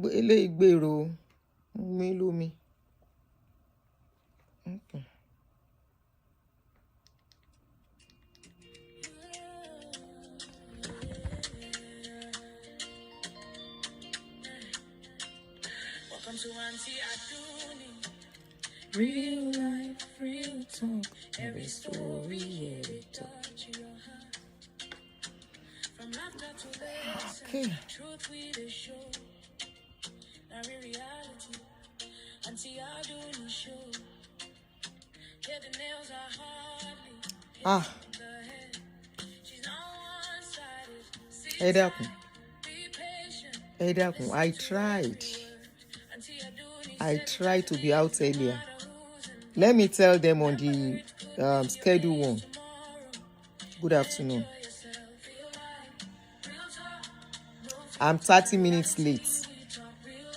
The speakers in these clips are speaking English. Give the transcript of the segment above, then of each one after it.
eléyìí gbèrò mi lómi. Okay. Welcome to real life, real talk. Every story, every touch your heart. From laughter to lesson, okay. Truth we the show. Now reality, until I do the show. Get the nails are hardly. She's not one-sided. Hey, Dakun. I tried to be out earlier. Let me tell them on the schedule one. Good afternoon. I'm 30 minutes late.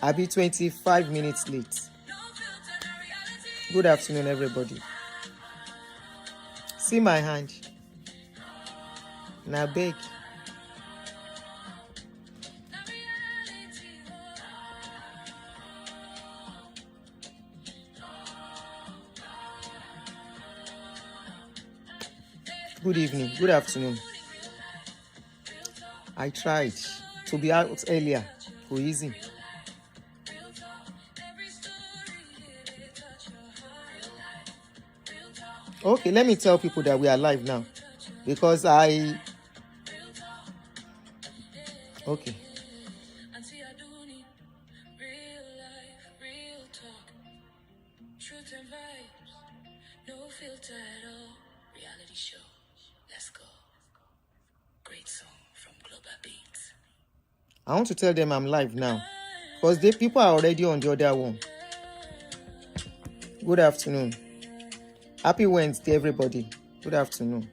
I'll be 25 minutes late. Good afternoon, everybody. See my hand. Now beg. Good evening, good afternoon. I tried to be out earlier. Go easy. Okay, let me tell people that we are live now. Because okay. I want to tell them I'm live now because the people are already on the other one. Good afternoon. Happy Wednesday, everybody. Good afternoon.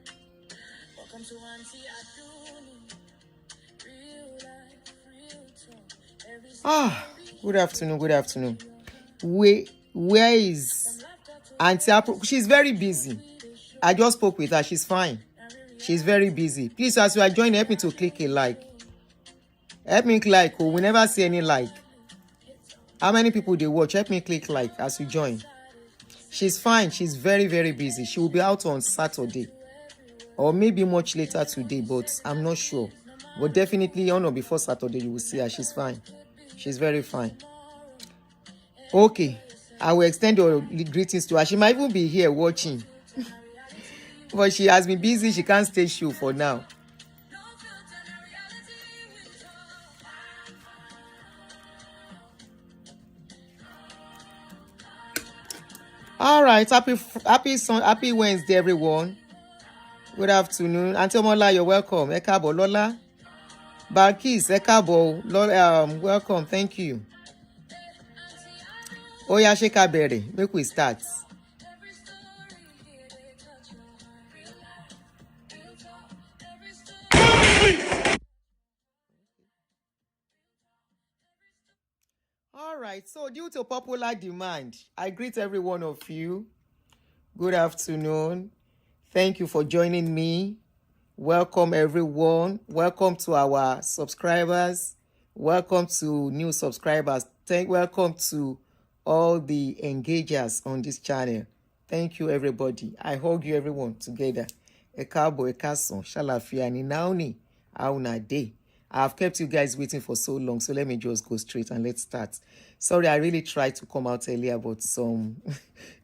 Good afternoon. Good afternoon. Where is Auntie Apple? She's very busy. I just spoke with her. She's fine. She's very busy. Please, as you are joining, help me to click a like. Help me click. Oh, we never see any like. How many people they watch? Help me click like as you join. She's fine. She's very, very busy. She will be out on Saturday. Or maybe much later today, but I'm not sure. But definitely on or before Saturday, you will see her. She's fine. She's very fine. Okay. I will extend your greetings to her. She might even be here watching. But she has been busy. She can't stay sure for now. All right, happy Wednesday, everyone. Good afternoon. Auntie Omola, you're welcome. Ekabo Lola. Barkis, Ekabo, welcome. Thank you. Oya Shekabere, make we start. All right, so due to popular demand, I greet every one of you. Good afternoon. Thank you for joining me. Welcome, everyone. Welcome to our subscribers. Welcome to new subscribers. Welcome to all the engagers on this channel. Thank you, everybody. I hug you, everyone, together. Ekabo, Ekason, Shalafia, Ninauni, Auna Day. I've kept you guys waiting for so long, so let me just go straight and let's start. Sorry, I really tried to come out earlier, but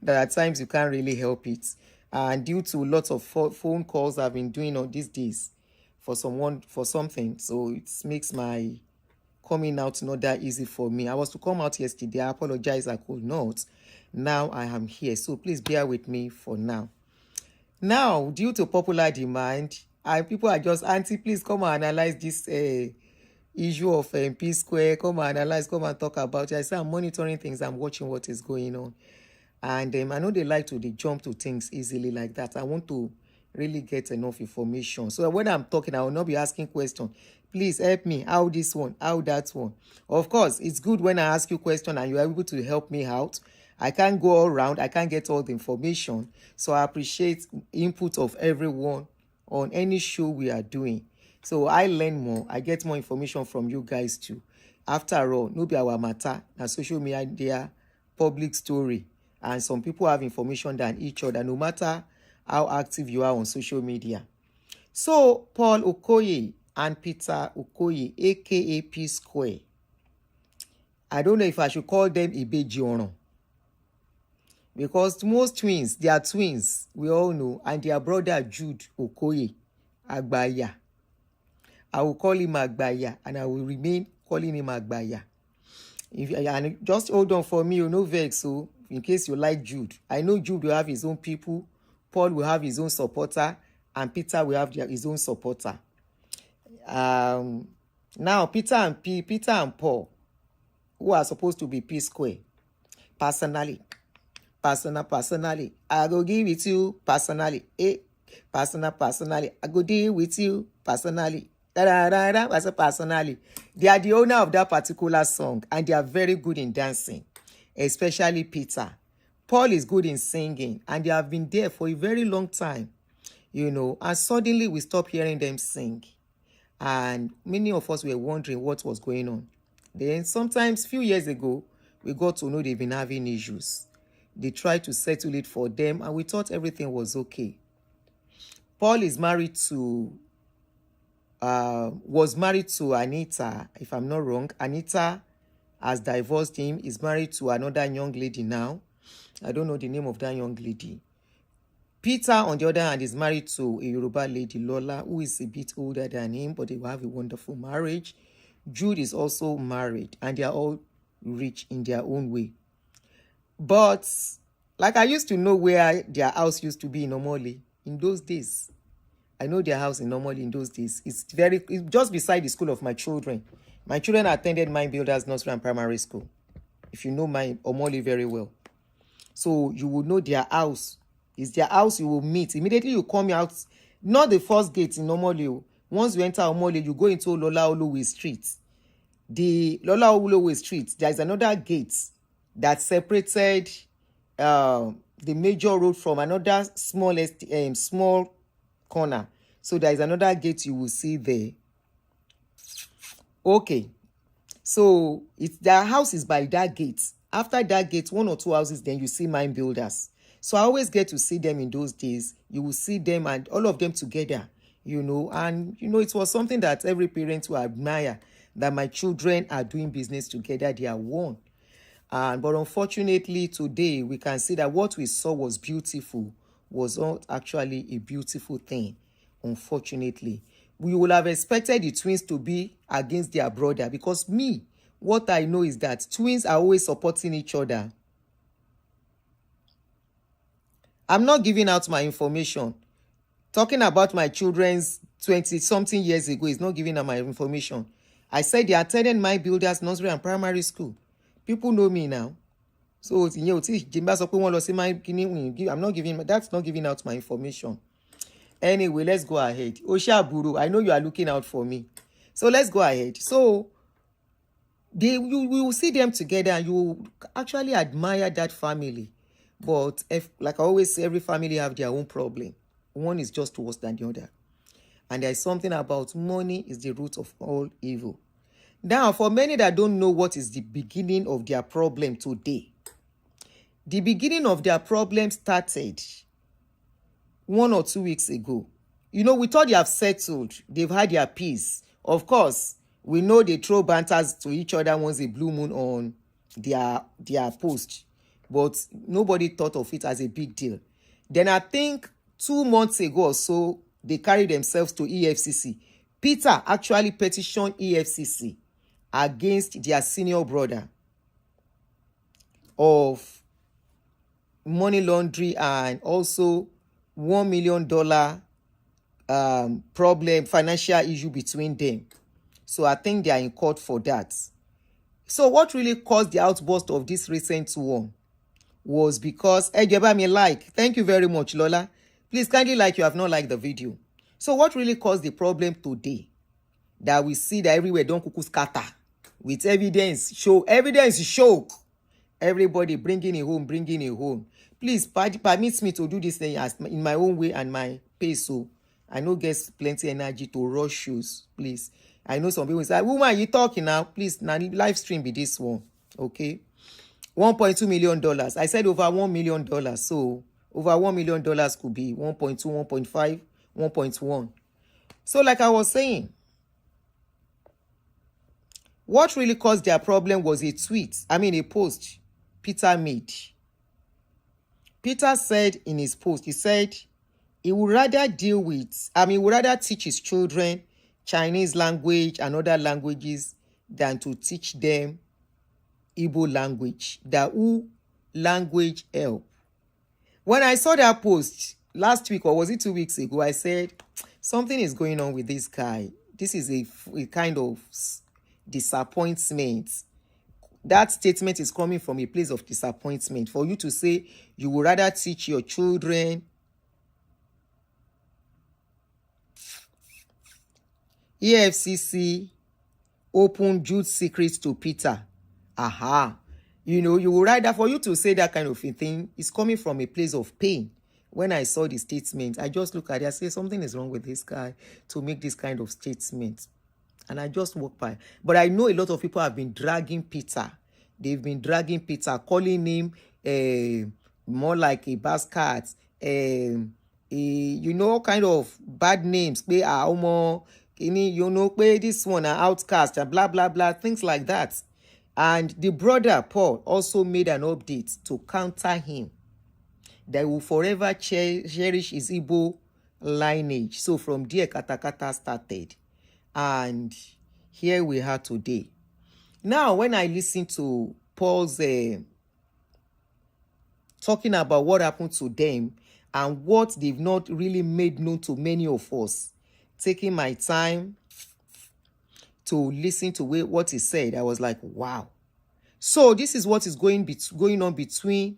there are times you can't really help it. And due to lots of phone calls I've been doing on these days for something, so it makes my coming out not that easy for me. I was to come out yesterday. I apologize, I could not. Now I am here, so please bear with me for now. Now, due to popular demand, people are just, Auntie, please come and analyze this issue of Psquares. Come and analyze, come and talk about it. I say I'm monitoring things, I'm watching what is going on. And I know they like to jump to things easily like that. I want to really get enough information. So when I'm talking, I will not be asking questions. Please help me. How this one? How that one? Of course, it's good when I ask you questions and you are able to help me out. I can't go all around. I can't get all the information. So I appreciate input of everyone on any show we are doing. So I learn more. I get more information from you guys too. After all, no be our matter. Na social media public story. And some people have information than each other, no matter how active you are on social media. So, Paul Okoye and Peter Okoye, aka Psquares. I don't know if I should call them Ibeji Oron. Because most twins, they are twins, we all know, and their brother Jude Okoye, Agbaya. I will call him Agbaya, and I will remain calling him Agbaya. And just hold on for me, you know, vex, so in case you like Jude. I know Jude will have his own people, Paul will have his own supporter, and Peter will have his own supporter. Now, Peter and Paul, who are supposed to be Psquares, personally, I go give it to you personally. Personally, I go deal with you personally. Personally. They are the owner of that particular song, and they are very good in dancing, especially Peter. Paul is good in singing, and they have been there for a very long time, you know, and suddenly we stopped hearing them sing. And many of us were wondering what was going on. Then sometimes, few years ago, we got to know they've been having issues. They tried to settle it for them, and we thought everything was okay. Paul is married to, was married to Anita, if I'm not wrong. Anita has divorced him. Is married to another young lady now. I don't know the name of that young lady. Peter, on the other hand, is married to a Yoruba lady, Lola, who is a bit older than him, but they will have a wonderful marriage. Jude is also married, and they are all rich in their own way. But, like, I used to know where their house used to be in Omole in those days. I know their house in Omole in those days. It's just beside the school of my children. My children attended Mind Builders Nursery and Primary School. If you know my Omole very well. So, you will know their house. It's their house you will meet. Immediately you come out, not the first gate in Omole. Once you enter Omole, you go into Lola Oluwe Street. The Lola Oluwe Street, there is another gate that separated the major road from another small corner. So there is another gate you will see there. Okay. So their house is by that gate. After that gate, 1 or 2 houses, then you see Mind Builders. So I always get to see them in those days. You will see them and all of them together, you know. And, you know, it was something that every parent will admire, that my children are doing business together. They are one. But unfortunately, today, we can see that what we saw was beautiful was not actually a beautiful thing, unfortunately. We would have expected the twins to be against their brother, because what I know is that twins are always supporting each other. I'm not giving out my information. Talking about my children's 20-something years ago is not giving out my information. I said they attended Mind Builders Nursery and Primary School. People know me now. So, I'm not giving, that's not giving out my information. Anyway, let's go ahead. Osha Buru, I know you are looking out for me. So let's go ahead. So you will see them together and you will actually admire that family. But like I always say, every family have their own problem. One is just worse than the other. And there's something about money is the root of all evil. Now, for many that don't know what is the beginning of their problem today, the beginning of their problem started 1 or 2 weeks ago. You know, we thought they have settled. They've had their peace. Of course, we know they throw banters to each other once a blue moon on their post. But nobody thought of it as a big deal. Then I think 2 months ago or so, they carried themselves to EFCC. Peter actually petitioned EFCC against their senior brother of money laundering and also $1 million problem, financial issue between them. So I think they are in court for that. So what really caused the outburst of this recent one was because, thank you very much, Lola. Please kindly like you have not liked the video. So what really caused the problem today, that we see that everywhere don't cuckoo scatter with evidence show, everybody bringing it home. Please permit me to do this thing in my own way and my pace, so I know get plenty energy to rush shows. Please, I know some people say, woman, you talking now? Please, now live stream be this one. Okay. $1.2 million. I said over $1 million. So over $1 million could be 1.2, 1.5, 1.1. So like I was saying, what really caused their problem was a post Peter made. Peter said in his post, he said he would rather teach his children Chinese language and other languages than to teach them Igbo language. The who language help. When I saw that post last week, or was it 2 weeks ago, I said, something is going on with this guy. This is a kind of disappointment. That statement is coming from a place of disappointment. For you to say you would rather teach your children EFCC open Jude's secrets to Peter. Aha. You would rather, for you to say that kind of a thing, is coming from a place of pain. When I saw the statement, I just look at it, I say something is wrong with this guy to make this kind of statement. And I just walk by. But I know a lot of people have been dragging Peter. They've been dragging Peter, calling him more like a bastard, kind of bad names. This one an outcast, and blah, blah, blah, things like that. And the brother, Paul, also made an update to counter him. That he will forever cherish his Igbo lineage. So from there, Katakata started. And here we are today. Now, when I listen to Paul's talking about what happened to them and what they've not really made known to many of us, taking my time to listen to what he said, I was like, wow. So this is what is going on between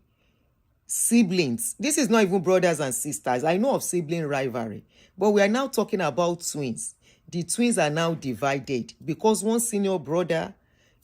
siblings. This is not even brothers and sisters. I know of sibling rivalry, but we are now talking about twins. The twins are now divided because one senior brother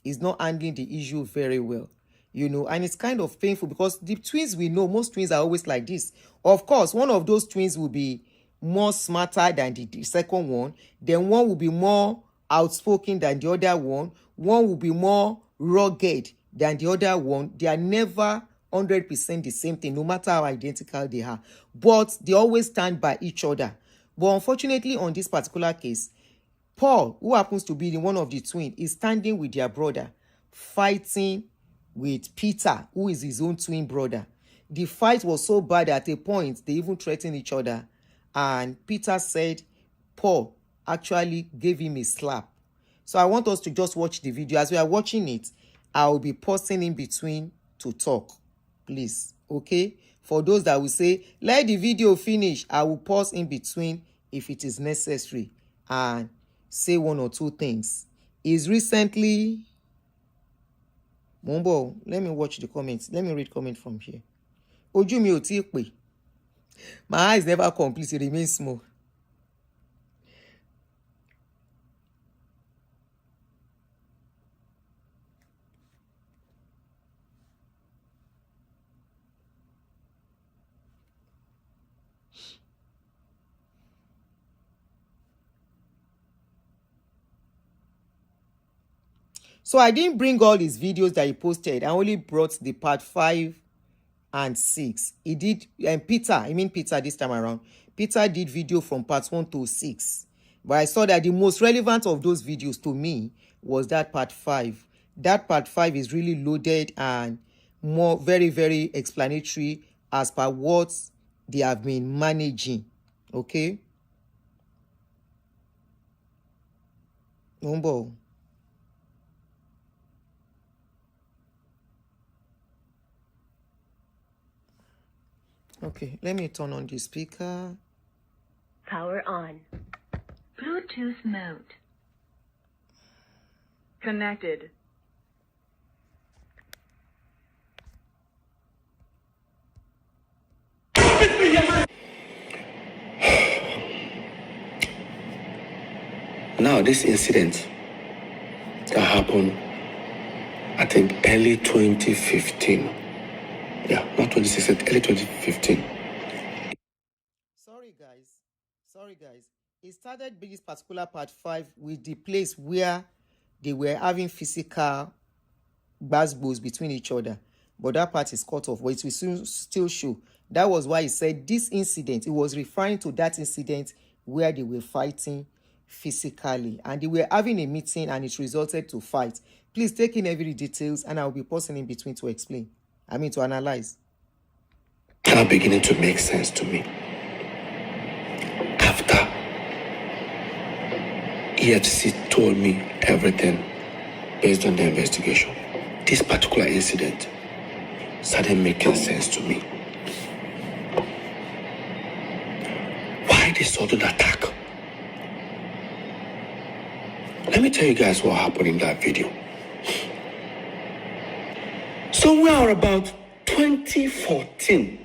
is not handling the issue very well, and it's kind of painful because the twins we know, most twins are always like this. Of course, one of those twins will be more smarter than the second one. Then one will be more outspoken than the other one. One will be more rugged than the other one. They are never 100% the same thing, no matter how identical they are. But they always stand by each other. But unfortunately, on this particular case, Paul, who happens to be one of the twins, is standing with their brother, fighting with Peter, who is his own twin brother. The fight was so bad at a point, they even threatened each other. And Peter said Paul actually gave him a slap. So I want us to just watch the video. As we are watching it, I will be pausing in between to talk. Please, okay? For those that will say, let the video finish, I will pause in between if it is necessary and say one or two things. Is recently... Mumbo, let me watch the comments. Let me read comment from here. Ojú mi ò tí pé. My eyes never complete, it remains small. So I didn't bring all his videos that he posted. I only brought the part 5 and 6. He did, and Peter this time around. Peter did video from part 1 to 6. But I saw that the most relevant of those videos to me was that part 5. That part 5 is really loaded and more very, very explanatory as per what they have been managing. Okay? Number. Okay, let me turn on the speaker. Power on. Bluetooth mode. Connected. Now, this incident that happened, I think, early 2015. Yeah, not 2016, early 2015. Sorry, guys. He started this particular part 5 with the place where they were having physical gbasgbos between each other, but that part is cut off, but it will still show. That was why he said this incident, he was referring to that incident where they were fighting physically and they were having a meeting and it resulted to fight. Please take in every details and I'll be pausing in between to explain, to analyze. Now beginning to make sense to me. After EFC told me everything based on the investigation, this particular incident started making sense to me. Why this sudden attack? Let me tell you guys what happened in that video. Somewhere about 2014,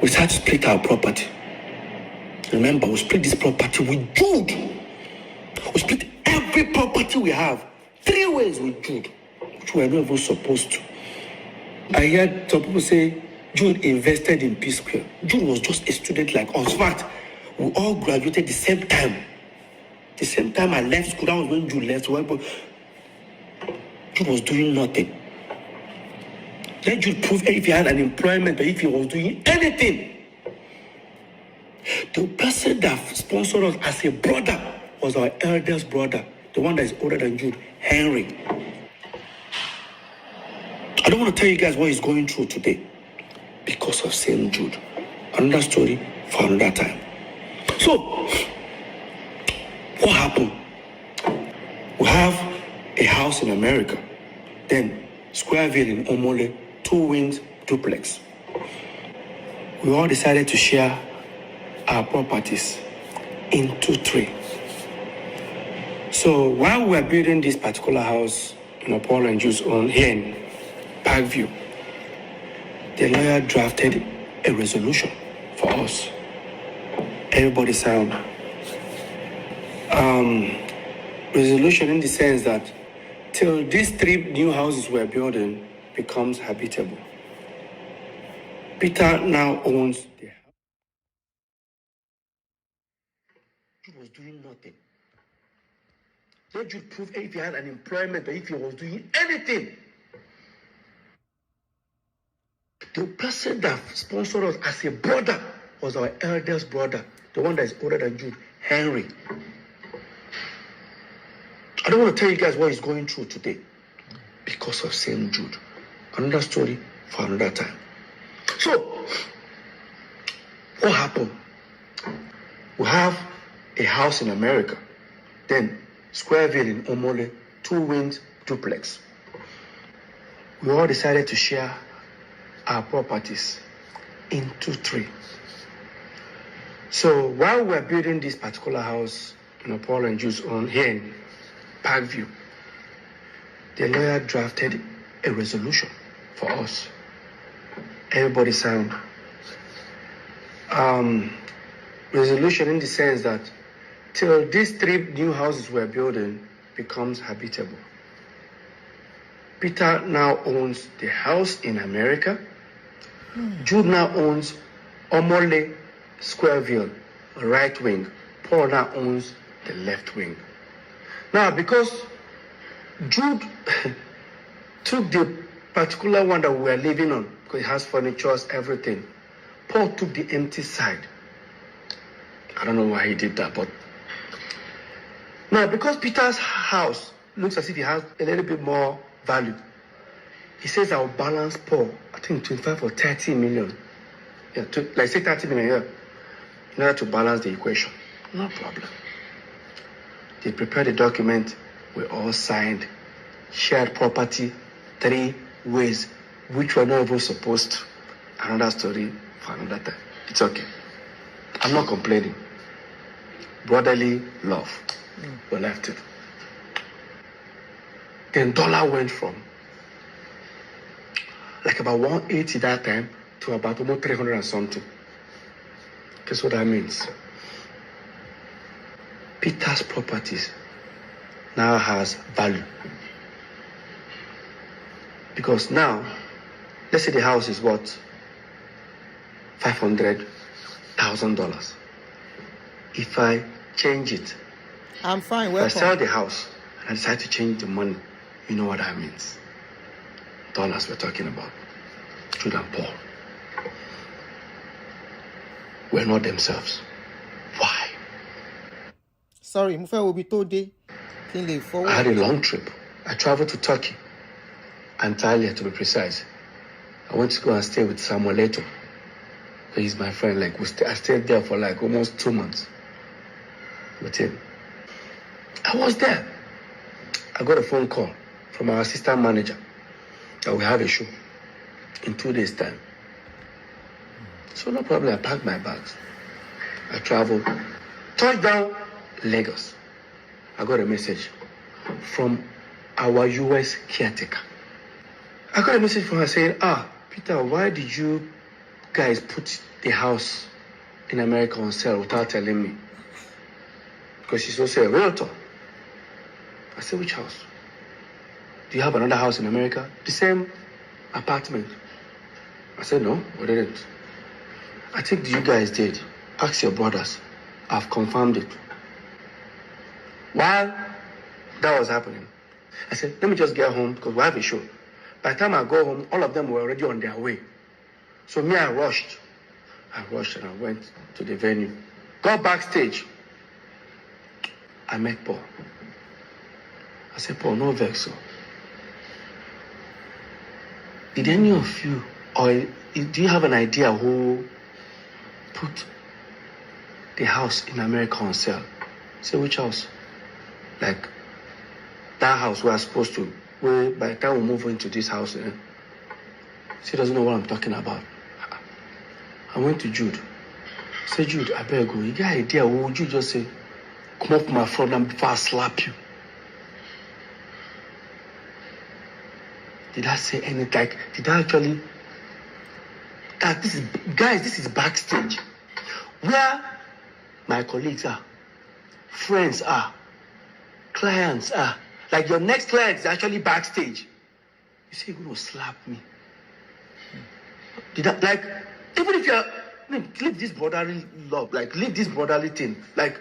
we started to split our property. Remember, we split this property with Jude. We split every property we have 3 ways with Jude, which we are not even supposed to. I heard some people say Jude invested in Psquares. Jude was just a student like us. In fact, we all graduated the same time. The same time I left school, that was when Jude left. Jude was doing nothing. Let Jude prove if he had an employment or if he was doing anything. The person that sponsored us as a brother was our eldest brother, the one that is older than Jude, Henry. I don't want to tell you guys what he's going through today because of St. Jude. Another story for another time. So, what happened? We have a house in America, then Squareville in Omole, 2 wings duplex. We all decided to share our properties into 3. So while we were building this particular house, Paul and Jude's own here in Parkview, the lawyer drafted a resolution for us. Everybody signed. Resolution in the sense that till these 3 new houses we're building becomes habitable, Peter now owns the house. He was doing nothing. Let you prove if he had an employment or if he was doing anything. The person that sponsored us as a brother was our eldest brother, the one that is older than Jude, Henry. I don't want to tell you guys what he's going through today because of St. Jude. Another story for another time. So, what happened? We have a house in America, then Squareville in Omole, 2 wings duplex. We all decided to share our properties into 3. So while we're building this particular house, Paul and Jude's own here in Parkview, the lawyer drafted a resolution for us. Everybody signed. Resolution in the sense that till these 3 new houses we're building becomes habitable, Peter now owns the house in America. Jude now owns Omole, Squareville, right wing. Paul now owns the left wing. Now, because Jude took the particular one that we were living on, because it has furniture, everything, Paul took the empty side. I don't know why he did that, but now because Peter's house looks as if it has a little bit more value, he says I'll balance Paul, I think 25 or 30 million. Yeah, say 30 million, yeah, in order to balance the equation. No problem. They prepared the document, we all signed, shared property 3 ways, which we're not even supposed to. Another story for another time. It's okay. I'm not complaining. Brotherly love. We left it. Then dollar went from like about 180 that time to about almost 300 and something. Guess what that means? Peter's properties now has value. Because now, let's say the house is what? $500,000. If I change it, I'm fine. if I sell Welcome. the house and I decide to change the money, you know what that means. Dollars we're talking about. Jude and Paul were not themselves. Why? Sorry, mo fẹ́ wo ibi tó dé. Kí n lè I forward. had a long trip. I traveled to Turkey, Antalya to be precise. I went to go and stay with Samuel Leto. He's my friend. Like I stayed there for like almost 2 months with him. I was there. I got a phone call from our assistant manager that we have a show in 2 days' time. So no problem. I packed my bags. I traveled. Touchdown, Lagos. I got a message from our US caretaker. I got a message from her saying, Peter, why did you guys put the house in America on sale without telling me? Because she's also a realtor. I said, which house? Do you have another house in America? The same apartment? I said, no, we didn't. I think you guys did. Ask your brothers. I've confirmed it. While that was happening, I said, let me just get home because we have a show. By the time I go home, all of them were already on their way. So me, I rushed and I went to the venue. Got backstage. I met Paul. I said, Paul, no vex. Did any of you, or do you have an idea who put the house in America on sale? I said, which house? Like, that house we are supposed to, where by the time we move into this house, she doesn't know what I'm talking about. I went to Jude. I said, Jude, I better go. You got an idea? What would you just say? Come up my front and before I slap you. Did I say anything? Like, did I actually? This is backstage. Where my colleagues are, friends are, clients are. Like your next client is actually backstage. You say you're going to slap me. Did I, like, even if you're, leave this brotherly love, like, leave this brotherly thing. Like,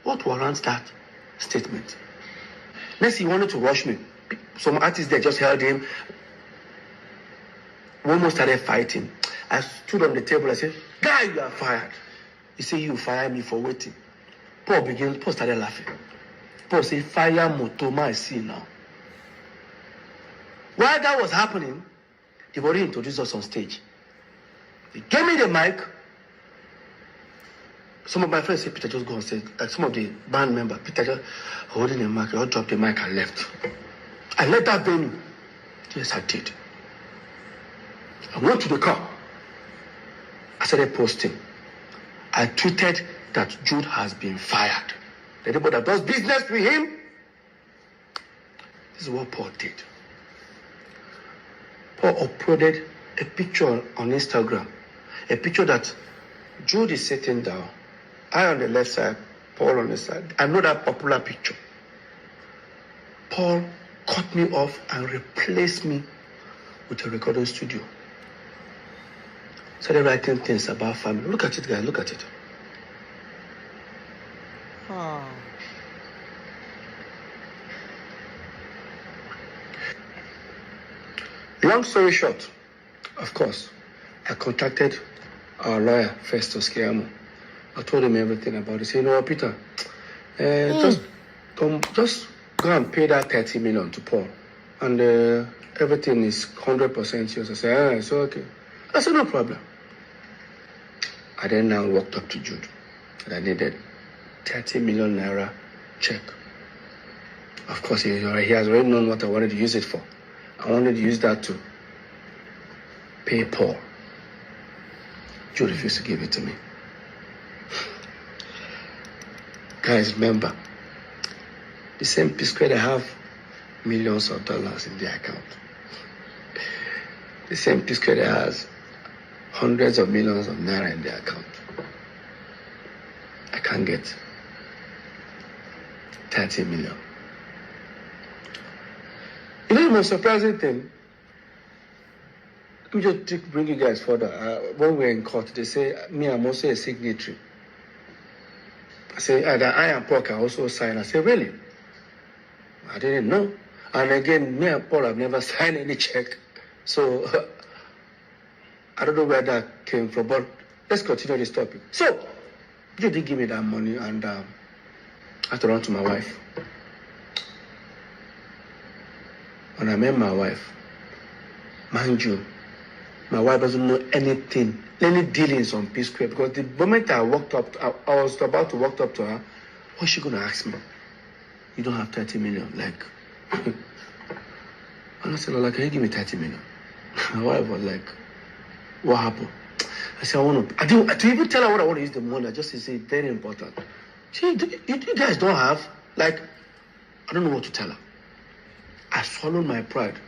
what warrants that statement? Next, he wanted to rush me. Some artists there just held him. We almost started fighting. I stood on the table. I said, guy, you are fired. He said, you fire me for waiting. Paul started laughing. Paul said, fire Motoma, I see now. While that was happening, they've already introduced us on stage. They gave me the mic. Some of my friends said, Peter, just go on stage. Like some of the band members, Peter just holding the mic. I dropped the mic and left. I left that venue. Yes, I did. I went to the car. I started posting. I tweeted that Jude has been fired. Anybody that does business with him, this is what Paul did. Paul uploaded a picture on Instagram. A picture that Jude is sitting down. I on the left side, Paul on the side. I know that popular picture. Paul cut me off and replaced me with a recording studio. Started writing things about family. Look at it, guys. Look at it. Long story short, of course, I contacted our lawyer, Festus Kiamo. I told him everything about it. He said, you know what, Peter, just go and pay that 30 million to Paul. And everything is 100% yours. I said, it's okay. I said, no problem. I then now walked up to Jude. And I needed 30 million naira check. Of course, he has already known what I wanted to use it for. I wanted to use that to pay Paul. Jude refused to give it to me. Guys, remember, the same Psquares, they have millions of dollars in their account. The same Psquares has hundreds of millions of naira in their account. I can't get 30 million. You know the most surprising thing? me just bring you guys further. When we're in court, they say me, I'm also a signatory. I say that I and Paul can also sign. I say, really? I didn't know. And again, me and Paul have never signed any check. So I don't know where that came from, but let's continue this topic. So you did give me that money, and I had to run to my wife. When I met my wife, mind you, my wife doesn't know anything, any dealings on Psquares, because the moment I walked up, I was about to walk up to her, what's she going to ask me? You don't have 30 million, like. And I said, Lola, can you give me 30 million? My wife was like, what happened? I said, I didn't even tell her what I want to use the money. I just said, very important. See, you guys don't have, like, I don't know what to tell her. I swallowed my pride.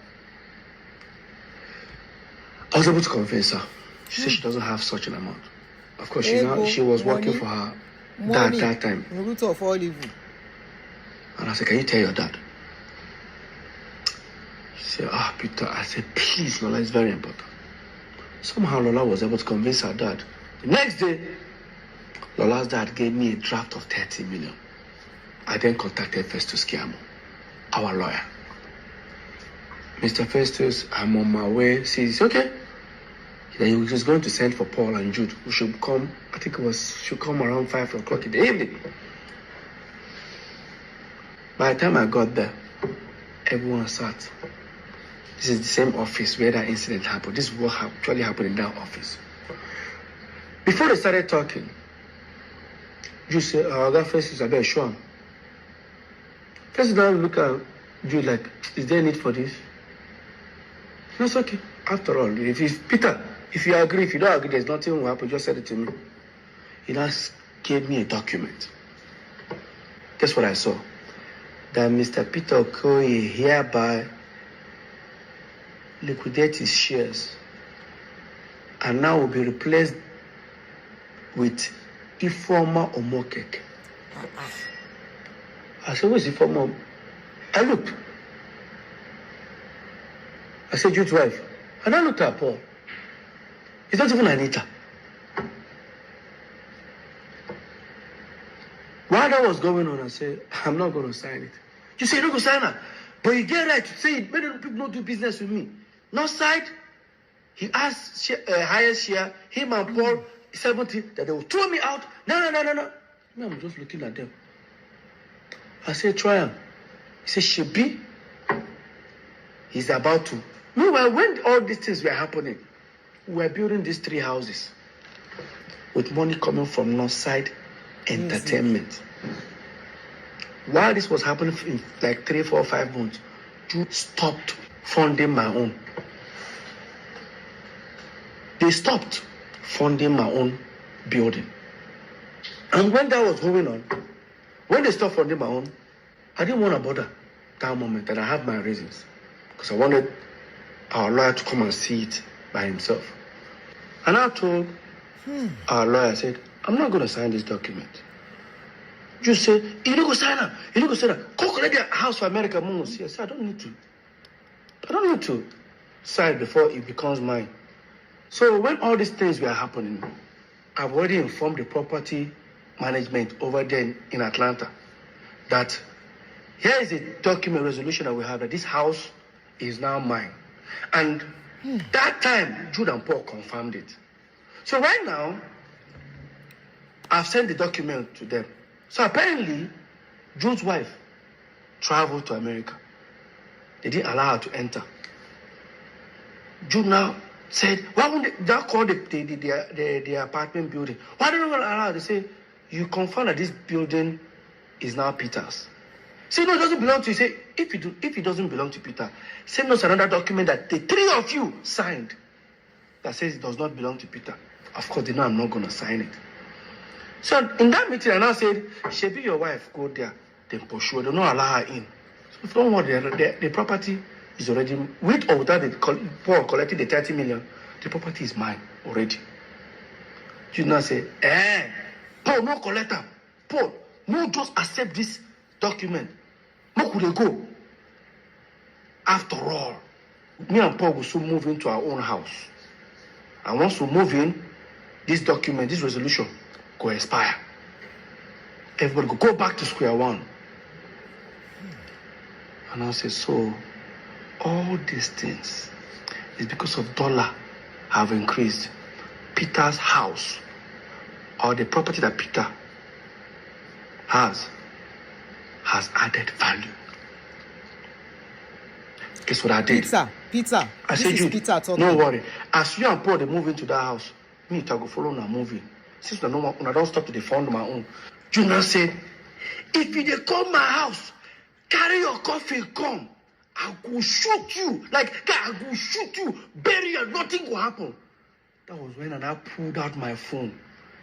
I was able to convince her. She said she doesn't have such an amount. Of course, she was working for her dad that time. Root of all evil. And I said, can you tell your dad? She said, Peter. I said, please, Lola, it's very important. Somehow Lola was able to convince her dad. The next day, Lola's dad gave me a draft of 30 million. I then contacted Festus Kiamo, our lawyer. Mr. Festus, I'm on my way. He says, okay. Then he was going to send for Paul and Jude, who should come, I think should come around 5 o'clock in the evening. By the time I got there, everyone sat. This is the same office where that incident happened. This is what actually happened in that office. Before they started talking, Jude said, that Festus, I better show him. Festus now look at Jude like, is there a need for this? That's okay. After all, Peter, if you agree, if you don't agree, there's nothing will happen. Just send it to me. He now gave me a document. Guess what I saw? That Mr. Peter Okoye hereby liquidate his shares and now will be replaced with Ifeoma Omokeke. I said, who is Ifeoma? I looked. I said, Jude's wife. And I looked at Paul. It's not even Anita. While that was going on, I said, I'm not going to sign it. You say you're not going to sign it. But you get right to say it. Many people don't do business with me. North side, he asked highest share, him and Paul, 70, that they will throw me out. No. I'm just looking at them. I said, try him. He said, Shebi, he's about to. Meanwhile, when all these things were happening, we were building these 3 houses with money coming from Northside Entertainment. While this was happening in like 3, 4, 5 months, Jude stopped funding my own. They stopped funding my own building. And when that was going on, when they stopped funding my own, I didn't want to bother that moment, and I have my reasons. Because I wanted our lawyer to come and see it by himself. And I told our lawyer, I said, I'm not going to sign this document. Just say, you don't go sign up. You don't go sign up. Go collect your house for America. I said, I don't need to sign before it becomes mine. So when all these things were happening, I've already informed the property management over there in Atlanta that here is a document resolution that we have that this house is now mine. And that time, Jude and Paul confirmed it. So right now, I've sent the document to them. So apparently, Jude's wife traveled to America. They didn't allow her to enter. Jude now said, why won't they call the apartment building? Why don't they allow her? They say, you confirm that this building is now Peter's. Say, no, it doesn't belong to you. Say, if it doesn't belong to Peter, send us another document that the 3 of you signed that says it does not belong to Peter. Of course, they know I'm not going to sign it. So in that meeting, I now said, Shebi, your wife, go there, then pursue. They don't allow her in. So don't worry, the property is already, with or without Paul collecting the 30 million, the property is mine already. You now say, Paul, no collect them. Paul, no just accept this document. No could they go? After all, me and Paul will soon move into our own house. And once we move in, this document, this resolution, go expire. Everybody go back to square one. And I say, so all these things is because of dollar have increased. Peter's house, or the property that Peter has added value. Guess what I did? Peter. I This said, is Jude, Peter talking. no worry. As you and Paul, they move into that house, me, I go follow now moving. Since I don't stop to the fund my own. Jude now said, if you dey come my house, carry your coffee, come. I go shoot you. Like, I go shoot you, bury you, nothing will happen. That was when I pulled out my phone.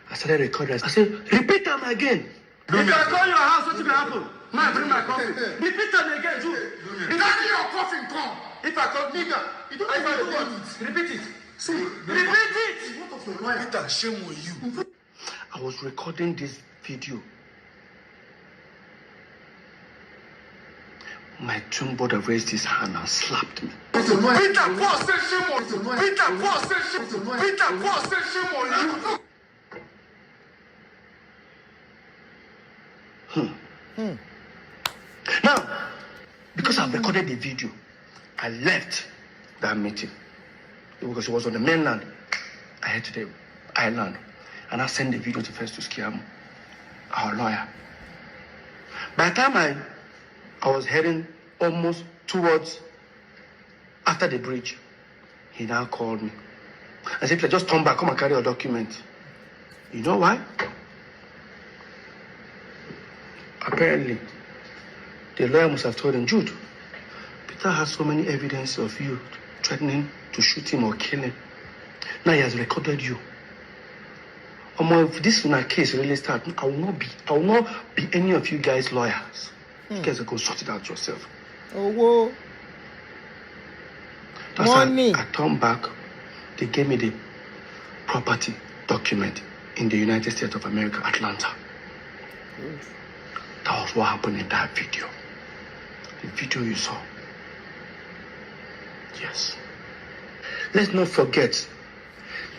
I started recording. I said, repeat them again. If I call your house, what will happen? Man, bring my coffee. Repeat them again, too. Carry your coffee, come. If I call nigga, you don't have to do it. Repeat it. See, repeat it. What of your life? Peter, shame on you. I was recording this video. My twin brother raised his hand and slapped me. Peter, Paul said shame on you. Peter, Paul said shame on you. Peter, Paul said shame on you. Now, because I've recorded the video, I left that meeting. Because it was on the mainland. I head to the island. And I sent the video to Festus Kiamu, our lawyer. By the time I was heading almost towards after the bridge, he now called me. I said, just turn back, come and carry your document. You know why? Apparently, the lawyer must have told him, Jude, Peter has so many evidence of you threatening to shoot him or kill him. Now he has recorded you. If this case really starts, I will not be any of you guys' lawyers. You guys are going to sort it out yourself. Oh, whoa. That's why I turned back. They gave me the property document in the United States of America, Atlanta. That was what happened in that video. The video you saw. Yes. Let's not forget,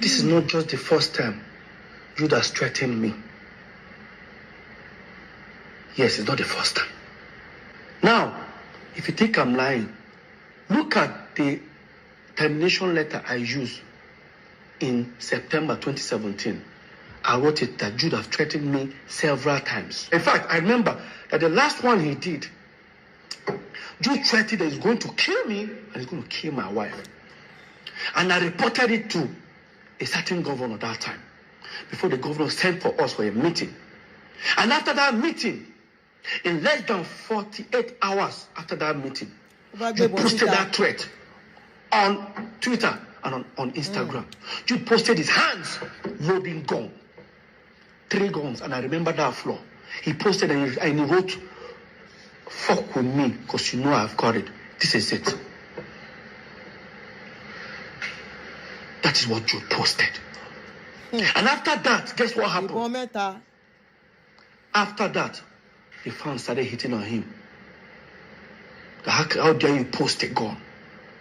this is not just the first time Judas threatened me. Yes, it's not the first time. Now, if you think I'm lying, look at the termination letter I used in September 2017. I wrote it that Jude have threatened me several times. In fact, I remember that the last one he did, Jude threatened that he's going to kill me and he's going to kill my wife. And I reported it to a certain governor that time, before the governor sent for us for a meeting. And after that meeting, in less than 48 hours after that meeting, you posted that threat on Twitter and on Instagram. You posted his hands loading gun. 3 guns, and I remember that floor. He posted and he wrote, fuck with me, because you know I've got it. This is it. That is what you posted. And after that, guess what happened? After that, the fans started hitting on him. How dare you post a gun?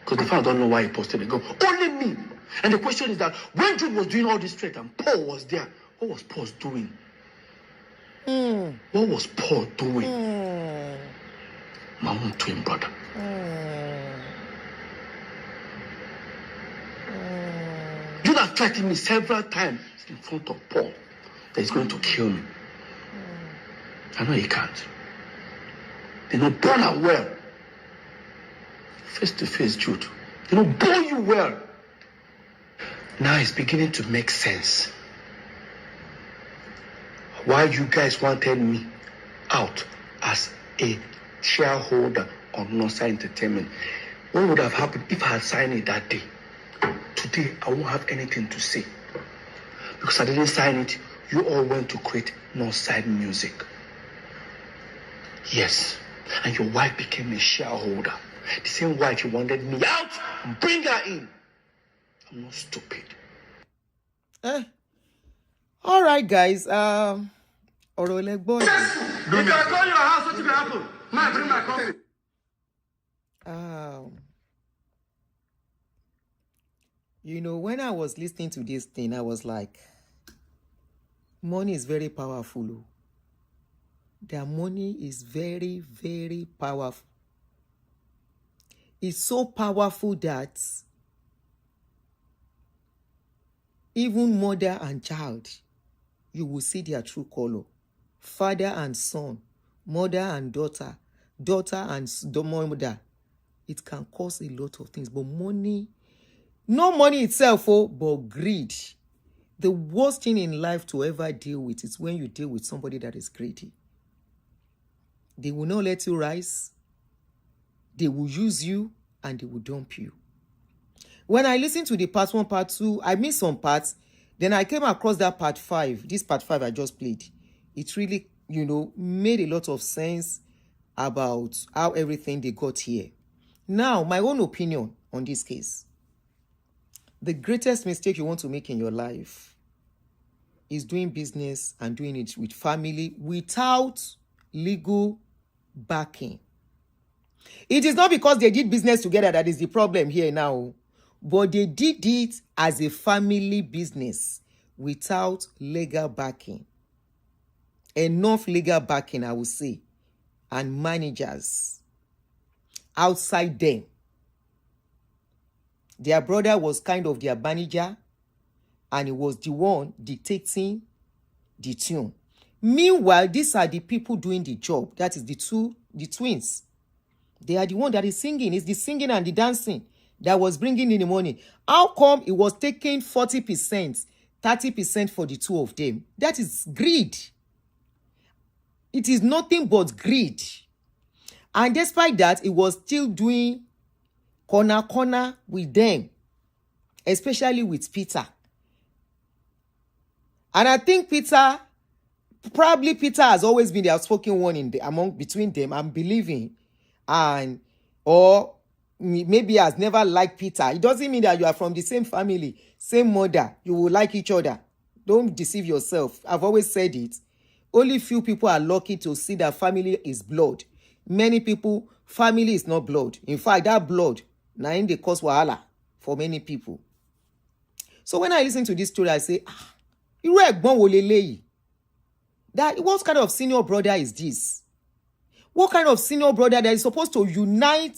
Because the fans don't know why he posted a gun. Only me. And the question is that when Jude was doing all this threat and Paul was there, what was Paul doing? What was Paul doing? My own twin brother. Jude has threatened me several times in front of Paul that he's going to kill me. I know he can't. They know born and well. Face to face, Jude. They know born you well. Now it's beginning to make sense. Why you guys wanted me out as a shareholder of Northside Entertainment. What would have happened if I had signed it that day? Today, I won't have anything to say. Because I didn't sign it, you all went to create Northside Music. Yes, and your wife became a shareholder. The same wife you wanted me out and bring her in. I'm not stupid. All right, guys. If I call your house, what will happen? Man, bring my coffee. You know, when I was listening to this thing, I was like, money is very powerful. Oh. Their money is very, very powerful. It's so powerful that even mother and child, you will see their true color. Father and son, mother and daughter, daughter and mother. It can cause a lot of things. But money, not money itself, but greed. The worst thing in life to ever deal with is when you deal with somebody that is greedy. They will not let you rise. They will use you and they will dump you. When I listened to the part 1, part 2, I missed some parts. Then I came across that part 5. This part 5 I just played. It really, made a lot of sense about how everything they got here. Now, my own opinion on this case. The greatest mistake you want to make in your life is doing business and doing it with family without legal backing. It is not because they did business together that is the problem here now, but they did it as a family business without legal backing. Enough legal backing, I would say, and managers outside them. Their brother was kind of their manager, and he was the one dictating the tune. Meanwhile, these are the people doing the job. That is the twins. They are the one that is singing. It's the singing and the dancing that was bringing in the money. How come it was taking 40%, 30% for the two of them? That is greed. It is nothing but greed. And despite that, it was still doing corner with them, especially with Peter. And I think Peter has always been the outspoken one between them, I'm believing, or maybe has never liked Peter. It doesn't mean that you are from the same family, same mother, you will like each other. Don't deceive yourself. I've always said it. Only few people are lucky to see that family is blood. Many people, family is not blood. In fact, that blood, now in the cause wahala for many people. So when I listen to this story, I say, what kind of senior brother is this? What kind of senior brother that is supposed to unite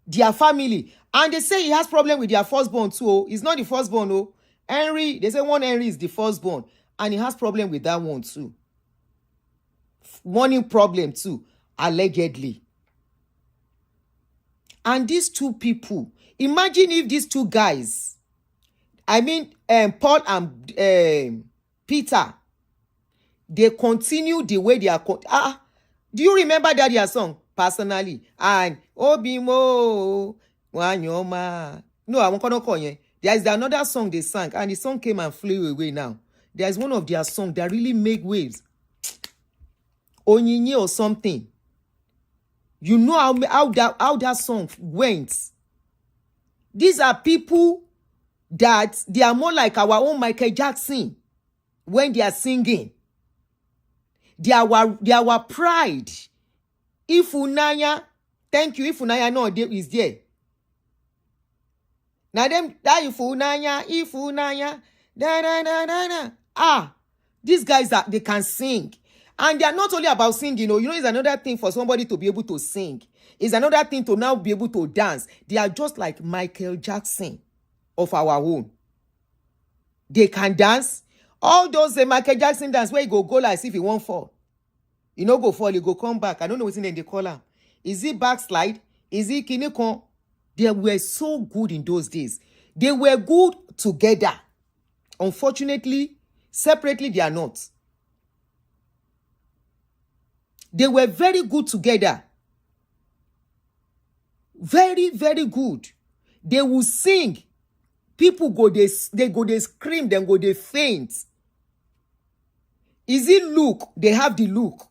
their family? And they say he has problem with their firstborn too. He's not the firstborn. Henry, they say one Henry is the firstborn. And he has problem with that one too. Money problem too, allegedly. And these two people, imagine if these two guys, Paul and Peter, they continue the way they are. Do you remember that their song personally? And Obimo Wanyoma. No, I won't call you. There is another song they sang, and the song came and flew away now. There is one of their songs that really make waves. Onyinye or something. You know how that song went. These are people that they are more like our own Michael Jackson when they are singing. They are our pride. If Unaya, thank you, if Unaya no is there. Now them that if Unaya, these guys they can sing. And they are not only about singing, it's another thing for somebody to be able to sing. It's another thing to now be able to dance. They are just like Michael Jackson of our own. They can dance. All those Michael Jackson dance where you go like as if he won't fall. You know, go fall, you go come back. I don't know what's in the color. Is it backslide? Is it kinikon? They were so good in those days. They were good together. Unfortunately, separately, they are not. They were very good together. Very, very good. They will sing. People go, they scream, then go, they faint. Is it look? They have the look.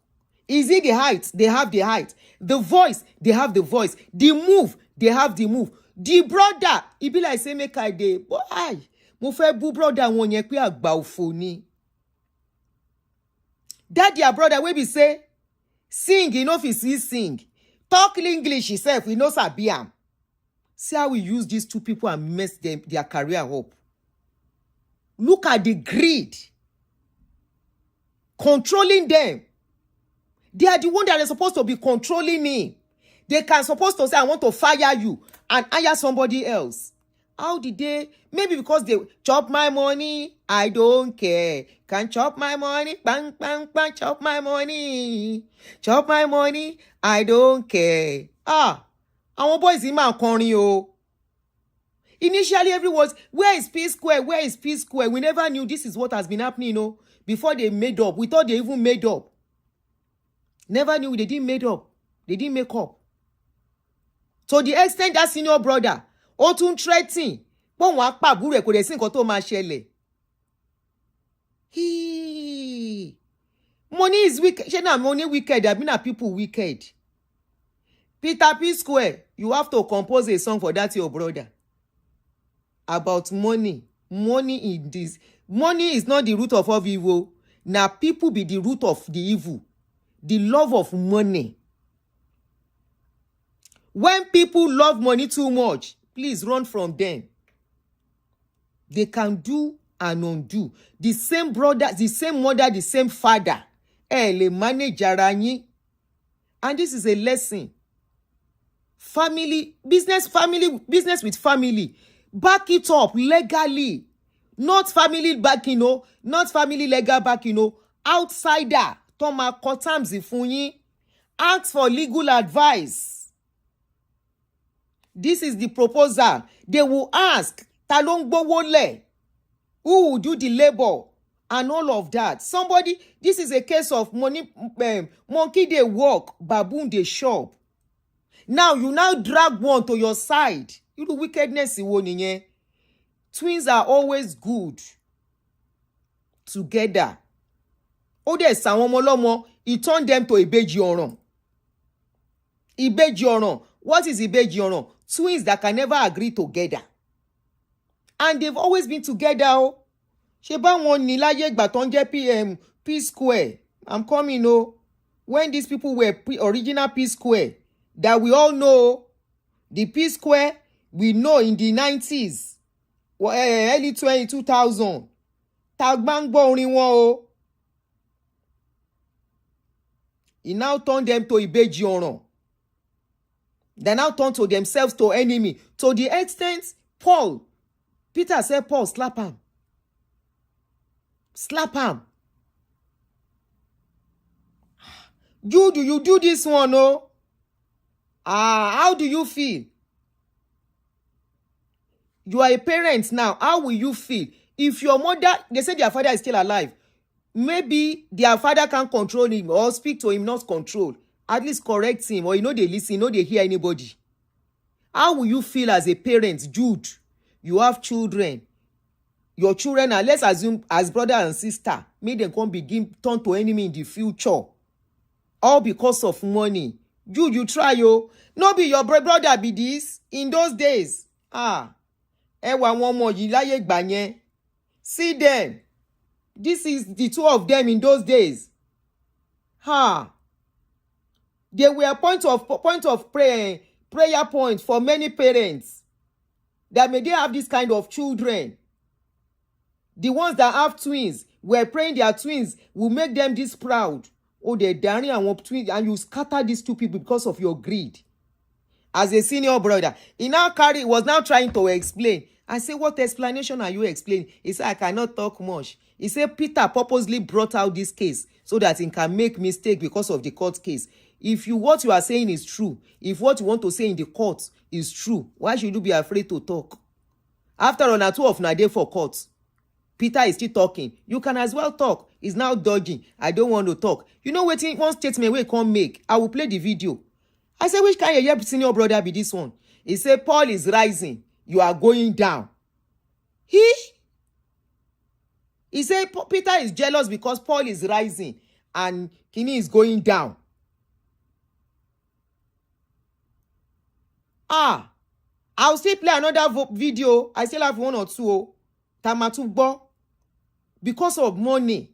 Is it the height? They have the height. The voice, they have the voice. The move, they have the move. The brother, it be like say make I dey. Boy, mo fe bu brother won yen pe agba ofo ni. That their brother wey be say sing, he know if he sing. Talk English himself, he knows sabi am. See how we use these two people and mess their career up. Look at the greed. Controlling them. They are the one that are supposed to be controlling me. They can supposed to say, I want to fire you and hire somebody else. How did they? Maybe because they chop my money, I don't care. Can chop my money, bang, bang, bang, chop my money. Chop my money, I don't care. Our boys in my corner. Initially, everyone was, where is Psquares? Where is Psquares? We never knew this is what has been happening, before they made up. We thought they even made up. Never knew they didn't made up. They didn't make up. To the extent that senior brother, ó tún threatening, pé wọ́n á pa àbúrò ẹ̀ kò dẹ̀ sí nǹkan tó máa ṣẹlẹ̀. Money is wicked. Ṣé náà money wicked? I mean, people wicked. Peter Psquares, you have to compose a song for that your brother. About money. Money in this. Money is not the root of all evil. Now people be the root of the evil. The love of money. When people love money too much, please run from them. They can do and undo. The same brother, the same mother, the same father. Le manage ara yín. And this is a lesson. Family, business with family. Back it up legally. Not family backing, not family legal backing, outsider. Toma Kotam's fún yín. Ask for legal advice. This is the proposal. They will ask, ta ló ń gbówó lẹ̀? Who will do the labor? And all of that. Somebody, this is a case of money, monkey they walk, baboon they shop. Now, you now drag one to your side. You do wickedness ìwọ nìyẹn. Twins are always good together. There's àwọn ọmọ ọlọ́mọ, he turned them to ìbejì ọ̀ràn. Ìbejì ọ̀ràn. What is ìbejì ọ̀ràn? Twins that can never agree together. And they've always been together. Ṣé báwọn ní láyé ìgbà tó ń jẹ́ Psquares. I'm coming, when these people were original Psquares, that we all know, the Psquares we know in the 90s, early 2000. Tagbangbo orin wọn He now turned them to ìbejì ọ̀ràn. They now turn to themselves to enemy. To the extent, Peter said, Paul, slap him. Slap him. Do you do this one, how do you feel? You are a parent now. How will you feel? If your mother, they say their father is still alive, maybe their father can't control him or speak to him, not control. At least correct him, or they listen, they hear anybody. How will you feel as a parent, Jude? You have children. Your children are, let's assume, as brother and sister, make them come begin turn to enemy in the future. All because of money. Jude, you try, No be your brother be this. In those days. See them. This is the two of them in those days. They were point of prayer point for many parents that may they have this kind of children. The ones that have twins were praying their twins will make them this proud. They're daring and twins, and you scatter these two people because of your greed. As a senior brother, he was now trying to explain. I say, what explanation are you explaining? He said, I cannot talk much. He said, Peter purposely brought out this case so that he can make mistake because of the court case. If what you are saying is true, if what you want to say in the court is true, why should you be afraid to talk? After all, na two of na day for court. Peter is still talking. You can as well talk. He's now dodging. I don't want to talk. You know what? One statement we can't make. I will play the video. I said, which kind of senior brother be this one? He said, Paul is rising. You are going down. He said, Peter is jealous because Paul is rising and Kini is going down. I'll still play another video. I still have one or two. Tamatugbo. Because of money.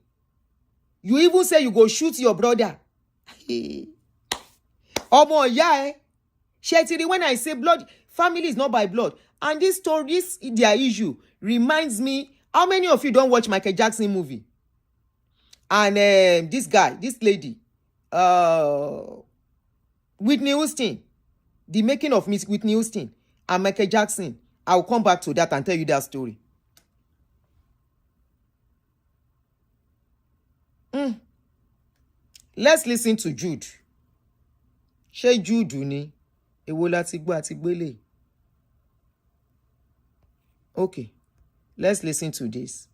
You even say you go shoot your brother. Omo, yeah. Shetiri, when I say blood, Family is not by blood. And this story, their issue, reminds me, how many of you don't watch Michael Jackson movie? And this lady, Whitney Houston, the making of Miss Whitney Houston and Michael Jackson. I'll come back to that and tell you that story. Let's listen to Jude. Ṣé Jude ni? Èwo láti gbọ́ àti gbélé. Okay, let's listen to this.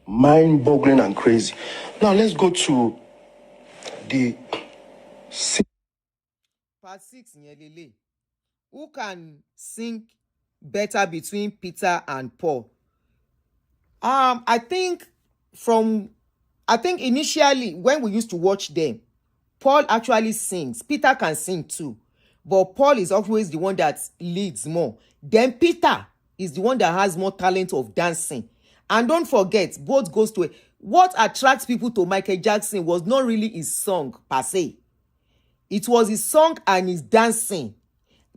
Mind-boggling and crazy. Now let's go to the Part 6 yẹn lélẹ̀. Who can sing better between Peter and Paul? I think initially when we used to watch them, Paul actually sings. Peter can sing too. But Paul is always the one that leads more. Then Peter is the one that has more talent of dancing. And don't forget, both goes to what attracts people to Michael Jackson was not really his song per se. It was his song and his dancing.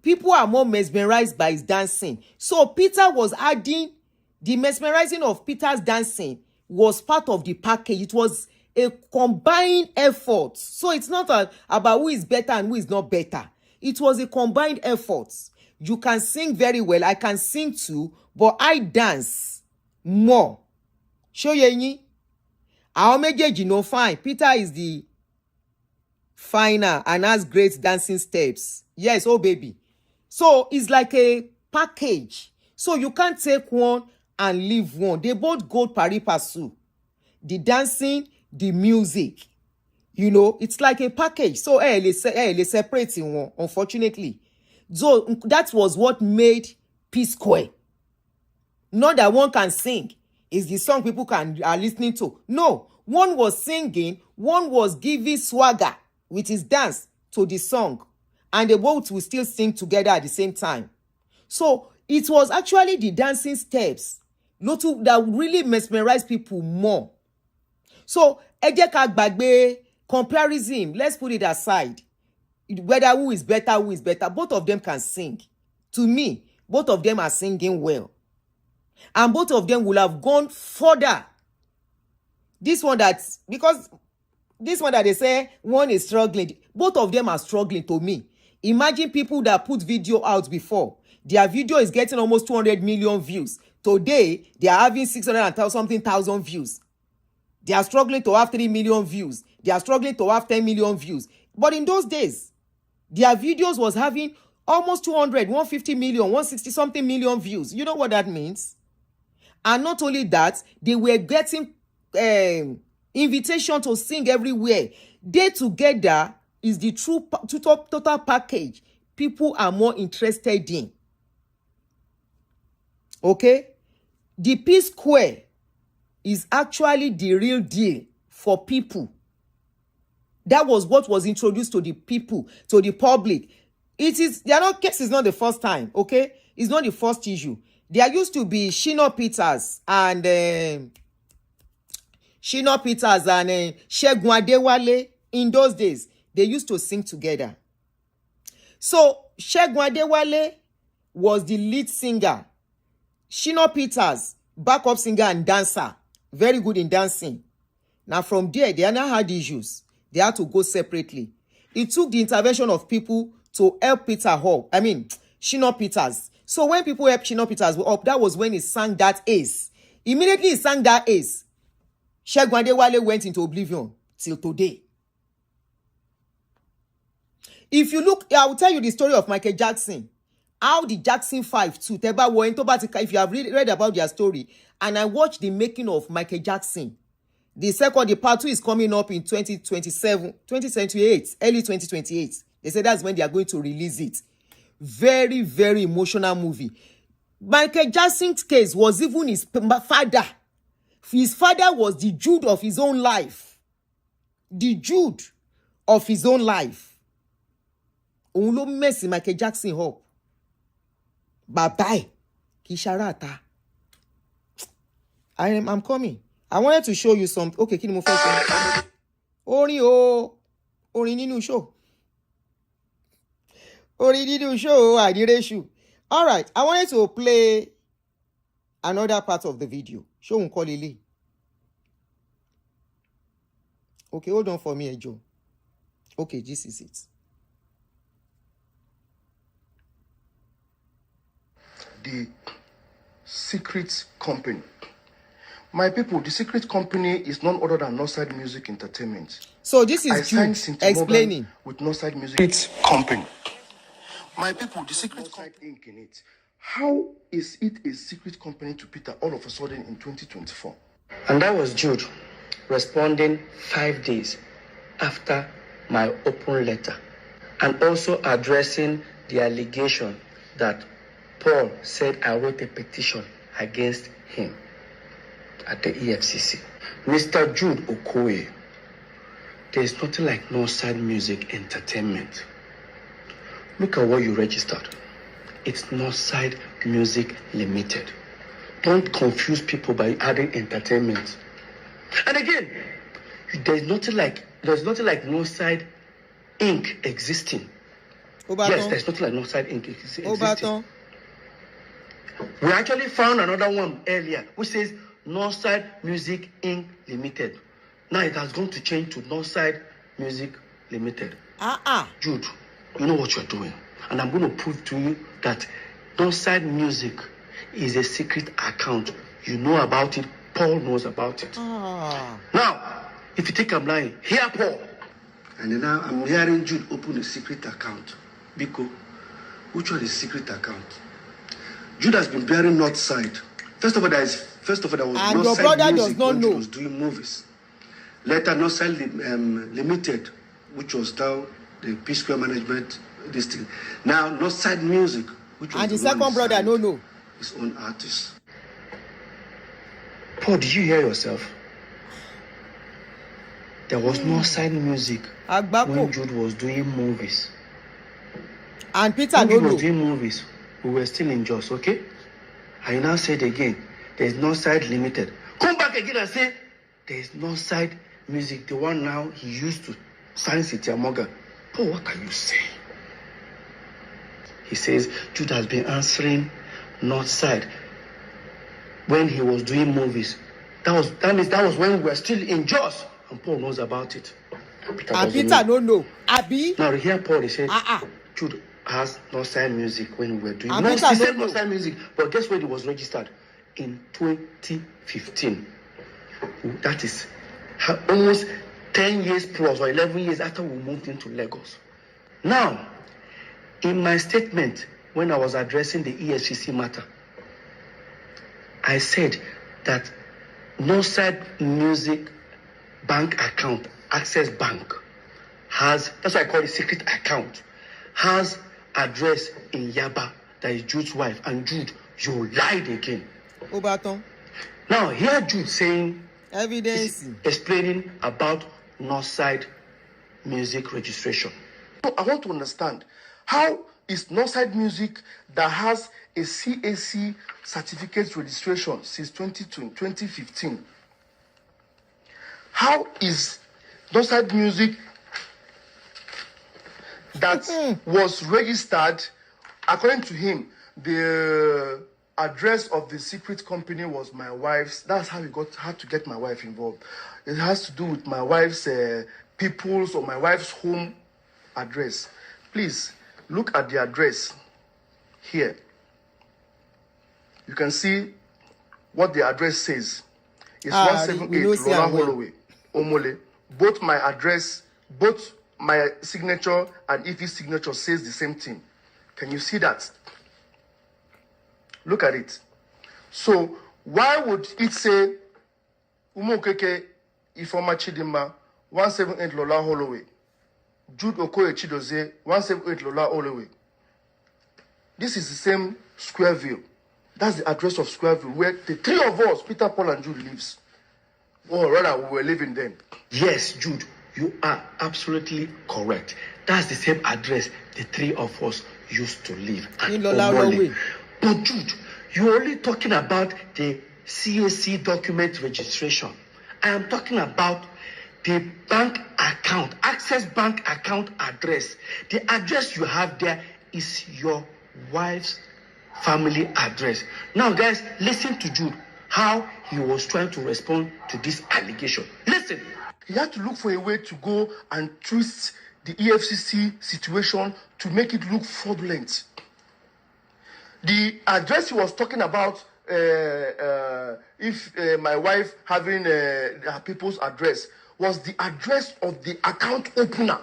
People are more mesmerized by his dancing. So Peter was adding, the mesmerizing of Peter's dancing was part of the package. It was a combined effort. So it's not about who is better and who is not better. It was a combined effort. You can sing very well. I can sing too, but I dance more. Show ye. Our méjèèjì no fine. Peter is the finer and has great dancing steps. Yes, oh baby. So it's like a package. So you can't take one and leave one. They both go pari passu. The dancing, the music. You know, it's like a package. So let's separate one, unfortunately. So that was what made Psquares. Not that one can sing. It's the song people are listening to. No, one was singing, one was giving swagger with his dance to the song. And they both will still sing together at the same time. So it was actually the dancing steps that really mesmerized people more. So ẹ jẹ́ ká gbàgbé comparison. Let's put it aside. Whether who is better, both of them can sing. To me, both of them are singing well. And both of them will have gone further. Because this one that they say one is struggling, both of them are struggling to me. Imagine people that put video out before. Their video is getting almost 200 million views. Today, they are having 600,000 views. They are struggling to have 3 million views. They are struggling to have 10 million views. But in those days, their videos was having almost 200, 150 million, 160 something million views. You know what that means? And not only that, they were getting invitation to sing everywhere. They together is the true total package people are more interested in. Okay? The Psquares is actually the real deal for people. That was what was introduced to the people, to the public. Case is not the first time, okay? It's not the first issue. There used to be Shina Peters and Segun Adewale. In those days, they used to sing together. So Segun Adewale was the lead singer. Shina Peters, backup singer and dancer. Very good in dancing. Now from there, they now had issues. They had to go separately. It took the intervention of people to help Shina Peters. So when people helped Shina Peters up, that was when he sang that ace. Immediately he sang that ace, Segun Adewale went into oblivion till today. If you look, I will tell you the story of Michael Jackson. How the Jackson 5 too. If you have read about their story, and I watched the making of Michael Jackson. The part 2 is coming up in 2028, early 2028. They said that's when they are going to release it. Very, very emotional movie. Michael Jackson's case was even his father. His father was the Jude of his own life. The Jude of his own life. Òun ló mess Michael Jackson up. Bye-bye. Kisharata. I'm coming. I wanted to show you something. Okay, kí ni mo fẹ́ sọ? Orin nínú show. Ori didu show, I did show. All right, I wanted to play another part of the video. Show Nkolili. Okay, hold on for me, Joe. Okay, this is it. The secret company. My people, the secret company is none other than Northside Music Entertainment. So this is I signed Jude Cynthia explaining. Morgan with Northside Music Company. My people, the secret company ink in it. How is it a secret company to Peter all of a sudden in 2024? And that was Jude responding 5 days after my open letter and also addressing the allegation that Paul said I wrote a petition against him at the EFCC. Mr. Jude Okoye, there is nothing like Northside Music Entertainment. Look at what you registered. It's Northside Music Limited. Don't confuse people by adding entertainment. And again, there's nothing like Northside Inc. existing. Obaton. Yes, there's nothing like Northside Inc. existing. Obaton. We actually found another one earlier, which says Northside Music Inc. Limited. Now it has gone to change to Northside Music Limited. Jude, you know what you're doing. And I'm going to prove to you that Northside Music is a secret account. You know about it. Paul knows about it. Now, if you think I'm lying, hear Paul. And now I'm hearing Jude open a secret account. Biko, which one is secret account? Jude has been bearing Northside. First of all, there was and Northside your brother Music does not when know. Jude was doing movies. Later, Northside Limited, which was now the Psquares management, this thing. Now, Northside Music, which was and the second brother, no. His own artist. Paul, did you hear yourself? There was Northside Music when Jude was doing movies. And Peter when Jude no. was doing movies, we were still in Jos, okay? I now said again, there's Northside Limited. Come back again and say, there's Northside Music, the one now he used to sign Cynthia Morgan. Paul, what are you saying? He says Jude has been answering Northside when he was doing movies. That was when we were still in Jos, and Paul knows about it. And Peter no. Abi. Now here Paul, he said Jude has Northside Music when we were doing. And No, he Peter said no. Northside Music, but guess where it was registered? In 2015. That is almost 10 years plus or 11 years after we moved into Lagos. Now, in my statement, when I was addressing the EFCC matter, I said that Northside Music bank account, Access Bank, has, that's why I call it secret account, has address in Yaba, that is Jude's wife. And Jude, you lied again. Obaton. Now, here Jude saying, Evidence. explaining about Northside Music registration. So I want to understand, how is Northside Music that has a CAC certificate registration since 2015? How is Northside Music that was registered, according to him, the address of the secret company was my wife's. That's how he had to get my wife involved. It has to do with my wife's people's or my wife's home address. Please look at the address here. You can see what the address says. It's 178 Lola Holloway, Omole. Both my address, both my signature and Ife's signature says the same thing. Can you see that? Look at it. So why would it say Umokeke Ifoma Chidima 178 Lola Holloway, Jude Okoye Chidozie 178 Lola Holloway? This is the same Squareville. That's the address of Squareville where the three of us, Peter, Paul, and Jude, lives. Or rather, we were living then. Yes, Jude, you are absolutely correct. That's the same address the three of us used to live at Omole. But Jude, you're only talking about the CAC document registration. I am talking about the bank account, Access Bank account address. The address you have there is your wife's family address. Now, guys, listen to Jude, how he was trying to respond to this allegation. Listen. He had to look for a way to go and twist the EFCC situation to make it look fraudulent. The address he was talking about, if my wife having her people's address, was the address of the account opener.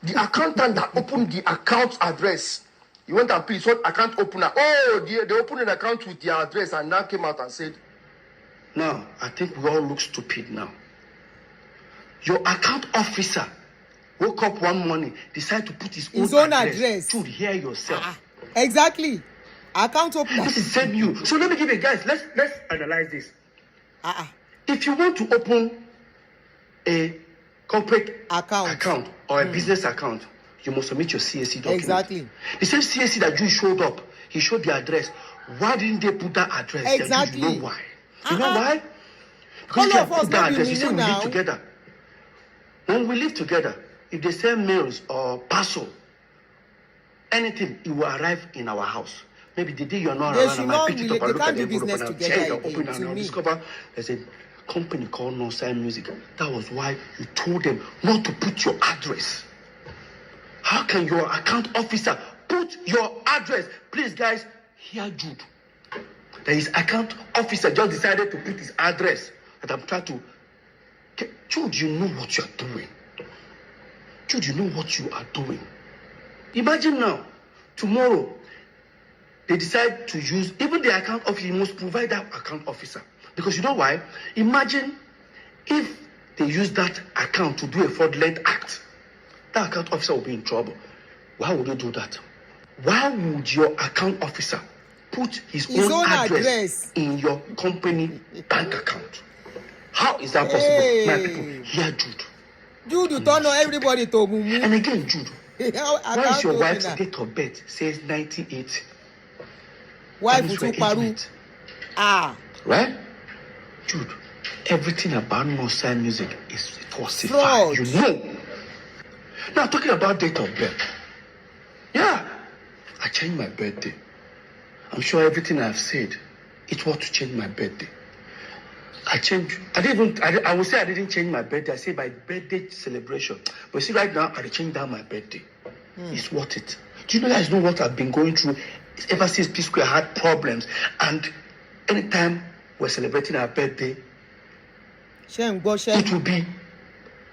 The accountant that opened the account address. He went and picked account opener. Oh, they opened an account with their address and now came out and said, now, I think we all look stupid now. Your account officer woke up one morning, decided to put his own address. To hear yourself. Exactly. Account opener. This is same you. So let me give you guys. Let's analyze this. If you want to open a corporate account or a business account, you must submit your CSC document. Exactly. The same CSC that you showed up, he showed the address. Why didn't they put that address? Exactly. You know why? You know why? Because all of us that address. You we say we now. live together. When we live together, if they send mails or parcel, anything, it will arrive in our house. Maybe the day you are not around, I might pick it up and look at the envelope and I'll check, open and I'll discover there's a company called No Sign Music. That was why you told them not to put your address. How can your account officer put your address? Please, guys, hear Jude. That his account officer just decided to put his address. That I'm trying to... Jude, you know what you're doing. Jude, you know what you are doing. Imagine now, tomorrow, they decide to use, even the account officer, you must provide that account officer. Because you know why? Imagine if they use that account to do a fraudulent act. That account officer will be in trouble. Why would you do that? Why would your account officer put his own address in your company bank account? How is that possible? Hey. My people, here, Jude. Jude, you don't know everybody to mumu. And again, Jude, why is your wife's date of birth says 98? Wife to Paru. Right? Jude, everything about No Sign Music is falsified. Fraud. You know. Now, talking about date of birth. Yeah, I changed my birthday. I'm sure everything I've said, it was to change my birthday. I would say I didn't change my birthday. I say my birthday celebration. But see, right now, I changed down my birthday. It's worth it. Do you guys know what I've been going through ever since Psquares had problems? And anytime we're celebrating our birthday, it will be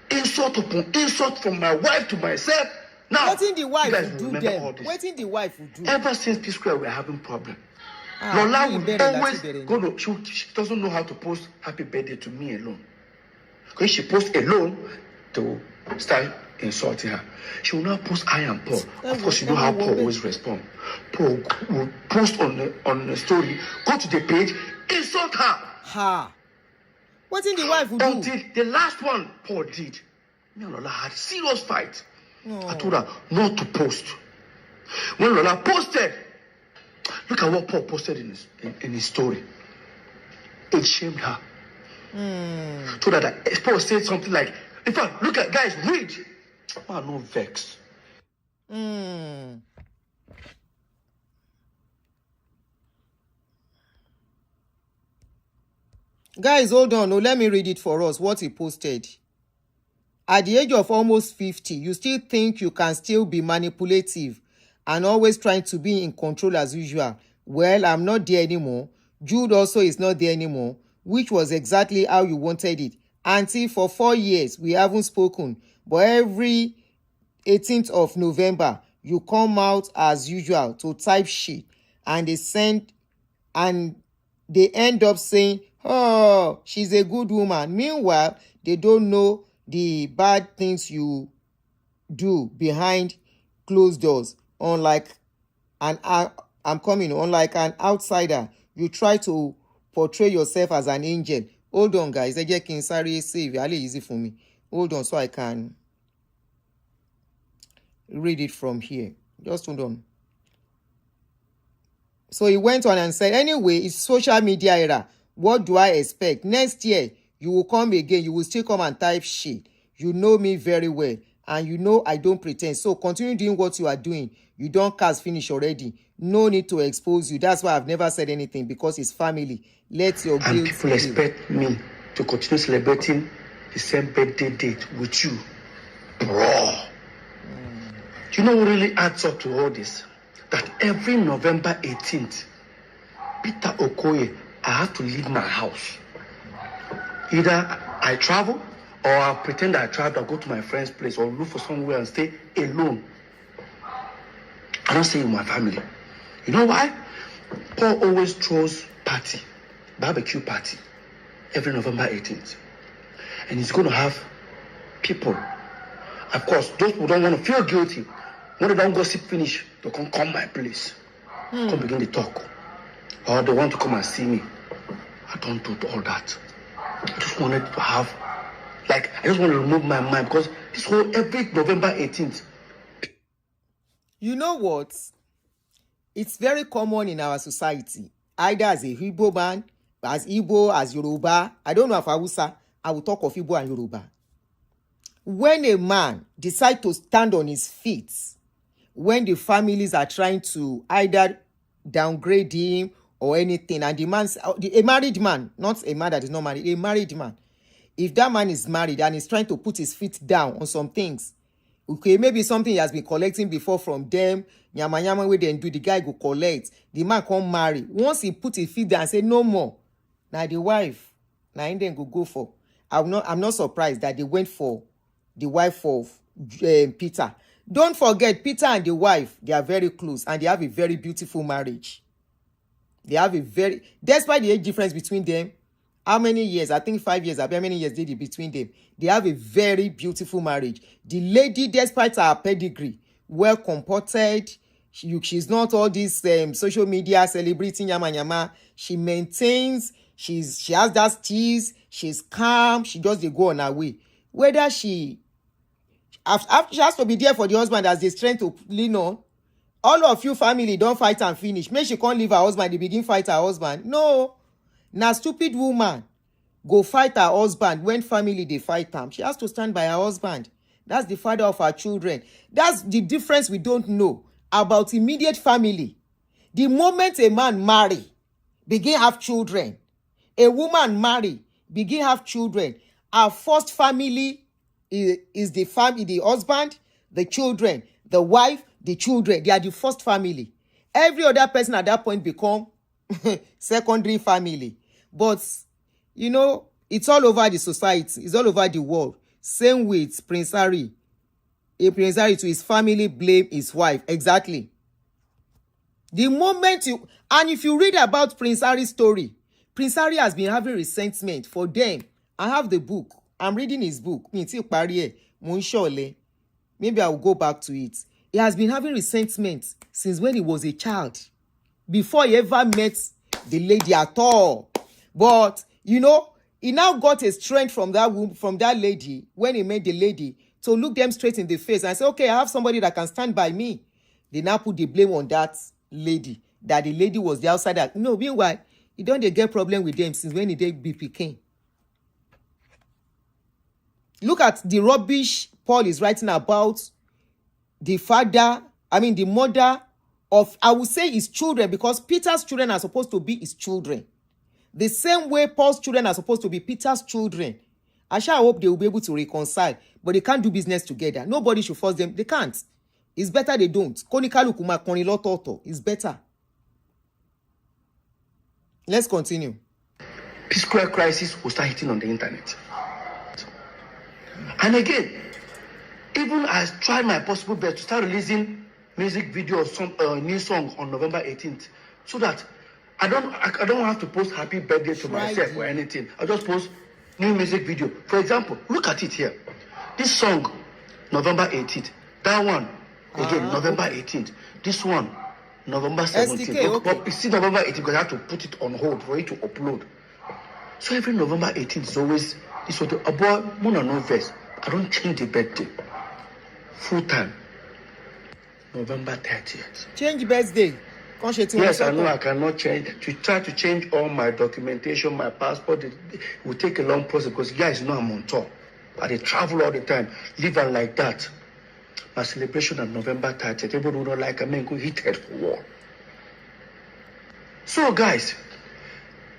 insult upon insult from my wife to myself. Now, what in the wife will do them? What in the wife will do? Ever since Psquares, we're having problems. Lola will always go to, she doesn't know how to post happy birthday to me alone. Because she posts alone to start insulting her. She will not post I and Paul. Of course, you know how Paul always responds. Paul will post on the story, go to the page, insult her. What in the wife will do? Until the last one Paul did. Me and Lola had serious fight. I told her not to post. When Lola posted, look at what Paul posted in his story. It shamed her. So that Paul said something like, in fact, look at, guys, read. Oh, no vex. Guys, hold on. No, let me read it for us, what he posted. At the age of almost 50, you still think you can still be manipulative and always trying to be in control as usual. Well, I'm not there anymore. Jude also is not there anymore, which was exactly how you wanted it. Auntie, for 4 years, we haven't spoken, but every 18th of November, you come out as usual to type shit, and they end up saying, oh, she's a good woman. Meanwhile, they don't know the bad things you do behind closed doors. Unlike an outsider, you try to portray yourself as an angel. Hold on, guys. Ẹ jẹ́ kí n sáré save. It's easy for me. Hold on so I can read it from here. Just hold on. So he went on and said, anyway, it's social media era. What do I expect? Next year, you will come again. You will still come and type shit. You know me very well. and you know I don't pretend. So continue doing what you are doing. You don't cast finish already. No need to expose you. That's why I've never said anything, because it's family. Let your And guilt people heal. expect me to continue celebrating the same birthday date with you. Bro. Do you know what really adds up to all this? That every November 18th, Peter Okoye, I have to leave my house. Either I travel, or I pretend I travel, I go to my friend's place, or look for somewhere and stay alone. I don't stay with my family. You know why? Paul always throws party, barbecue party, every November 18th. And he's going to have people. Of course, those who don't want to feel guilty, when they don't gossip finish, they can come my place. Come begin to talk. Or they want to come and see me. I don't do all that. I just wanted to have, I just want to remove my mind, because this whole every November 18th. You know what? It's very common in our society. Either as a Igbo man, as Igbo, as Yoruba. I don't know if Hausa. I will talk of Igbo and Yoruba. When a man decides to stand on his feet, when the families are trying to either downgrade him or anything, and a married man, not a man that is not married, a married man, if that man is married and is trying to put his feet down on some things, okay, maybe something he has been collecting before from them, yama wey dem do, the guy go collect, the man come marry. Once he put his feet down and say no more, now the wife, now him then go for. I'm not surprised that they went for the wife of Peter. Don't forget, Peter and the wife, they are very close, and they have a very beautiful marriage. They have despite the age difference between them, how many years? I think 5 years. How many years did it between them? They have a very beautiful marriage. The lady, despite her pedigree, well comported. She's not all this social media celebrating yama. She maintains. She has that steeze. She's calm. She just they go on her way. Whether she has to be there for the husband as they strength to lean on. All of you family don't fight and finish. Make she can't leave her husband. They begin fight her husband. No. Now stupid woman go fight her husband when family they fight them. She has to stand by her husband. That's the father of her children. That's the difference we don't know about immediate family. The moment a man marry, begin have children. A woman marry, begin have children. Our first family is the family, the husband, the children, the wife, the children. They are the first family. Every other person at that point become secondary family. But, you know, it's all over the society. It's all over the world. Same with Prince Harry. A Prince Harry to his family blame his wife. Exactly. The moment if you read about Prince Harry's story, Prince Harry has been having resentment for them. I have the book. I'm reading his book. Maybe I will go back to it. He has been having resentment since when he was a child, before he ever met the lady at all. But, you know, he now got a strength from that lady, when he met the lady, to look them straight in the face and say, okay, I have somebody that can stand by me. They now put the blame on that lady, that the lady was the outsider. No, meanwhile, he don't get problem with them since when he did be Peking. Look at the rubbish Paul is writing about the mother of, I would say, his children, because Peter's children are supposed to be his children. The same way Paul's children are supposed to be Peter's children. I hope they will be able to reconcile, but they can't do business together. Nobody should force them. They can't. It's better they don't. It's better. Let's continue. P-square crisis will start hitting on the internet. And again, even I tried my possible best to start releasing music video or some new song on November 18th, so that I don't have to post happy birthday to myself or anything. I just post new music video. For example, look at it here. This song, November 18th. That one, again, November 18th. This one, November 17th. SDK, okay. But you see November 18th because I have to put it on hold for it to upload. So every November 18th is always this sort of about Mona no verse. I don't change the birthday. Full time. November 30th. Change birthday. Yes, I know I cannot change. To try to change all my documentation, my passport, it will take a long process because guys know I'm on top. I dey travel all the time, live am like that. My celebration on November 30th, everybody who don't like me go hit head for war. So guys,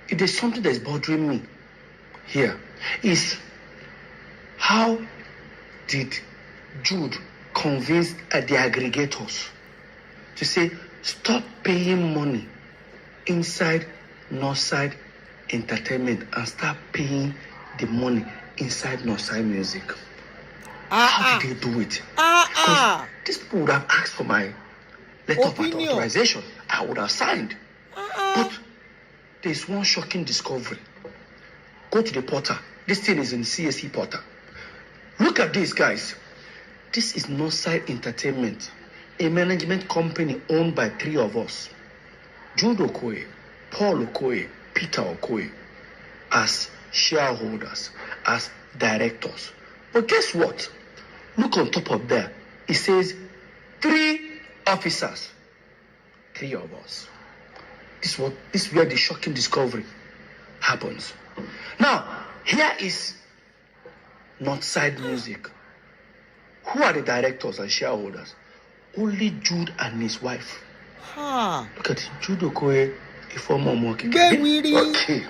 it is something that is bothering me here is how did Jude convince the aggregators to say stop paying money inside Northside Entertainment and start paying the money inside Northside Music? How did they do it? Because these people would have asked for my letter of authorization. I would have signed. But there's one shocking discovery. Go to the portal. This thing is in CSE portal. Look at this, guys. This is Northside Entertainment, a management company owned by 3 of us. Jude Okoye, Paul Okoye, Peter Okoye, as shareholders, as directors. But guess what? Look on top of there. It says 3 officers. 3 of us. This is where the shocking discovery happens. Now, here is Northside Music. Who are the directors and shareholders? Only Jude and his wife. Look at it. Jude Okoye, a former monkey. Okay.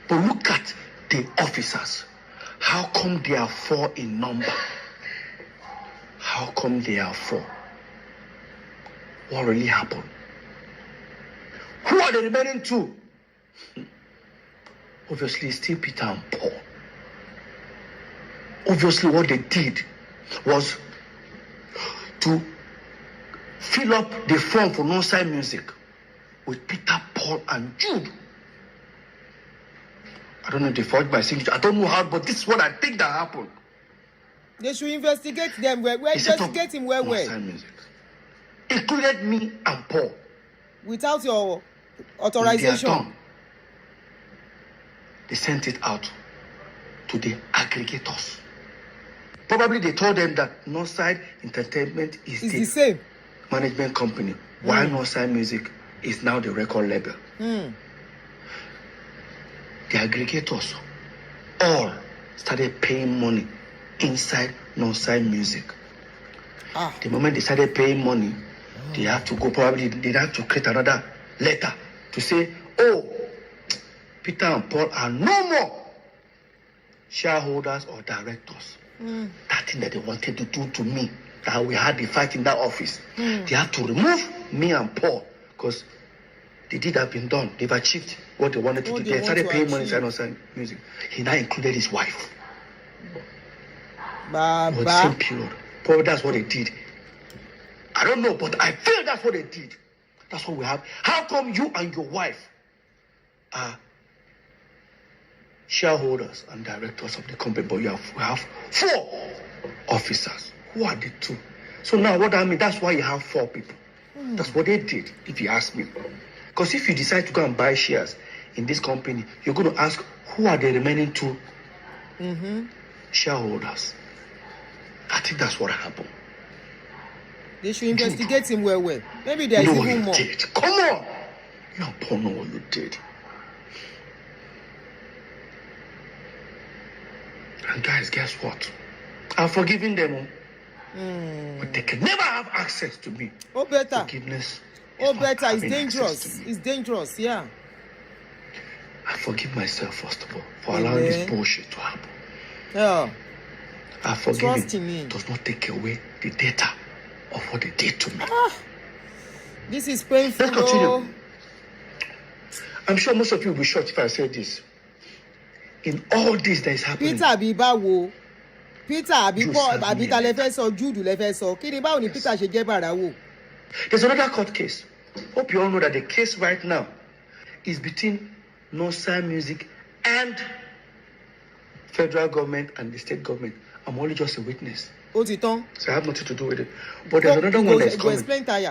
But look at the officers. How come they are 4 in number? How come they are 4? What really happened? Who are the remaining 2? Obviously, still Peter and Paul. Obviously, what they did was to fill up the form for Northside Music with Peter, Paul, and Jude. I don't know if they forged my signature. I don't know how, but this is what I think that happened. They should investigate them. We're investigating where. Northside Music included me and Paul. Without your authorization. They sent it out to the aggregators. Probably they told them that Northside Entertainment is the same management company, while Northside Music is now the record label. The aggregators all started paying money inside Northside Music. The moment they started paying money, they have to go, probably they have to create another letter to say, oh, Peter and Paul are no more shareholders or directors. That thing that they wanted to do to me, that we had the fight in that office, they have to remove me and Paul because the deed have been done. They've achieved what they wanted to do. They started paying money inside Northside Music. He now included his wife. For the same period. Probably that's what they did. I don't know, but I feel that's what they did. That's what we have. How come you and your wife are shareholders and directors of the company, but we have 4 officers? Who are the 2? So now what I mean, that's why you have 4 people. That's what they did, if you ask me. Because if you decide to go and buy shares in this company, you're going to ask, who are the remaining 2 shareholders? I think that's what happened. They should investigate him well. Maybe there's even more. Did. Come on! You and Paul know what you did. And guys, guess what? I've forgiven them. But they can never have access to me. Oh, better. Forgiveness. Better. It's dangerous. It's dangerous, yeah. I forgive myself, first of all, for allowing this bullshit to happen. Yeah. I forgive him. Does not take away the data of what they did to me. This is painful. Let's continue. I'm sure most of you will be shocked if I say this. In all this that is happening. Peter Abibawo. Peter Abibawo. Abita lefeso. Jude lefeso. Kini bawo ni Peter ṣe jẹ́ barawo. There's another court case. Hope you all know that the case right now is between Northside Music and federal government and the state government. I'm only just a witness. So I have nothing to do with it. But there's another one that's coming.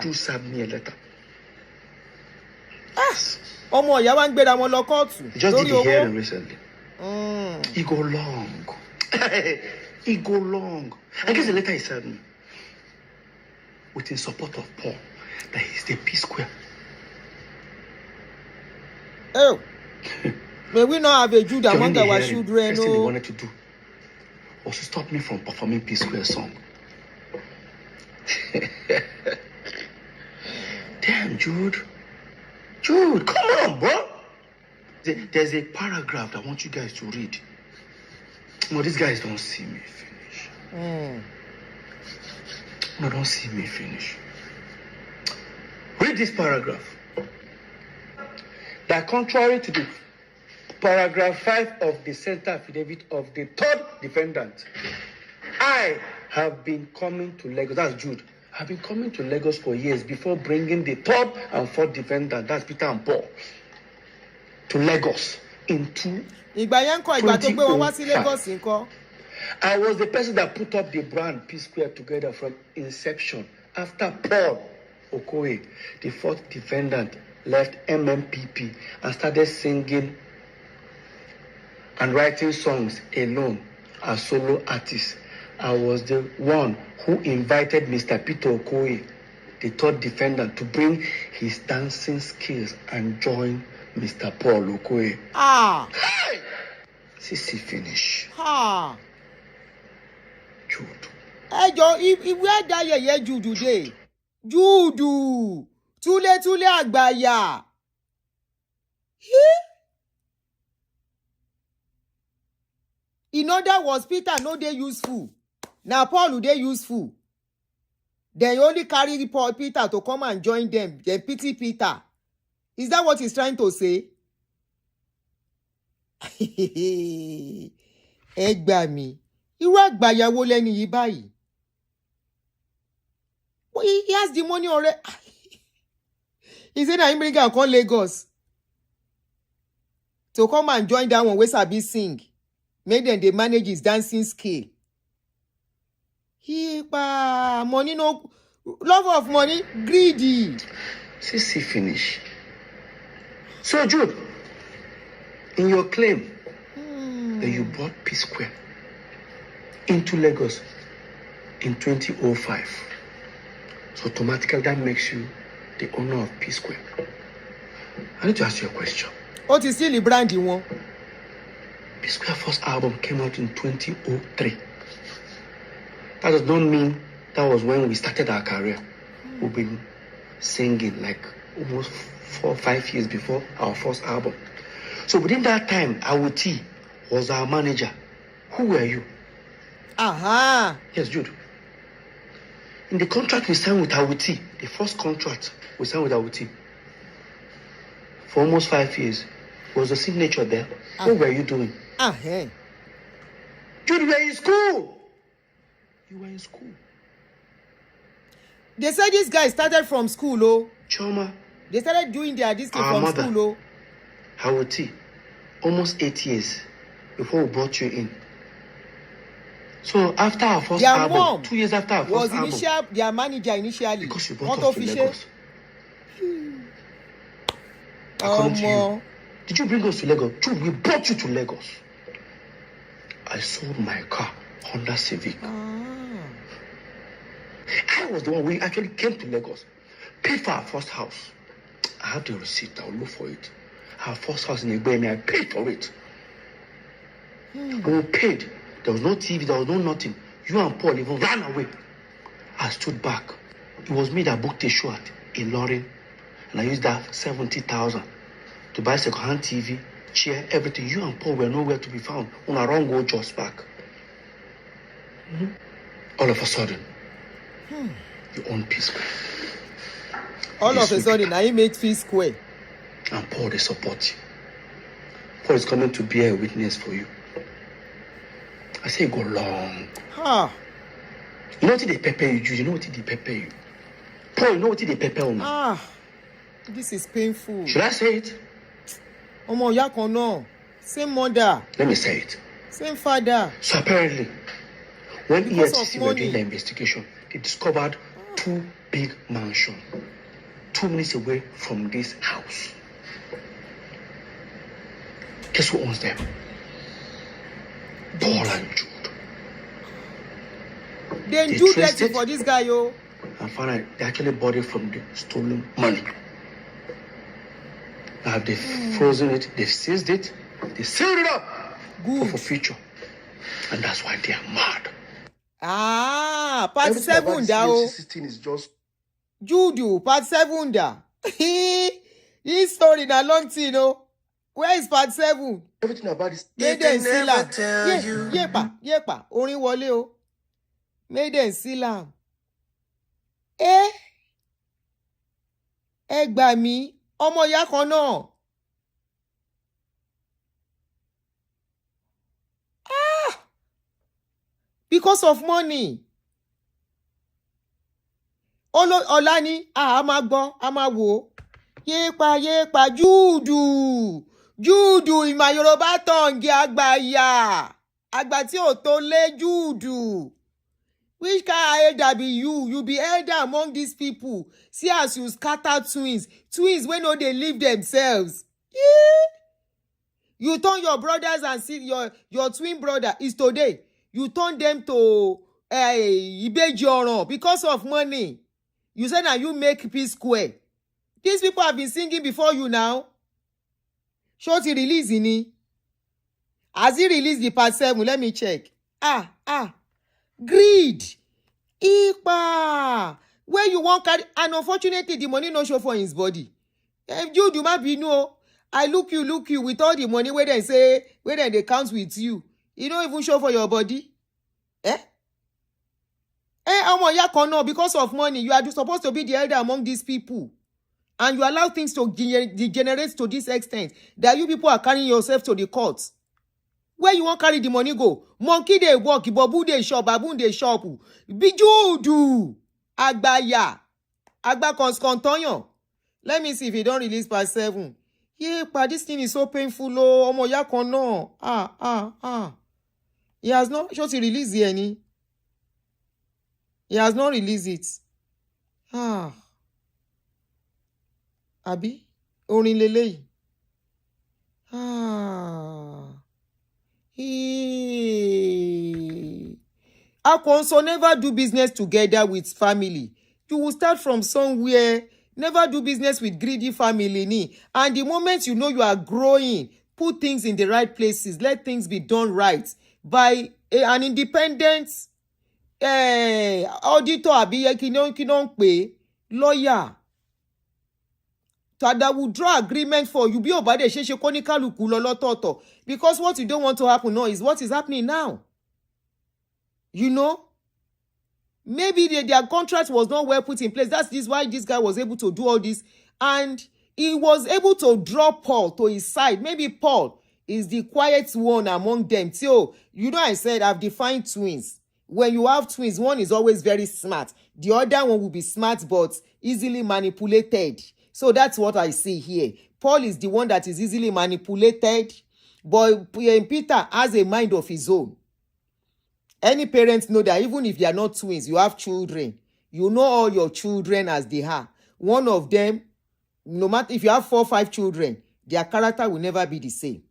Do serve me a letter. Ọmọ ìyá wa ń gbéra wọn lọ kóòtù. Just did the hearing recently. It go long. It go long. I guess the letter he sent me with in support of Paul that he's the Psquares. Oh. May we not have a Jude among our children? First thing he wanted to do was to stop me from performing Psquares song. Damn, Jude. Jude, come on, bro. There's a paragraph I want you guys to read. No, these guys don't see me finish. No, don't see me finish. Read this paragraph. That contrary to the paragraph 5 of the center affidavit of the third defendant, I have been coming to Lagos. That's Jude. I've been coming to Lagos for years before bringing the third and fourth defendant, that's Peter and Paul, to Lagos in 2005. I was the person that put up the brand Psquares together from inception. After Paul Okoye, the fourth defendant, left MMPP and started singing and writing songs alone as solo artist, I was the one who invited Mr. Peter Okoye, the third defendant, to bring his dancing skills and join Mr. Paul Okoye. Hey! Sissy finish. Jude. Hey, Joe, if where that yeah Jude today? Jude. Tule agbaya. In other words, Peter no dey useful. Now Paul dey useful. Then you only carry the Paul Peter to come and join them. Then pity Peter. Is that what he's trying to say? Ẹ gbà mí. Irú àgbàyàwó lẹ́ni yìí báyìí. Well, he has the money already. He said that he bring her come Lagos to come and join that one wey sabi sing. Make them they manage his dancing skill. Money no love of money, greedy. Sissy finish. So Jude, in your claim that you brought Psquares into Lagos in 2005, so automatically that makes you the owner of Psquares. I need to ask you a question. What is still the brand you want? Psquares' first album came out in 2003. That does not mean that was when we started our career. We've been singing like almost 4 or 5 years before our first album. So within that time, Awuti was our manager. Who were you? Yes, Jude. In the contract we signed with Awuti, the first contract we signed with Awuti, for almost 5 years, was the signature there. What were you doing? Jude, you were in school. You were in school. They said this guy started from school, oh. Choma. They started doing their this thing from mother, school, oh. Awuti, almost 8 years before we brought you in. So after our first their album, mom 2 years after our first album, their manager initially. Because you brought us to Lagos. According to you, did you bring us to Lagos? Jude, we brought you to Lagos. I sold my car, Honda Civic. I was the one we actually came to Lagos, paid for our first house. I have the receipt. I'll look for it. Our first house in Igbemi, I paid for it. When we paid, there was no TV, there was no nothing. You and Paul even ran away. I stood back. It was me that booked a show at Ilorin, and I used that 70,000 to buy second-hand TV, chair, everything. You and Paul were nowhere to be found. On our wrong go just back. All of a sudden, you own Psquares. All of a sudden, now he made Psquares. And Paul, they support you. Paul is coming to be a witness for you. I say go long. You know what they pepper you, Jude? You know what they pepper you? Paul, you know what they pepper you? This is painful. Should I say it? Omo yakono. Same mother. Let me say it. Same father. So apparently, when Because EFCC of were doing money. the investigation, they discovered 2 big mansions 2 minutes away from this house. Guess who owns them? Paul and Jude. They They do traced dirty it. for this guy, yo. And found out they actually bought it from the stolen money. Now they've frozen it, they've seized it, they sealed it up for Good. future. And that's why they are mad. Part Everything 7 about this da o. EFCC thing is just Judu, part 7 da. This story na long thing, o. Where is part 7? everything about this. Maiden Silam. Yepa. Orin wọlé o. Maiden Silam. Ẹ gbà mí, ọmọ ìyá kan náà. Because of money. Ọlá ni a máa gbọ́, a máa wò. Yépa, Júùdù ìmọ̀ Yorùbá tongue àgbàyà. Àgbà tí ò tó lé Júùdù. Which kind of elder be you? You be elder among these people. See as you scatter twins wey no dey leave themselves. You turn your brothers and see your twin brother is today. You turn them to Ibeji Oron because of money. You say now you make Psquares. These people have been singing before you now. Short release ini. Has he released the part 7? Let me check. Greed. Ipa. Where you want carry, and unfortunately the money no show for his body. You do not be no. I look you with all the money where they say, where they count with you. You don't even show for your body. Because of money, you are supposed to be the elder among these people. And you allow things to degenerate to this extent that you people are carrying yourself to the courts. Where you want carry the money go? Monkey they walk, babu they shop, baboon they shop. Bijudu, Agbaya, Agba Konskontonyo. Let me see if he don't release part 7. But this thing is so painful. Omo ya kono. He has not just released any. He has not released it. Abi, orin leleyi. Akonso never do business together with family. You will start from somewhere. Never do business with greedy family. And the moment you know you are growing, put things in the right places. Let things be done right by an independent auditor abi kinon pe lawyer. That will draw agreement for you. Be obade sheshe konikaluku lolototo. Because what you don't want to happen now is what is happening now. You know? Maybe their contract was not well put in place. That's why this guy was able to do all this. And he was able to draw Paul to his side. Maybe Paul is the quiet one among them. So, you know, I said I've defined twins. When you have twins, one is always very smart. The other one will be smart but easily manipulated. So that's what I see here. Paul is the one that is easily manipulated. But Peter has a mind of his own. Any parents know that even if they are not twins, you have children. You know all your children as they are. One of them, no matter if you have 4 or 5 children, their character will never be the same.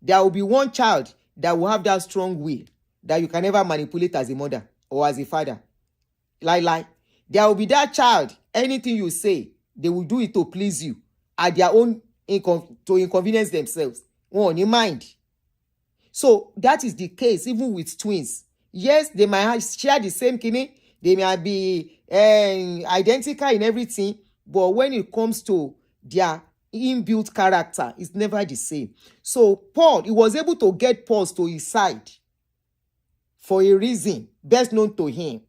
There will be one child that will have that strong will that you can never manipulate as a mother or as a father. Lie. There will be that child, anything you say, they will do it to please you at their own to inconvenience themselves. On your mind. So that is the case even with twins. Yes, they might share the same kidney. They might be identical in everything. But when it comes to their inbuilt character, it's never the same. So Paul, he was able to get Paul to his side for a reason best known to him.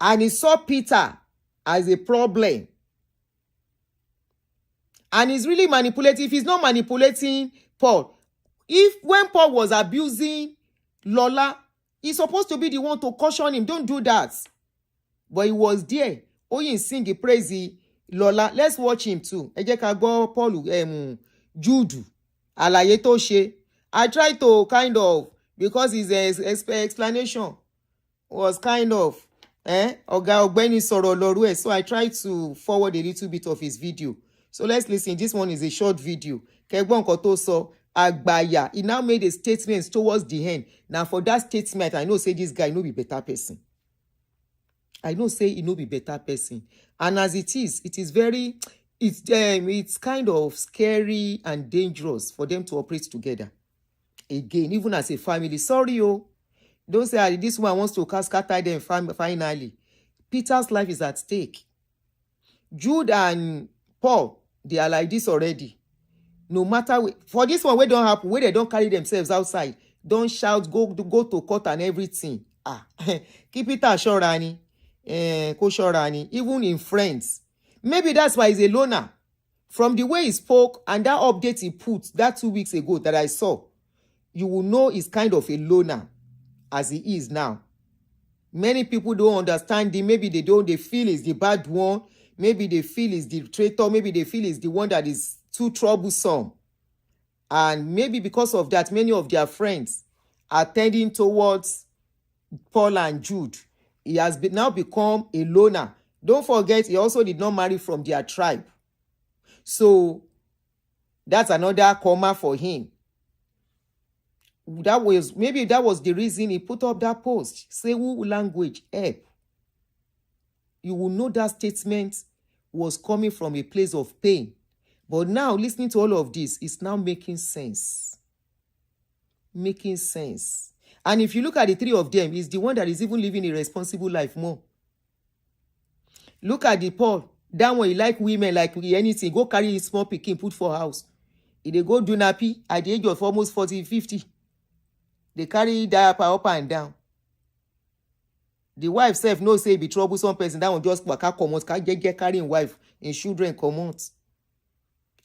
And he saw Peter as a problem. And he's really manipulating. If he's not manipulating Paul, when Paul was abusing Lola, he's supposed to be the one to caution him. Don't do that. But he was there. Oyin sing the praise Lola. Let's watch him too. Ẹ jẹ́ ká gbọ́ Paul Jude. Àlàyé tó ṣe. I tried to kind of, because his explanation was kind of Ọ̀gá Ọ̀gbẹ́ni sọ̀rọ̀ lọ́rú ẹ̀. So I tried to forward a little bit of his video. So let's listen. This one is a short video. Kẹ́gbọ́n nǹkan tó sọ. Agbaya, he now made a statement towards the end. Now for that statement, I know say this guy no be better person. I know say he no be better person. And as it is very, it's kind of scary and dangerous for them to operate together. again, even as a family. Sorry, oh. Don't say this one wants to scatter them finally. Peter's life is at stake. Jude and Paul, they are like this already. No matter for this one, where don't happen, where they don't carry themselves outside, don't shout, go to court and everything. Keep it assurani, even in friends. Maybe that's why he's a loner. From the way he spoke and that update he put that 2 weeks ago that I saw, you will know he's kind of a loner as he is now. Many people don't understand him. Maybe they feel he's the bad one. Maybe they feel he's the traitor. Maybe they feel he's the one that is too troublesome. And maybe because of that, many of their friends are tending towards Paul and Jude. He has now become a loner. Don't forget, he also did not marry from their tribe. So that's another comma for him. Maybe that was the reason he put up that post. Say, who language help? You will know that statement was coming from a place of pain. But now, listening to all of this, it's now making sense. Making sense. And if you look at the three of them, he's the one that is even living a responsible life more. Look at the Paul. That one, he like women, like anything. Go carry his small pikin, put for house. If they go do nappy at the age of almost 40, 50. They carry diaper up and down. The wife self no say be troublesome person. That one just waka comot, get carrying wife and children comot.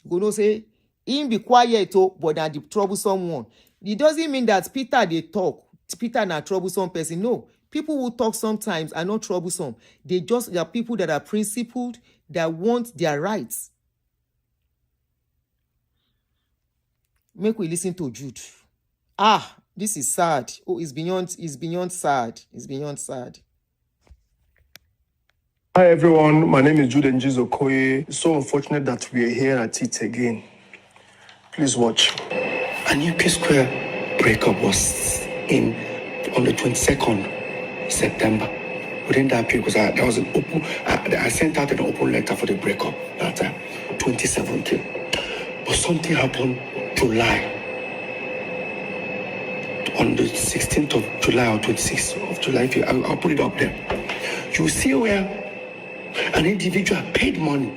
Go no say him be quiet but na the troublesome one. It doesn't mean that Peter they talk. Peter na troublesome person. No, people who talk sometimes are not troublesome. They are people that are principled, that want their rights. Make we listen to Jude. This is sad. Oh, it's beyond sad. It's beyond sad. Hi everyone, my name is Jude Okoye. It's so unfortunate that we are here at it again. Please watch. A new Psquare breakup was on the 22nd September. Within that period, because there was an open, I sent out an open letter for the breakup that time, 2017. But something happened July. On the 16th of July or 26th of July, I'll put it up there. You see where an individual paid money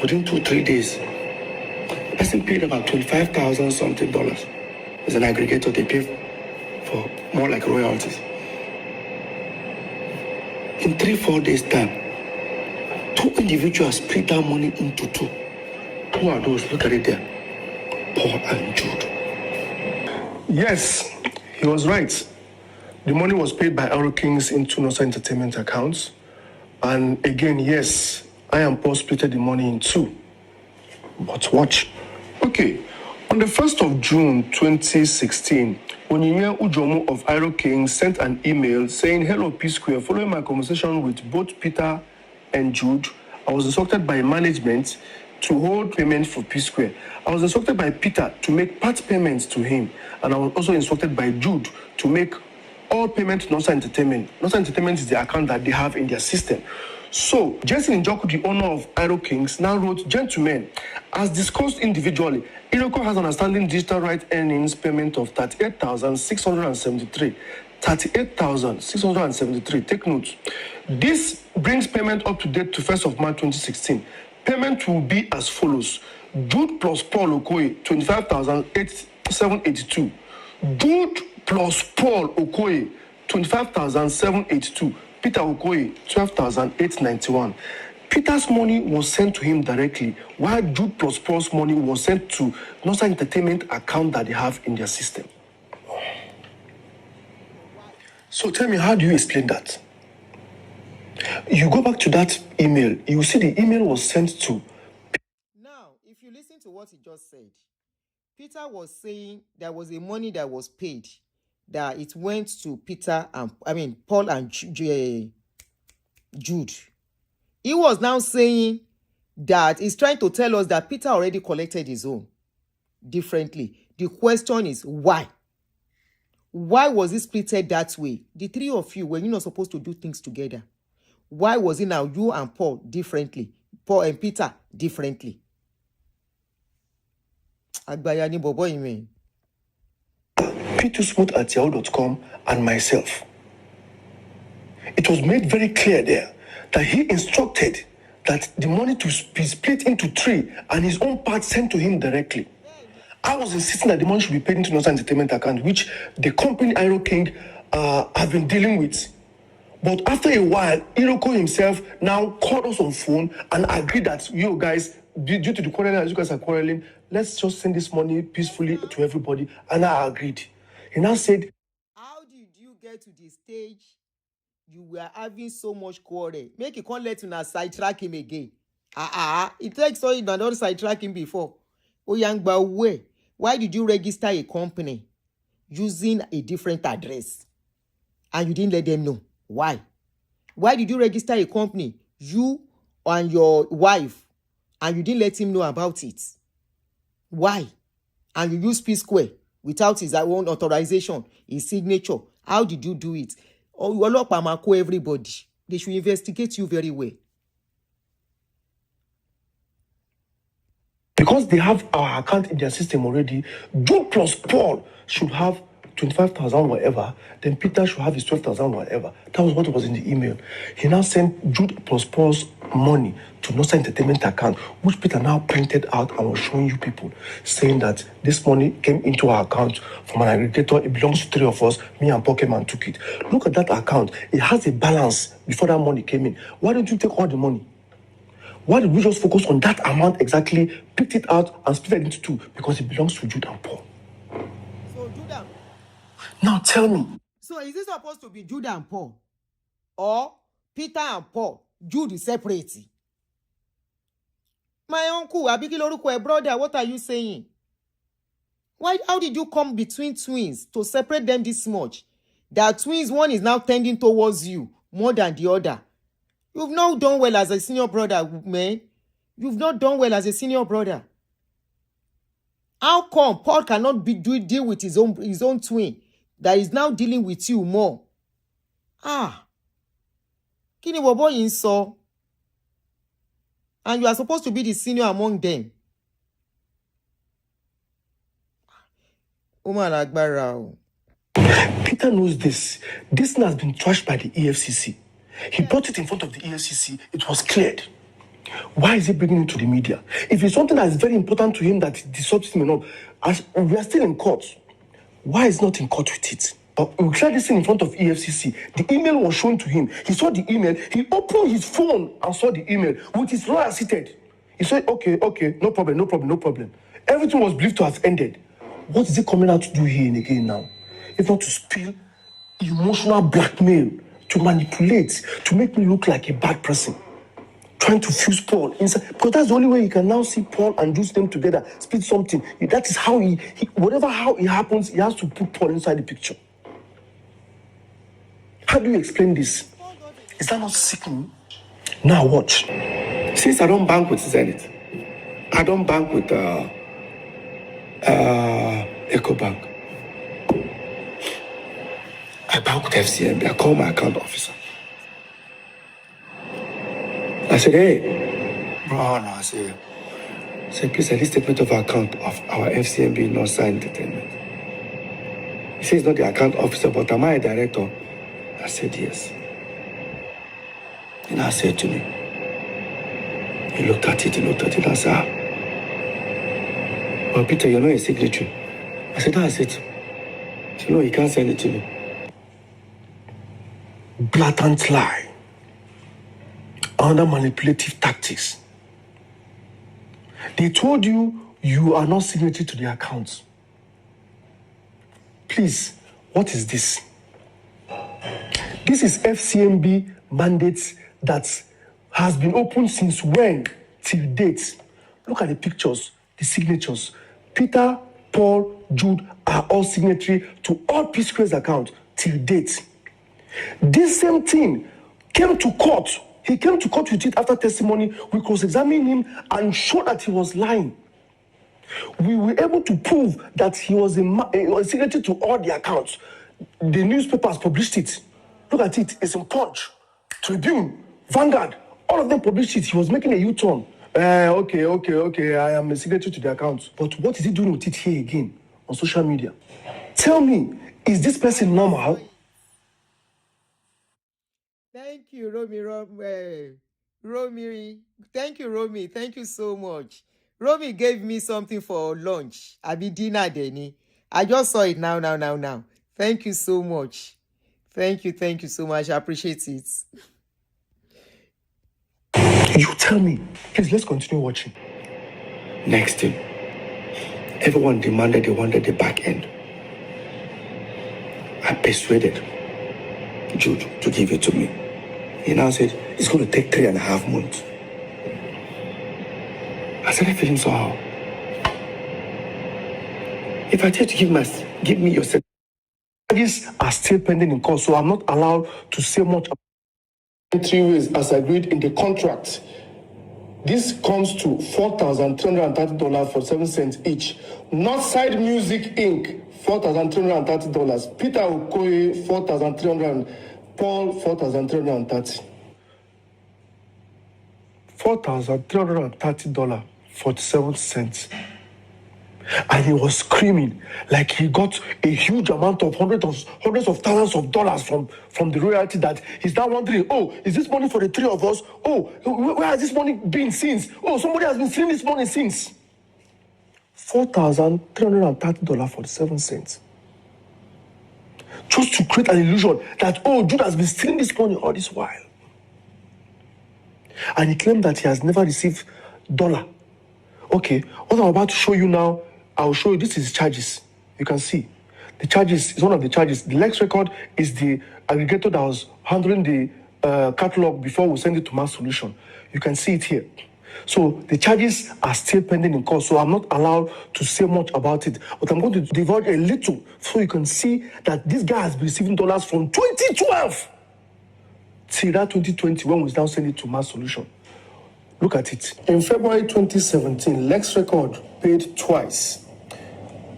within 2-3 days. The person paid about $25,000 something dollars. As an aggregator, they pay for more like royalties. In 3-4 days' time, 2 individuals split that money into 2. Who are those? Look at it there. Paul and Jude. Yes, he was right. The money was paid by Euro Kings into Nosa Entertainment accounts. And again, yes, I and Paul split the money in 2. But watch. Okay, on the 1st of June 2016, Onyinye Ujomo of Euro Kings sent an email saying, "Hello, Psquare. Following my conversation with both Peter and Jude, I was instructed by management to hold payment for Psquare. I was instructed by Peter to make part payments to him, and I was also instructed by Jude to make all payment to Nosa Entertainment. Nosa Entertainment is the account that they have in their system." So, Jesse Njoku, the owner of Euro Kings, now wrote, "Gentlemen, as discussed individually, Iroko has an outstanding digital right earnings payment of 38,673. 38,673. Take note. This brings payment up to date to 1st of March 2016. Payment will be as follows. Jude plus Paul Okoye, 25,782. Jude plus Paul Okoye, 25,782. Peter Okoye, 12,891. Peter's money was sent to him directly, while Jude plus Paul's money was sent to Nosa Entertainment account that they have in their system. So tell me, how do you explain that? You go back to that email, you see the email was sent to... Now, if you listen to what he just said, Peter was saying there was a money that was paid, that it went to Paul and Jude. He was now saying that he's trying to tell us that Peter already collected his own differently. The question is why? Why was it splitted that way? The three of you, were you not supposed to do things together? Why was it now you and Paul differently? Paul and Peter differently? Àgbàyà ni bọ̀bọ́ yìí mi. p2smooth@yahoo.com and myself. It was made very clear there that he instructed that the money to be split into 3 and his own part sent to him directly. I was insisting that the money should be paid into Nosa Entertainment account, which the company Aero King have been dealing with. But after a while, Iroko himself now called us on phone and agreed that you guys, due to the quarreling, as you guys are quarreling, let's just send this money peacefully to everybody. And I agreed. He now said, how did you get to the stage you were having so much quarrel? Make you can't let una sidetrack him again. It takes so you don't sidetrack him before. Oyangba, where? Why did you register a company using a different address? And you didn't let them know. Why? Why did you register a company, you and your wife, and you didn't let him know about it? Why? And you use Psquares without his own authorization, his signature. How did you do it? Or you ọlọ́pàá máa kó everybody. They should investigate you very well. because they have our account in their system already, Jude plus Paul should have 25,000 whatever, then Peter should have his 12,000 whatever. That was what was in the email. He now sent Jude plus Paul's money to Nosa Entertainment account, which Peter now printed out and was showing you people, saying that this money came into our account from an aggregator. It belongs to 3 of us. Me and Pokemon took it. Look at that account. It has a balance before that money came in. Why don't you take all the money? Why did we just focus on that amount exactly, picked it out and split it into 2? Because it belongs to Jude and Paul. So Jude and Now tell me. So is this supposed to be Jude and Paul? Or Peter and Paul? Jude is separate. My uncle, Abiki Loruko, brother, what are you saying? How did you come between twins to separate them this much? That twins, one is now tending towards you more than the other. You've not done well as a senior brother, man. You've not done well as a senior brother. How come Paul cannot deal with his own twin that is now dealing with you more? Kini bobo yin sọ? And you are supposed to be the senior among them. Peter knows this. This thing has been trashed by the EFCC. He brought it in front of the EFCC. It was cleared. Why is he bringing it to the media? If it's something that is very important to him that the substance may not, as we are still in court, why is he not in court with it? But we cleared this thing in front of EFCC. The email was shown to him. He saw the email. He opened his phone and saw the email with his lawyer seated. He said, okay, no problem. Everything was believed to have ended. What is he coming out to do here and again now? If not to spill emotional blackmail, to manipulate, to make me look like a bad person, trying to fuse Paul inside, because that's the only way you can now see Paul and Jude's them together, split something. That is how he whatever how it happens, he has to put Paul inside the picture. How do you explain this? Is that not sickening? Now watch. Since I don't bank with Zenith, I don't bank with EcoBank. I bank with FCMB. I call my account officer. I said, hey, Brouhaha. I said, please, at least statement of account of our FCMB Nosa Entertainment. He says he's not the account officer, but am I a director? I said, yes. And I said to me, he looked at it, and said, well, Peter, you're not a signatory. I said, that's it. He said, no, he can't send it to me. Blatant lie. Under manipulative tactics. They told you you are not signatory to the accounts. Please, what is this? This is FCMB mandates that has been open since when? Till date. Look at the pictures, the signatures. Peter, Paul, Jude are all signatory to all Psquares accounts till date. This same thing came to court. He came to court with it after testimony. We cross-examined him and showed that he was lying. We were able to prove that he was a signatory to all the accounts. The newspapers published it. Look at it. It's in Punch, Tribune, Vanguard. All of them published it. He was making a U-turn. Okay. I am a signatory to the account. But what is he doing with it here again on social media? Tell me, is this person normal? Thank you, Romy. Thank you, Romy. Thank you so much. Romy gave me something for lunch. Abi dinner, Denny. I just saw it now. Thank you so much. Thank you so much. I appreciate it. You tell me. Please, let's continue watching. Next thing, everyone demanded they wanted the back end. I persuaded Jude to give it to me. He now said it's going to take 3.5 months. I started feeling somehow. If I tell you to give me your charges are still pending in court, so I'm not allowed to say much about 3 ways as agreed in the contract. This comes to $4,330 for 7 cents each. Northside Music Inc. $4,330. Peter Okoye $4,300. Paul $4,330. $4,330 for 7 cents. And he was screaming like he got a huge amount of hundreds of thousands of dollars from the royalty, that he's now wondering, oh, is this money for the 3 of us? Oh, where has this money been since? Oh, somebody has been stealing this money since. $4,330 for 7 cents. Just to create an illusion that, oh, Jude has been stealing this money all this while. And he claimed that he has never received $1. Okay, what I'm about to show you now, I'll show you. This is charges. You can see the charges is one of the charges. The Lex record is the aggregator that was handling the catalog before we send it to Mass Solution. You can see it here. So the charges are still pending in court, so I'm not allowed to say much about it. But I'm going to divulge a little so you can see that this guy has been receiving dollars from 2012 till that 2020 when we now send it to Mass Solution. Look at it. In February 2017, Lex Record paid twice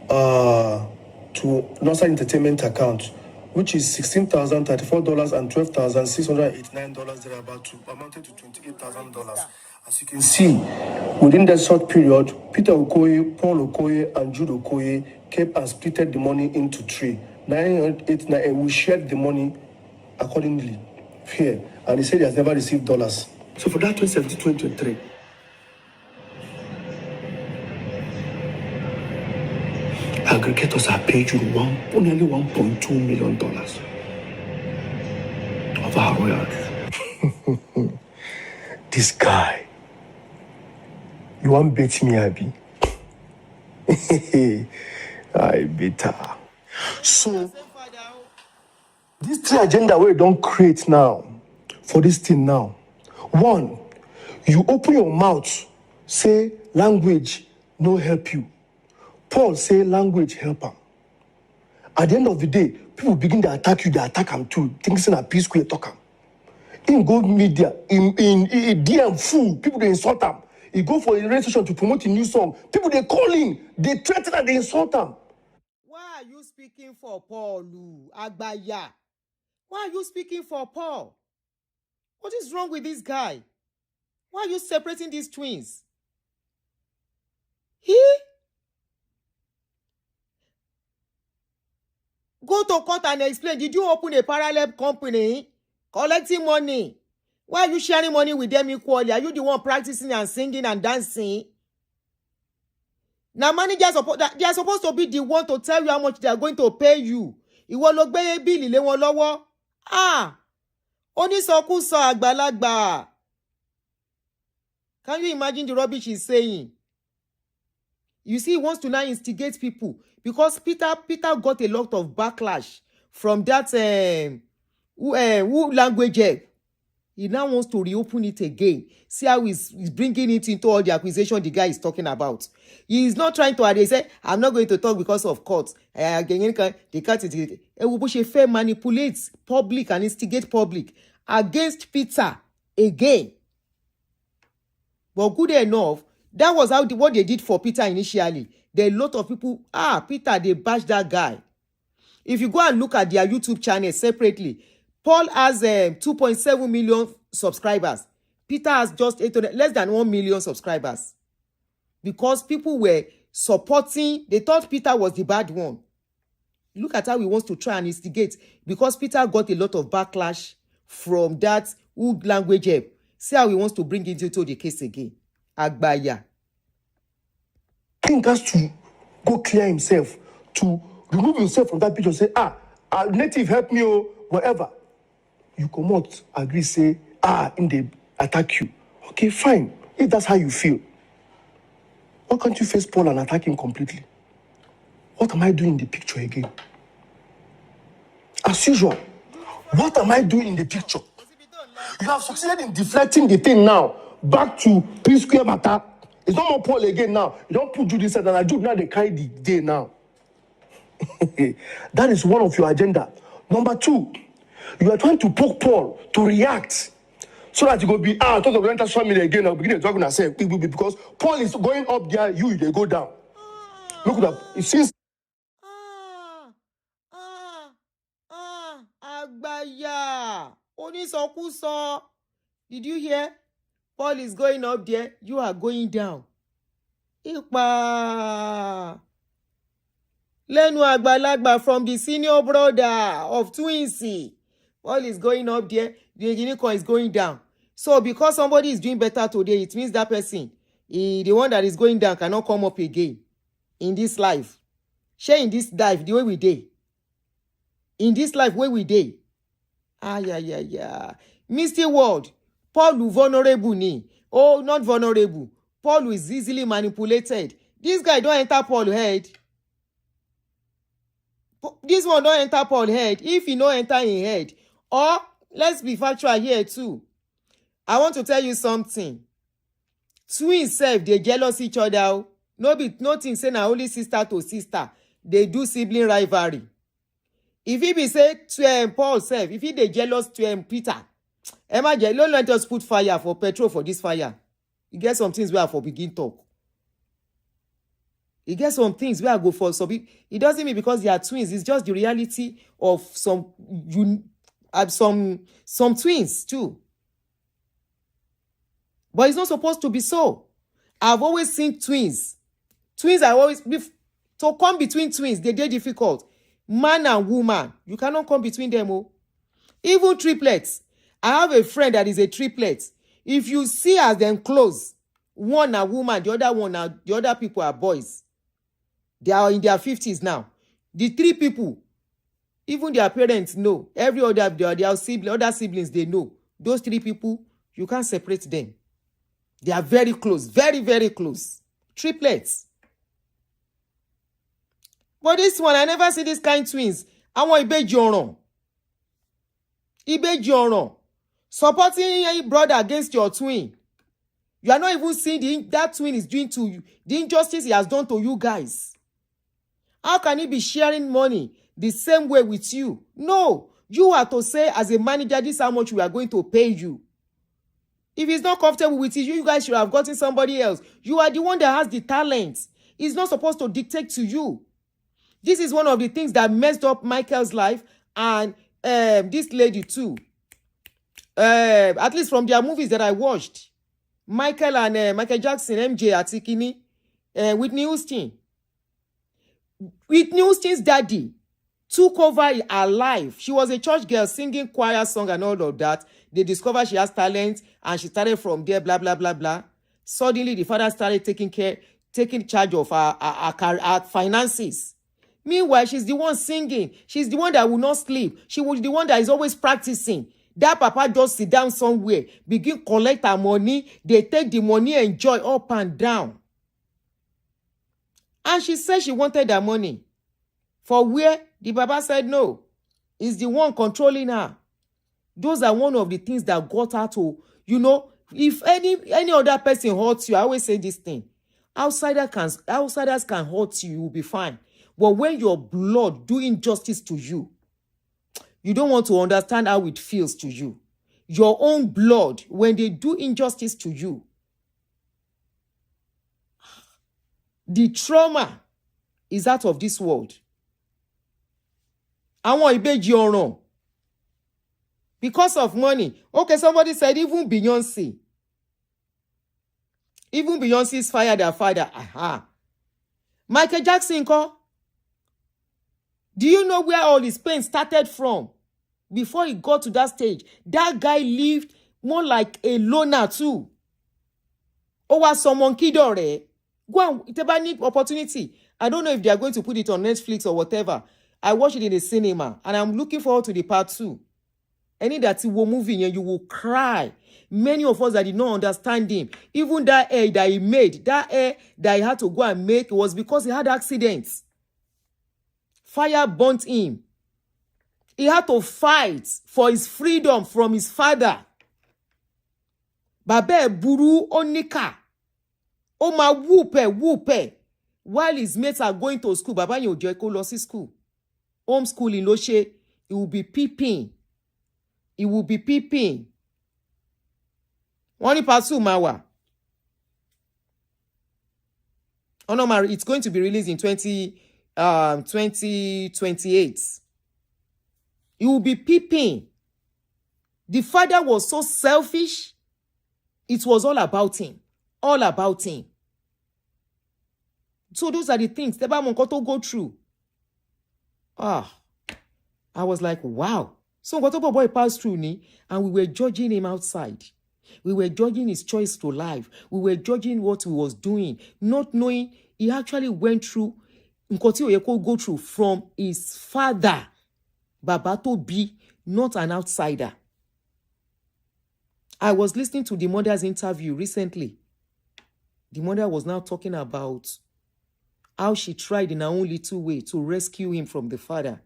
to Northside Entertainment account, which is $16,034 and $12,689 thereabout, to amounted to $28,000. As you can see, within that short period, Peter Okoye, Paul Okoye, and Jude Okoye kept and splitted the money into 3. 989, and we shared the money accordingly here. And he said he has never received dollars. So for that 2017-2023, aggregators are paid you nearly $1.2 million of our royalties. This guy, you want to bet me, Abby? I better. So this 3 agenda we don't create now for this thing now. 1, you open your mouth, say language no help you. Paul say language help him. At the end of the day, people begin to attack you, they attack him too. Things in a Psquares talk him. In go media, in DM fool, people they insult him. He go for a radio station to promote a new song. People they call him, they threaten and they insult him. Why are you speaking for Paul, Agbaya? Why are you speaking for Paul? What is wrong with this guy? Why are you separating these twins? Go to court and explain. Did you open a parallel company collecting money? Why are you sharing money with them equally? Are you the one practicing and singing and dancing? Now, managers, they are supposed to be the one to tell you how much they are going to pay you. Ìwọ ló gbé bíìlì lé wọn lọ́wọ́. Onísọkúsọ àgbàlagbà. Can you imagine the rubbish he's saying? You see, he wants to now instigate people because Peter got a lot of backlash from that language. He now wants to reopen it again. See how he's bringing it into all the accusation the guy is talking about. He is not trying to argue. He said, I'm not going to talk because of court. The court is fair, manipulate public and instigate public against Peter again. But good enough, that was what they did for Peter initially. There are a lot of people, Peter, they bashed that guy. If you go and look at their YouTube channel separately, Paul has 2.7 million subscribers. Peter has just 800, less than 1 million subscribers. Because people were supporting, they thought Peter was the bad one. Look at how he wants to try and instigate. Because Peter got a lot of backlash from that Oud language help. See how he wants to bring it into the case again. Agbaya. King has to go clear himself, to remove himself from that picture, say, native help me or whatever. You come out, agree, say, in the attack you. Okay, fine. If that's how you feel, why can't you face Paul and attack him completely? What am I doing in the picture again? As usual, what am I doing in the picture? You have succeeded in deflecting the thing now back to P-square matter. It's not more Paul again now. You don't put Jude inside, and Jude now they carry the day now. That is one of your agenda. Number 2, you are trying to poke Paul to react so that you go be talk of enter social media again. I'll begin to talk on yourself because Paul is going up there, they go down. Look at that. It seems. Agbaya. Onísọkúsọ. Did you hear? Paul is going up there, you are going down. Ipa. Lẹ́nu àgbàlagbà from the senior brother of twins. Paul is going up there, the unicorn is going down. So because somebody is doing better today, it means that person, the one that is going down, cannot come up again in this life. Share in this life, the way we did. In this life, where we did. Misty world. Paul vulnerable ni. Oh, not vulnerable. Paul is easily manipulated. This guy don't enter Paul's head. This one don't enter Paul's head. If he no enter in head. Or, let's be factual here too. I want to tell you something. Twins self, they jealous each other. Nothing say na only sister to sister. They do sibling rivalry. If he be say to Paul self, if he they jealous to Peter, Emma, don't let us put fire for petrol for this fire. You get some things where I for begin talk. You get some things where I go for some. It doesn't mean because they are twins. It's just the reality of some twins too. But it's not supposed to be so. I've always seen twins. Twins are always to come between twins. They're difficult. Man and woman, you cannot come between them. Oh. Even triplets. I have a friend that is a triplet. If you see as them close, one a woman, the other people are boys. They are in their 50s now. The 3 people, even their parents know. Every other their siblings, they know. Those 3 people, you can't separate them. They are very close, very, very close. Triplets. But this one, I never see this kind of twins. I want Ibeji Oron. Supporting your brother against your twin. You are not even seeing that twin is doing to you. The injustice he has done to you guys. How can he be sharing money the same way with you? No. You are to say as a manager, this is how much we are going to pay you. If he's not comfortable with it, you guys should have gotten somebody else. You are the one that has the talent. He's not supposed to dictate to you. This is one of the things that messed up Michael's life and this lady too. At least from their movies that I watched. Michael and Michael Jackson, MJ Atikini, Whitney Houston. Whitney Houston's daddy took over her life. She was a church girl singing choir song and all of that. They discovered she has talent and she started from there, blah, blah, blah, blah. Suddenly, the father started taking charge of her finances. Meanwhile, she's the one singing. She's the one that will not sleep. She was the one that is always practicing. That papa just sit down somewhere, begin collect her money. They take the money, enjoy up and down. And she said she wanted her money. For where? The Baba said no. It's the one controlling her. Those are one of the things that got her to, if any other person hurts you, I always say this thing. Outsiders can hurt you, you'll be fine. But when your blood doing justice to you, you don't want to understand how it feels to you. Your own blood, when they do injustice to you, the trauma is out of this world. Àwọn ìbejì ọ̀ràn. Because of money. Okay, somebody said even Beyonce. Even Beyonce's fired their father. Aha. Michael Jackson, do you know where all his pain started from? Before he got to that stage, that guy lived more like a loner too. Or someone kidore. Go and if need opportunity. I don't know if they are going to put it on Netflix or whatever. I watched it in the cinema and I'm looking forward to the part 2. Any that he will move in and you will cry. Many of us that did not understand him, even that hair that he made, that hair that he had to go and make was because he had accidents. Fire burnt him. He had to fight for his freedom from his father. Babe buru onika. Oma whoop. While his mates are going to school, Baba yen o je ko lọ sí school. Homeschooling ló ṣe. He will be peeping. Wọ́n ní Pasu Mawa. Oh no, Mary, it's going to be released in 2028. He will be peeping. The father was so selfish. It was all about him. All about him. So those are the things Teba Monkoto go through. I was like, wow. So Monkoto boy passed through me, and we were judging him outside. We were judging his choice to life. We were judging what he was doing, not knowing he actually went through Nkoti Oyeko go through from his father, Baba to be not an outsider. I was listening to the mother's interview recently. The mother was now talking about how she tried in her own little way to rescue him from the father.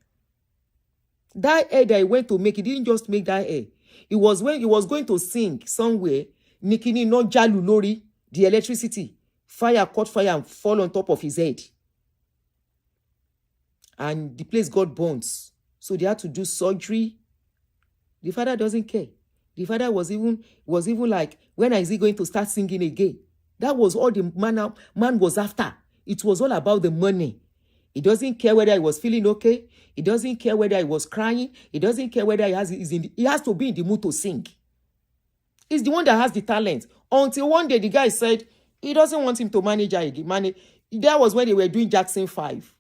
That hair that he went to make, he didn't just make that hair. It was when he was going to sing somewhere, Nikini no jalu lori, the electricity. Fire caught fire and fall on top of his head. And the place got burnt. So they had to do surgery. The father doesn't care. The father was even like, when is he going to start singing again? That was all the man was after. It was all about the money. He doesn't care whether he was feeling okay. He doesn't care whether he was crying. He doesn't care whether he has to be in the mood to sing. He's the one that has the talent. Until one day the guy said he doesn't want him to manage her again. That was when they were doing Jackson 5.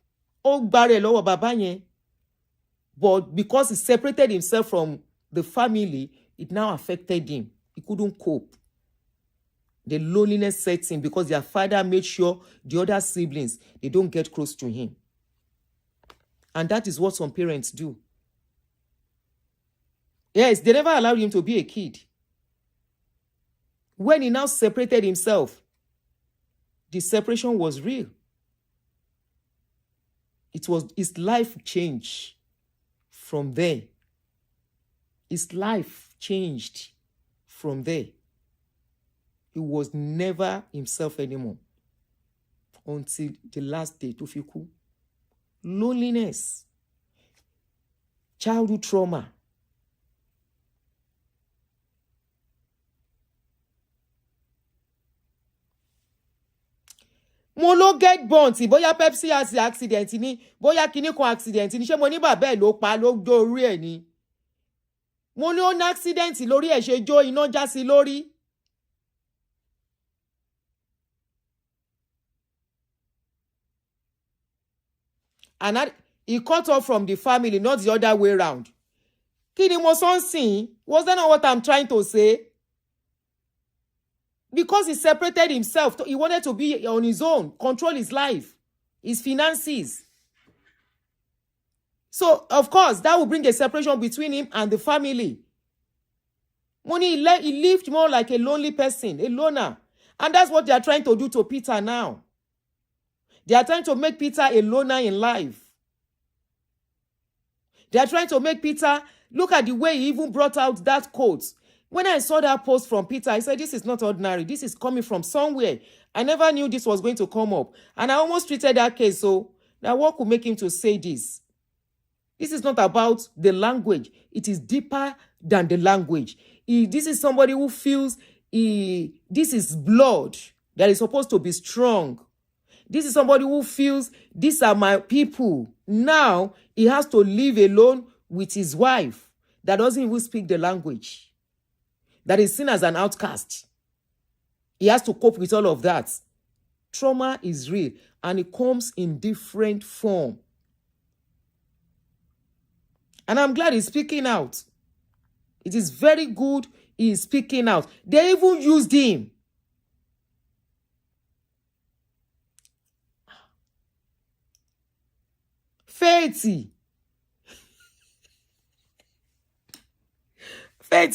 Oh, Barelo Baba yen. But because he separated himself from the family, it now affected him. He couldn't cope. The loneliness sets in because their father made sure the other siblings, they don't get close to him. And that is what some parents do. Yes, they never allowed him to be a kid. When he now separated himself, the separation was real. It was his life changed from there. His life changed from there. He was never himself anymore until the last day to Fiku. Loneliness, childhood trauma. Mo lo get burnt, bóyá Pepsi has the accident ni, bóyá kíní kan accident ni, ṣé mo ní bàbá ẹ̀ ló pa ló jó orí ẹ̀ ni. Mo ní ó ní accident lórí ẹ̀ ṣe jó iná já sí lórí. And he cut off from the family, not the other way around. Kini mo son sin? Was that not what I'm trying to say? Because he separated himself. He wanted to be on his own, control his life, his finances. So, of course, that will bring a separation between him and the family. Money, he lived more like a lonely person, a loner. And that's what they are trying to do to Peter now. They are trying to make Peter a loner in life. They are trying to make Peter, look at the way he even brought out that quote. When I saw that post from Peter, I said, this is not ordinary. This is coming from somewhere. I never knew this was going to come up. And I almost treated that case. So now what could make him to say this? This is not about the language. It is deeper than the language. This is somebody who feels this is blood that is supposed to be strong. This is somebody who feels these are my people. Now he has to live alone with his wife that doesn't even speak the language, that is seen as an outcast. He has to cope with all of that. Trauma is real, and it comes in different form. And I'm glad he's speaking out. It is very good he is speaking out. They even used him. Faith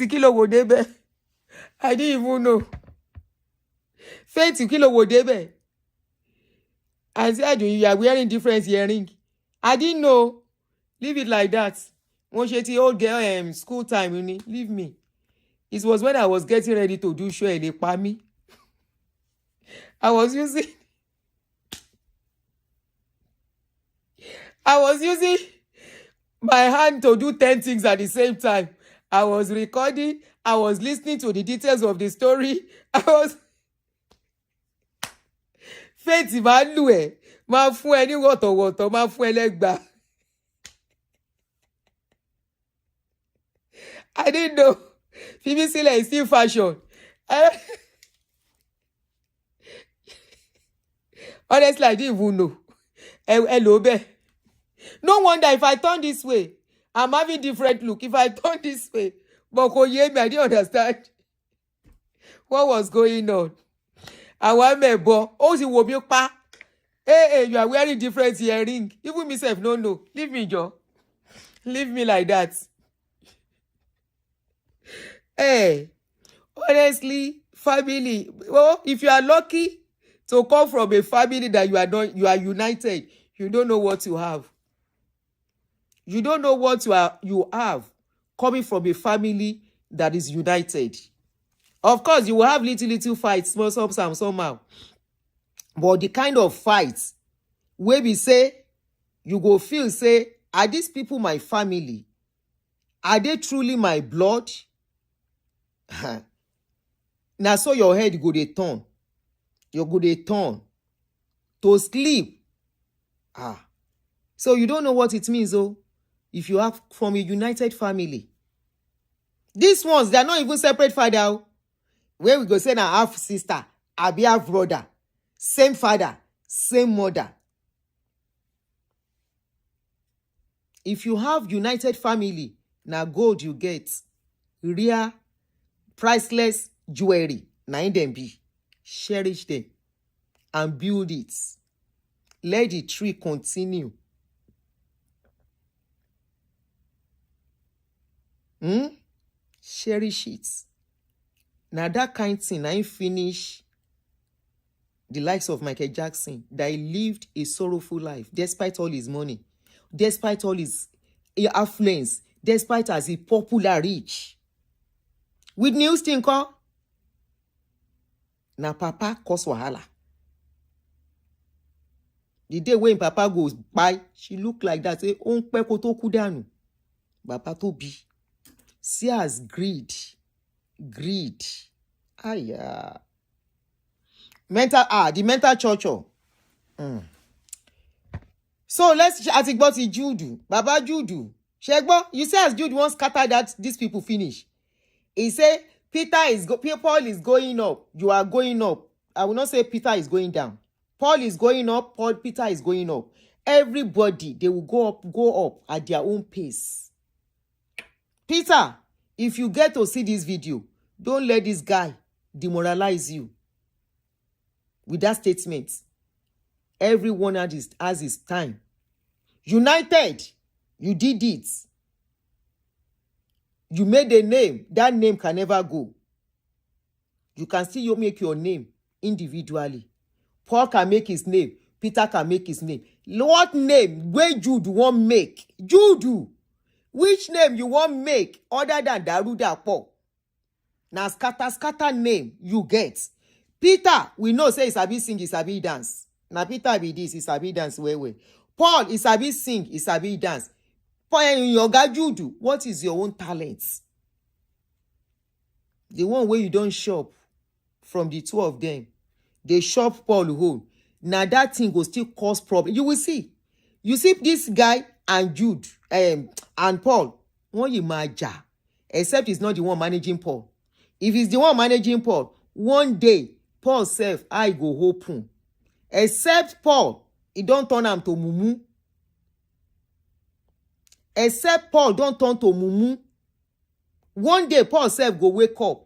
kilo wo debe. I didn't even know. Faith kilo wo debe. I said you are wearing different earring. I didn't know. Leave it like that. One shitty old girl school time, leave me. It was when I was getting ready to do show and they me. I was using my hand to do 10 things at the same time. I was recording. I was listening to the details of the story. I was Faith Emmanuel. Ma fún ẹ ní wọ̀tọ̀wọ̀tọ̀, ma fún ẹ lẹ́gbàá. I didn't know. Phoebe Silla is still fashion. Honestly, I didn't even know. Hello, be. No wonder if I turn this way, I'm having different look. If I turn this way, but I didn't understand what was going on. I want me, but oh, she will be pa. Hey, you are wearing different earring. Even myself, no. Leave me, Joe. Leave me like that. Hey, honestly, family. Well, if you are lucky to come from a family that you are united, you don't know what you have. You don't know what you have coming from a family that is united. Of course, you will have little fights, small somehow. But the kind of fights where we say, you go feel, say, are these people my family? Are they truly my blood? Now, so your head go dey turn. You go dey turn to sleep. So you don't know what it means, oh, if you have from a united family. These ones, they are not even separate father. Where we go say na half sister, abi half brother, same father, same mother. If you have united family, na gold you get. Rare, priceless jewelry. Na in them be. Cherish them and build it. Let the tree continue. Cherish it. Now that kind of thing, I finish the likes of Michael Jackson, that he lived a sorrowful life despite all his money, despite all his affluence, despite as a popular rich. With Houston, na Papa cause wahala. The day when Papa goes by, she look like that. Say, on pe ko to ku danu. Papa to be. See as greed. The mental torture. So let's ask about Judu. Baba Judu. Shegbo, you say as Jude wants scatter that these people finish. He say Paul is going up. You are going up. I will not say Peter is going down. Paul is going up. Peter is going up. Everybody, they will go up at their own pace. Peter, if you get to see this video, don't let this guy demoralize you with that statement. Everyone has his time. United, you did it. You made a name. That name can never go. You can still make your name individually. Paul can make his name. Peter can make his name. What name? Where Jude won't make? Jude. Which name you won't make other than Daruda Paul? Now scatter name you get. Peter, we know say is Sabi sing, is Sabi dance. Now Peter be this, is Sabi dance way. Paul is Sabi sing, is Sabi dance. Paul your God Jude, what is your own talent? The one where you don't shop from the two of them. They shop Paul whole. Now that thing will still cause problem. You will see. You see this guy and Jude and Paul. One you maja. Except he's not the one managing Paul. If he's the one managing Paul, one day Paul self, I go open. Except Paul, he don't turn am to mumu. Except Paul don't turn to mumu. One day, Paul self go wake up.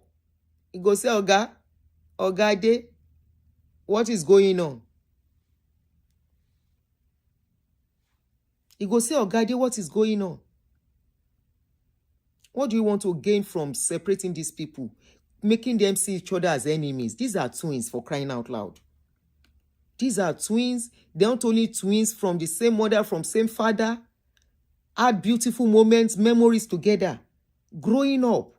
He go say, Oga de, what is going on? He go say, Oga de, what is going on? What do you want to gain from separating these people? Making them see each other as enemies. These are twins, for crying out loud. These are twins. They aren't only twins from the same mother, from same father. Had beautiful moments, memories together. Growing up.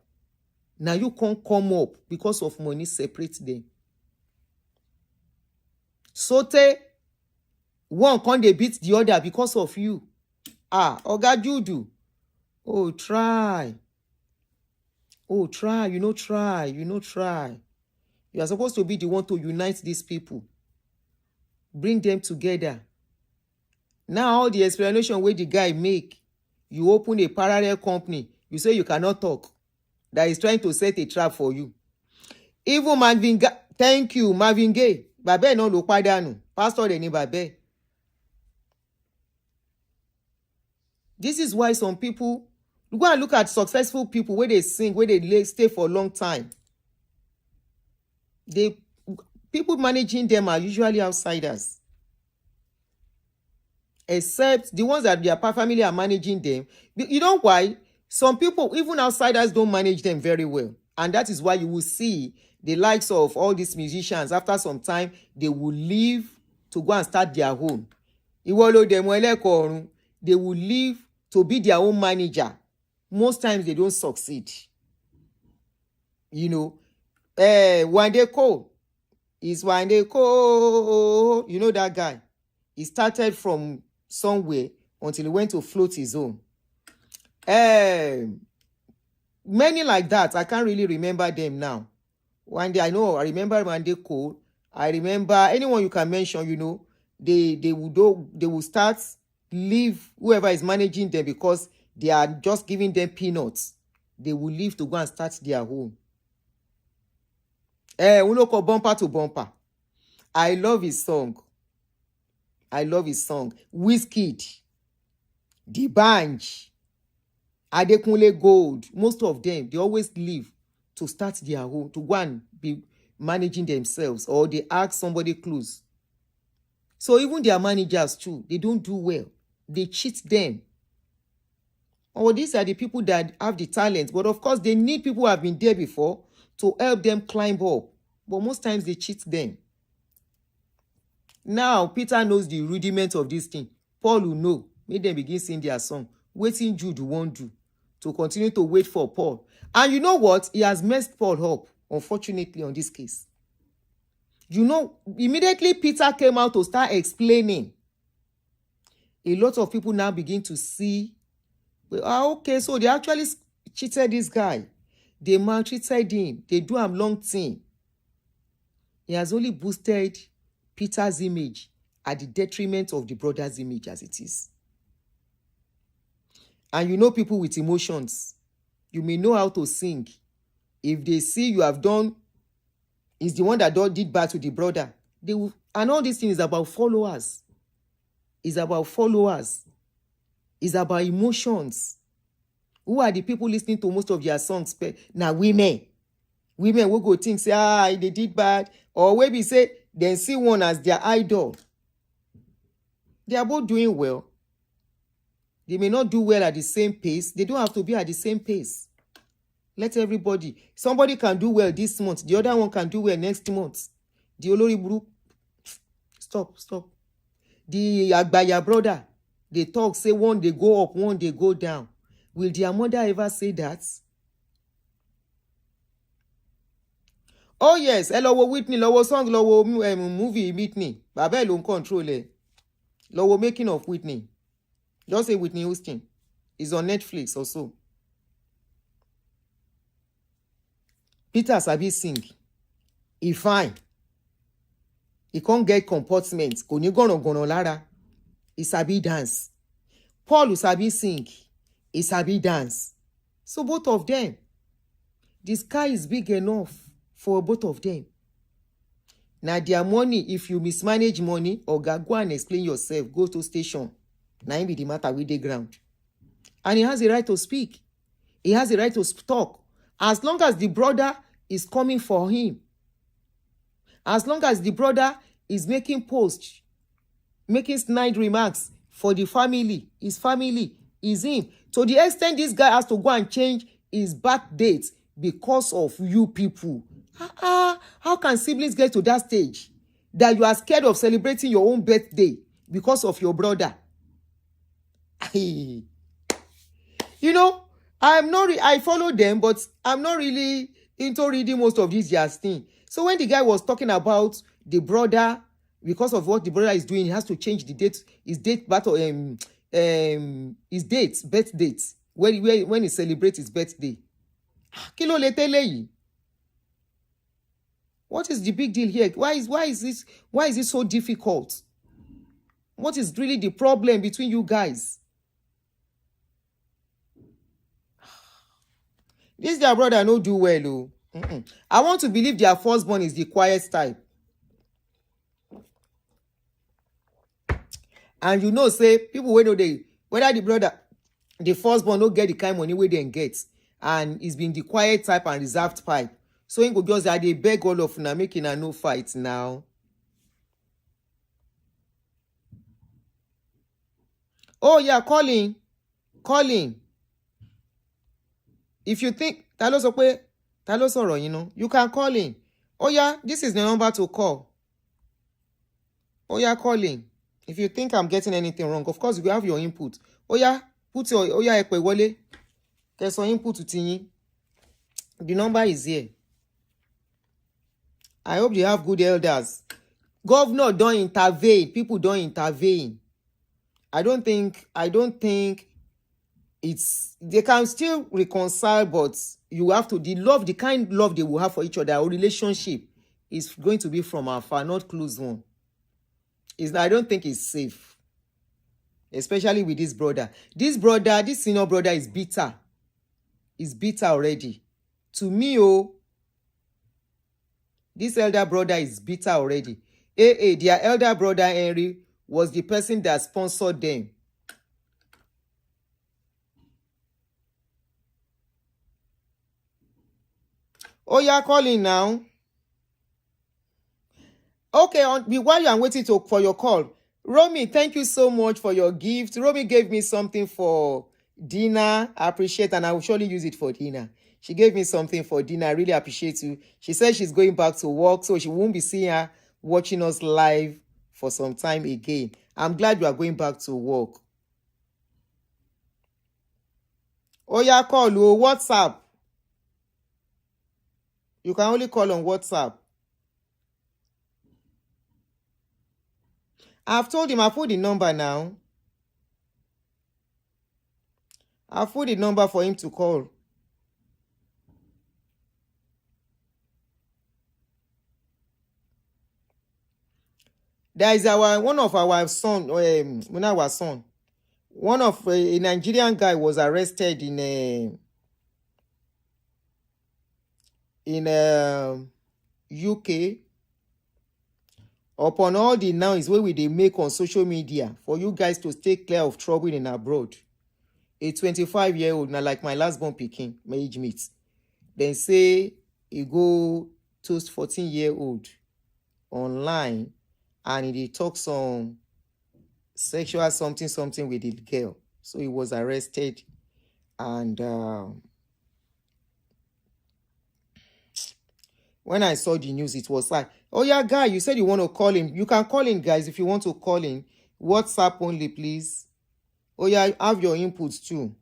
Now you can't come up because of money separate them. Sote, one can't they beat the other because of you. Oga Judu. Oh, try. Oh, try. Try. Try. You are supposed to be the one to unite these people. Bring them together. Now all the explanation where the guy make, you open a parallel company, you say you cannot talk. That is trying to set a trap for you. Even Marvin Gaye, thank you, Marvin Gaye. Babe no lo padanu. Pastor Deni Babe. This is why some people, go and look at successful people where they sing, where they stay for a long time. People managing them are usually outsiders. Except the ones that their family are managing them. You know why? Some people, even outsiders, don't manage them very well. And that is why you will see the likes of all these musicians, after some time, they will leave to go and start their own. They will leave to be their own manager. Most times they don't succeed. Wande Cole is Wande Cole. You know that guy. He started from somewhere until he went to float his own. Many like that. I can't really remember them now. One day I remember Wande Cole. I remember anyone you can mention, they will start leave whoever is managing them because they are just giving them peanuts. They will leave to go and start their own. Unoko bumper to bumper. I love his song. Wizkid, The Banj, Adekunle Gold, most of them, they always leave to start their own, to go and be managing themselves, or they ask somebody close. So even their managers too, they don't do well. They cheat them. Or these are the people that have the talent. But of course, they need people who have been there before to help them climb up. But most times they cheat them. Now, Peter knows the rudiment of this thing. Paul will know. Make them begin singing their song. Waiting Jude won't do. To continue to wait for Paul. And you know what? He has messed Paul up, unfortunately, on this case. Immediately Peter came out to start explaining. A lot of people now begin to see, okay, so they actually cheated this guy. They maltreated him. They do him long thing. He has only boosted Peter's image at the detriment of the brother's image as it is. And people with emotions, you may know how to sing. If they see you have done, is the one that did bad to the brother, they will, and all these things is about followers. It's about followers. It's about emotions. Who are the people listening to most of their songs? Now, women. Women will go think, say, they did bad. Or maybe say, they see one as their idol. They are both doing well. They may not do well at the same pace. They don't have to be at the same pace. Let everybody. Somebody can do well this month. The other one can do well next month. The Olori group. Stop. The Agbaya brother. They talk, say one they go up, one they go down. Will their mother ever say that? Oh yes, hello Whitney, lowo song, lowo movie Whitney. Baba don't control it. Lowo making of Whitney. Just say Whitney Houston. It's on Netflix also. Peter sabi sing. He fine. He can't get comportment. Kò ní gọ̀nàgọ̀nà lára. He sabi dance. Paul sabi sing. He sabi dance. So both of them. The sky is big enough for both of them. Now their money, if you mismanage money, oga, go and explain yourself, go to station. Now be the matter with the ground. And he has the right to speak. He has the right to talk. As long as the brother is coming for him. As long as the brother is making posts, making snide remarks for the family, his family, is him. To the extent this guy has to go and change his birth date because of you people. How can siblings get to that stage that you are scared of celebrating your own birthday because of your brother? You know, I follow them, but I'm not really into reading most of these things. So when the guy was talking about the brother, because of what the brother is doing, he has to change the date, his date, birth date, when he celebrates his birthday. Kilo letele. What is the big deal here? Why is this so difficult? What is really the problem between you guys? This their brother no do well, oh. I want to believe their firstborn is the quiet type. And you know, say people wey know whether the brother, the firstborn, no get the kind money wey dem get, and he's been the quiet type and reserved type. So he go just that they beg all of una making a no fight now. Oh yeah, calling. If you think ta ló sọ̀rọ̀, you know, you can call in. Oh yeah, this is the number to call. Oh yeah, calling. If you think I'm getting anything wrong, of course you have your input. Oh yeah, put your ẹ pè wọlé. There's some input to yín. The number is here. I hope you have good elders. Governor don't intervene. People don't intervene. I don't think they can still reconcile, but you have to, the kind love they will have for each other, our relationship is going to be from afar, not close one. I don't think it's safe. Especially with this brother. This senior brother is bitter. He's bitter already. To me, this elder brother is bitter already. Their elder brother Henry was the person that sponsored them. Oh, you are calling now. Okay, while you are waiting for your call, Romy, thank you so much for your gift. Romy gave me something for dinner. I appreciate, and I will surely use it for dinner. She gave me something for dinner. I really appreciate you. She said she's going back to work, so she won't be seeing her watching us live for some time again. I'm glad you are going back to work. Oh, yeah, call WhatsApp. You can only call on WhatsApp. I've told him, I put the number now. I've put the number for him to call. There is one of our son, one of a Nigerian guy was arrested in UK. Upon all the noise wey they make on social media for you guys to stay clear of trouble in abroad. A 25-year-old, now like my last born pikin, my age mates, then say he go toast 14-year-old online and he talk some sexual something with the girl. So he was arrested, and when I saw the news, it was like, oh yeah, guy, you said you want to call him. You can call in, guys, if you want to call in. WhatsApp only, please. Oh yeah, have your inputs too.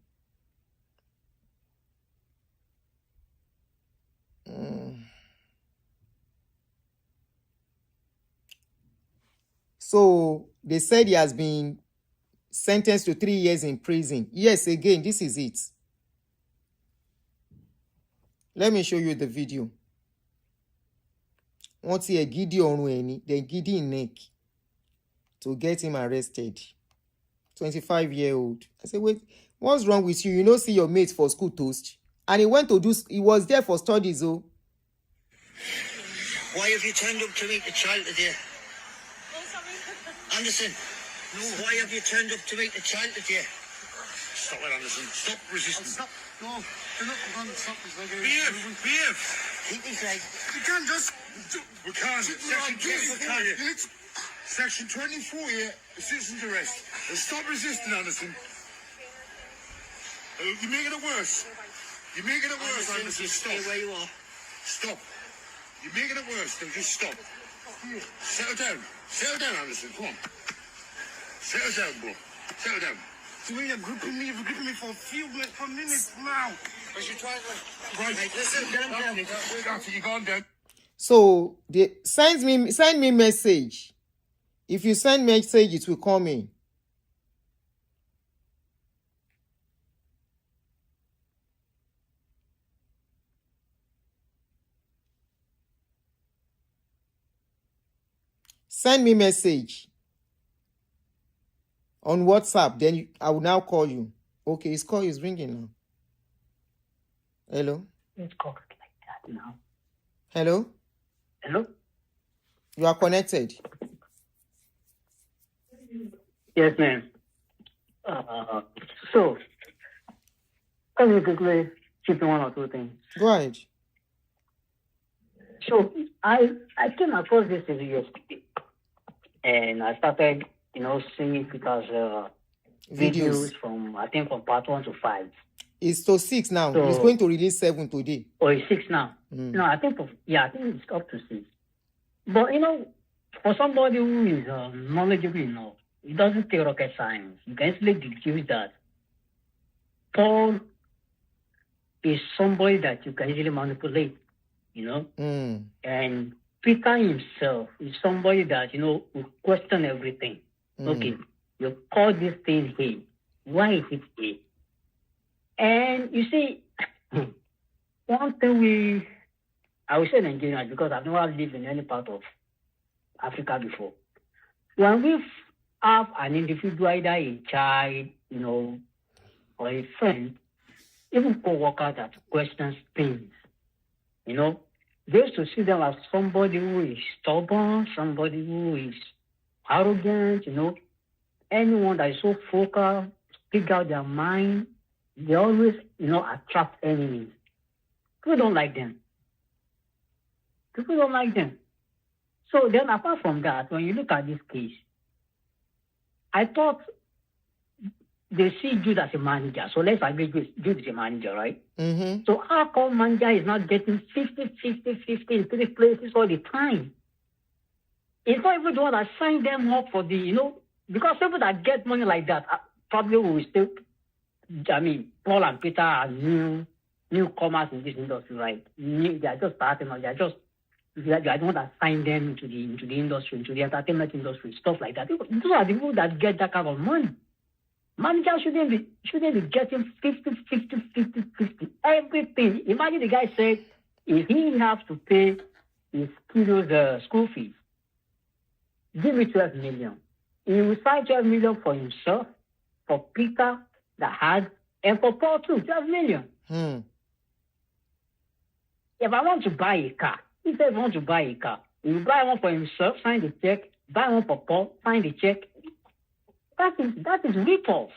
So they said he has been sentenced to 3 years in prison. Yes, again, this is it. Let me show you the video. Wọ́n ti gidi ọrùn ẹni, then gidi in neck to get him arrested. 25-year-old. I said, wait, what's wrong with you? You know, see your mates for school toast. And he was there for studies, oh. Why have you turned up to meet the child today? Anderson, why have you turned up to meet the child today? Stop it, Anderson. Stop resisting. Stop. No, do not go and stop this. Behave. Keep his leg. You can't just. We can't. Section 24 here. Section 24 here. Citizen's arrest. Stop resisting, Anderson. You're making it worse. You're making it worse, Anderson. Stop. Stay where you are. Stop. You're making it worse. Then just stop. Settle down. Settle down, Anderson. Come on. Settle down, bro. Settle down. The way you're gripping me for a few minutes, for minutes now. Because you're trying to... Right. Listen, get him down. That's it. You're gone down. So they send me message. If you send message, it will come in. Send me message on WhatsApp. Then I will now call you. Okay, his call is ringing now. Hello. Let's call it like that now. Hello. Hello? You are connected. Yes, ma'am. So, can you quickly chip in one or two things? Go ahead. So, I came across this video yesterday, and I started, seeing Peter's videos from, I think, from part 1 to 5. It's to 6 now. So, He's going to release 7 today. Or it's 6 now. No, I think it's up to 6. But, for somebody who is knowledgeable enough, it doesn't take rocket science. You can easily deduce that Paul is somebody that you can easily manipulate, And Peter himself is somebody that, will question everything. Okay, you call this thing A. Why is it A? And you see, one thing I will say Nigerians because I've never lived in any part of Africa before. When we have an individual, either a child, or a friend, even co-worker that questions things, they used to see them as somebody who is stubborn, somebody who is arrogant, anyone that is so vocal, speak out their mind, they always, attract enemies. People don't like them. So then apart from that, when you look at this case, I thought they see Jude as a manager. So let's agree Jude is a manager, right? Mm-hmm. So how come manager is not getting 50 in 3 places all the time? It's not even the one that signed them up for the, because people that get money like that probably will still, Paul and Peter are newcomers in this industry, right? They are just starting out. They are the one that signed them into the industry, into the entertainment industry, stuff like that. Those are the people that get that kind of money. Managers shouldn't be getting 50, everything. Imagine the guy said if he has to pay his kiddos school fees, give me 12 million. He will sign 12 million for himself, for Peter, the hard, and for Paul too, 12 million. If I want to buy a car, he said, I want to buy a car. He will buy one for himself, sign the check, buy one for Paul, sign the check. That is rip-off.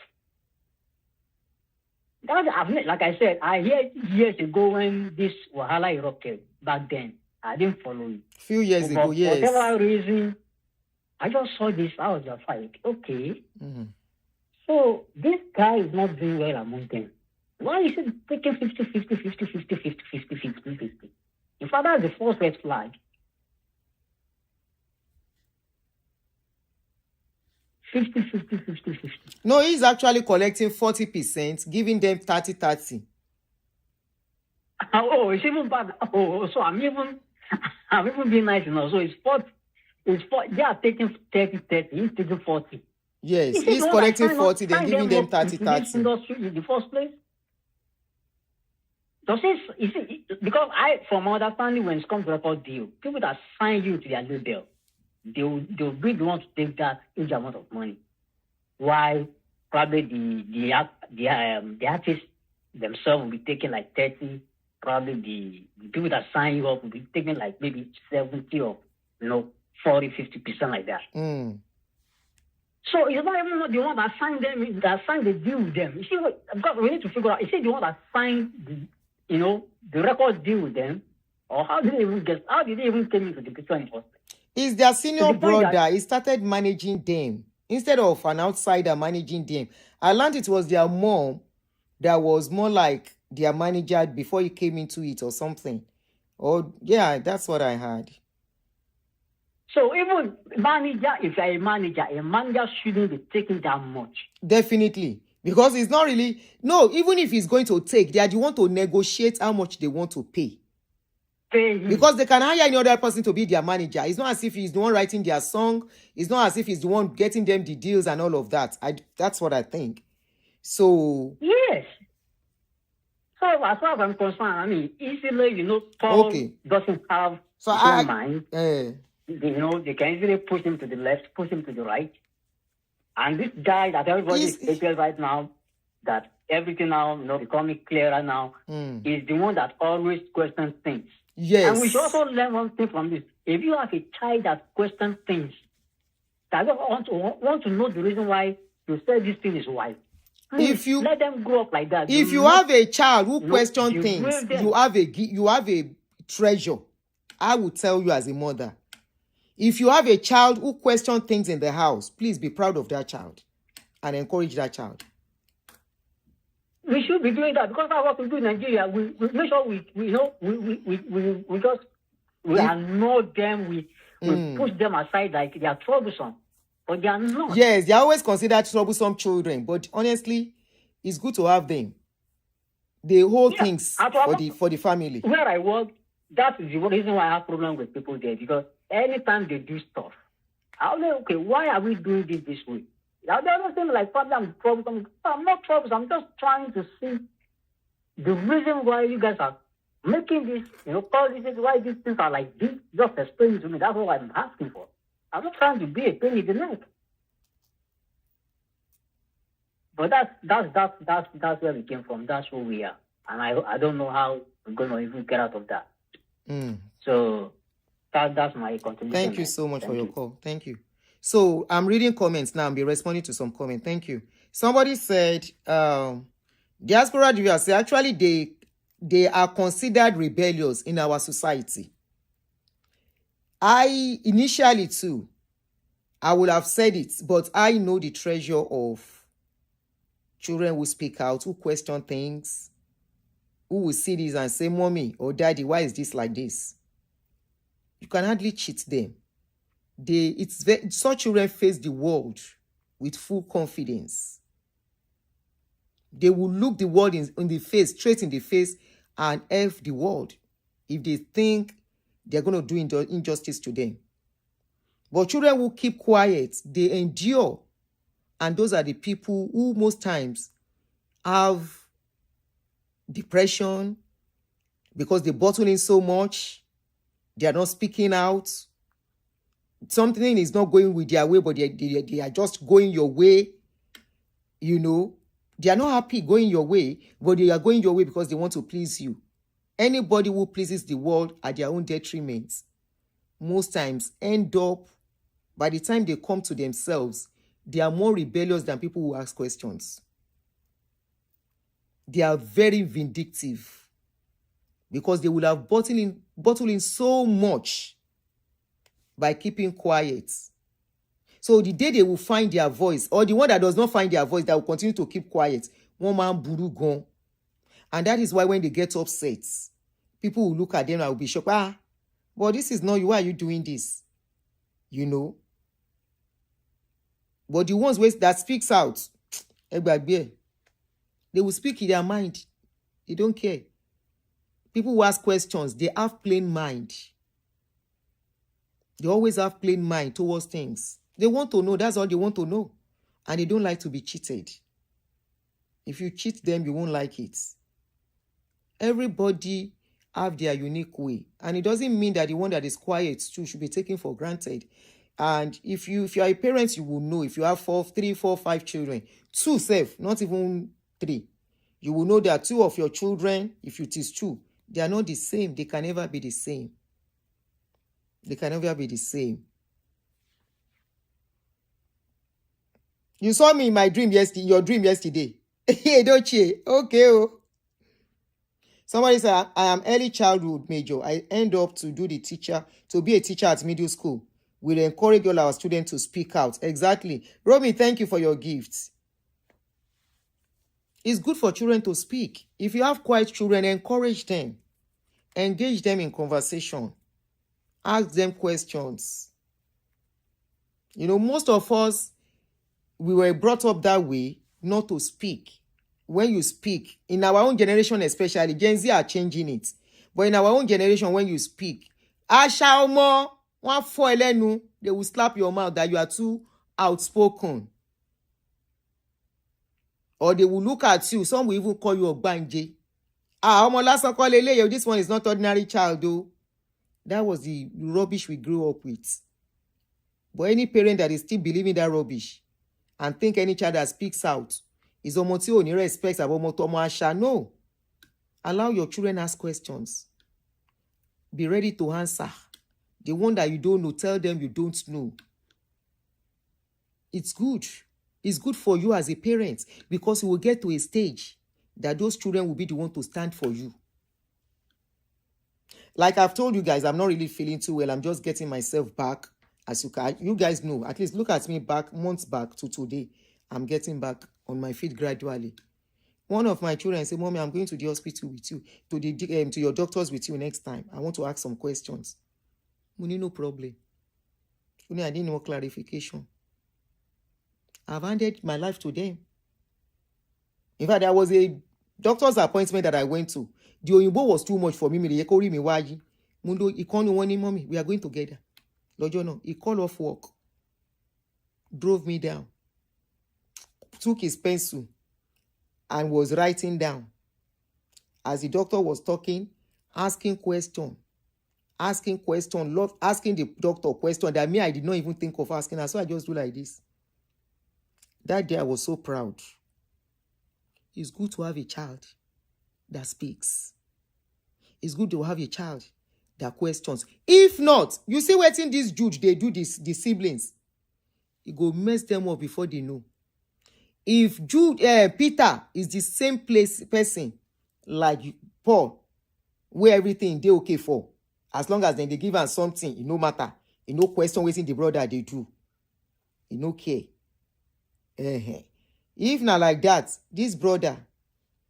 Like I said, I heard years ago when this Wahala erupted back then. I didn't follow it. Few years ago, yes. For whatever reason, I just saw this. I was just like, okay. Mm-hmm. So this guy is not doing well among them. Why is he taking 50? In fact, that's the first red flag. 50. No, he's actually collecting 40%, giving them 30. Oh, it's even bad. Oh, so I'm even being nice enough. So it's 40. They are taking 30. He's taking 40. Yes, he's collecting 40, then giving them 30. Industry in the first place. So because from my understanding, when it comes to record deal, people that sign you to their label, they'll be the ones to take that huge amount of money. Why probably the artists themselves will be taking like 30, probably the people that sign you up will be taking like maybe 70 or 40, 50% like that. Mm. So it's not even the one that signed them, that signed the deal with them. You see what? Because we need to figure out. Is it the one that signed the record deal with them, or how did they even came into the picture in first place? Is their senior the point brother. He started managing them instead of an outsider managing them. I learned it was their mom that was more like their manager before he came into it or something. Or yeah, that's what I heard. So even manager, if you're a manager shouldn't be taking that much. Definitely. Because it's not really, no, even if he's going to take, they are the one to negotiate how much they want to pay. Pay him. Because they can hire any other person to be their manager. It's not as if he's the one writing their song. It's not as if he's the one getting them the deals and all of that. That's what I think. So Yes. So as far as I'm concerned, I mean, easily, Paul Okay. doesn't have So his I own mind. They can easily push him to the left, push him to the right. And this guy that everybody is taking right now, that everything now, becoming clearer now, is the one that always questions things. yes. And we should also learn one thing from this. If you have a child that questions things, that want to know the reason why you said this thing is why. If you let them grow up like that. If you have a child who questions you things, will them. you have a treasure. I will tell you as a mother. If you have a child who questions things in the house, please be proud of that child and encourage that child. We should be doing that because that's what we do in Nigeria. We make sure we ignore them. We push them aside like they are troublesome, but they are not. Yes, they are always considered troublesome children, but honestly, it's good to have them. They hold things for the family. Where I work, that is the reason why I have problem with people there, because anytime they do stuff, I'll say, okay, why are we doing this way? Now they don't seem like problem. I'm not troublesome. I'm just trying to see the reason why you guys are making this, policies, why these things are like this. Just explain to me. That's what I'm asking for. I'm not trying to be a pain in the neck. But that's where we came from. That's who we are, and I don't know how we're gonna even get out of that. So that's my contribution. Thank you so much for your call. Thank you. So I'm reading comments now and be responding to some comments. Thank you. Somebody said, diaspora viewers say actually they are considered rebellious in our society. I initially too, I would have said it, but I know the treasure of children who speak out, who question things, who will see this and say, Mommy or Daddy, why is this like this? You can hardly cheat them. Such children face the world with full confidence. They will look the world in the face, straight in the face, and F the world if they think they're going to do injustice to them. But children will keep quiet. They endure. And those are the people who most times have depression because they bottle in so much. They are not speaking out. Something is not going with their way, but they are just going your way. They are not happy going your way, but they are going your way because they want to please you. Anybody who pleases the world at their own detriment, most times end up, by the time they come to themselves, they are more rebellious than people who ask questions. They are very vindictive because they will have bottled in so much by keeping quiet. So the day they will find their voice, or the one that does not find their voice, that will continue to keep quiet, one man buru gone. And that is why when they get upset, people will look at them and will be shocked. But this is not you. Why are you doing this? But the ones that speaks out, they will speak in their mind. They don't care. People who ask questions, they have plain mind. They always have plain mind towards things. They want to know. That's all they want to know. And they don't like to be cheated. If you cheat them, you won't like it. Everybody have their unique way. And it doesn't mean that the one that is quiet too should be taken for granted. And if you are a parent, you will know. If you have 3, 4, 5 children, 2 safe, not even 3. You will know that 2 of your children, if it is 2, They are not the same. They can never be the same. They can never be the same. You saw me in my dream yesterday, your dream yesterday. Hey, don't you? Okay. Oh. Somebody said, I am early childhood major. I end up to be a teacher at middle school. We'll encourage all our students to speak out. Exactly. Romy, thank you for your gifts. It's good for children to speak. If you have quiet children, encourage them. Engage them in conversation. Ask them questions. You know, most of us, we were brought up that way, not to speak. When you speak, in our own generation especially, Gen Z are changing it. But in our own generation, when you speak, they will slap your mouth that you are too outspoken. Or they will look at you. Some will even call you a banje. This one is not ordinary child, though. That was the rubbish we grew up with. But any parent that is still believing that rubbish and think any child that speaks out is omoti oni respects abomotomo asha. No. Allow your children ask questions. Be ready to answer. The one that you don't know, tell them you don't know. It's good. It's good for you as a parent because you will get to a stage that those children will be the one to stand for you. Like I've told you guys, I'm not really feeling too well. I'm just getting myself back. As you guys know, at least look at me back, months back to today. I'm getting back on my feet gradually. One of my children said, Mommy, I'm going to the hospital with you, to your doctors with you next time. I want to ask some questions. Money, no problem. I didn't know clarification. I've handed my life to them. In fact, there was a doctor's appointment that I went to. The Oyinbo was too much for me. Mundo, he called me one day, Mommy, we are going together. Lojono, he called off work, drove me down, took his pencil, and was writing down. As the doctor was talking, asking the doctor question that I did not even think of asking. And so I just do like this. That day I was so proud. It's good to have a child that speaks. It's good to have a child that questions. If not, you see what in this Jude they do this, the siblings. It go mess them up before they know. If Peter is the same person like Paul, where everything they okay for, as long as then they give us something, it no matter. It no question waiting the brother they do. It no care. If not like that, this brother,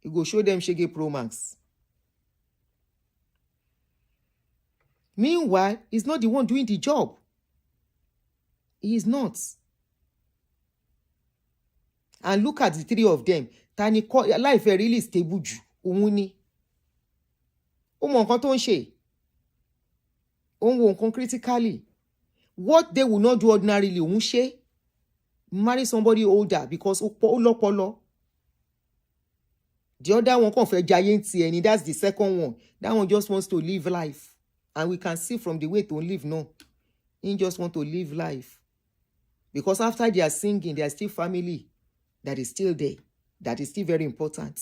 he go show them Shege Pro Max. Meanwhile, he's not the one doing the job. He is not. And look at the three of them. Tani life really stable. Umuni. Omo nkan to nse. Onwo nkan critically. What they will not do ordinarily, unse. Marry somebody older because olopolo. The other one come for giant and that's the second one. That one just wants to live life. And we can see from the way to live, no. He just want to live life. Because after they are singing, there is still family that is still there. That is still very important.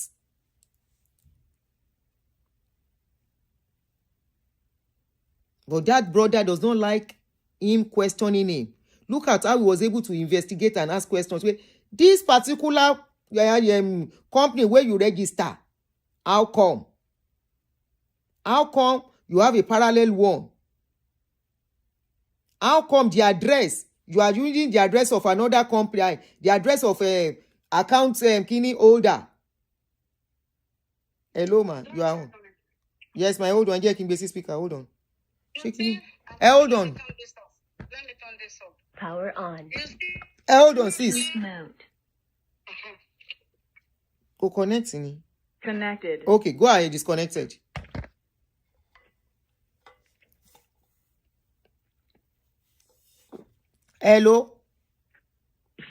But that brother does not like him questioning him. Look at how he was able to investigate and ask questions. This particular company where you register, how come? How come you have a parallel one? How come the address, you are using the address of another company, the address of a account key holder? Hello, man. You are on. Yes, my hold on. Yeah, King Basic speaker. Hold on. Hold on. Let me turn this off. Power on. Hold on, sis. Bluetooth mode. Go connect me. Connected. Okay, go ahead. Disconnected. Hello.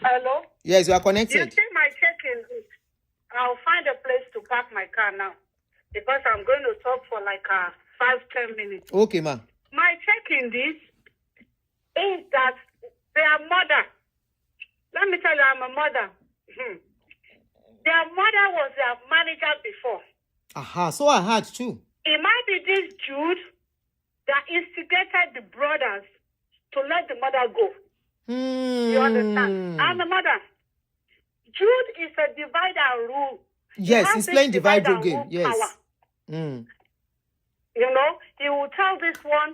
Hello? Yes, you are You connected. see my check-in? I'll find a place to park my car now because I'm going to talk for like 5-10 minutes. Okay, ma. My check-in this is that their mother, let me tell you, I'm a mother. Their mother was their manager before. Aha, so I had too. It might this Jude that instigated the brothers to let the mother go. You understand? I'm the mother. Jude is a divide and rule. Yes, he's playing divide rule and game. rule Yes. power. Mm. You know, he will tell this one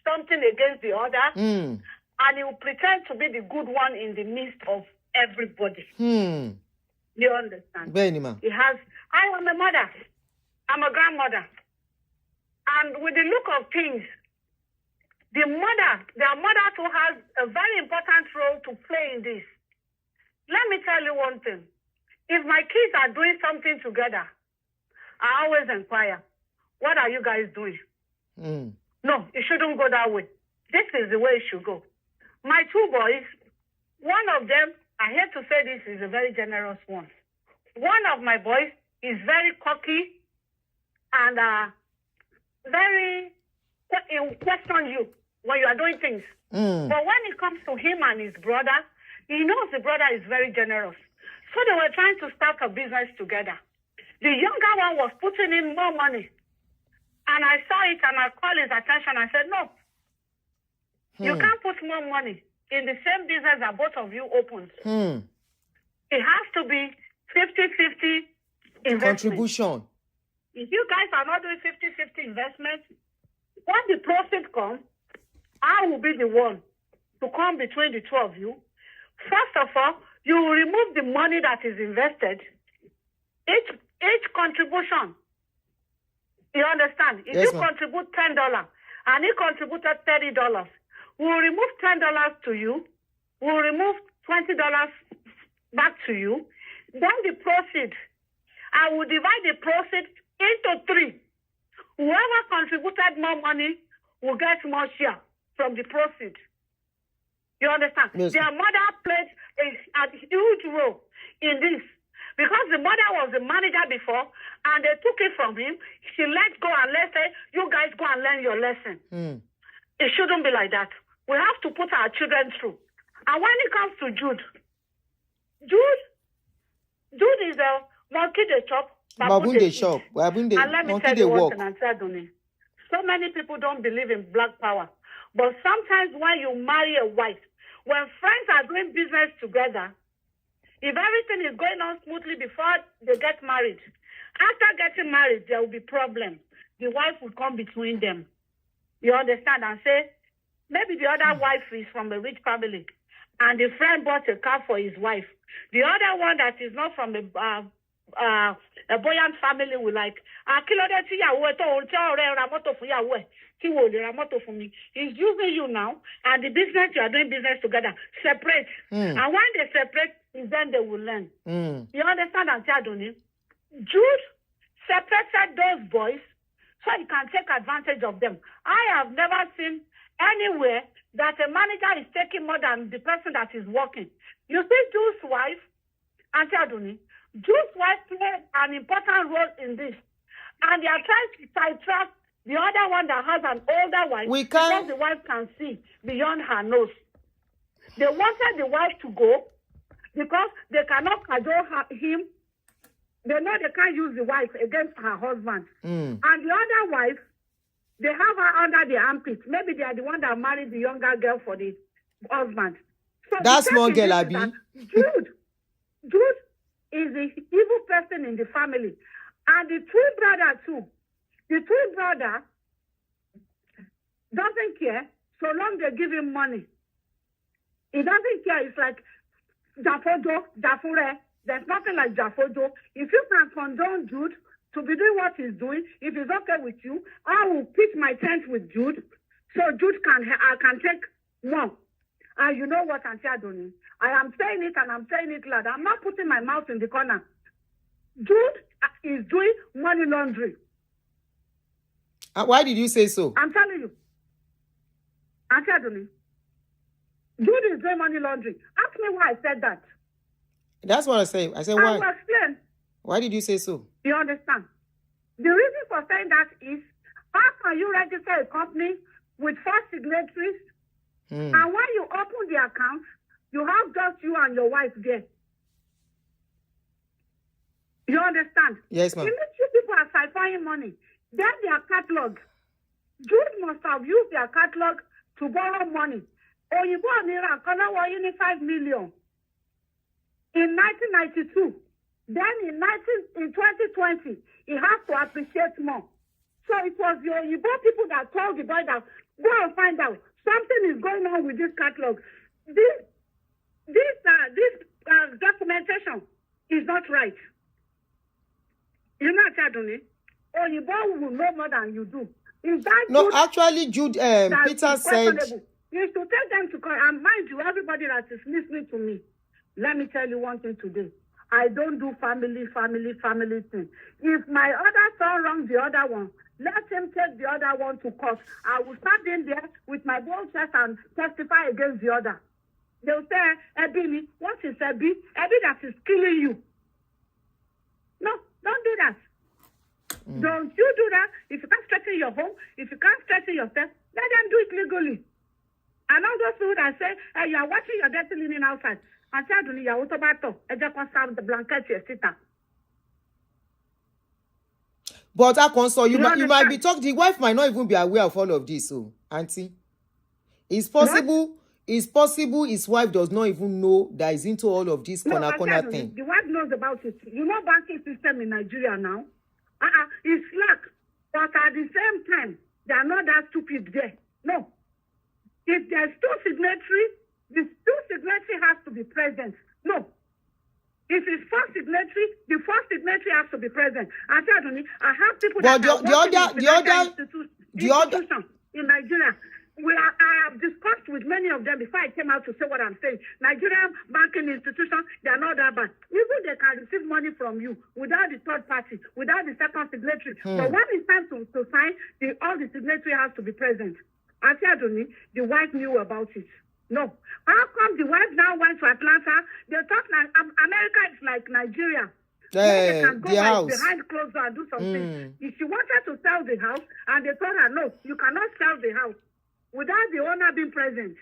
something against the other, and he will pretend to be the good one in the midst of everybody. You understand? Benima. He has, I am a mother. I'm a grandmother. And with the look of things, their mother too has a very important role to play in this. Let me tell you one thing. If my kids are doing something together, I always inquire, what are you guys doing? No, it shouldn't go that way. This is the way it should go. My two boys, one of them, I hate to say this, is a very generous one. One of my boys is very cocky and very, he will question you when you are doing things. But when it comes to him and his brother, he knows the brother is very generous. So they were trying to start a business together. The younger one was putting in more money. And I saw it and I called his attention. I said, no, you can't put more money in the same business that both of you opened. It has to be 50-50 investment. Contribution. If you guys are not doing 50-50 investment, when the profit comes, I will be the one to come between the two of you. First of all, you will remove the money that is invested. Each contribution. You understand? If Yes, you ma'am. contribute $10 and he contributed $30, we will remove $10 to you. We will remove $20 back to you. Then the proceeds, I will divide the proceeds into 3. Whoever contributed more money will get more share from the proceeds. You understand? Yes, Their mother played a huge role in this. Because the mother was the manager before, and they took it from him. She let go and let's say, you guys go and learn your lesson. It shouldn't be like that. We have to put our children through. And when it comes to Jude is a monkey they chop, Baboon they eat. shop. Baboon they And let me monkey tell they you one walk. thing, Auntie Adoni. So many people don't believe in black power. But sometimes when you marry a wife, when friends are doing business together, if everything is going on smoothly before they get married, after getting married, there will be problems. The wife will come between them. You understand? And say, maybe the other wife is from a rich family, and the friend bought a car for his wife. The other one that is not from a buoyant family will like, he's using you now, and the business, you are doing business together. Separate. And when they separate, then they will learn. You understand, Auntie Adoni? Jude separated those boys so he can take advantage of them. I have never seen anywhere that a manager is taking more than the person that is working. You see Jude's wife, Auntie Adoni, Jude's wife played an important role in this. And they are trying to sidetrack the other one that has an older wife because the wife can see beyond her nose. They wanted the wife to go because they cannot cajole him. They know they can't use the wife against her husband. And the other wife, they have her under the armpit. Maybe they are the one that married the younger girl for the husband. So that small girl, Abi. Jude is the evil person in the family. And the twin brother too. The twin brother doesn't care so long they give him money. He doesn't care. It's like Jafojo, Jafure. There's nothing like Jafojo. If you can condone Jude to be doing what he's doing, if it's okay with you, I will pitch my tent with Jude so Jude I can take more. And you know what, Auntie Adoni? I am saying it and I'm saying it loud. I'm not putting my mouth in the corner. Jude is doing money laundering. Why did you say so? I'm telling you. Auntie Adoni, Jude is doing money laundering. Ask me why I said that. That's what I say. I said I why? will explain. Why did you say so? You understand? The reason for saying that is, how can you register a company with 4 signatories? And when you open the account, you have just you and your wife there. You understand? Yes, ma'am. You people are siphoning money. Then their catalog. Jude must have used their catalog to borrow money. Oyibo Amira Kona were in 5 million in 1992. Then in 2020, he has to appreciate more. So it was the Oyibo people that told the boy that go and find out something is going on with this catalog. This documentation is not right. You know, Chadoni, Oyibo will know more than you do. Is that No, good? actually, Jude, That Peter is said, questionable. You should take them to court. And mind you, everybody that is listening to me, let me tell you one thing today. I don't do family thing. If my other son wrong the other one, let him take the other one to court. I will stand in there with my bold chest and testify against the other. They'll say, Ebini, what is Ebi? Ebi that is killing you. No, don't do that. Don't you do that. If you can't straighten your home, if you can't straighten yourself, let them do it legally. And all those people that say, hey, you are watching your dirty linen outside. And say, Aduni, you are automato. I just want to serve the blanket your sister. but Akonso, you You might be understand? talking. The wife might not even be aware of all of this. So, Auntie, it's possible. It's possible his wife does not even know that he's into all of this No, corner I said, corner thing. the wife knows about it. You know banking system in Nigeria now? It's slack. But at the same time, they are not that stupid there. No. If there's two signatories, the two signatory has to be present. No. If it's first signatory, the first signatory has to be present. I said, I have people But that the other institution in Nigeria. I have discussed with many of them before I came out to say what I'm saying. Nigerian banking institutions, they are not that bad. Even they can receive money from you without the third party, without the second signatory. But when it's time to sign, all the signatory has to be present. I said, the wife knew about it. No. How come the wife now went to Atlanta? They thought like America is like Nigeria. They can go the house. behind closed door and do something. If she wanted to sell the house, and they told her, no, you cannot sell the house without the owner being present.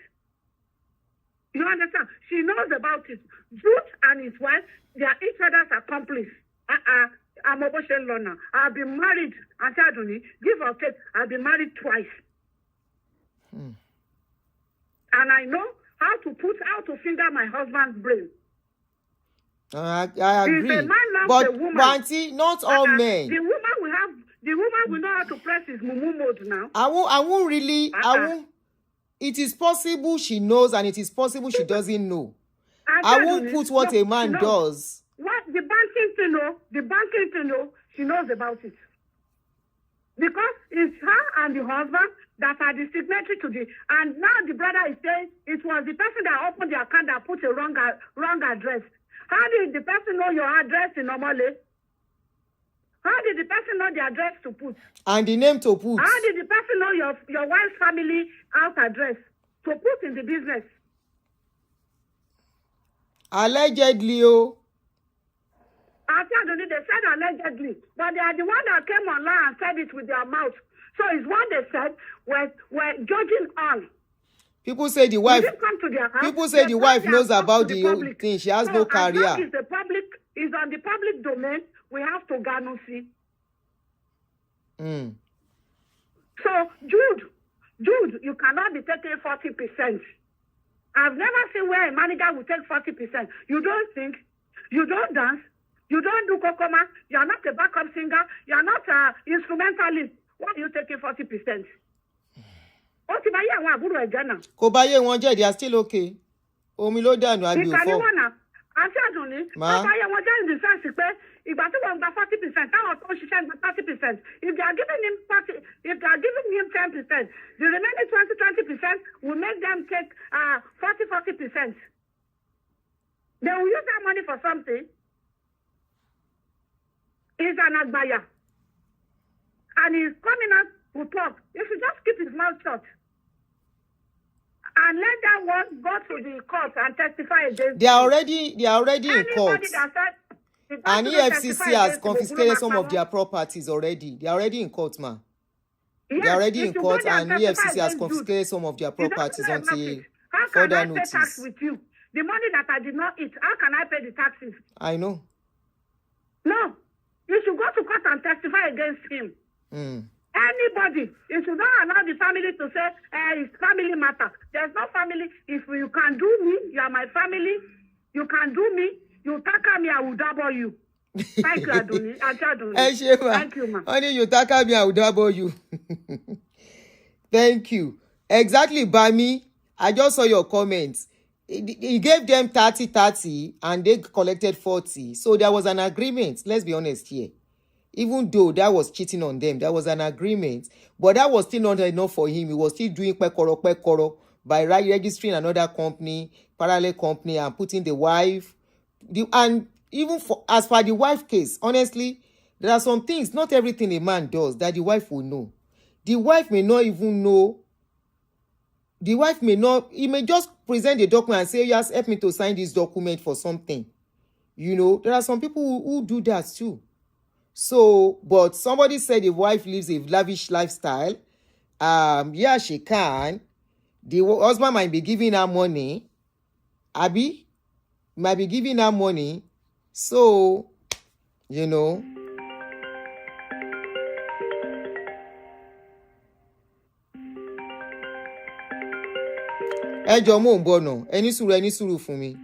You understand? She knows about it. Jude and his wife, they are each other's accomplice. I'm a Boshen learner. I've been married, and Adoni, give or take, I've been married twice. And I know how to finger my husband's brain. I If a agree. man loves But, a woman, Auntie, not all men. The woman will know how to press his mumu mode now. I won't really. It is possible she knows, and it is possible she doesn't know. I won't put what a man does. What the banking to know, she knows about it. Because it's her and the husband that are the signatory to and now the brother is saying it was the person that opened the account that put a wrong address. How did the person know your address in Omole? How did the person know the address to put? And the name to put. How did the person know your wife's family house address to put in the business? Allegedly, oh. They said allegedly, but they are the one that came online and said it with their mouth. So it's what they said we're judging on. People say the wife. Come to their house, People say the wife knows about the whole thing. She has no career. As long as it's on the public domain, we have to garner see. So Jude, you cannot be taking 40%. I've never seen where a manager will take 40%. You don't sing, you don't dance, you don't do kokoma, you are not a backup singer, you are not an instrumentalist. Why are you taking 40%? Kobaye won je, they are still okay. Omi lo dànù àbí òfò. Àti Adunni, Kobaye won je in the sense pé ìgbà tí wọ́n gba 40%, táwọn tó ṣiṣẹ́ gba 30%. If they are giving him 10%, the remaining 20% will make them take 40%. They will use that money for something. He's an agbaya. And he's coming out to talk. You should just keep his mouth shut. And let that one go to the court and testify against They are already in court. that said, And EFCC has confiscated some of their properties already. They are already in court, ma. Yes, They are already you in should court, go there and testify EFCC has against confiscated some of their Jude. You don't properties do until nothing. How can further I pay tax notice. with you? The money that I did not eat, how can I pay the taxes? I know. No. You should go to court and testify against him. Anybody, you should not allow the family to say, it's family matter. There's no family. If you can do me, you are my family. You can do me. You tackle me, I will double you. Thank you, Adoni. Thank you, ma. Honey, you tackle me, I will double you. Thank you. Exactly, Bami. I just saw your comments. He gave them 30 and they collected 40. So there was an agreement. Let's be honest here. Even though that was cheating on them, there was an agreement. But that was still not enough for him. He was still doing pekoro by registering another company, parallel company, and putting the wife. And even as for the wife case, honestly, there are some things, not everything a man does that the wife will know. The wife may not even know. The wife may not, he may just present the document and say, yes, help me to sign this document for something. You know, there are some people who do that too. So, but somebody said the wife lives a lavish lifestyle. Yeah, she can. The husband might be giving her money. Abby might be giving her money. So, you know. Ẹ jọ̀ọ́ mò ń bọ̀ náà. Ẹ ní sùúrù fún mi.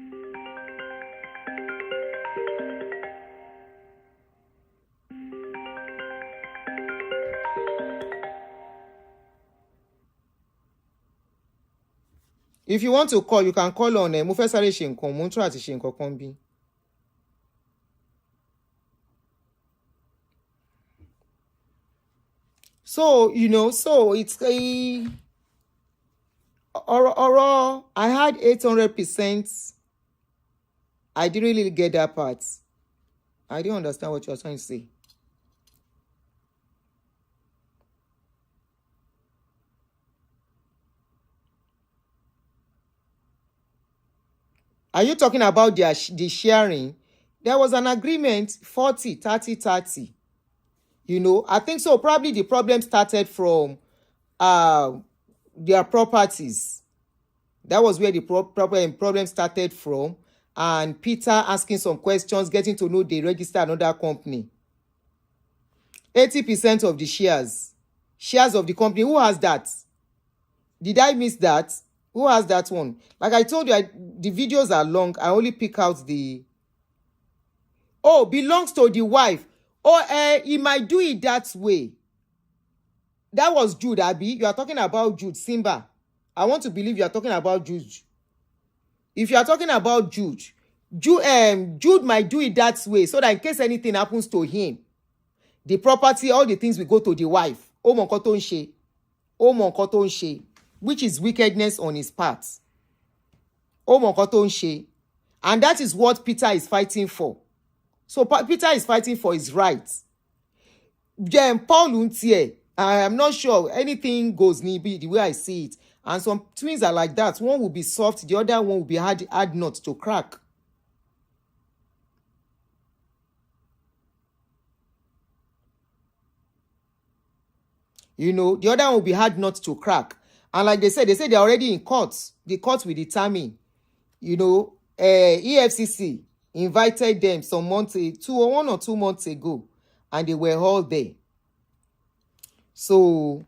If you want to call, you can call on mo fẹ́ sáré ṣe nǹkan, mo ń try àti ṣe nǹkan kan bí. So, you know, so it's a I had 800%. I didn't really get that part. I didn't understand what you were trying to say. Are you talking about the sharing? There was an agreement, 40, 30, 30. You know, I think so. Probably the problem started from their properties. That was where the problem started from. And Peter asking some questions, getting to know they register another company. 80% of the shares of the company. Who has that? Did I miss that? Who has that one? Like I told you, the videos are long. I only pick out the... Oh, belongs to the wife. Oh, he might do it that way. That was Jude, Abby. You are talking about Jude, Simba. I want to believe you are talking about Jude. If you are talking about Jude might do it that way so that in case anything happens to him, the property, all the things will go to the wife. Oh, mon koton she. Oh, mon koton she. Which is wickedness on his part. Oh, mon koton she. And that is what Peter is fighting for. So Peter is fighting for his rights. Paul Untie, I am not sure anything goes nearby the way I see it. And some twins are like that. One will be soft, the other one will be hard nut to crack. You know, the other one will be hard nut to crack. And like they say they're already in court. The court will determine. You know, EFCC invited them some months, 1 or 2 months ago, and they were all there. So,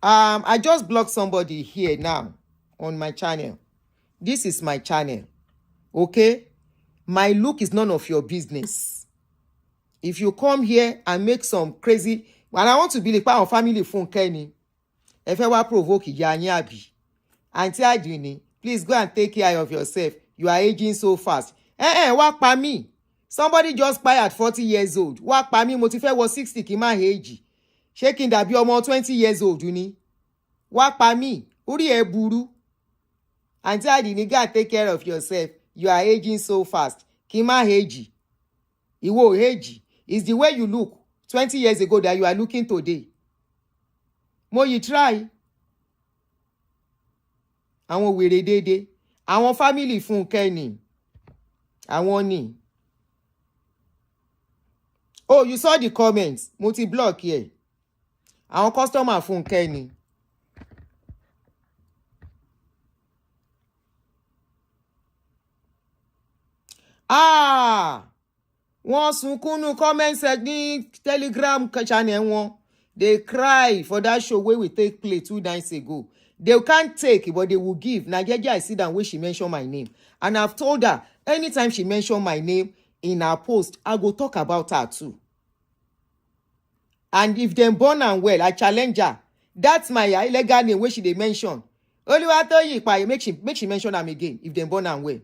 I just blocked somebody here now on my channel. This is my channel, okay? My look is none of your business. If you come here and make some crazy, and I want to be like our family phone Kenny. If I were provoke Yanyabi, Auntie Adini, please go and take care of yourself. You are aging so fast. Work by me. Somebody just buy at 40 years old. Work by me, motife was 60 kima age. Shaking that be almost 20 years old, you need. Work by me. Uri eburu. Auntie Adini, go and take care of yourself. You are aging so fast. Kima age. Iwo age. It's the way you look 20 years ago that you are looking today. Mo you try. Àwọn wèrè dédé. Àwọn family fún Kenny. Àwọn ni. Oh, you saw the comments. Multi-block here. Àwọn customer fún Kenny. Wọ́n sunkún comment section Telegram channel wọn. They cry for that show where we take place 2 nights ago. They can't take, but they will give. Now, I sit down where she mentioned my name. And I've told her, anytime she mentioned my name in her post, I go talk about her too. And if them born and well, I challenge her. That's my illegal name where she they mention. Only what I tell you, make she mention them again if them born and well.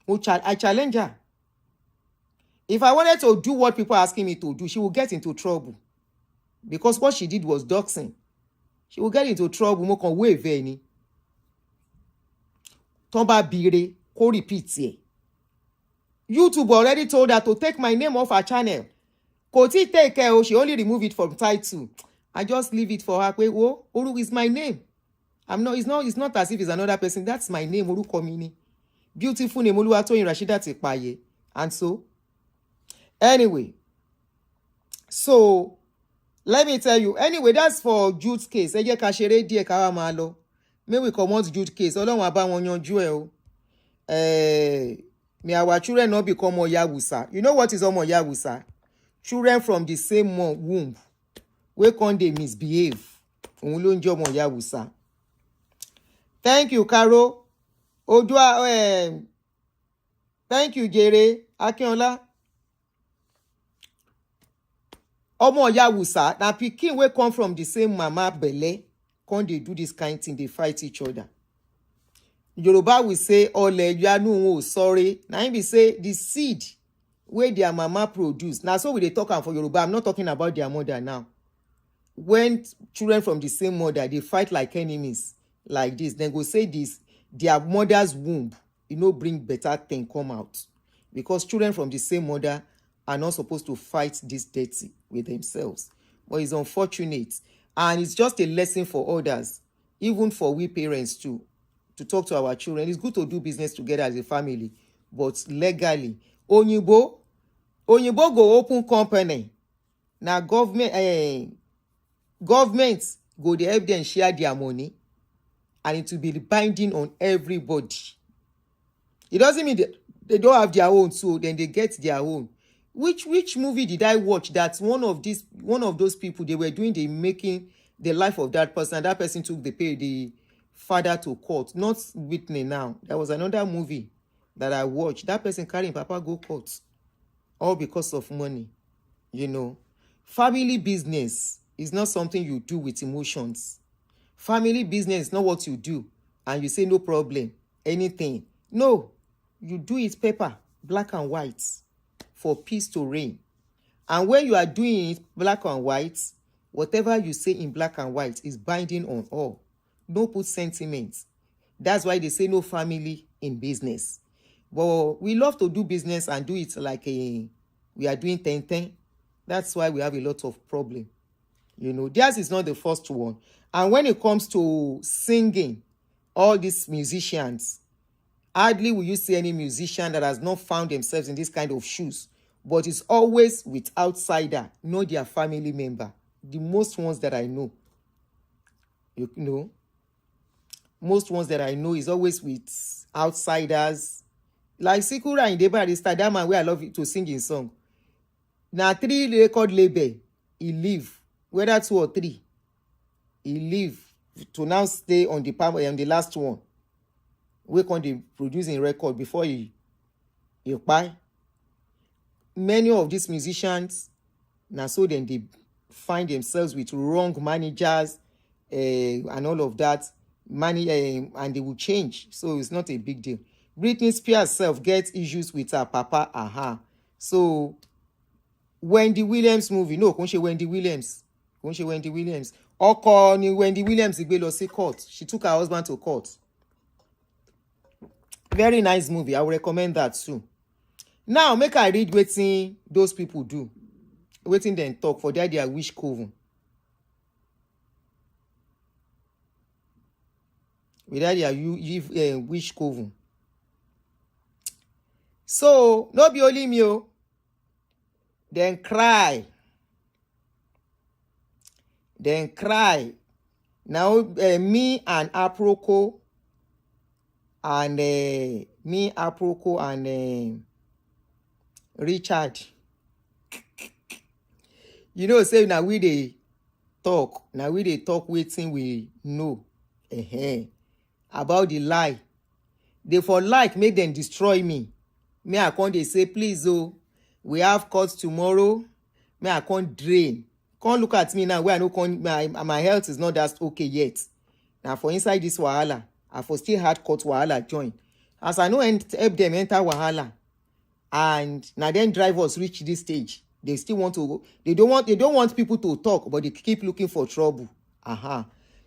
I challenge her. If I wanted to do what people are asking me to do, she will get into trouble. Because what she did was doxing. She will get into trouble. Mo kan wave any. Tomba bire, ko repeat here. YouTube already told her to take my name off her channel. Koti take care, she only remove it from title. I just leave it for her. Oh, Oru is my name. It's not as if it's another person. That's my name, Oru Komini. Beautiful name, Oluwatoyin Rashida Tepaye. And so, anyway, so let me tell you. Anyway, that's for Jude's case. Ẹ jẹ́ ká ṣeré díẹ̀ ká wá máa lọ. May we comot Jude's case. Ọlọ́run á bá wọn yanjú ẹ̀ o. May our children not become Oyawusa. You know what is Oyawusa? Children from the same womb. We can't they misbehave. Òun ló ń jẹ́ Oyawusa. Thank you, Caro. Odua, thank you, Jere. Akinola. Oyawusa. Now, pikin we come from the same mama belle. Can't they do this kind of thing? They fight each other. Yoruba will say, Ole, you are no sorry. Now, he say, the seed where their mama produce. Now, so we they talk for Yoruba. I'm not talking about their mother now. When children from the same mother, they fight like enemies, like this, then go say this, their mother's womb, bring better thing come out. Because children from the same mother are not supposed to fight this dirty with themselves. But it's unfortunate. And it's just a lesson for others, even for we parents too, to talk to our children. It's good to do business together as a family, but legally. Onyibo go open company. Now government go dey help them share their money, and it will be binding on everybody. It doesn't mean that they don't have their own, so then they get their own. Which movie did I watch that one of those people, they were making the life of that person, and that person took the father to court, not Whitney now. There was another movie that I watched. That person carrying Papa go court, all because of money. Family business is not something you do with emotions. Family business is not what you do and you say no problem, anything. No, you do it paper, black and white, for peace to reign. And when you are doing it black and white, whatever you say in black and white is binding on all. No put sentiments. That's why they say no family in business. But we love to do business and do it like we are doing 10-10. That's why we have a lot of problem. Theirs is not the first one. And when it comes to singing, all these musicians, hardly will you see any musician that has not found themselves in this kind of shoes. But it's always with outsider, not their family member. The most ones that I know, most ones that I know is always with outsiders. Like Sikura in Debarista, that man where I love to sing in song. Now 3 record label, he leave. Whether 2 or 3, he leave to now stay on the last one. We can the producing record before he buy. Many of these musicians now so then they find themselves with wrong managers and all of that money and they will change. So it's not a big deal. Britney Spears herself gets issues with her papa. So Wendy Williams movie, no, kò ń ṣe Wendy Williams. Ọkọ ni Wendy Williams gbé lọ sí court. She took her husband to court. Very nice movie. I will recommend that too. Now, make I read wetin those people do. Wetin dem talk for their wish coven. With their wish coven. So, no be only me o. Then cry. Now, me and Aproko and Richard. You know, say now we dey talk. Now we dey talk wetin we know. About the lie. They for like make them destroy me. Me I can't they say please oh, we have court tomorrow. Me I can't drain. Can't look at me now where I know my health is not that okay yet. Now for inside this wahala, I for still hard court wahala join. As I know help them enter wahala, and now then drivers reach this stage. They still want to. They don't want people to talk, but they keep looking for trouble.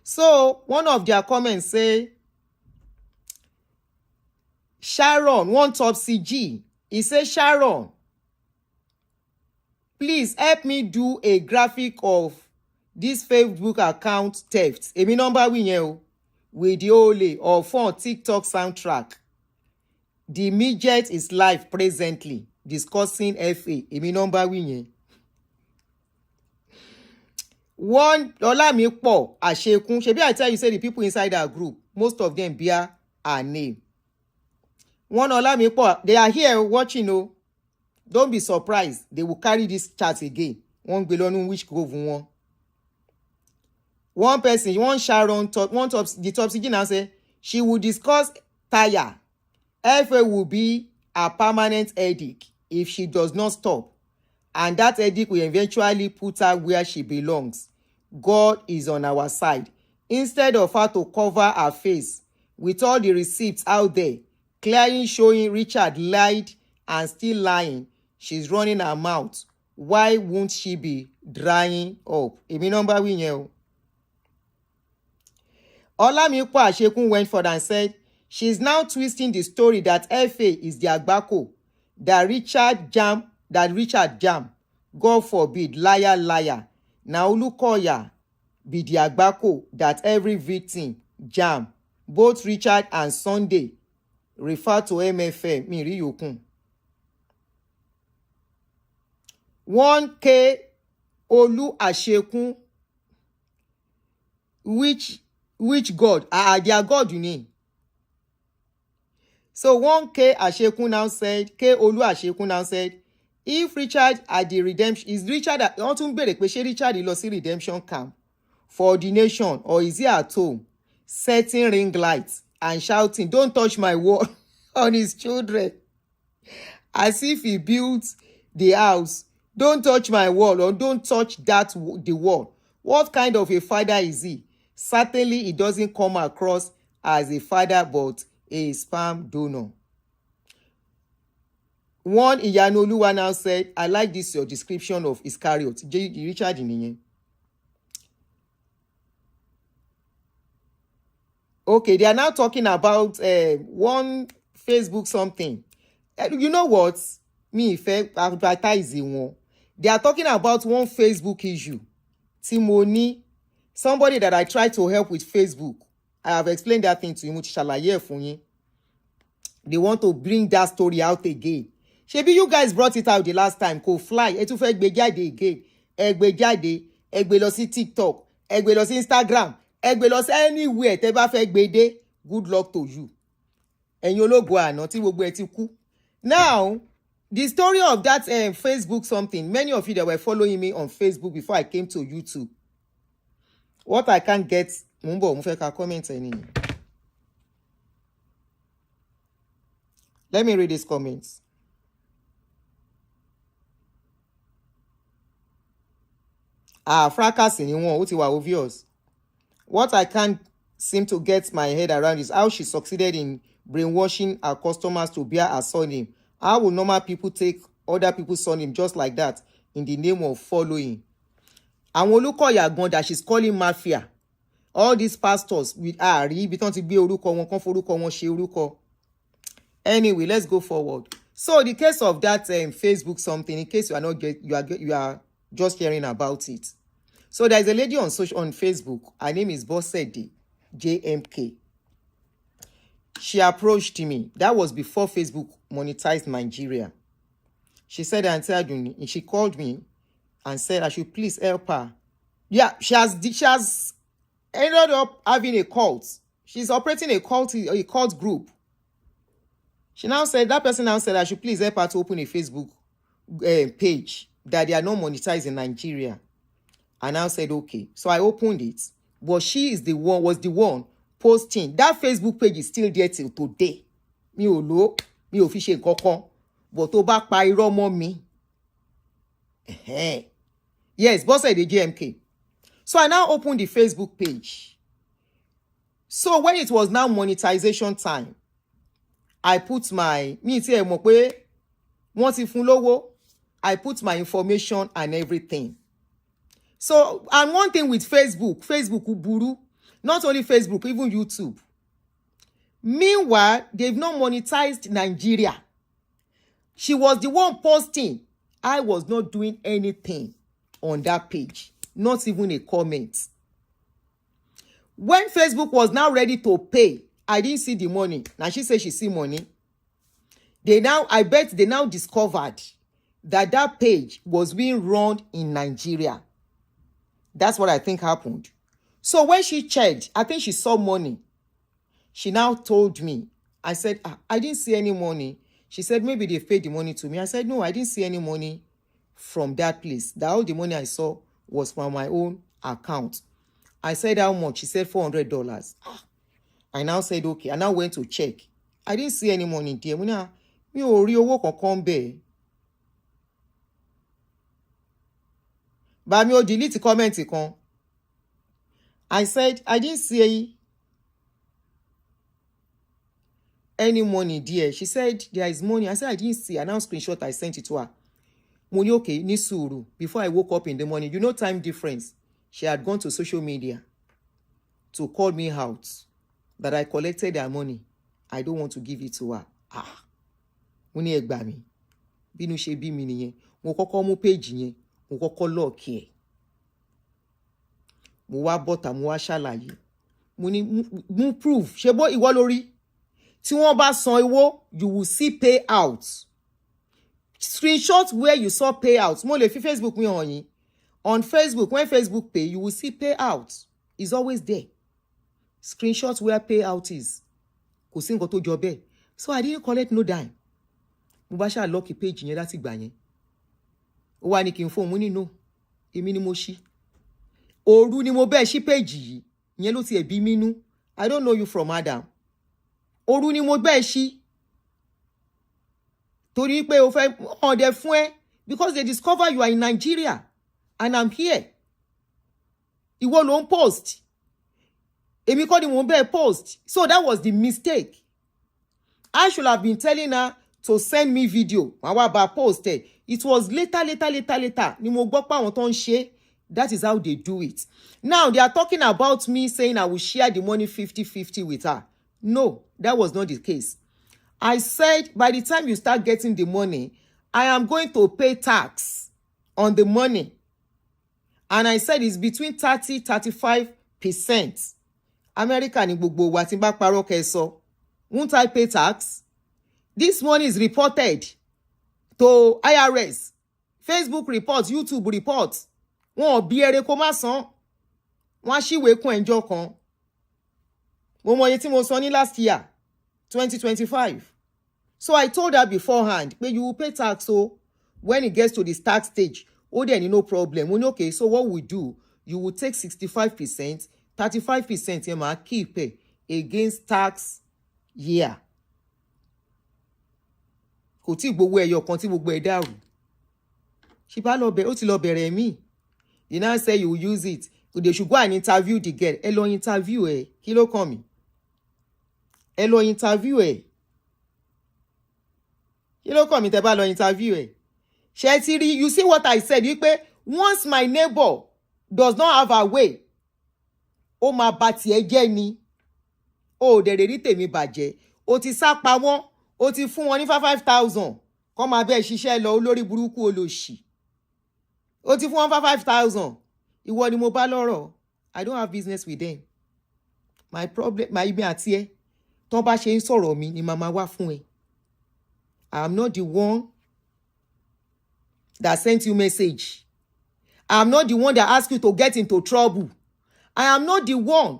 So one of their comments say, Sharon, one top CG. He says, Sharon, please help me do a graphic of this Facebook account theft. Emi number with the Ole or phone TikTok soundtrack. The midget is live presently discussing FA. Emi number one Olamipo Ashekun. Shebi I tell you say the people inside our group, most of them bear our name. One Olamipo, they are here watching. Oh, don't be surprised. They will carry this chat again. One belonging which go one. One person, one Sharon, the top CG now say she will discuss tire. FA will be a permanent headache if she does not stop. And that headache will eventually put her where she belongs. God is on our side. Instead of her to cover her face with all the receipts out there, clearly showing Richard lied and still lying, she's running her mouth. Why won't she be drying up? Emi number we know. Olamipo Ashekun went further and said, she's now twisting the story that FA is the Agbako, that Richard Jam, God forbid, liar. Now Olukoya be the Agbako that every victim jam. Both Richard and Sunday refer to MFM. Miri Yokun. 1K Olu Ashekun. Which God? Their God you name. So 1K Ashekun now said, K Olu Ashekun now said, if Richard at the redemption, is Richard at Richard lost redemption camp for ordination, or is he at home setting ring lights and shouting, don't touch my wall on his children, as if he built the house, don't touch my wall, or don't touch the wall. What kind of a father is he? Certainly he doesn't come across as a father but a sperm donor. One Iyanoluwa now said, I like this your description of Iscariot. Richard Iniye. Okay, they are now talking about one Facebook something. You know what? Me, if I advertise one. They are talking about one Facebook issue. Timoni, somebody that I tried to help with Facebook. I have explained that thing to you. They want to bring that story out again. Shebi you guys brought it out the last time. Go fly. Etu fe gbe jade again. Egbe jade. Egbe lọ sí TikTok. Egbe lọ sí Instagram. Egbe lọ sí anywhere. Tẹ́ bá fẹ́ gbe dé. Good luck to you. Ẹ̀yin ológo àná tí gbogbo ẹ ti kú. Now, the story of that Facebook something. Many of you that were following me on Facebook before I came to YouTube. What I can't get. Mo fẹ́ ka comment ẹni. Let me read these comments. Fracas in one, what obvious. What I can't seem to get my head around is how she succeeded in brainwashing her customers to bear her surname. How will normal people take other people's surname just like that in the name of following? And Olukoya Gon that she's calling mafia. All these pastors with Anyway, let's go forward. So the case of that Facebook something, in case you are not you are just hearing about it. So there is a lady on Facebook. Her name is Bossedi JMK. She approached me. That was before Facebook monetized Nigeria. She said, and she called me and said I should please help her. Yeah, she has ended up having a cult. She's operating a cult group. That person now said I should please help her to open a Facebook page that they are not monetized in Nigeria. And I said, okay. So I opened it. But she is the one posting. That Facebook page is still there till today. Mi ò lò, mi ò fi ṣe nǹkankan. But tó bá pa irọ́ mọ́ mi. Yes, boss said the JMK. So I now opened the Facebook page. So when it was now monetization time, I put my I put my information and everything. So, and one thing with Facebook uburu, not only Facebook, even YouTube. Meanwhile, they've not monetized Nigeria. She was the one posting. I was not doing anything on that page, not even a comment. When Facebook was now ready to pay, I didn't see the money. Now she said she see money. I bet they now discovered that that page was being run in Nigeria. That's what I think happened. So when she checked, I think she saw money. She now told me. I said, I didn't see any money. She said, maybe they paid the money to me. I said, no, I didn't see any money from that place. That all the money I saw was from my own account. I said, how much? She said, $400. I now said, okay. I now went to check. I didn't see any money there. Mi ò rí owó kankan ńbẹ̀. But mi ò delete comment kan. I said, I didn't see any money there. She said, there is money. I said, I didn't see. I now screenshot. I sent it to her. Mo ní okay, ní sùúrù. Before I woke up in the morning, you know time difference. She had gone to social media to call me out that I collected her money. I don't want to give it to her. Mo ní ẹ gbà mí. Bínú ṣe bí mi nìyẹn. Mo kọ́kọ́ mú page yẹn. Mo kọ́kọ́ lock ẹ̀. Mo wá bọ́ta, mo wá ṣàlàyé. Mo ní mú proof. Ṣé bó ìwọ lórí? Tí wọ́n bá san owó, you will see payout. Screenshot where you saw payout. Mo lè fi Facebook mi hàn yín. On Facebook, when Facebook pay, you will see payout. It's always there. Screenshot where payout is. Kò sí nǹkan tó jọ bẹ́ẹ̀. So I didn't collect no dime. Mo bá ṣá lock page yẹn láti gbà yẹn. Ó wá ní kí n fóun, mo ní no. Èmi ni mo ṣí. Òru ni mo bẹ́ẹ̀ ṣí page yìí. Ìyẹn ló ti ẹ̀ bí mi nú. I don't know you from Adam. Òru ni mo bẹ́ẹ̀ ṣí. Torí pé o fẹ́ ọ̀dẹ̀ fún ẹ. Because they discover you are in Nigeria. And I'm here. Ìwọ ló ń post. Èmi kọ́ ni mo bẹ́ẹ̀ post. So that was the mistake. I should have been telling her to send me video. Màá wá bá post ẹ̀. It was later. Ni mo gbọ́ pé àwọn tó ń ṣe. That is how they do it. Now they are talking about me saying I will share the money 50-50 with her. No, that was not the case. I said by the time you start getting the money, I am going to pay tax on the money. And I said it's between 30-35%. America ni gbogbo wa tí n bá parọ́ kẹ́ sọ. Won't I pay tax? This money is reported to IRS. Facebook reports, YouTube reports. Wọ́n bí ere kó má san. Wọ́n ṣíwèé kún ẹjọ́ kan. Mo mọ iye tí mo san ní last year, 2025. So I told her beforehand, but you will pay tax. So when it gets to the tax stage, then no problem. Okay, so what we do, you will take 65%, 35% you ma keep against tax year. Kò tí gbogbo ẹyọ kan tí gbogbo ẹ dàrú. Ṣé bá lọ bẹ̀ ó ti lọ bẹ̀rẹ̀ mí. You now say you will use it. They should go and interview the girl. Ẹ lọ interview ẹ. Kí ló kàn mí? Ẹ lọ interview ẹ. Kí ló kàn mí tẹ́ bá lọ interview ẹ? Ṣé ti rí, you see what I said? Wípé once my neighbor does not have a way, ó máa bà tiẹ̀ jẹ́ ni. Ó dẹ̀ rí tèmi bàjẹ́. Ó ti sá pa wọ́n. Ó ti fún wọn ní 5,000. Kọ́ máa bẹ́ẹ̀ ṣiṣẹ́ lọ olórí burúkú olóṣì. Ó ti fún wọn 5,000. Ìwọ ni mo bá lọ́rọ̀. I don't have business with them. My problem, my ibi àti ẹ. Tó bá ṣe ń sọ̀rọ̀ mi ni màmá wá fún ẹ. I am not the one that sent you message. I am not the one that asked you to get into trouble. I am not the one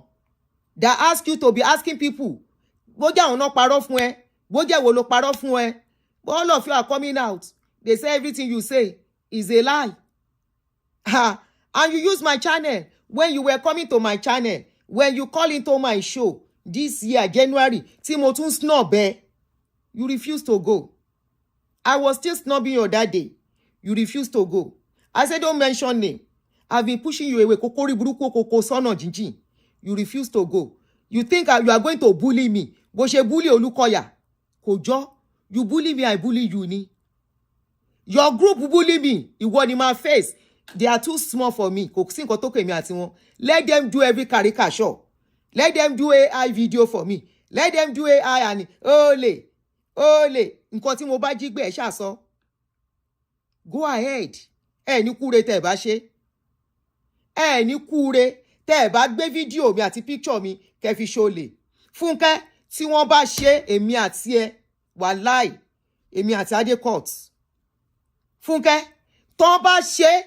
that asked you to be asking people. Bójá àwọn náà parọ́ fún ẹ. Bójá wo ló parọ́ fún ẹ. But all of you are coming out. they say everything you say is a lie. And you use my channel when you were coming to my channel, when you call into my show this year, January, tí mo tún snub you refused to go. I was still snubbing you that day. You refused to go. I said, don't mention name. I've been pushing you away. Kokori buruku koko sono jinjin. You refused to go. You think you are going to bully me. Bó ṣe bully Olukoya. Kojo, you bully me, I bully you ni. Your group bully me. Ìwọ ni my face. They are too small for me. Kò sí nǹkan tó kèmí àti wọn. Let them do every caricature. Let them do AI video for me. Let them do AI and ole. Nǹkan tí mo bá jí gbé ẹ ṣá sọ. Go ahead. Ní kúre tẹ́ bá ṣe. Ní kúre tẹ́ bá gbé fídíò mi àti picture mi kẹ́ fi ṣolè. Fúnkẹ́ tí wọ́n bá ṣe èmi àti ẹ wàláì èmi àti Adé court. Fúnkẹ́ tó bá ṣe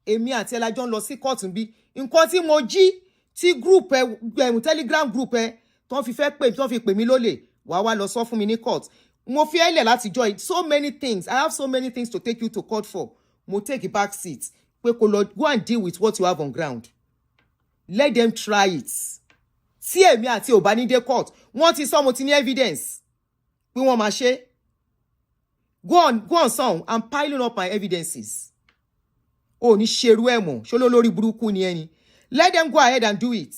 èmi àti ẹ la jọ ń lọ sí court bí nǹkan tí mo jí tí group Telegram group tó fi fẹ́ pè tó fi pè mí lólè wá lọ sọ fún mi ní court. Mo fi ẹlẹ̀ láti join so many things. I have so many things to take you to court for. Mo take a back seat. Pé kó lọ go and deal with what you have on ground. Let them try it. Tí èmi àti ò bá ní dé court, wọ́n ti sọ mo ti ní evidence. Pé wọ́n máa ṣe. Go on son, I'm piling up my evidences. Oh, ní ṣerú ẹ̀ mọ̀. Ṣó lórí burúkú ni ẹni. Let them go ahead and do it.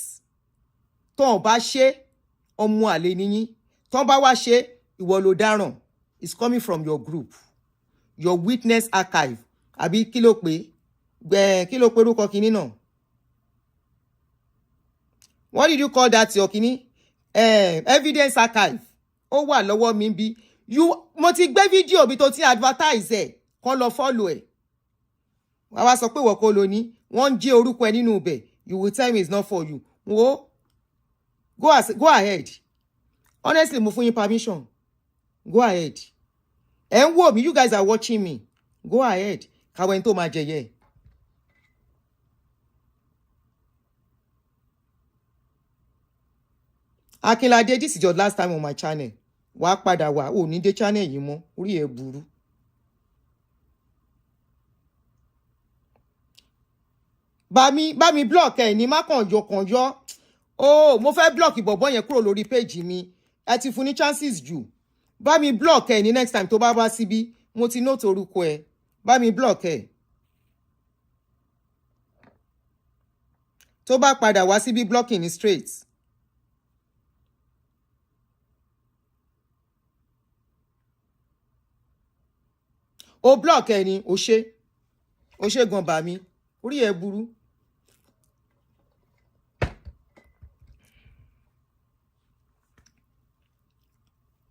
Tó bá ṣe ọmọ àlè ni yín. Tó bá wá ṣe ìwọ ló dáràn. It's coming from your group. Your witness archive. Àbí kí ló pé? Kí ló pé orúkọ kíní náà? What did you call that your kíní? Evidence archive. Ó wà lọ́wọ́ mi bí. Mo ti gbé fídíò bí tó ti advertise ẹ̀. Kàn lọ follow ẹ̀. Wá wá sọ pé ìwọ kọ́ ló ní. Wọ́n jí orúkọ ẹ nínú ibẹ̀. You will tell me it's not for you. Wo? Go ahead. Honestly, mo fún yín permission. Go ahead. Ẹ ń wò mí, you guys are watching me. Go ahead. Káwọn ẹni tó máa jẹyẹ. Akinlade, this is your last time on my channel. Wá padà wá, ò ní dé channel yìí mọ́. Orí ẹ burú. Bá mi block ẹ ní má kàn yọ. Oh, mo fẹ́ block ìbọ̀bọ́ yẹn kúrò lórí page mi. Ẹ ti fún ní chances jù. Bá mi block ẹ ní next time tó bá wá síbí. Mo ti note orúkọ ẹ. Bá mi block ẹ. Tó bá padà wá síbí blocking ni straight. O block ẹ ní o ṣe gan bá mi. Orí ẹ burú.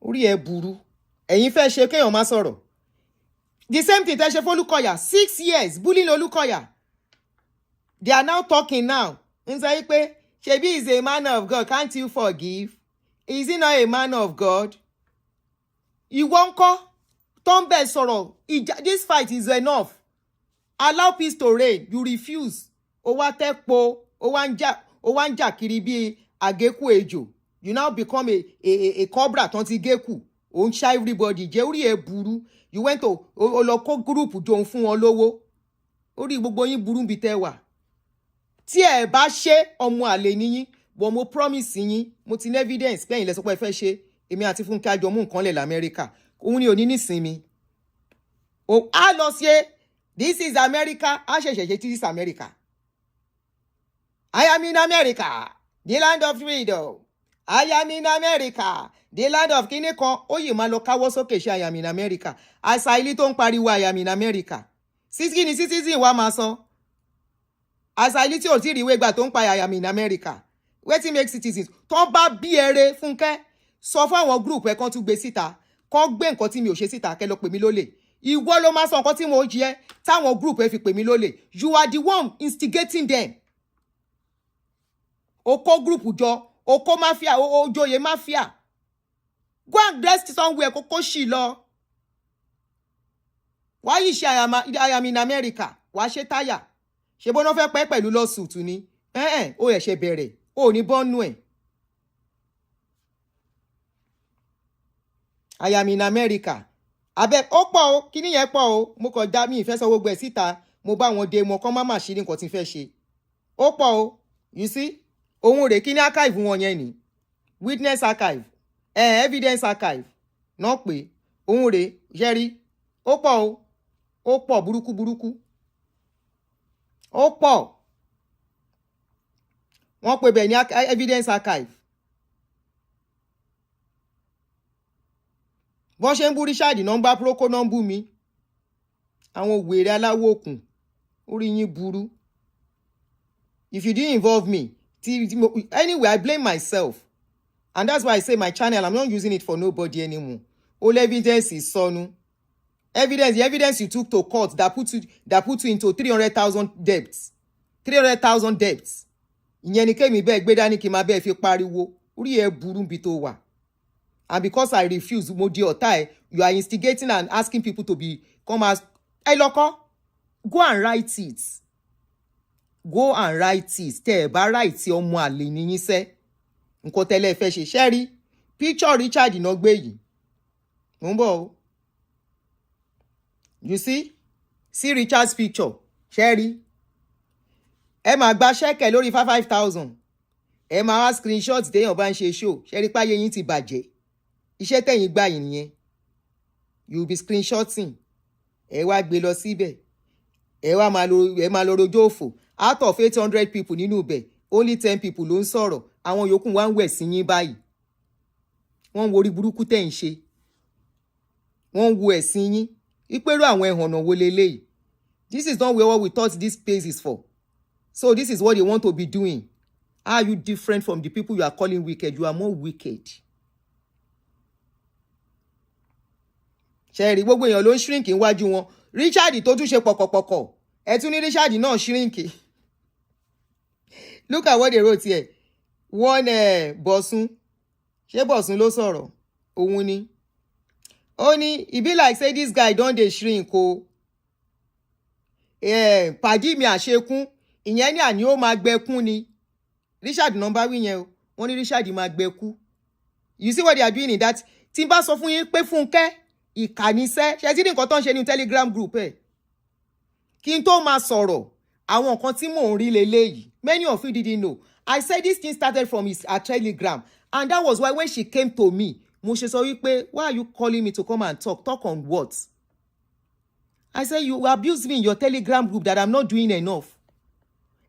Orí ẹ burú. Ẹ̀yin fẹ́ ṣe kéèyàn má sọ̀rọ̀. The same thing tẹ́ ṣe fún Olukoya 6 years bullying Olukoya. They are now talking now. Ń sọ pé ṣebí is a man of God, can't you forgive? Is he not a man of God? Ìwọ ńkọ́ tó ń bẹ̀ sọ̀rọ̀. This fight is enough. Allow peace to reign. You refuse. Ó wá tẹ́po. Ó wá ń jà kiri bí àgékù ejò. You now become a cobra tó ti gékù. Ó ń ṣá everybody jẹ́ orí ẹ burú. You went to oloko group jọ ń fún wọn lówó. Orí gbogbo yín burú bí tẹ́ wà. Tí ẹ bá ṣe ọmọ àlè ni yín, but mo promise yín, mo ti ní evidence pé ẹ̀yin lẹ sọ pé ẹ fẹ́ ṣe. Èmi àti Fúnkẹ́ àjọ mú nǹkan lẹ̀ l'Amẹ́ríkà. Òun ni ò ní nísinmi. O á lọ ṣe this is America. Á ṣẹ̀ṣẹ̀ ṣe this is America. I am in America, the land of freedom. I am in America, the land of kíní kan. Ó yìí máa lọ káwọ́ sókè ṣe I am in America. Àṣà ilé tó ń pariwo I am in America. Sísí ni citizen wa máa sọ. Àṣà ilé tí ò tí rí ìwé gbà tó ń pa I am in America. Wetin make citizens tó bá bí ẹrẹ Fúnkẹ́ sọ fún àwọn group ẹ̀ kan tún gbé síta. Kọ́ gbé nǹkan tí mi ò ṣe síta kẹ́ lọ pè mí lólè. Ìwọ ló máa sọ nǹkan tí mo jẹ táwọn group ẹ̀ fi pè mí lólè. You are the one instigating them. Oko group jọ, oko mafia, ojoyè mafia. Go and rest somewhere kókó ṣì lọ. Why you say I am in America? Wá ṣe táyà. Ṣé bó ná fẹ́ pẹ́ pẹ̀lú lawsuit ni? Ó ẹ̀ ṣe bẹ̀rẹ̀. Ó ní bọ́nú ẹ̀. I am in America. abẹ́ ó pọ̀ o kíní yẹn pọ̀ o mo kàn dá mi ìfẹ́ sọ gbogbo ẹ̀ síta mo bá wọn dé mọ kán má ṣe ní nǹkan tí n fẹ́ ṣe ó pọ̀ o you see òun rè kíní archive wọn yẹn ni witness archive evidence archive náà pé òun rè yẹrí ó pọ̀ o ó pọ̀ burúkú ó pọ̀ wọ́n pè bẹ́ẹ̀ ní evidence archive bọ́n ṣe ń bú Richard náà ń bá Proko náà ń bú mi àwọn wèrè aláwọ̀ òkun orí yín burú if you didn't involve me anyway I blame myself and that's why I say my channel I'm not using it for nobody anymore all evidence is sọnù the evidence you took to court that put you into 300,000 debts ìyẹn ni kémi bẹ́ẹ̀ gbé dání kí n máa bẹ́ẹ̀ fi pariwo orí ẹ̀ burú bí tó wà. And because I refuse, mo di ọ̀tá ẹ̀, you are instigating and asking people to come as ẹ lọ́kọ́ go and write it tẹ́ ẹ bá write ọmọ àlè ní yín sẹ́ nǹkan tẹ́lẹ̀ fẹ́ ṣe ṣẹ́rí picture Richard náà gbé yìí mo ń bọ̀ o you see Richard's picture ṣẹ́rí ẹ máa gba ṣẹ́kẹ̀ lórí 5,000 ẹ máa wá screenshot téèyàn bá ń ṣe show ṣẹ́rí páyé yín ti bàjẹ́ iṣẹ́ tẹ̀yìn gbà yín nìyẹn you be screenshotting ẹ wá gbé lọ síbẹ̀ ẹ máa lọ rojọ́ òfò out of 800 people nínú ibẹ̀ only 10 people ló ń sọ̀rọ̀ àwọn yòókù wá ń wẹ̀ sí yín báyìí wọ́n ń wo orí burúkú tẹ̀ ń ṣe wọ́n ń wo ẹ̀sìn yín ìpérò àwọn ẹ̀hànnà wo leléyìí this is not what we thought this space is for so this is what they want to be doing. How are you different from the people you are calling wicked? You are more wicked. ṣẹ́ẹ̀rí gbogbo èèyàn ló ń shrink níwájú wọn Richard tó tún ṣe pọ̀kọ̀pọ̀kọ̀ ẹ tún ní Richard náà shrink look at what they wrote here one Bọ̀sún ṣé Bọ̀sún ló sọ̀rọ̀ òun ni ó ní e be like say this guy don dey shrink o pàdí mi àṣekún ìyẹn ní àní ó máa gbẹkún ni Richard nọmba wí yẹn o wọ́n ní Richard máa gbẹkú you see what they are doing in that tí n bá sọ fún yín pé Fúnkẹ́ ìkànnìṣẹ́ ṣe tí ní nǹkan tó ń ṣe ní Telegram group ẹ̀ kí n tó máa sọ̀rọ̀ àwọn nǹkan tí mò ń rí leléyìí many of you didn't know I said this thing started from her Telegram and that was why when she came to me mo ṣe sọ wípé why are you calling me to come and talk on what I said you abuse me in your Telegram group that I'm not doing enough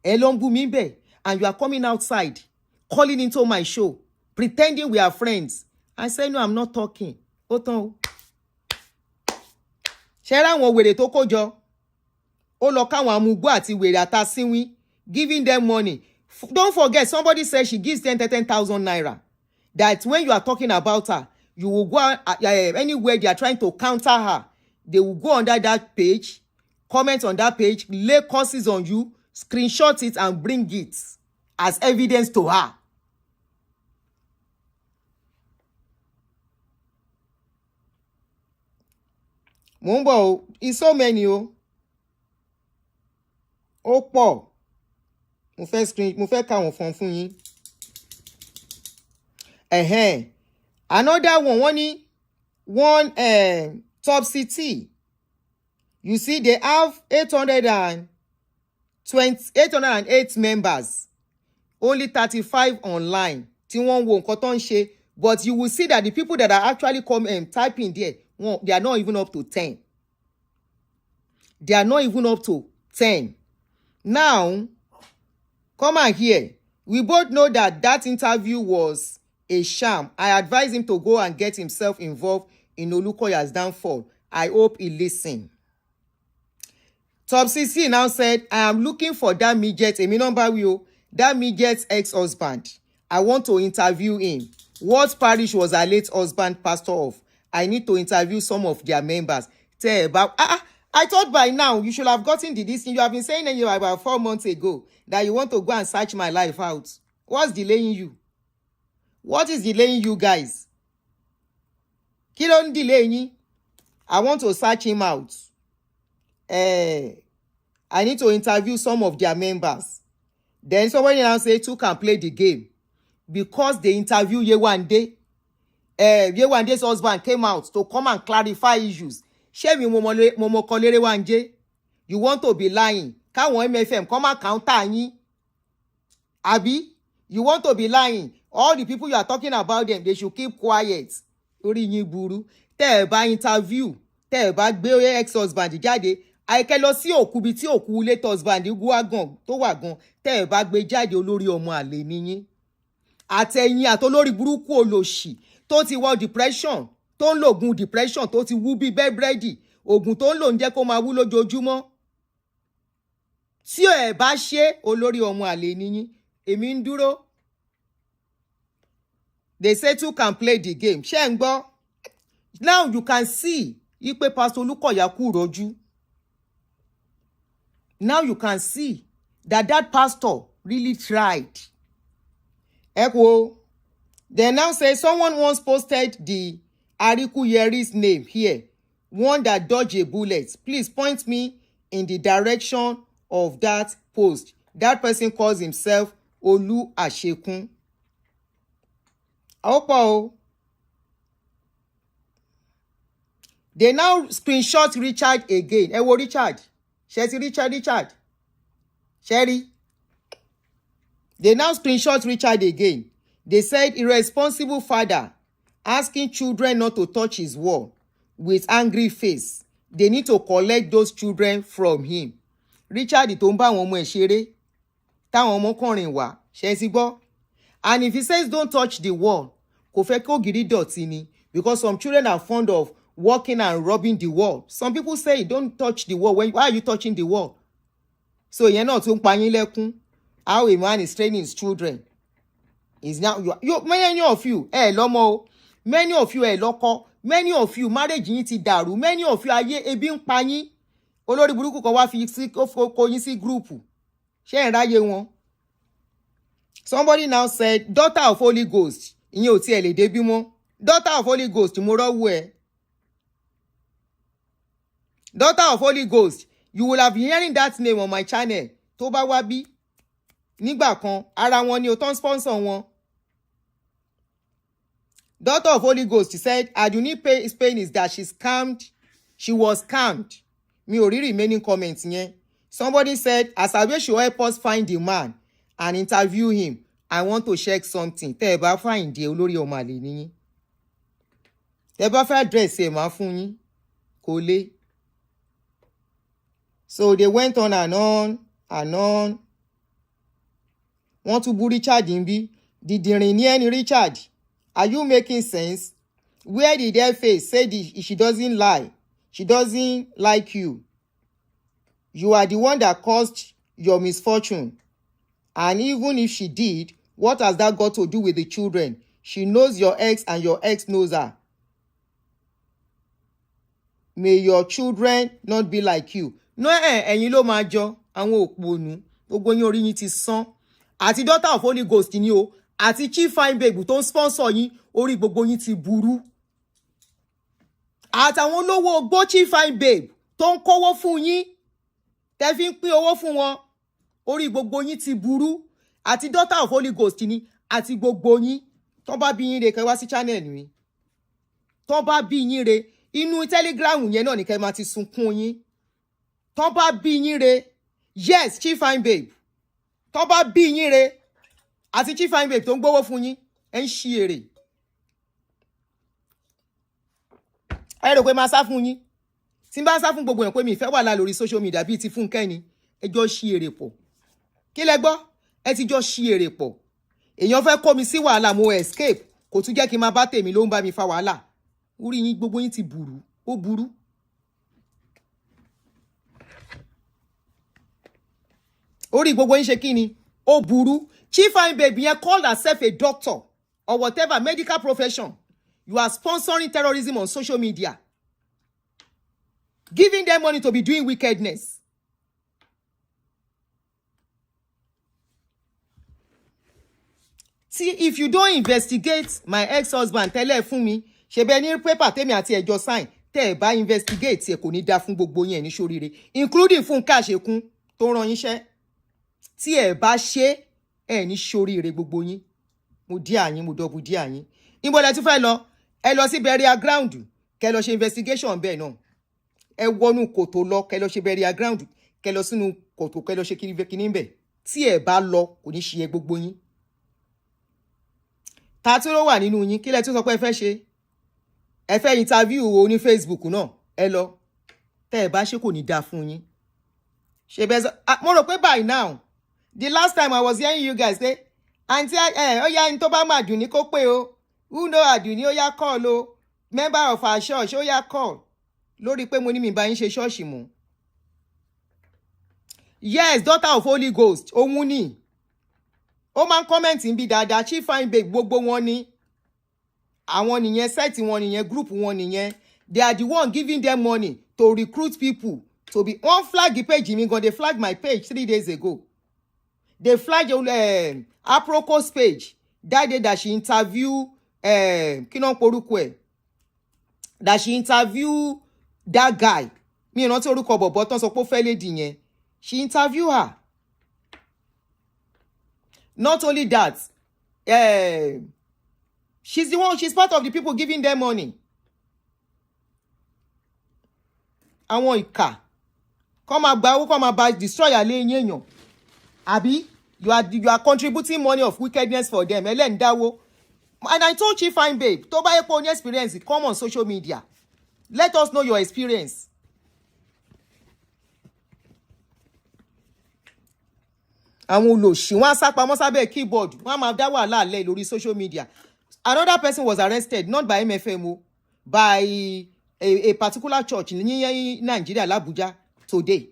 ẹ ló ń bú mi bẹ́ẹ̀ and you are coming outside calling into my show pretending we are friends I said no I'm not talking ó tán o ṣe ra àwọn wèrè tó kó jọ ó lọ káwọn amúgbó àti wèrè àtàsínwín giving them money don't forget somebody said she gives them 10,000 naira that when you are talking about her you will go anywhere they are trying to counter her they will go under that page comment on that page lay curses on you screenshot it and bring it as evidence to her. Mo ń bọ̀ o it's so many o ó pọ̀ mo fẹ́ ka wọn fún yín another one wọ́n ní one top city you see they have 808 members only 35 online tí wọ́n wo nǹkan tó ń ṣe but you will see that the people that are actually typing there they are not even up to 10. They are not even up to 10. Now, come on here. We both know that interview was a sham. I advised him to go and get himself involved in Olukoya's downfall. I hope he listened. Top CC now said, I am looking for that midget, that midget's ex-husband. I want to interview him. What parish was her late husband pastor of? I need to interview some of their members. Tell about I thought by now you should have gotten this thing. You have been saying it about 4 months ago that you want to go and search my life out. What's delaying you? What is delaying you guys? Kí ló ń delay yín? I want to search him out. I need to interview some of their members. Then somebody now say two can play the game because they interview Yewande. Yewande's husband came out to come and clarify issues. Shemi Momo Kolere Wanje, you want to be lying? Káwọn MFM come and counter yín. Abi, you want to be lying? All the people you are talking about them, they should keep quiet. Orí yín burú. Tẹ́ ẹ bá interview, tẹ́ ẹ bá gbé ex-husband jáde, àìkẹ́ lọ sí òkú bí tí òkú late husband wà gan tó wà gan, tẹ́ ẹ bá gbé jáde olórí ọmọ àlè nìyín. Àtẹ̀yìn àtolórí burúkú olòṣì tó ti wọ depression, tó ń lògùn depression, tó ti wú bí bẹ́ẹ̀rẹ́dì, ògùn tó ń lò ń jẹ́ kó máa wú lójoojúmọ́. Tí ẹ bá ṣe olórí ọmọ àlè nìyín, èmi ń dúró. They say two can play the game. Ṣé ń gbọ́? Now you can see ipe Pastor Olukoya kú rojú. Now you can see that pastor really tried. Echo. They now say someone once posted the Arikuyeri's name here. One that dodged a bullet. Please point me in the direction of that post. That person calls himself Olu Ashekun. Opo. They now screenshot Richard again. Ewo Richard. Sherry Richard. Sherry. They now screenshot Richard again. They said irresponsible father asking children not to touch his wall with angry face. They need to collect those children from him. Richard tó ń bá àwọn ọmọ ẹ̀ ṣeré. Táwọn ọmọ kọrin wá. Ṣé ti gbọ́? And if he says don't touch the wall, kò fẹ́ kó gidi dọ̀tí ni, because some children are fond of walking and rubbing the wall. Some people say don't touch the wall. Why are you touching the wall? So ìyẹn náà tún pa yín lẹ́kún. How a man is training his children is now many of you lọ́mọ, many of you lọ́kọ, many of you marriage yín ti dàrú, many of you ayé ebi ń pa yín. Olórí burúkú kan wá fi kó yín sí group. Ṣé ń ráyé wọn? Somebody now said daughter of Holy Ghost. Ìyẹn ò tiẹ̀ lè débí mọ́. Daughter of Holy Ghost mo rọ́wọ́ ẹ. Daughter of Holy Ghost, you will have been hearing that name on my channel. Tó bá wá bí nígbà kan ara wọn ni ó tán sponsor wọn. Daughter of Holy Ghost said Aduni Spain is that she was scammed. Mi ò rí remaining comments yẹn. Somebody said Asabe should help us find the man and interview him. I want to check something. Tẹ́ ẹ bá find the olórí ọmọ àlè nìyín. Tẹ́ ẹ bá fẹ́ address ẹ̀ máa fún yín. Kò lè. So they went on and on and on. Want to bú Richard ń bí? Dìdìrìn ní ẹni Richard. Are you making sense? Where did their face say she doesn't lie? She doesn't like you. You are the one that caused your misfortune. And even if she did, what has that got to do with the children? She knows your ex and your ex knows her. May your children not be like you. No, ẹ̀yin ló máa jọ àwọn òpònú. Gbogbo yín orí yín ti sán. Àti daughter of Holy Ghost ni o. Àti chief fine babe tó ń sponsor yín, orí gbogbo yín ti burú. Àtàwọn olówó ogbó chief fine babe tó ń kówó fún yín. Tẹ́ fi ń pín owó fún wọn. Orí gbogbo yín ti burú. Àti daughter of Holy Ghost ni àti gbogbo yín. Tọ́n bá bí yín re kẹ́ wá sí channel mi. Tọ́n bá bí yín re inú Telegram yẹn náà ni kẹ́ máa ti sunkún yín. Tọ́n bá bí yín re, yes chief fine babe. Tọ́n bá bí yín re àti chief fine babe tó ń gbówó fún yín ẹ ń ṣí èrè. Ẹ rò pé máa sá fún yín. Tí n bá sá fún gbogbo yẹn pé mi fẹ́ wà lá lórí social media bíi ti Fúnkẹ́ ni, ẹ jọ ṣí èrè pọ̀. Kí lẹ gbọ́? Ẹ ti jọ ṣí èrè pọ̀. Èèyàn fẹ́ kó mi sí wàhálà mo escape, kò tún jẹ́ kí n máa bá tèmi ló ń bá mi fa wàhálà. Orí yín gbogbo yín ti burú, ó burú. Orí gbogbo yín ṣe kí ni? Ó burú. Chief fine baby yẹn called herself a doctor or whatever medical profession. You are sponsoring terrorism on social media. Giving them money to be doing wickedness. See, if you don't investigate my ex-husband, tell her fún mi, ṣe bẹ́ẹ̀ ní paper tèmi àti ẹjọ́ sign, tẹ́ ẹ bá investigate ẹ kò ní dá fún gbogbo yín ní ṣoríire, including Fúnkẹ́ Àṣekún tó rán yín ṣẹ́. Tí ẹ bá ṣe ẹ ní ṣoríire gbogbo yín. Mo dí àyín, mo dọ̀bù dí àyín. Níbo lẹ tún fẹ́ lọ? ẹ lọ sí burial ground kẹ́ lọ ṣe investigation bẹ́ẹ̀ náà ẹ wọnú kòtò lọ kẹ́ lọ ṣe burial ground kẹ́ lọ sínú kòtò kẹ́ lọ ṣe kíní bẹ́ẹ̀ tí ẹ bá lọ kò ní ṣe gbogbo yín ta tí ló wà nínú yín kí lẹ tún sọ pé ẹ fẹ́ ṣe ẹ fẹ́ interview oní Facebook náà ẹ lọ tẹ́ ẹ bá ṣe kò ní dáa fún yín ṣe bẹ́ẹ̀ mo rò pé by now the last time I was hearing you guys say àǹtí ó yá ní tó bá máa dùn ní kó pé o who know àdùnní ó yá call o member of our church ó yá call lórí pé mo ní mi bá yín ṣe ṣọ́ọ̀ṣì mọ́ yes daughter of Holy Ghost òun ni ó máa ń comment ń bí dáadáa chief fine babe gbogbo wọn ni àwọn nìyẹn set wọn nìyẹn group wọn nìyẹn they are the one giving them money to recruit people to be one flag the page mi gan they flag my page 3 days ago they flag Aprocos page that day that she interview kí náà porúkọ ẹ̀ that she interview that guy mi ìrántí orúkọ bọ̀bọ̀ tán sọ pé ó fẹ́ lady yẹn she interview her not only that she's part of the people giving them money àwọn ìkà kọ́ máa gba owó kọ́ máa ba destroy àlẹ́ yín èèyàn àbí you are contributing money of wickedness for them ẹlẹ́ǹdáwó and I told Chief Fine Babe tó bá yẹ pé o ní experience come on social media let us know your experience. àwọn olòṣì wọn á sá pamọ́ sábẹ́ keyboard wọn á máa dá wàhálà alẹ́ lórí social media another person was arrested not by MFM o by a particular church ní Nigeria l'Abuja today.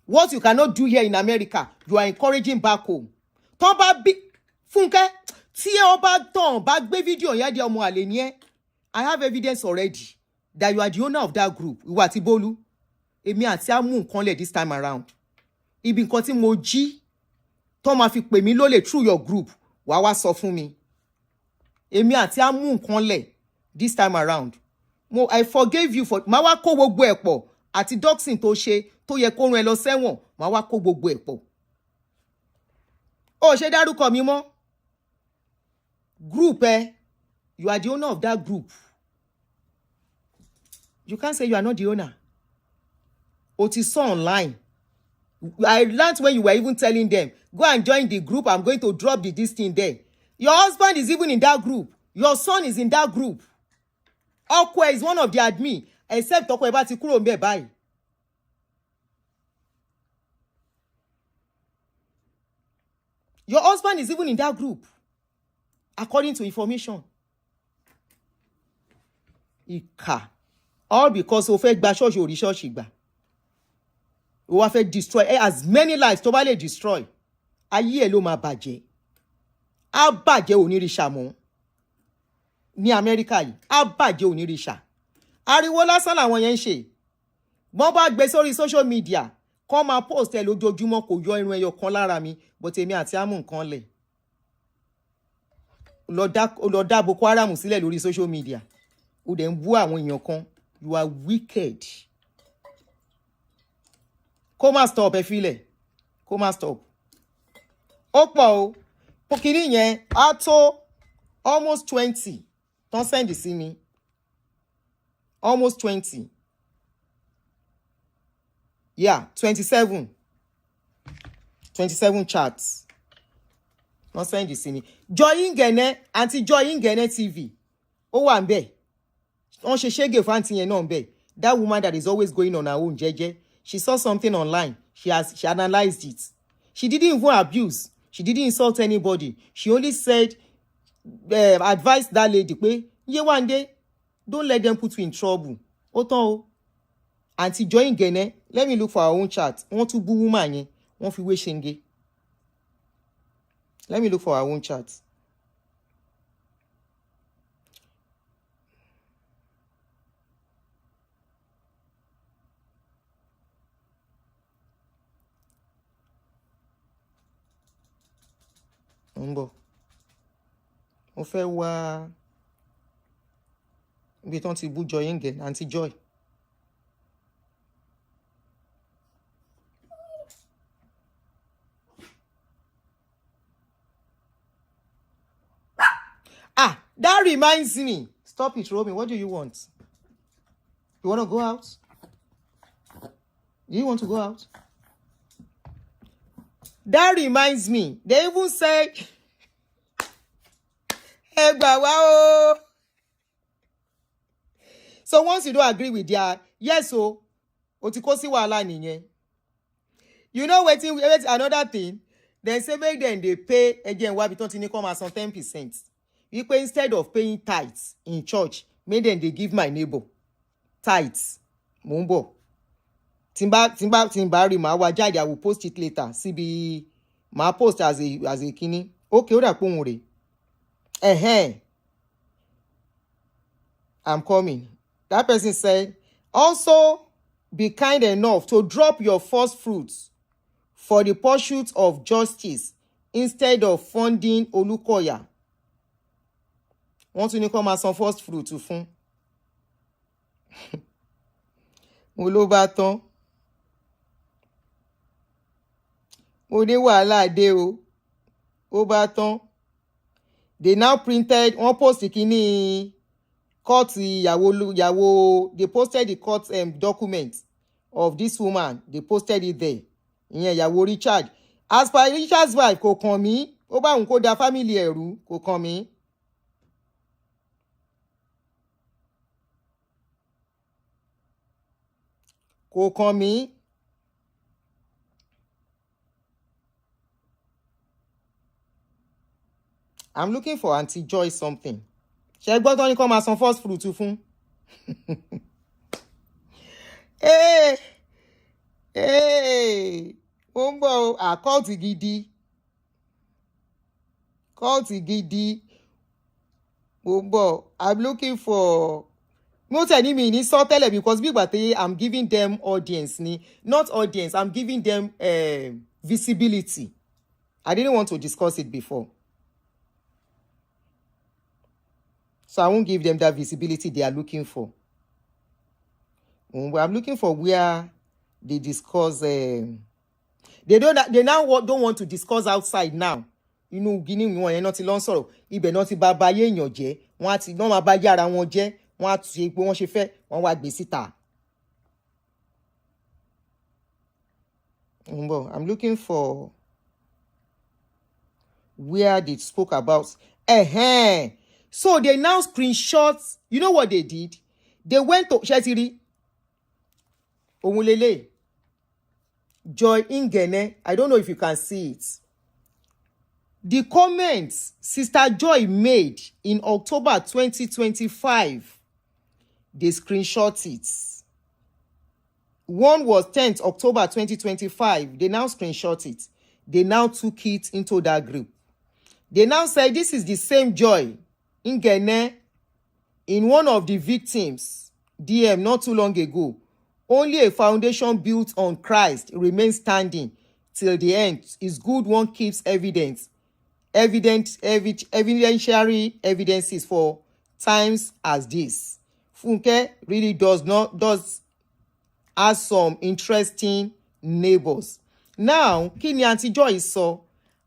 What you cannot do here in America you are encouraging back home. tó bá bí Fúnkẹ́ tí ẹ bá tàn bá gbé fídíò yẹn di ọmọ àlè ni ẹ I have evidence already that you are the owner of that group ìwà àti Bólú èmi àti á mú nǹkan lẹ̀ this time around ibi nǹkan tí mo jí tó máa fi pè mí lólè through your group wá wá sọ fún mi èmi àti á mú nǹkan lẹ̀ this time around I forgave you for máa wá kó gbogbo ẹ̀ pọ̀ àti doxing tó ṣe tó yẹ kó run ẹ lọ sẹ́wọ̀n máa wá kó gbogbo ẹ̀ pọ̀ ó ṣe dárúkọ mi mọ́ group you are the owner of that group you can't say you are not the owner. O ti sọ online I learned when you were even telling them go and join the group I'm going to drop this thing there. Your husband is even in that group your son is in that group Okwe is one of the admin except Okwe bá ti kúrò ńbẹ̀ báyìí. Your husband is even in that group according to information. Ìkà all because o fẹ́ gba ṣọ́ọ̀ṣì orí ṣọ́ọ̀ṣì gbà. O wá fẹ́ destroy as many lives tó bá lè destroy ayé ẹ̀ ló máa bàjẹ́ á bàjẹ́ onírìṣà mọ́ ní Amẹ́ríkà yìí á bàjẹ́ onírìṣà ariwo lásán làwọn yẹn ń ṣe wọ́n bá gbé sórí social media kọ́ máa post ẹ̀ lójoojúmọ́ kò yọ irun ẹyọ kan lára mi but èmi àti àmú nǹkan lẹ̀ lọ dá Boko Haram sílẹ̀ lórí social media ó dẹ̀ ń bú àwọn èèyàn kan you are wicked. Kó má stop ẹ filẹ̀ kó má stop ó pọ̀ o kìíní yẹn á tó almost 20 tán send sí mi almost 20 yeah 27 chats tán send sí mi Joy Ngene àǹtí Joy Ngene TV ó wà ń bẹ̀ wọ́n ṣe ṣégè fún àǹtí yẹn náà ń bẹ̀ that woman that is always going on her own jẹ́jẹ́. She saw something online. She analyzed it. She didn't even abuse. She didn't insult anybody. She only said, advised that lady, one day, don't let them put you in trouble. Oton, Auntie Joy Ngene, let me look for our own chat. Want to boo woman, want to wish shenge. Let me look for our own chat. ń bọ̀ mo fẹ́ wá ibi tán ti bú Joy Ngene àǹtí Joy That reminds me. Stop it, Robin. What do you want? You want to go out? Do you want to go out? That reminds me. They even say, hey, wow. So once you don't agree with their, yes, so, otikosi wala niye. You know, waiting another thing. They say make them they pay again. Why because they come as on 10%. You pay instead of paying tithes in church, make them they give my neighbor tithes. Mumbo. Timba ma wajadi. I will post it later. CB ma post as a kini. Okay, oda pongure. I'm coming. That person said, also be kind enough to drop your first fruits for the pursuit of justice instead of funding Olukoya. Want to come as some first fruit to fun? Olobaton. Ode wala de o. Obaton. They now printed one post kini court yawo. They posted the court document of this woman. They posted it there. Yeah, yawo Richard. As per Richard's wife, kò kàn mí. Ó bá òun kó da family ẹ̀rú, kò kàn mí. Kò kàn mí. I'm looking for Auntie Joy something. Ṣé gbọ́ tán ní kó máa san first fruit fún? Ó ń bọ̀ àkọ́ọ̀tì gidi. Kọ́ọ̀tì gidi. Ó ń bọ̀. I'm looking for... Mo tell me ní sọ tẹ́lẹ̀ because big bàtẹ́ I'm giving them audience ni. Not audience, I'm giving them visibility. I didn't want to discuss it before. So I won't give them that visibility they are looking for. I'm looking for where they discuss. They now don't want to discuss outside now. You know, Guinea one not long sorrow. Ibe not baba ye nyoje. Want no ma ba yara won je. Want to pe won se fe. Won wa gbe síta. I'm looking for where they spoke about. So they now screenshot. You know what they did? They went to Shetiri. Omulele. Joy Ingene. I don't know if you can see it. The comments Sister Joy made in October 2025. They screenshot it. One was 10th October 2025. They now screenshot it. They now took it into that group. They now say this is the same Joy Ingene in one of the victims DM not too long ago. Only a foundation built on Christ remains standing till the end. It's good one keeps evidentiary evidences for times as this. Funke really does has some interesting neighbors. Now, Kini Auntie Joy saw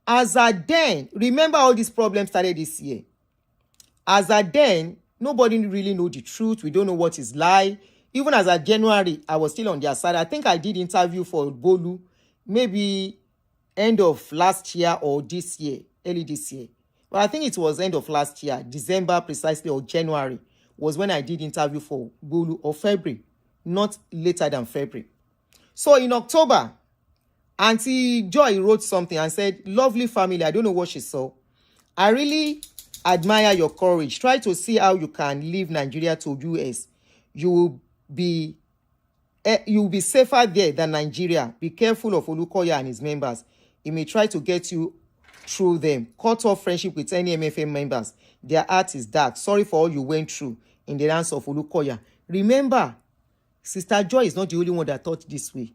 as at then, remember all these problems started this year. As at then, nobody really know the truth. We don't know what is lie. Even as at January, I was still on their side. I think I did interview for Bolu, maybe end of last year or this year, early this year. But I think it was end of last year, December precisely, or January, was when I did interview for Bolu, or February, not later than February. So in October, Auntie Joy wrote something and said, lovely family, I don't know what she saw. I really admire your courage. Try to see how you can leave Nigeria to US. You will be safer there than Nigeria. Be careful of Olukoya and his members. He may try to get you through them. Cut off friendship with any MFM members. Their heart is dark. Sorry for all you went through in the hands of Olukoya. Remember, Sister Joy is not the only one that thought this way.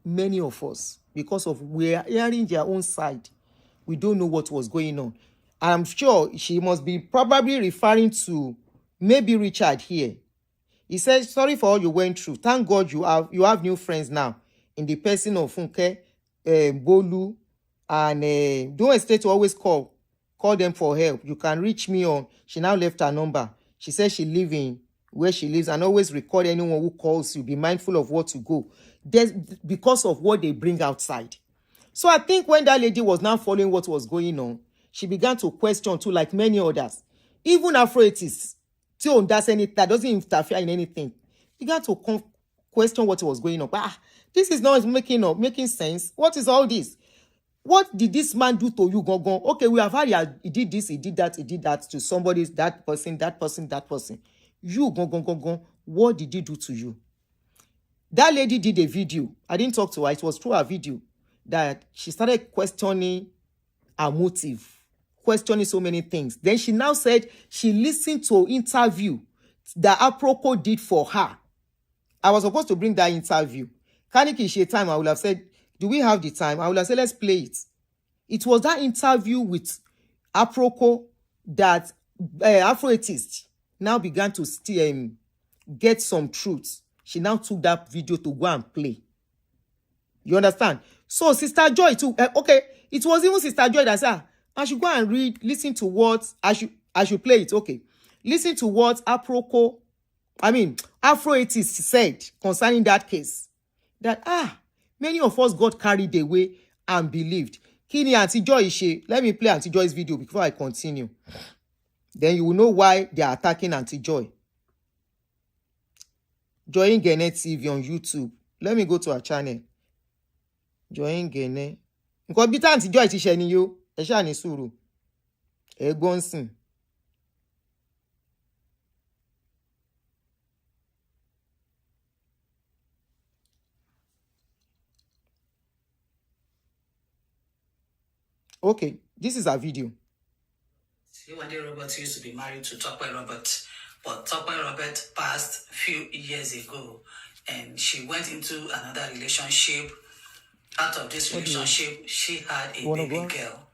Many of us, because of we are hearing their own side, we don't know what was going on. I'm sure she must be probably referring to maybe Richard here. He said, sorry for all you went through. Thank God you have new friends now in the person of Funke, Bolu, and don't hesitate to always call Call them for help. You can reach me on. She now left her number. She says she lives in where she lives, and always record anyone who calls you. Be mindful of what to go. There's because of what they bring outside. So I think when that lady was now following what was going on, she began to question too, like many others. Even Afro-Etists, that doesn't interfere in anything, began to question what was going on. This is not making sense. What is all this? What did this man do to you, Gongon? Okay, we have heard he did this, he did that to somebody, that person. You, Gongon, what did he do to you? That lady did a video. I didn't talk to her. It was through her video that she started questioning her motive, questioning so many things. Then she now said she listened to an interview that Aproko did for her. I was supposed to bring that interview. Kaniki she time, I would have said, do we have the time? I would have said, let's play it. It was that interview with Aproko that Afro-Etists now began to get some truths. She now took that video to go and play. You understand? So Sister Joy too. Okay, it was even Sister Joy that said, I should go and listen to what I should play it. Okay, listen to what Afro-Etists said concerning that case. That many of us got carried away and believed. Kini Auntie Joy Ishe. Let me play Auntie Joy's video before I continue. Then you will know why they are attacking Auntie Joy. Joy Ngene TV on YouTube. Let me go to her channel. Joy Ngene. Nǹkan bí Auntie Joy ti ṣe ni yo. Ẹ ṣá ní sùúrù. Ẹ gbọ́ nsìn. Okay, this is a video. Yewande Robert used to be married to Tokwe Robert, but Tokwe Robert passed a few years ago, and she went into another relationship. Out of this relationship, she had a baby girl.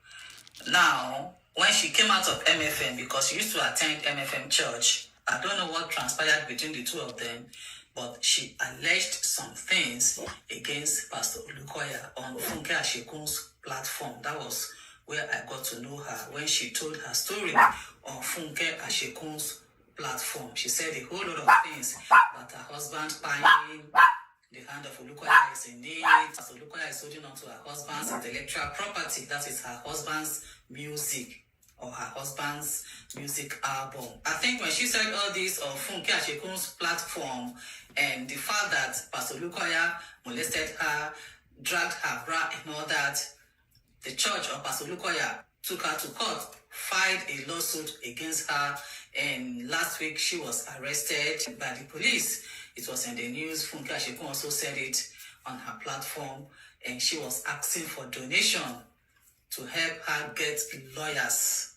Now, when she came out of MFM, because she used to attend MFM church, I don't know what transpired between the two of them, but she alleged some things against Pastor Olukoya on Funke Ashekun's platform. That was where I got to know her when she told her story on Funke Ashekun's platform. She said a whole lot of things, that her husband buying the hand of Olukoya is in need. Pastor Olukoya is holding on to her husband's intellectual property. That is her husband's music or her husband's music album. I think when she said all this on Funke Ashekun's platform and the fact that Pastor Olukoya molested her, dragged her bra and all that, the church of Pastor Olukoya took her to court, filed a lawsuit against her, and last week she was arrested by the police. It was in the news. Funke Ashekun also said it on her platform, and she was asking for donation to help her get lawyers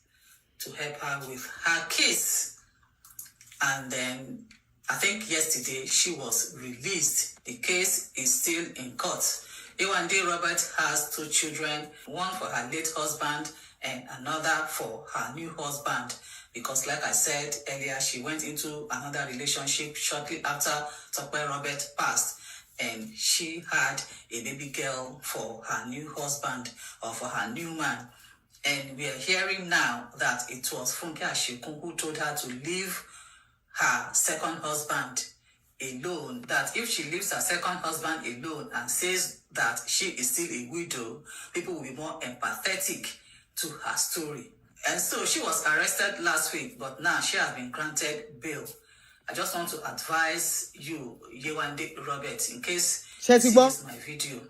to help her with her case. And then I think yesterday she was released. The case is still in court. Yewande Robert has 2 children, one for her late husband and another for her new husband. Because like I said earlier, she went into another relationship shortly after Tokwe Robert passed. And she had a baby girl for her new husband or for her new man. And we are hearing now that it was Funke Ashekun who told her to leave her second husband alone, that if she leaves her second husband alone and says that she is still a widow, people will be more empathetic to her story. And so she was arrested last week, but now she has been granted bail. I just want to advise you, Yewande Robert, in case this is my video.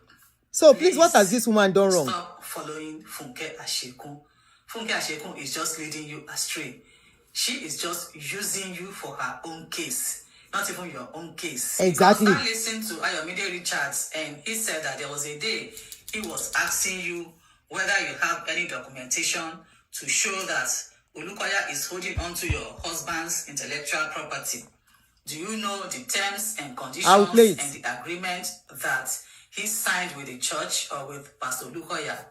So please, what has this woman done wrong? Stop following Funke Ashekun. Funke Ashekun is just leading you astray. She is just using you for her own case, not even your own case. Exactly. Because I listened to Ayomide Richards, and he said that there was a day he was asking you whether you have any documentation to show that Olukoya is holding on to your husband's intellectual property. Do you know the terms and conditions and the agreement that he signed with the church or with Pastor Olukoya?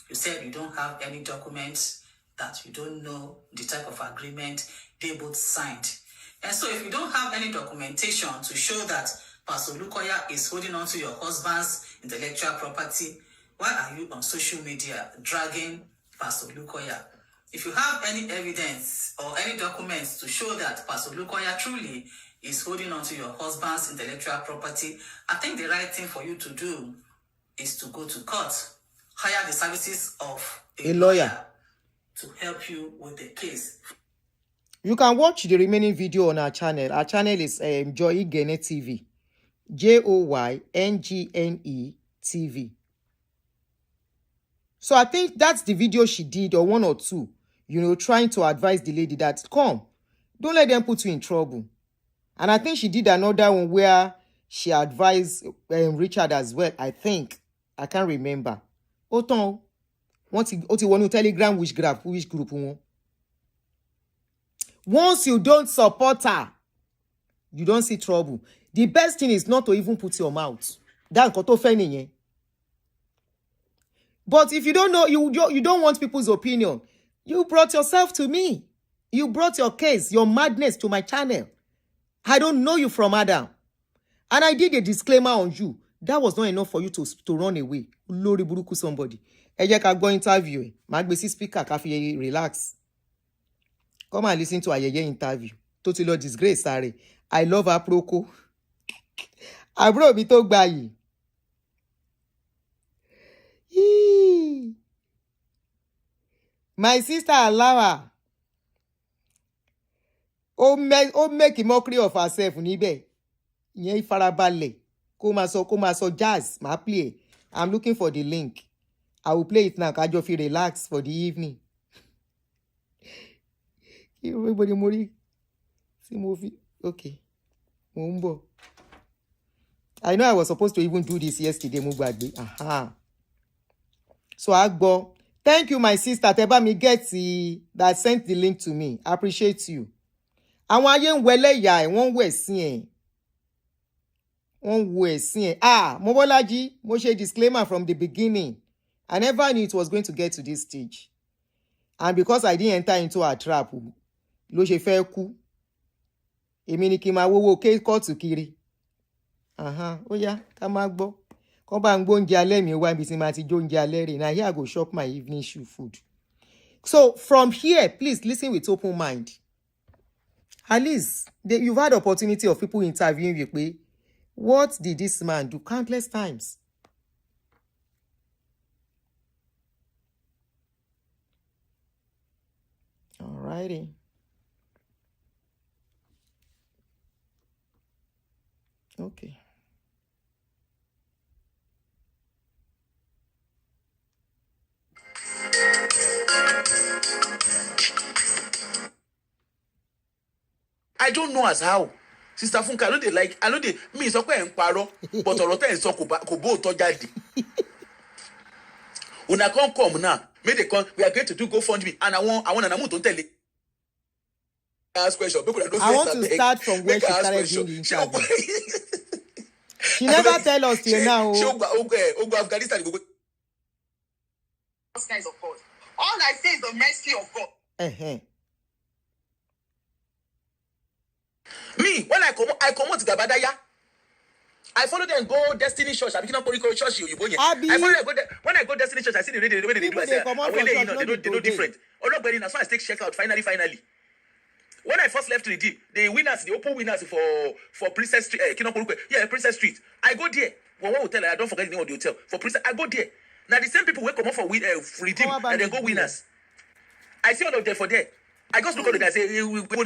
You said you don't have any documents, that you don't know the type of agreement they both signed. And so if you don't have any documentation to show that Pastor Olukoya is holding on to your husband's intellectual property, why are you on social media dragging Pastor Olukoya? If you have any evidence or any documents to show that Pastor Lukoya truly is holding on to your husband's intellectual property, I think the right thing for you to do is to go to court, hire the services of a lawyer to help you with the case. You can watch the remaining video on our channel. Our channel is Joygene TV. JOYNGNE TV. So I think that's the video she did, or one or two, trying to advise the lady that, come, don't let them put you in trouble. And I think she did another one where she advised Richard as well, I think. I can't remember. Oton, what you want to Telegram, which group? Once you don't support her, you don't see trouble. The best thing is not to even put your mouth. That's what offending. But if you don't know, you don't want people's opinion. You brought yourself to me. You brought your case, your madness to my channel. I don't know you from Adam. And I did a disclaimer on you. That was not enough for you to run away. Lori buruku somebody. Ẹ jẹ́ ká gbọ́ interview. Má gbé sí speaker ká fi relax. Come and listen to ayẹyẹ interview. Tó ti lọ disgrace sáré. I love her proko. Àbúrò mi tó gbà yìí. My sister Alawa. Ó make a mockery of herself níbẹ̀. Ìyẹn ìfarabalẹ̀. Kó máa sọ jazz. Má play. I'm looking for the link. I will play it now. Ká jọ fi relax for the evening. Everybody mori. See movie. Okay. Mo. I know I was supposed to even do this yesterday. Mo gbàgbé. Aha. So Agbo. Thank you, my sister. Teba mi get that sent the link to me. I appreciate you. Àwọn ayé ń wẹlé ìyá ẹ̀, wọ́n ń wẹ̀ sí ẹ̀. Wọ́n ń wẹ̀ sí ẹ̀. Mobolaji, mo ṣe disclaimer from the beginning. I never knew it was going to get to this stage. And because I didn't enter into a trap, ló ṣe fẹ́ kú. Èmi ni kí n máa wówó kóòtù kiri. Ó yá, ká máa gbọ́. Kọ́ bá ń gbó oúnjẹ alẹ́ mi wá ibi tí màá ti jó oúnjẹ alẹ́ rè. Now here I go shop my evening shoe food. So from here, please listen with open mind. At least you've had opportunity of people interviewing you. What did this man do? Countless times. Alrighty. Okay. I don't know as how. Sister Funke, I know they me sọ pé ẹ ń parọ́, but ọ̀rọ̀ tẹ́ ẹ sọ kò bó òótọ́ jáde. Una come now. Make they come. We are going to do GoFundMe, and I want Anamu to tell it. Ask question. I want to start from where she started doing the interview. She never tell us till now. She go Afghanistan. Those kinds of God. All I say is the mercy of God. Me, when I come out to Gabadaya, I follow them go Destiny Church. I'm not going church. I follow them go there. When I go Destiny Church, I see the way they do. I say, they know different. Oh no, but that's why I take check out. Finally. When I first left the winners, the open winners for Princess Street, Princess Street. I go there. One hotel. I don't forget the name of the hotel. For Princess, I go there. Now the same people will come up for redeem and then go winners. I see all of them for there. I just look at the guy say, we go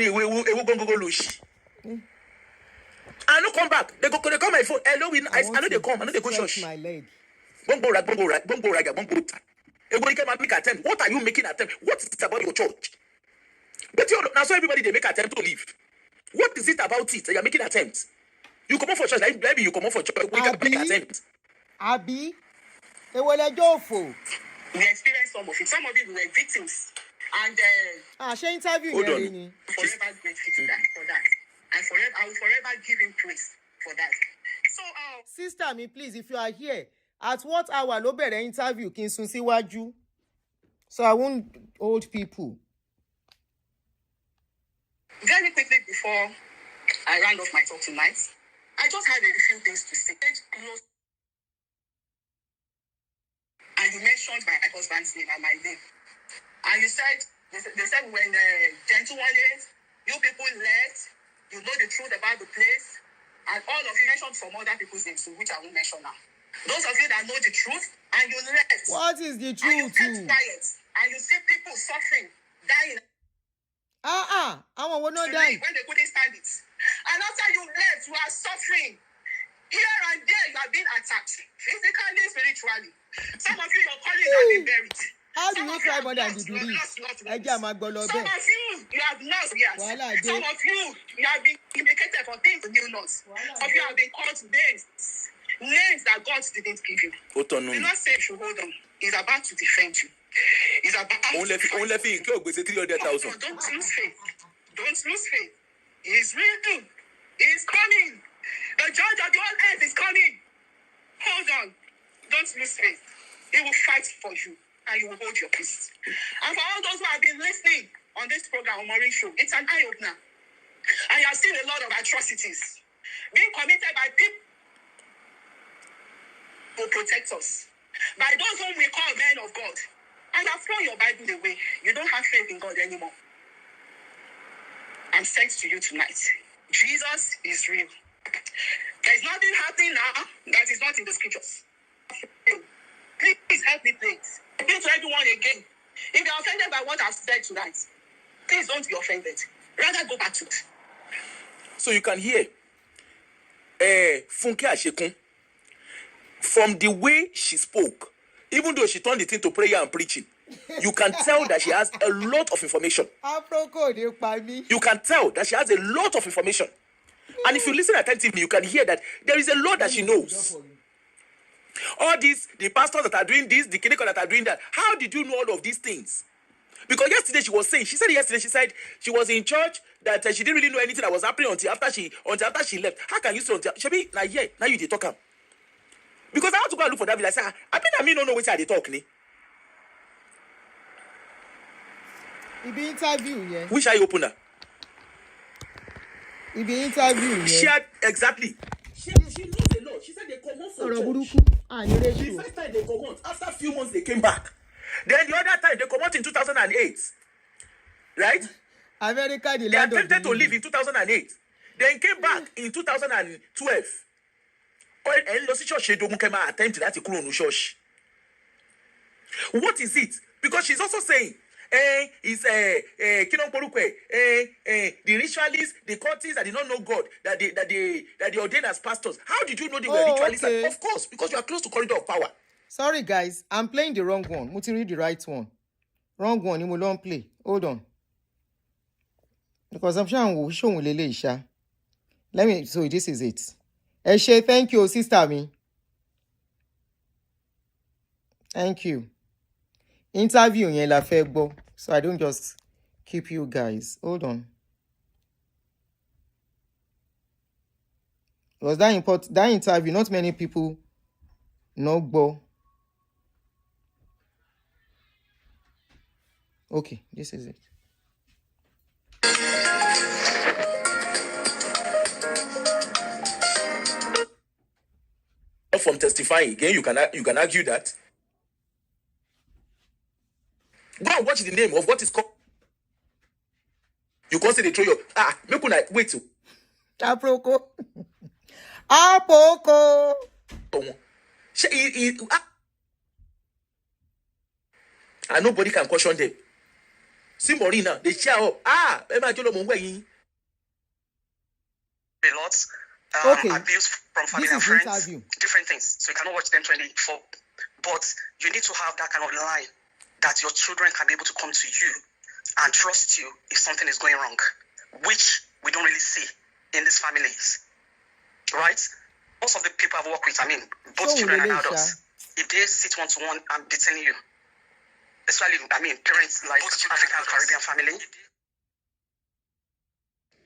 lose. I no come back. They come my phone. Hello, I know they come. I know they go church. My leg. Bongo rag. Make attempt. What are you making attempt? What is it about your church? But now so everybody they make attempt to leave. What is it about it that you're making attempts? You come up for church, maybe you come up for church. We can make attempt. Abi, they will let go for. We experienced some of it. Some of it were victims, and she interviewed hold on. Forever grateful to that for that. I will forever give him praise for that. So, sister, me please, if you are here, at what hour ló bẹ̀rẹ̀ interview kí n sún síwájú? So I won't hold people. Very quickly before I round off my talk tonight, I just had a few things to say. And you mentioned my husband's name and my name. And you said They said when Gentle one is, you people left, you know the truth about the place, and all of you mentioned some other people's names, which I won't mention now. Those of you that know the truth, and you left. What is the And you truth? kept quiet, and you see people suffering, dying. I want to die. When they couldn't stand it. And after you left, you are suffering. Here and there, you are being attacked, physically, spiritually. Some of you, your colleagues have been buried. How do we cry more than the bereaved? Some of you, you have lost years. Some of you have been indicated for things you lost. Some of you have been called names that God didn't give you. Do not say you should hold on. He's about to defend you. He's about to only thing, don't lose faith. Don't lose faith. He's real. He's coming. The judge of the whole earth is coming. Hold on. Don't lose faith. He will fight for you. And you will hold your peace. And for all those who have been listening on this program, on Maureen Show, it's an eye-opener. And you have seen a lot of atrocities being committed by people who protect us, by those whom we call men of God. And you have thrown your Bible away. You don't have faith in God anymore. I'm sent to you tonight. Jesus is real. There's nothing happening now that is not in the scriptures. Please help me, please. Appeal to everyone again. If you're offended by what I've said tonight, please don't be offended. Rather go back to it. So you can hear Funke Ashekun, from the way she spoke, even though she turned it into prayer and preaching, you can tell that she has a lot of information. You can tell that she has a lot of information. And if you listen attentively, you can hear that there is a lot that she knows. All these, the pastors that are doing this, the clinical that are doing that. How did you know all of these things? Because yesterday she said she was in church, that she didn't really know anything that was happening until after she left. How can you say until she be like, yeah, now you did talk him? Because I want to go and look for that. I say, I don't know which are they talking. He be interview, yeah. Which eye opener? He be interview, yeah. She had exactly. She knows a lot. She said they come home for church. The first time they come out, after a few months they came back. Then the other time they come out in 2008. Right? America, they attempted to leave in 2008. Then came back in 2012. What is it? Because she's also saying, the ritualists, the cultists that did not know God, that they ordained as pastors. How did you know they were ritualists? Okay. Of course, because you are close to corridor of power. Sorry guys, I'm playing the wrong one. Muti read the right one. Wrong one, you will not play. Hold on. Because I'm showing Lele Isha. So this is it. Eshe, thank you, sister me. Thank you. Interview yen la fe gbo, so I don't just keep you guys. Hold on. Was that important? That interview, not many people know gbo. Okay, this is it. From testifying again, you can argue that. Go and watch the name of what is called. You consider throw your make una wait. Aproko. Apoko. And nobody can caution them. See Morina, they cheer up. Lots. Okay. Abuse from family and friends, different things. So you cannot watch them 24. But you need to have that kind of line that your children can be able to come to you and trust you if something is going wrong, which we don't really see in these families, right? Most of the people I've worked with, both children and adults, if they sit one-to-one and be telling you, especially, parents like African, Caribbean family.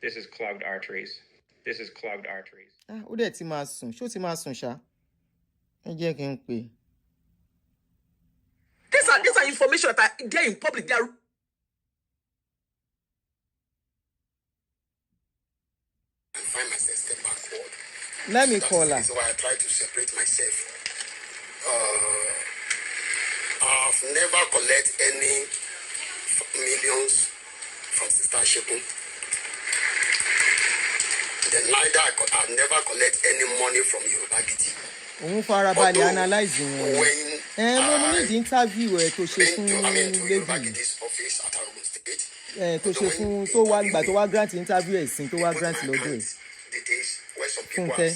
This is clogged arteries. This is clogged arteries. Ó dẹ̀ ti máa sùn. Ṣó ti máa sùn ṣá? Ẹ jẹ́ kí n pè. These are information that are there in public. They are. And find myself step backward. Let me call her. That's why I try to separate myself. I've never collected any millions from Sister Shekun. Then neither I never collect any money from Yoruba Gidi. Òun farabalẹ̀ analyze wọn. Mo ní the interview tó ṣe fún lady. Tó ṣe fún tó wá gbà tó wá grant interview ẹ̀sìn tó wá grant lọ́dọ̀ ẹ̀. Fúnkẹ́.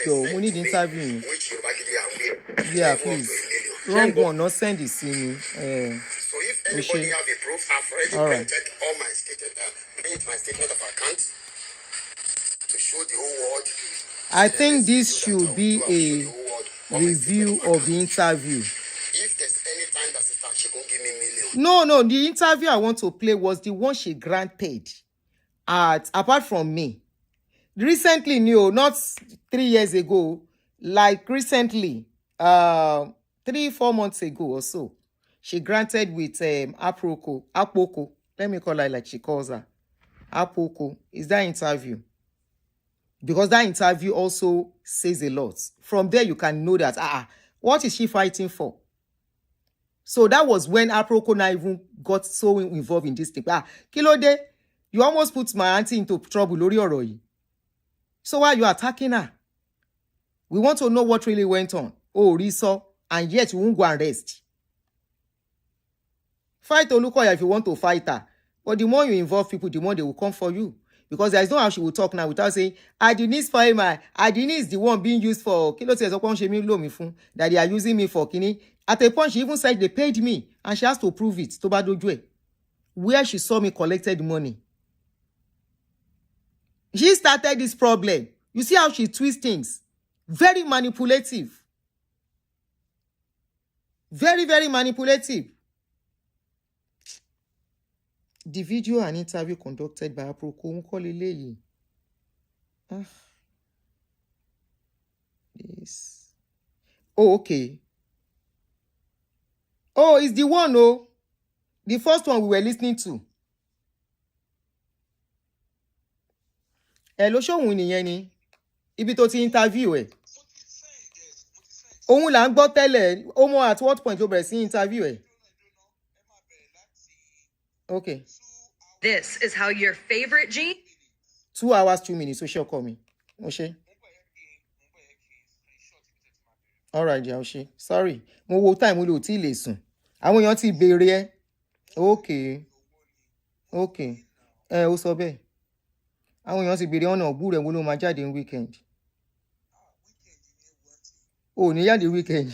So mo need interview. Yeah, please. Wrong one, not send it to me. So if anybody have a proof, I've already printed all my statement of account to show the whole world. I think this should be a review of the interview. If there's any time that Sister she won't give me millions. No, the interview I want to play was the one she granted apart from me. Recently, not 3 years ago, like recently, 3-4 months ago or so, she granted with Apoko. Let me call her like she calls her. Apoko. Is that interview? Because that interview also says a lot. From there, you can know that, what is she fighting for? So that was when Apoko now even got so involved in this thing. Kilode, you almost put my auntie into trouble, Lori Oroyi. So why are you attacking her? We want to know what really went on. Oh, Riso, and yet you won't go and rest. Fight Olukoya if you want to fight her. But the more you involve people, the more they will come for you. Because there is no how she will talk now without saying, Adini for him. Adini is the one being used for that they are using me for kini. At a point, she even said they paid me. And she has to prove it. Where she saw me collected money. She started this problem. You see how she twists things. Very manipulative. Very, very manipulative. The video and interview conducted by Aproko Nkoleleyi. This. Oh, okay. Oh, it's the one, the first one we were listening to. Hello, show me ni. Ibi tó ti interview ẹ. Òun là ń gbọ́ tẹ́lẹ̀. Omo at what point ló bẹ̀rẹ̀ sí interview ẹ? Okay. This is how your favorite jeans. 2 hours, 2 minutes. So she'll call me. Oshe. All right, yeah, Oshe. Sorry. Mo wo time mo lo ti le sùn. Àwọn èèyàn ti béèrè ẹ. Okay. Okay. Ó sọ bẹ́ẹ̀. Àwọn èèyàn ti béèrè ọ̀nà ògbú rẹ̀ wo ló máa jáde ní weekend. Ó ní jáde weekend.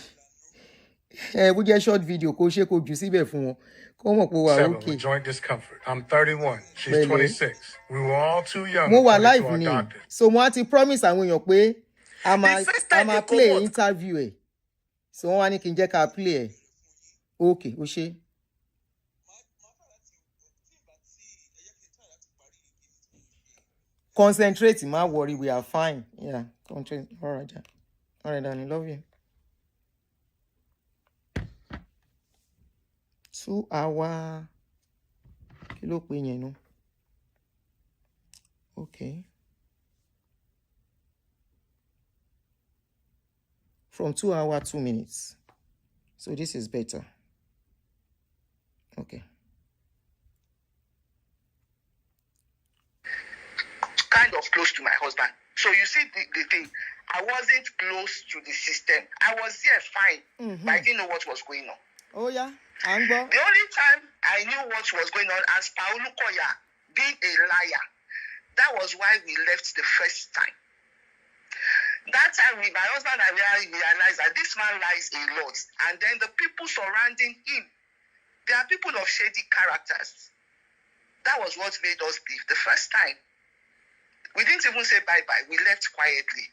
Bó jẹ́ short video kó ṣe kó jù síbẹ̀ fún wọn. With joint discomfort. I'm 31. She's 26. We were all too young. Mo wà live ni. So mo ti promise àwọn èèyàn pé a máa play interview ẹ̀. So wọ́n wá ní kí n jẹ́ ká play ẹ̀. Okay, ó ṣe. Concentrate, ma worry, we are fine. Yeah, concentrate. All right, darling, love you. 2 hours. Kí ló pè yẹn nu? Okay. From 2 hours, 2 minutes. So this is better. Okay. Kind of close to my husband. So you see the thing, I wasn't close to the system. I was there fine, but I didn't know what was going on. Oh yeah, Angbo. The only time I knew what was going on as Paulu Koya being a liar, that was why we left the first time. That time, my husband and I realized that this man lies a lot. And then the people surrounding him, they are people of shady characters. That was what made us leave the first time. We didn't even say bye-bye. We left quietly.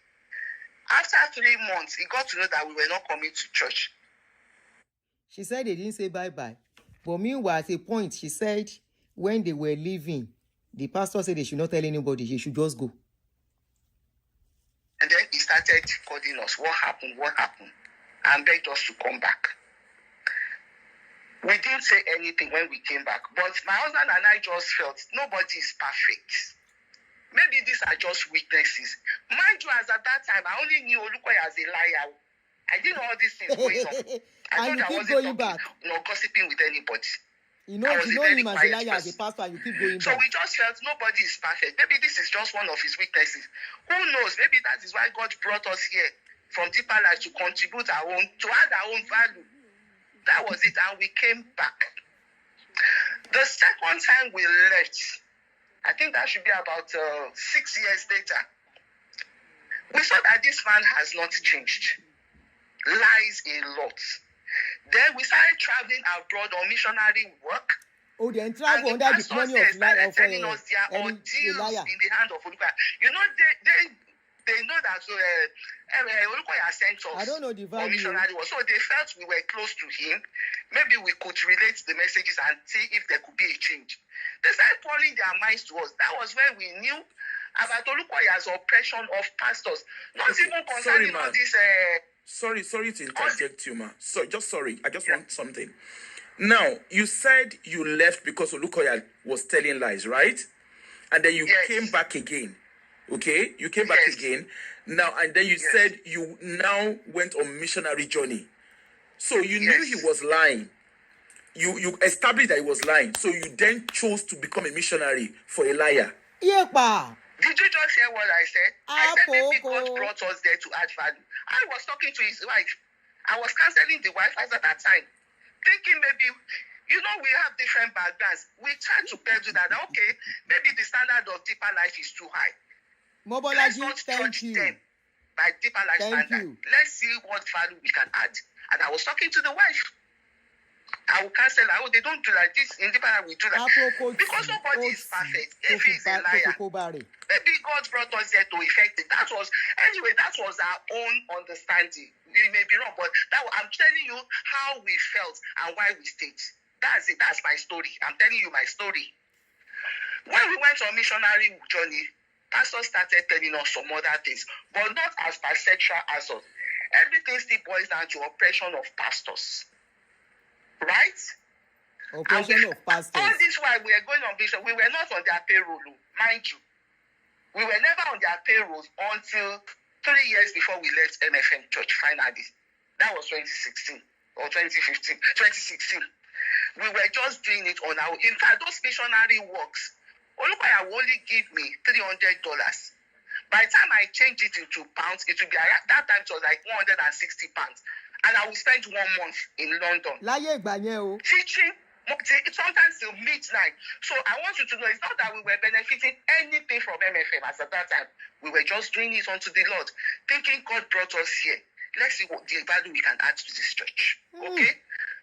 After 3 months, he got to know that we were not coming to church. She said they didn't say bye-bye. But meanwhile, at a point, she said when they were leaving, the pastor said they should not tell anybody. He should just go. And then he started calling us. What happened? What happened? And begged us to come back. We didn't say anything when we came back. But my husband and I just felt nobody is perfect. Maybe these are just weaknesses. Mind you, as at that time, I only knew Olukoya as a liar. I didn't know all these things going on. I And thought you I keep wasn't going talking, back. gossiping with anybody. You know I was him a very as a quiet liar, as a person. pastor, and you keep going So back. we just felt nobody is perfect. Maybe this is just one of his weaknesses. Who knows? Maybe that is why God brought us here from Deeper Life to contribute to add our own value. That was it, and we came back. The second time we left, I think that should be about 6 years later, we saw that this man has not changed. Lies a lot. Then we started traveling abroad on missionary work. Oh, they travel under the money of liar. Telling us their ordeals in the hand of Olukoya. You know, they know that Olukoya sent us. I don't know the value. Missionary work. So they felt we were close to him. Maybe we could relate the messages and see if there could be a change. They started pouring their minds to us. That was when we knew about Olukoya's oppression of pastors. Not even concerning all this. Sorry to interject you, ma. Sorry. I just want something. Now, you said you left because Olukoya was telling lies, right? And then you came back again. Okay? You came back again. Now, and then you said you now went on missionary journey. So you knew he was lying. You established that he was lying. So you then chose to become a missionary for a liar. Yeah, pa. Did you just hear what I said? I said maybe God brought us there to add value. I was talking to his wife. I was counseling the wife at that time, thinking maybe, we have different backgrounds. We tried to do that. Okay, maybe the standard of Deeper Life is too high. Let's not judge them by Deeper Life standard. Let's see what value we can add. And I was talking to the wife. I will cancel. They don't do like this. In Deeper Life, we do that. Because nobody is perfect. If he's a liar, maybe God brought us there to effect it. That was our own understanding. We may be wrong, but I'm telling you how we felt and why we stayed. That's it. That's my story. I'm telling you my story. When we went on missionary journey, pastors started telling us some other things, but not as bisexual as us. Everything still boils down to oppression of pastors. Right? Oppression of pastors. All this while we were going on mission, we were not on their payroll, mind you. We were never on their payrolls until 3 years before we left MFM Church, finally. That was 2016 or 2015, 2016. We were just doing it on our own. In fact, those missionary works, Olukoya will only give me $300. By the time I change it into pounds, it will be, that time it was like £160. And I will spend 1 month in London. Teaching, sometimes till midnight. So I want you to know, it's not that we were benefiting anything from MFM as at that time. We were just doing it unto the Lord, thinking God brought us here. Let's see what the value we can add to this church. Okay?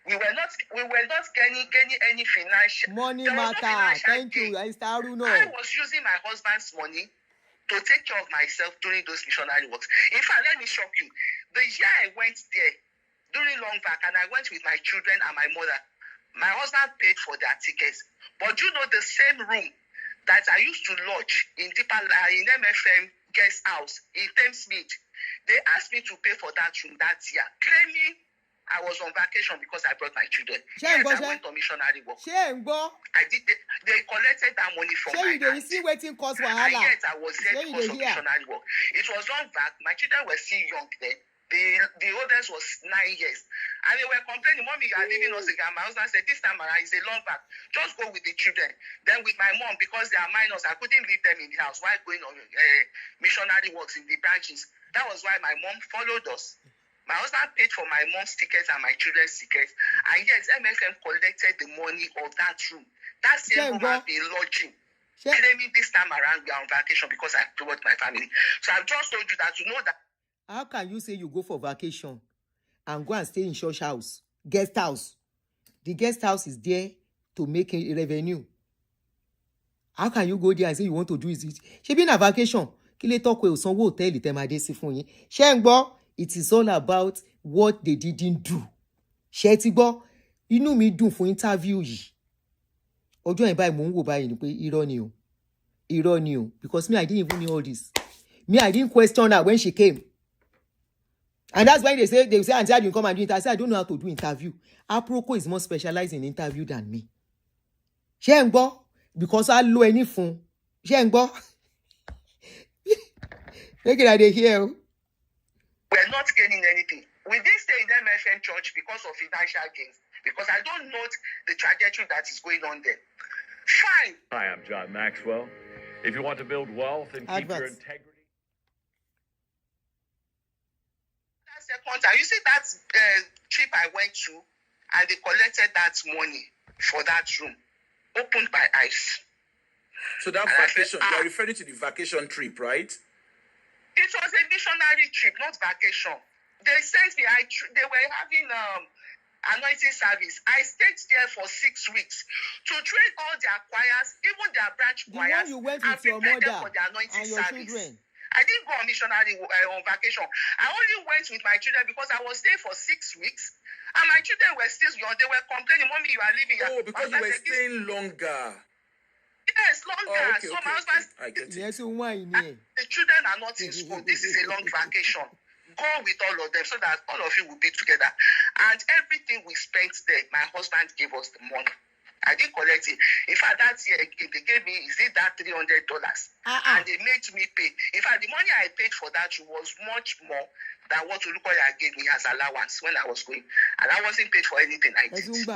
We were not gaining any financial money matter. Thank you. I was using my husband's money to take care of myself during those missionary works. In fact, let me shock you. The year I went there, during long back, and I went with my children and my mother, my husband paid for their tickets. But the same room that I used to lodge in MFM guest house in Thamesmead, they asked me to pay for that room that year, claiming I was on vacation because I brought my children. Yes, I went on missionary work. I did. They collected that money from my aunt. And yet I was there because of missionary work. It was long back. My children were still young then. The oldest was 9 years. And they were complaining, Mommy, you are leaving us again. My husband said, this time around, it's a long back. Just go with the children. Then with my mom, because they are minors, I couldn't leave them in the house while going on missionary works in the branches. That was why my mom followed us. My husband paid for my mom's tickets and my children's tickets. And yet, MFM collected the money of that room. That same room has been lodging. Claiming this time around, we are on vacation because I brought my family. So I've just told you that to know that. How can you say you go for vacation and go and stay in church house, guest house? The guest house is there to make a revenue. How can you go there and say you want to do it? She been a vacation. It is all about what they didn't do. Ṣé ti gbọ́, inú mi dùn fún interview yìí. Ọjọ́ yẹn báyìí mò ń wò báyìí ni pé irọ́ ni o. Because me, I didn't even know all this. Me, I didn't question her when she came. And that's why they say, Auntie, you come and do it. I said, I don't know how to do interview. Aproko is more specialized in interview than me. Ṣé ń gbọ́? Because I lo any phone. Ṣé ń gbọ́? Make it out of here. We're not gaining anything. we didn't stay in the MFM church because of financial gains, because I don't know the trajectory that is going on there. Fine. Hi, I'm John Maxwell. If you want to build wealth and keep your integrity. That's the contact. You see that trip I went to, and they collected that money for that room, opened by ICE. So that vacation, you are referring to the vacation trip, right? It was a missionary trip, not vacation. They sent me, they were having anointing service. I stayed there for 6 weeks to train all their choirs, even their branch choirs, you went and with your prepare them mother for the anointing and your service. children. I didn't go on missionary on vacation. I only went with my children because I was staying for 6 weeks, and my children were still young. They were complaining, "Mommy, you are leaving." Oh, because you were staying longer. Yes, longer. Oh, okay, so okay, my husband, I get it. Yes, the children are not in school. This is a long vacation. Go with all of them so that all of you will be together. And everything we spent there, my husband gave us the money. I didn't collect it. In fact, that year, they gave me, is it that $300? And they made me pay. In fact, the money I paid for that was much more than what Olukoya gave me as allowance when I was going. And I wasn't paid for anything I did. So, I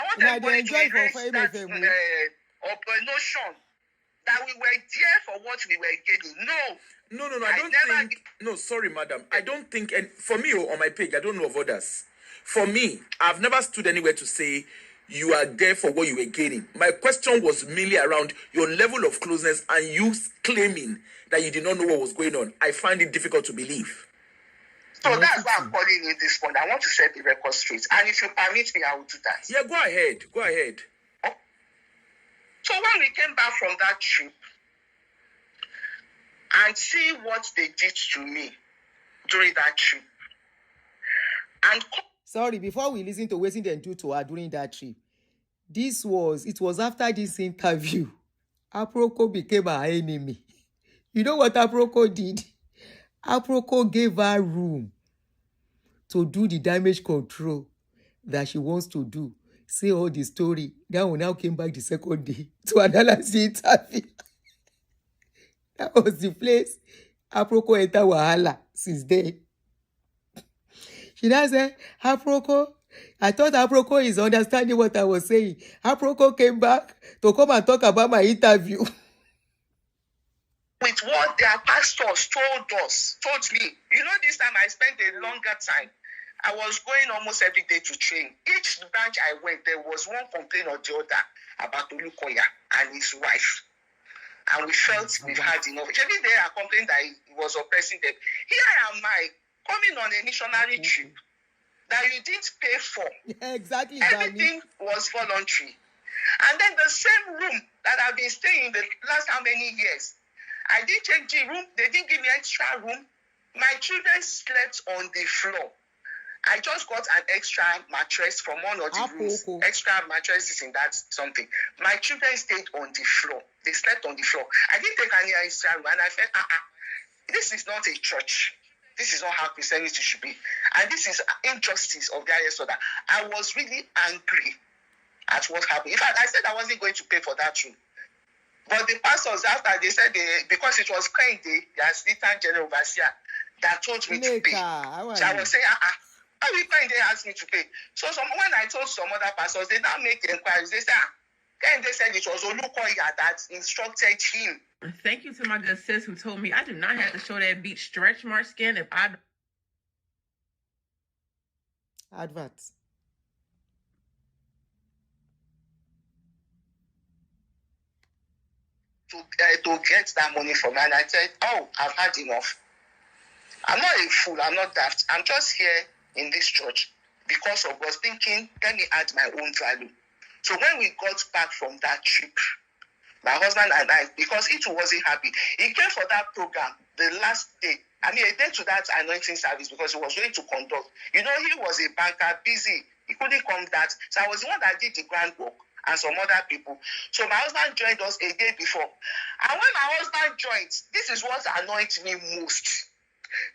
want everybody to erase that notion that we were there for what we were getting. No, I don't think. No, sorry, madam. I don't think. And for me, on my page, I don't know of others. For me, I've never stood anywhere to say you are there for what you were getting. My question was merely around your level of closeness and you claiming that you did not know what was going on. I find it difficult to believe. So that's why I'm calling you this point. I want to set the record straight. And if you permit me, I will do that. Yeah, go ahead. So when we came back from that trip and see what they did to me during that trip. And sorry, before we listen to what they do to her during that trip, it was after this interview, Aproko became her enemy. You know what Aproko did? Aproko gave her room to do the damage control that she wants to do. Say all the story. That one now came back the second day to analyze the interview. That was the place Aproko entered Wahala since then. She now said, Aproko, I thought Aproko is understanding what I was saying. Aproko came back to come and talk about my interview. With what their pastors told me. You know, this time I spent a longer time. I was going almost every day to train. Each branch I went, there was one complaint or the other about Olukoya and his wife. And we felt we've had enough. Every day I complained that he was oppressing them. Here am I, coming on a missionary trip that you didn't pay for. Exactly. Everything was voluntary. And then the same room that I've been staying in the last how many years, I didn't change the room. They didn't give me extra room. My children slept on the floor. I just got an extra mattress from one of the rooms. Extra mattresses in that something. My children stayed on the floor. They slept on the floor. I didn't take any extra room. And I felt, this is not a church. This is not how Christianity should be. And this is injustice of the highest order. I was really angry at what happened. In fact, I said I wasn't going to pay for that room. But the pastors, after they said, because it was Crane Day, the assistant general overseer, that told me to pay. So I was saying, how will Crane Day ask me to pay? So when I told some other pastors, they now make inquiries. They said, Crane Day said it was Olukoya that instructed him. Thank you to my good sis who told me I do not have to show that beach stretch mark skin if I... Adverts. To get that money from me. And I said, I've had enough. I'm not a fool. I'm not daft. I'm just here in this church because of was thinking, let me add my own value. So when we got back from that trip, my husband and I, because he too wasn't happy, he came for that program the last day. I mean, a day to that anointing service because he was going to conduct. You know, he was a banker, busy. He couldn't come that. So I was the one that did the groundwork and some other people. So my husband joined us a day before. And when my husband joined, this is what annoyed me most.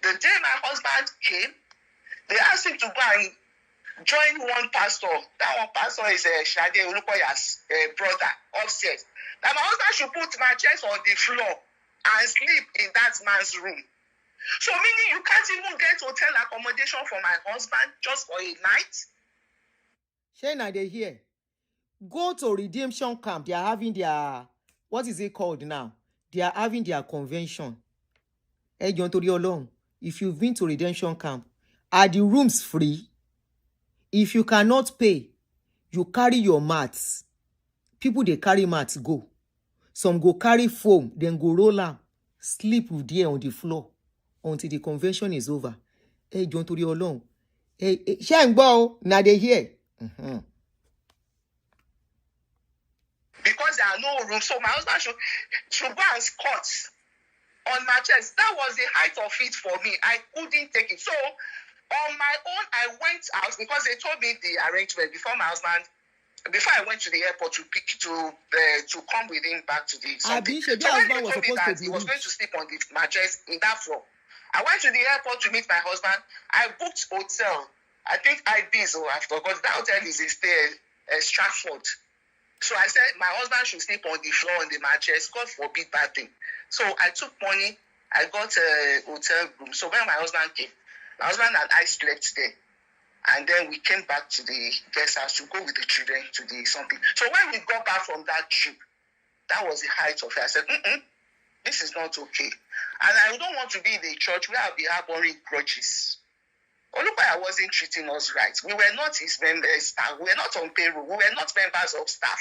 The day my husband came, they asked him to go and join one pastor. That one pastor is Shade Olukoya's brother upstairs. That my husband should put my chest on the floor and sleep in that man's room. So meaning you can't even get hotel accommodation for my husband just for a night? Shana, they here. Go to redemption camp. They are having their, what is it called now? They are having their convention. Hey, John Tori Olong, if you've been to redemption camp, are the rooms free? If you cannot pay, you carry your mats. People, they carry mats, go. Some go carry foam, then go roll am, sleep with there on the floor until the convention is over. Hey, John Tori Olong. Hey, Shangbo, now they here. Because there are no rooms, so my husband should go and squat on my chest. That was the height of it for me. I couldn't take it. So on my own, I went out because they told me the arrangement before I went to the airport to come with him back to the something. So when they told me that he was going to sleep on the mattress in that floor, I went to the airport to meet my husband. I booked hotel. I think Ibis, I forgot. That hotel is in Stratford. So I said my husband should sleep on the floor on the mattress. God forbid bad thing. So I took money. I got a hotel room. So when my husband came, my husband and I slept there. And then we came back to the guest house to go with the children to the something. So when we got back from that trip, that was the height of it. I said, this is not okay. And I don't want to be in a church where I'll be harboring grudges. Olukoya wasn't treating us right. We were not his members, staff. We were not on payroll. We were not members of staff.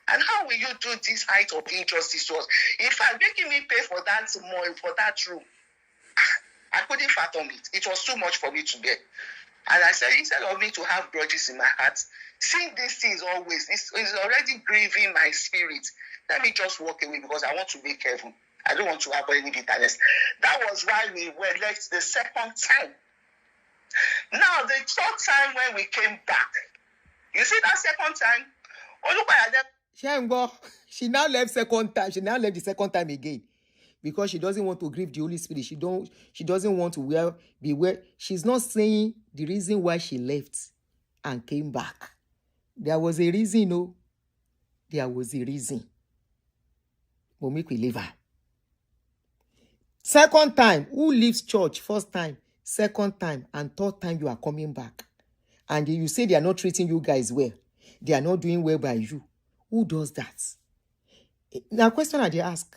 And how will you do this height of injustice to us? In fact, making me pay for that room, I couldn't fathom it. It was too much for me to bear. And I said, instead of me to have grudges in my heart, seeing these things always, it's already grieving my spirit. Let me just walk away because I want to make heaven. I don't want to have any bitterness. That was why we were left the second time. Now, the third time when we came back, you see that second time, she now left second time. She now left the second time again because she doesn't want to grieve the Holy Spirit. She doesn't want to be where. She's not saying the reason why she left and came back. There was a reason, no. There was a reason. But make we leave her. Second time, who leaves church? First time, second time, and third time you are coming back. And you say they are not treating you guys well. They are not doing well by you. Who does that? Now, question I did ask.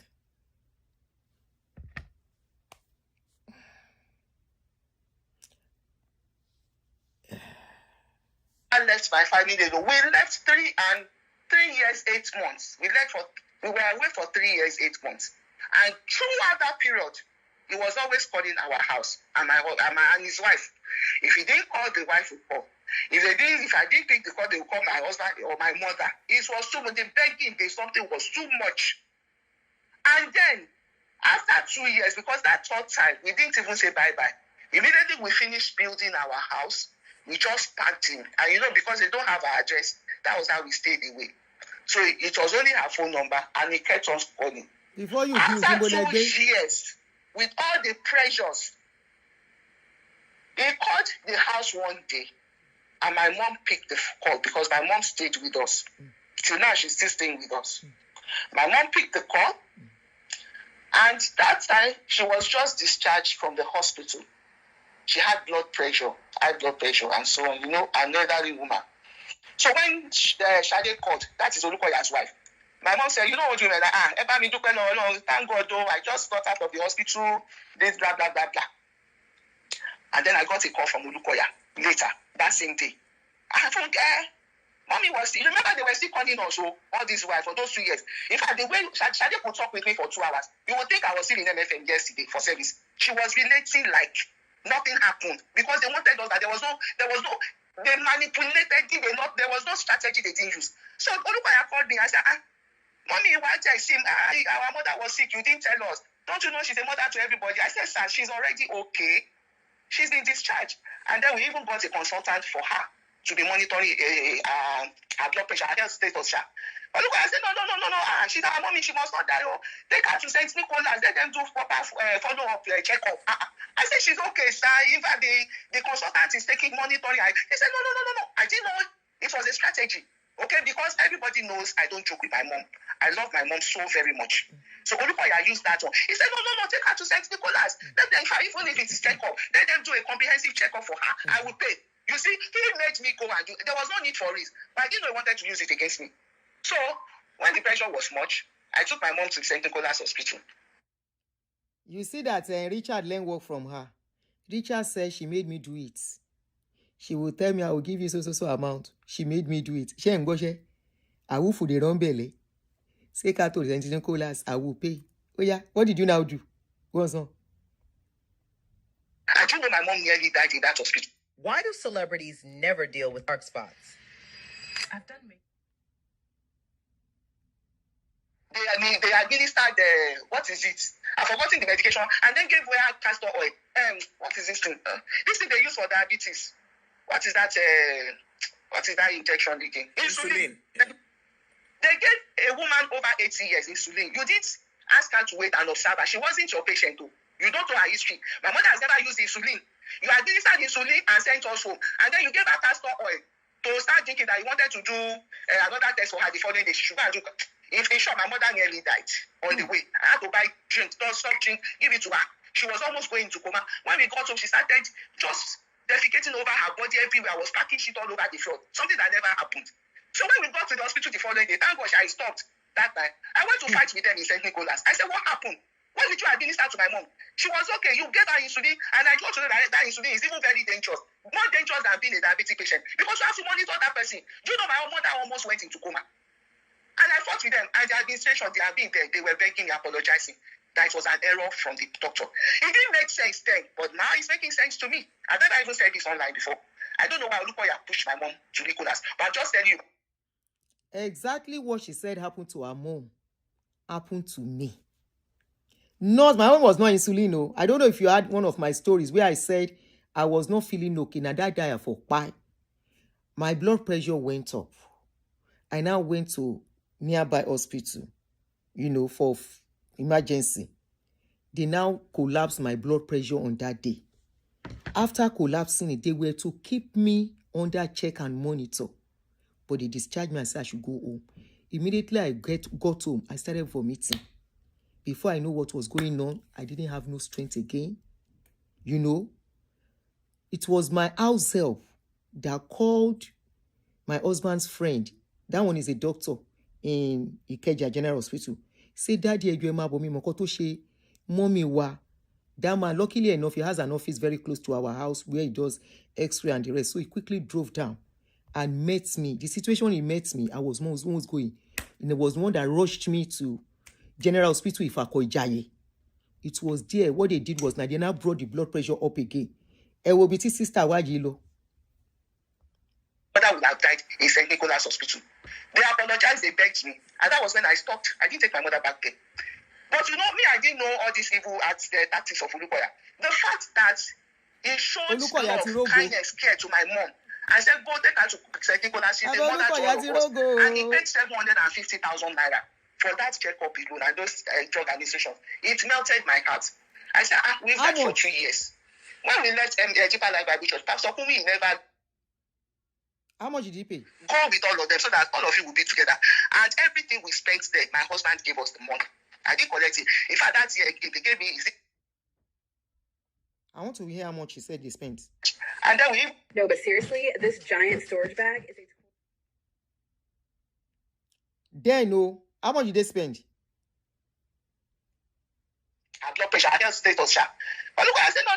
I left my family. We left 3 years, 8 months. We were away for 3 years, 8 months. And throughout that period, he was always calling our house and his wife. If he didn't call, the wife would call. If I didn't pick the call, they would call my husband or my mother. It was too much. The begging, something was too much. And then, after 2 years, because that third time, we didn't even say bye-bye. Immediately we finished building our house, we just packed him. And because they don't have our address, that was how we stayed away. So it was only her phone number, and he kept on calling. Before you after 2 years, with all the pressures, he called the house one day, and my mom picked the call because my mom stayed with us. Till now, she's still staying with us. My mom picked the call, and that time, she was just discharged from the hospital. She had high blood pressure, and so on, an elderly woman. So when Shade called, that is Olukoya's wife, my mom said, what do you mean? Thank God, though, I just got out of the hospital, this, blah, blah, blah, blah. And then I got a call from Olukoya later, that same day. I don't care. Mommy was still, remember they were still calling us all this while for those 2 years. In fact, the way Shade could talk with me for 2 hours, you would think I was still in MFM yesterday for service. She was relating like nothing happened because they wanted us that there was no, they manipulated it, there was no strategy they didn't use. So Olukoya called me and said, Mommy, why did I see our mother was sick? You didn't tell us. Don't you know she's a mother to everybody? I said, sir, she's already okay. She's been discharged. And then we even got a consultant for her to be monitoring her blood pressure, her health status. Olukoya said, no. She's our mommy. She must not die. Take her to St. Nicholas. Let them do proper follow-up checkup. I said, she's okay, sir. In fact, the consultant is taking monitoring. He said, no. I didn't know it was a strategy. Okay, because everybody knows I don't joke with my mom. I love my mom so very much. So Olukoya used that one. He said, no, take her to St. Nicholas. Let them, even if it's check-up, let them do a comprehensive check-up for her. I will pay. You see, he made me go and do. There was no need for it, but I didn't know he wanted to use it against me. So when the pressure was much, I took my mom to St. Nicholas Hospital. You see that Richard learned work from her. Richard said she made me do it. She will tell me I will give you so amount. She made me do it. She ain't go she. I will for the run belly. Say to the St. Nicholas, I will pay. Oh yeah, what did you now do? What's on? I do know my mom nearly died in that hospital. Why do celebrities never deal with dark spots? I've done me. They administered what is it? I've forgotten the medication and then gave away castor oil. What is this thing? This thing they use for diabetes. What is that? What is that injection again? Insulin. They gave a woman over 80 years insulin. You did ask her to wait and observe her. She wasn't your patient too. You don't know her history. My mother has never used insulin. You administered insulin and sent us home. And then you gave her castor oil to start thinking that you wanted to do another test for her the following day. She should go and do. In short, my mother nearly died on the way. I had to buy drink, don't stop drink, give it to her. She was almost going to coma. When we got home, she started just defecating over her body everywhere. I was packing shit all over the floor. Something that never happened. So when we got to the hospital the following day, thank God I stopped that time. I went to fight with them in St. Nicholas. I said, what happened? What did you administer to my mom? She was okay. You gave her insulin, and I told her that insulin is even very dangerous. More dangerous than being a diabetic patient. Because you have to monitor that person. Do you know my mother almost went into coma? And I fought with them, and the administration, they have been there. They were begging me, apologizing. That it was an error from the doctor. It didn't make sense then, but now it's making sense to me. I think I even said this online before. I don't know why Olukoya pushed my mom to Nicholas, but I'll just tell you. Exactly what she said happened to her mom happened to me. Not my mom was not insulin. No, I don't know if you had one of my stories where I said I was not feeling okay. Now that day for pie, my blood pressure went up. I now went to nearby hospital, for emergency. They now collapsed my blood pressure on that day. After collapsing it, they were to keep me under check and monitor. But they discharged me and said I should go home. Immediately I got home, I started vomiting. Before I know what was going on, I didn't have no strength again. It was my house help that called my husband's friend. That one is a doctor in Ikeja General Hospital. Say, Daddy, mommy wa. That man, luckily enough, he has an office very close to our house where he does X-ray and the rest. So he quickly drove down and met me. The situation he met me, I was almost going. And there was one that rushed me to General Hospital Ifakoijaye. It was there. What they did was they now brought the blood pressure up again. Ewobiti sister Wajilo. Mother would have died in St. Nicholas Hospital. They apologized, they begged me. And that was when I stopped. I didn't take my mother back there. But me, I didn't know all these evil tactics of Olukoya. The fact that he showed love, kindness, care to my mom. I said, go take her to St. Nicholas. She's the mother to all of us. And he paid 750,000 naira for that checkup alone and those drug administrations. It melted my heart. I said, we've worked for 3 years. When we left Deeper Life Bible Church, Pastor Kumi never. How much did he pay? Go with all of them so that all of you will be together. And everything we spent there, my husband gave us the money. I didn't collect it. In fact, that year, they gave me. I want to hear how much he said they spent. And then we. No, but seriously, this giant storage bag is a. How much did they spend? Blood pressure, I can't state of shock. But look, I said, no.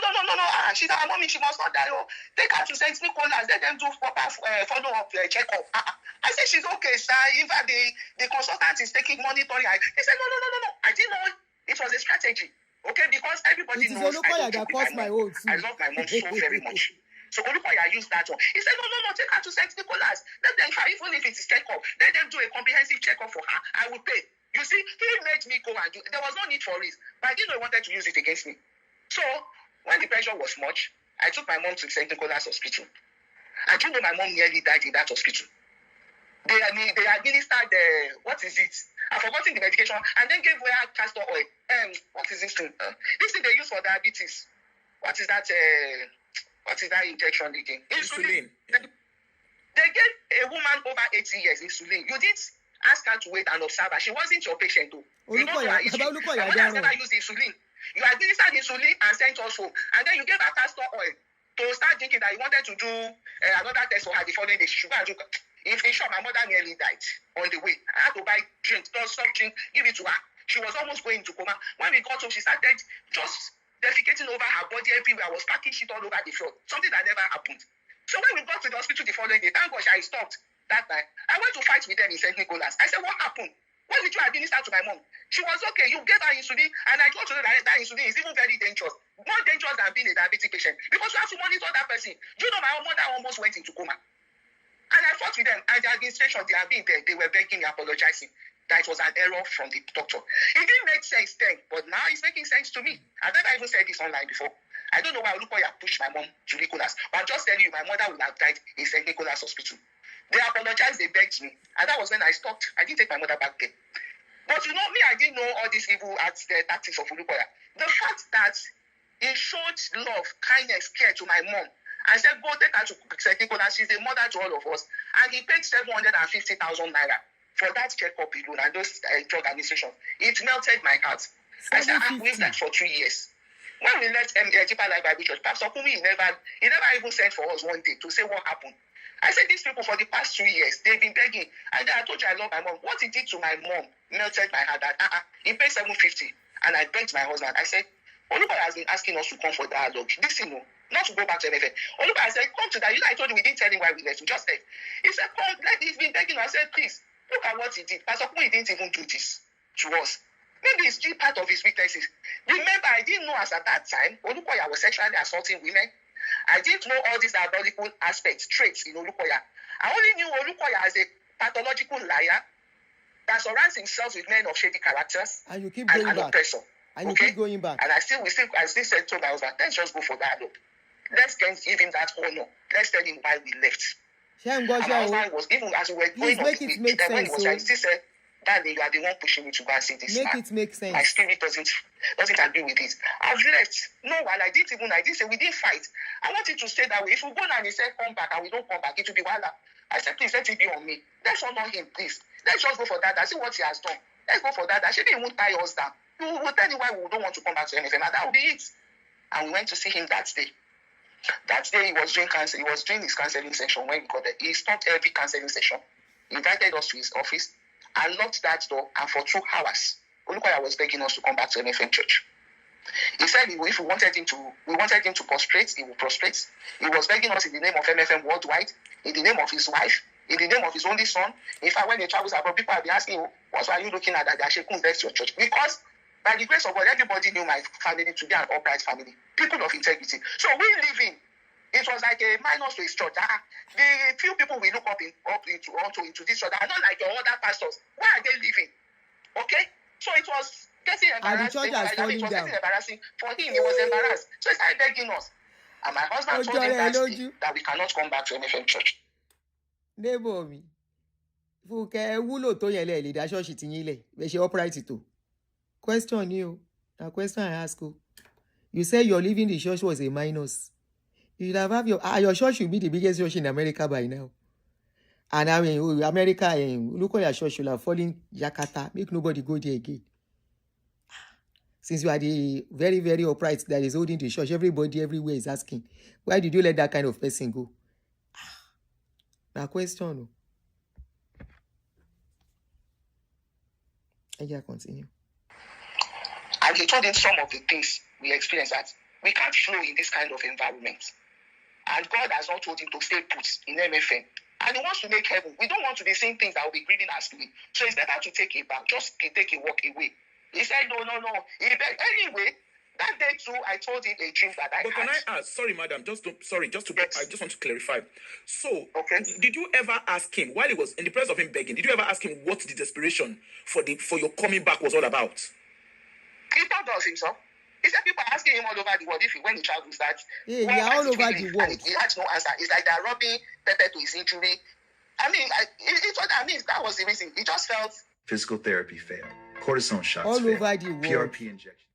She's our mommy, she must not die. Take her to St. Nicholas, let them do proper follow-up check-up. I said, she's okay, sir. In fact, the consultant is taking monitoring. He said, no. I didn't know it was a strategy. Okay, because everybody knows I love my mom so very much. So Olukoya used that one. He said, no, take her to St. Nicholas. Let them, even if it's check-up, let them do a comprehensive check-up for her. I will pay. You see, he made me go and do. There was no need for it, but I didn't know he wanted to use it against me. So when the pressure was much, I took my mom to St. Nicholas Hospital. I didn't know my mom nearly died in that hospital. They administered what is it? I've forgotten the medication, and then gave away castor oil. What is this thing? This thing they use for diabetes. What is that? What is that injection again? Insulin. They gave a woman woman over 80 years, insulin. You did ask her to wait and observe her. She wasn't your patient, though. You don't know her history. Her mother has never used insulin. You administered insulin and sent us home. And then you gave her castor oil to start thinking that you wanted to do another test for her the following day. She should go and do. In short, my mother nearly died on the way. I had to buy drink, stop drink, give it to her. She was almost going to coma. When we got home, she started just defecating over her body everywhere. I was packing shit all over the floor. Something that never happened. So when we got to the hospital the following day, thank God I stopped that time. I went to fight with them in St. Nicholas. I said, what happened? What did you administer to my mom? She was okay. You gave her insulin, and I told her that insulin is even very dangerous. More dangerous than being a diabetic patient. Because you have to monitor that person. You know, my mother almost went into coma. And I fought with them. And the administration, they have been there. They were begging me, apologizing. That it was an error from the doctor. It didn't make sense then, but now it's making sense to me. I've never even said this online before. I don't know why Olukoya pushed my mom to Nicholas. But I'm just telling you, my mother would have died in St. Nicholas Hospital. They apologized, they begged me. And that was when I stopped. I didn't take my mother back there. But you know me, I didn't know all these evil tactics of Olukoya. The fact that he showed love, kindness, care to my mom, I said, go take her to St. Nicholas. She's a mother to all of us. And he paid 750,000 naira for that checkup alone and those drug administration. It melted my heart. I said, we've that for 3 years. When we left Deeper Life Bible Church, Pastor Kumi, he never even sent for us one day to say what happened. I said, these people for the past 3 years, they've been begging. And I told you I love my mom. What he did to my mom melted my heart. That he paid 750, and I begged my husband. I said, Olukoya has been asking us to come for dialogue. Listen, no, not to go back to MFM. Olukoya said, come to that. You know, I told you we didn't tell him why we left. We just left. He said, come. He's been begging. I said, please, look at what he did. Pastor Kumi didn't even do this to us. Maybe it's still part of his weaknesses. Remember, I didn't know as at that time, Olukoya was sexually assaulting women. I didn't know all these diabolical aspects, traits in Olukoya. I only knew Olukoya as a pathological liar that surrounds himself with men of shady characters and you keep going and back. oppressor. And you keep going back. And I still said to my husband, let's just go for dialogue. Let's give him that honor. Let's tell him why we left. And my husband was, even as we were going on, when he was right, he still said, Daddy, you are the one pushing me to go and see this man. It make sense. My spirit doesn't agree with it. I've left. No, while I didn't say we didn't fight. I wanted to stay that way. If we go now and he said come back and we don't come back, it will be wala. I said, please let it be on me. Let's honor him, please. Let's just go for that. I see what he has done. Let's go for that. I shouldn't even tie us down. We will tell you why we don't want to come back to anything. And that will be it. And we went to see him that day. That day he was doing counseling. He was doing his counseling session when we got there. He stopped every counseling session. He invited us to his office. I locked that door, and for 2 hours, Olukoya was begging us to come back to MFM Church. He said if we wanted him to prostrate, he would prostrate. He was begging us in the name of MFM worldwide, in the name of his wife, in the name of his only son. In fact, when he travels abroad, people have been asking him, what are you looking at that Ashekun left your church? Because by the grace of God, everybody knew my family to be an upright family, people of integrity. So we live in. It was like a minus to his church. The few people we look into this church are not like your other pastors. Where are they living? Okay? So it was getting embarrassing. Getting embarrassing for him. He was embarrassed. So he started begging us. And my husband told him that we cannot come back to MFM Church. Neighbor mi. Fúnkẹ́ wúlò tó yẹn lẹ̀ lè dá ṣọ́ọ̀ṣì tí yín lẹ̀ bẹ́ẹ̀ ṣe upright tó. Question you. A question I ask you. You say your leaving the church was a minus. You should have your church should be the biggest church in America by now. And I mean, America, look at your church should have fallen Yakata. Make nobody go there again. Since you are the very, very upright that is holding the church, everybody everywhere is asking, why did you let that kind of person go? Now question. I can continue. And he told him some of the things we experienced that we can't flow in this kind of environment. And God has not told him to stay put in MFM. And he wants to make heaven. We don't want to be seeing things that will be grieving our spirit. So it's better to take it back. Just take a walk away. He said, no. Anyway, that day too, I told him a dream that I had. But can I ask? Sorry, madam. I just want to clarify. So, did you ever ask him, while he was in the presence of him begging, did you ever ask him what the desperation for your coming back was all about? He told us himself. He said people are asking him all over the world when he travels that. Yeah, they are all over the world. He had no answer. It's like they're rubbing pepper to his injury. I mean, that was the reason. He just felt. Physical therapy failed. Cortisone shots all failed. Over the world. PRP injection.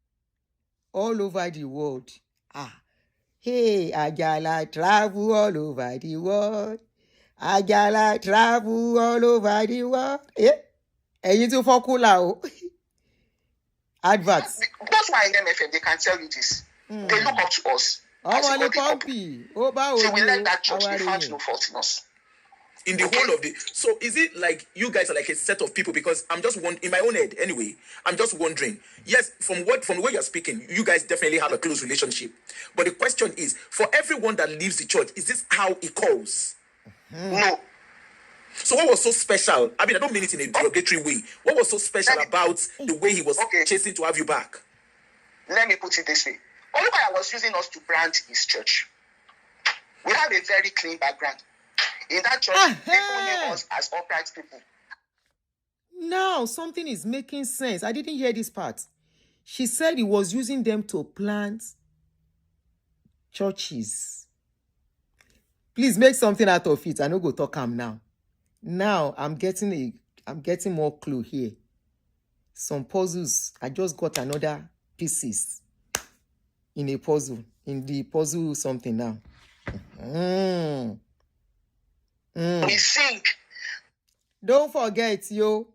All over the world. Hey, Ajala travel all over the world. I gotta travel all over the world. Ẹ̀yin tún fọ́kúlà o. Adverts. That's why in MFM they can tell you this. They look up to us. Ọmọ ní pọ́ǹpì. Ó bá So òní we o. let that church, they found no fault in us. In the whole of the, so is it like you guys are like a set of people? Because I'm just wondering, in my own head anyway, I'm just wondering. Yes, from the way you're speaking, you guys definitely have a close relationship. But the question is, for everyone that leaves the church, is this how it calls? No. So what was so special? I mean, I don't mean it in a derogatory way. What was so special about the way he was chasing to have you back? Let me put it this way. Olukoya was using us to brand his church. We have a very clean background. In that church, people knew us as upright people. Now, something is making sense. I didn't hear this part. She said he was using them to plant churches. Please make something out of it. I no go talk am now. Now, I'm getting more clue here. Some puzzles. I just got another pieces in a puzzle. In the puzzle something now. We sing. Don't forget, yo.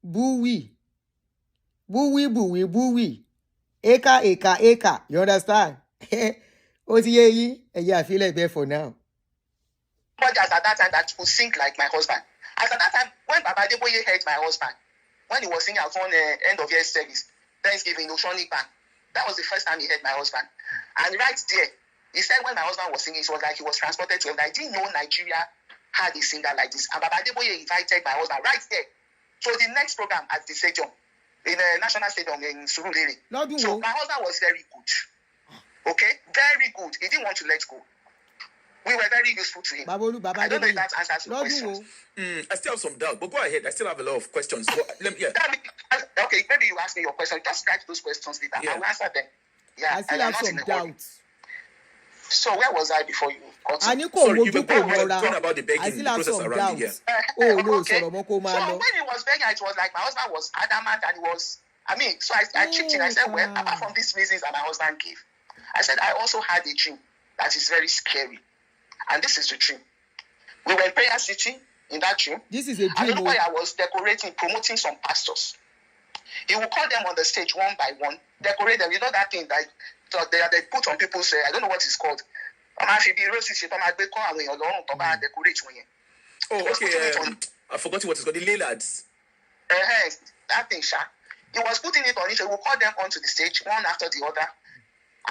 Buwi. Buwi, buwi, buwi. Eka, eka, eka. You understand? Otiyeyi. Yeah, I feel like there for now. But at that time that could sing like my husband. At that time, when Baba Adeboye heard my husband, when he was singing out on the end of year service, Thanksgiving, Oshoni Bank, that was the first time he heard my husband. And right there, he said when my husband was singing, it was like he was transported to him. I didn't know Nigeria had a singer like this. And Baba Adeboye invited my husband right there. So the next program at the stadium, in the National Stadium in Surulere. So my husband was very good. Okay? Very good. He didn't want to let go. We were very useful to him. I don't know if that answers your questions. I still have some doubt, but go ahead. I still have a lot of questions. Okay, maybe you ask me your question. Just write those questions later. I will answer them. Yeah, I still have some doubts. So where was I before you got Sorry, you were talking about the begging. I still have some doubts. Oh, no, okay. So when he was begging, it was like my husband was adamant and he was, so I chipped in. I said, well, apart from these reasons that my husband gave, I said, I also had a dream that is very scary. And this is the dream. We were in Prayer City in that dream. This is a dream. And I was decorating, promoting some pastors. He will call them on the stage one by one, decorate them. You know that thing that they put on people's, I don't know what it's called. Oh, okay. I forgot what it's called. The lay lads. That thing, Sha. He was putting it on it. He will call them onto the stage, one after the other.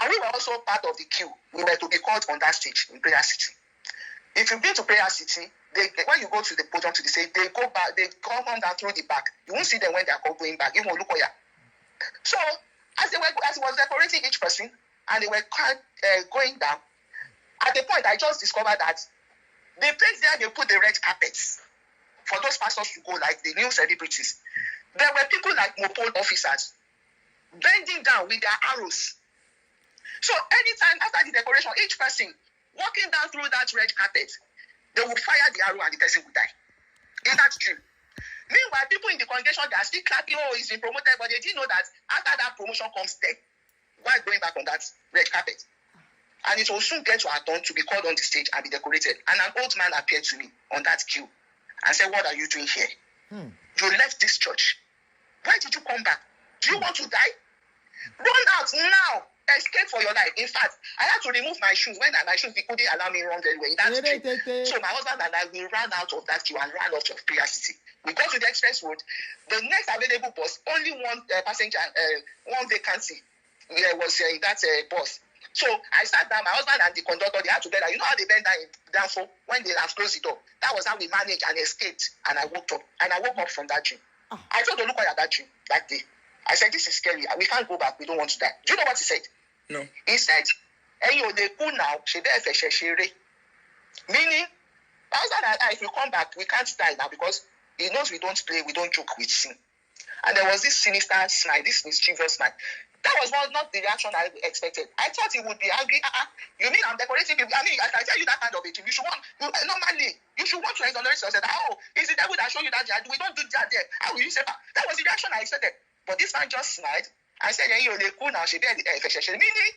And we were also part of the queue. We were to be called on that stage in Prayer City. If you've been to Prayer City, when you go to the podium to the stage, they go back, they come down through the back. You won't see them when they are going back. Even Olukoya. So as he was decorating each person, and they were going down, at the point I just discovered that the place there they put the red carpets for those pastors to go, like the new celebrities. There were people like Mopol officers bending down with their arrows. So anytime after the decoration, each person walking down through that red carpet, they will fire the arrow and the person will die. In that dream. Meanwhile, people in the congregation, they are still clapping, oh, he's been promoted, but they didn't know that after that promotion comes death while going back on that red carpet. And it will soon get to our turn to be called on the stage and be decorated. And an old man appeared to me on that queue and said, what are you doing here? You left this church. Why did you come back? Do you want to die? Run out now. Escape for your life. In fact, I had to remove my shoes. When my shoes, they couldn't allow me to run very well. That's true. So my husband and I, we ran out of that queue and ran out of Prayer City. We got to the express road. The next available bus, only one passenger, one vacancy was in that bus. So I sat down, my husband and the conductor, they had together. You know how they bend down for when they have closed the door. That was how we managed and escaped. And I woke up. And I woke up from that dream. I told Olukoya that dream that day. I said, this is scary. We can't go back. We don't want to die. Do you know what he said? No. He said, now, meaning, if you come back, we can't die now because he knows we don't play, we don't joke with sin. And there was this sinister smile, this mischievous smile. That was not the reaction I expected. I thought he would be angry. You mean I'm decorating people? I mean, I tell you that kind of a thing. You should want to exonerate yourself. Oh, is it devil that show you that? We don't do that there. How will you say that? That was the reaction I expected. But this man just smiled. I said, you're cool now. She did meaning.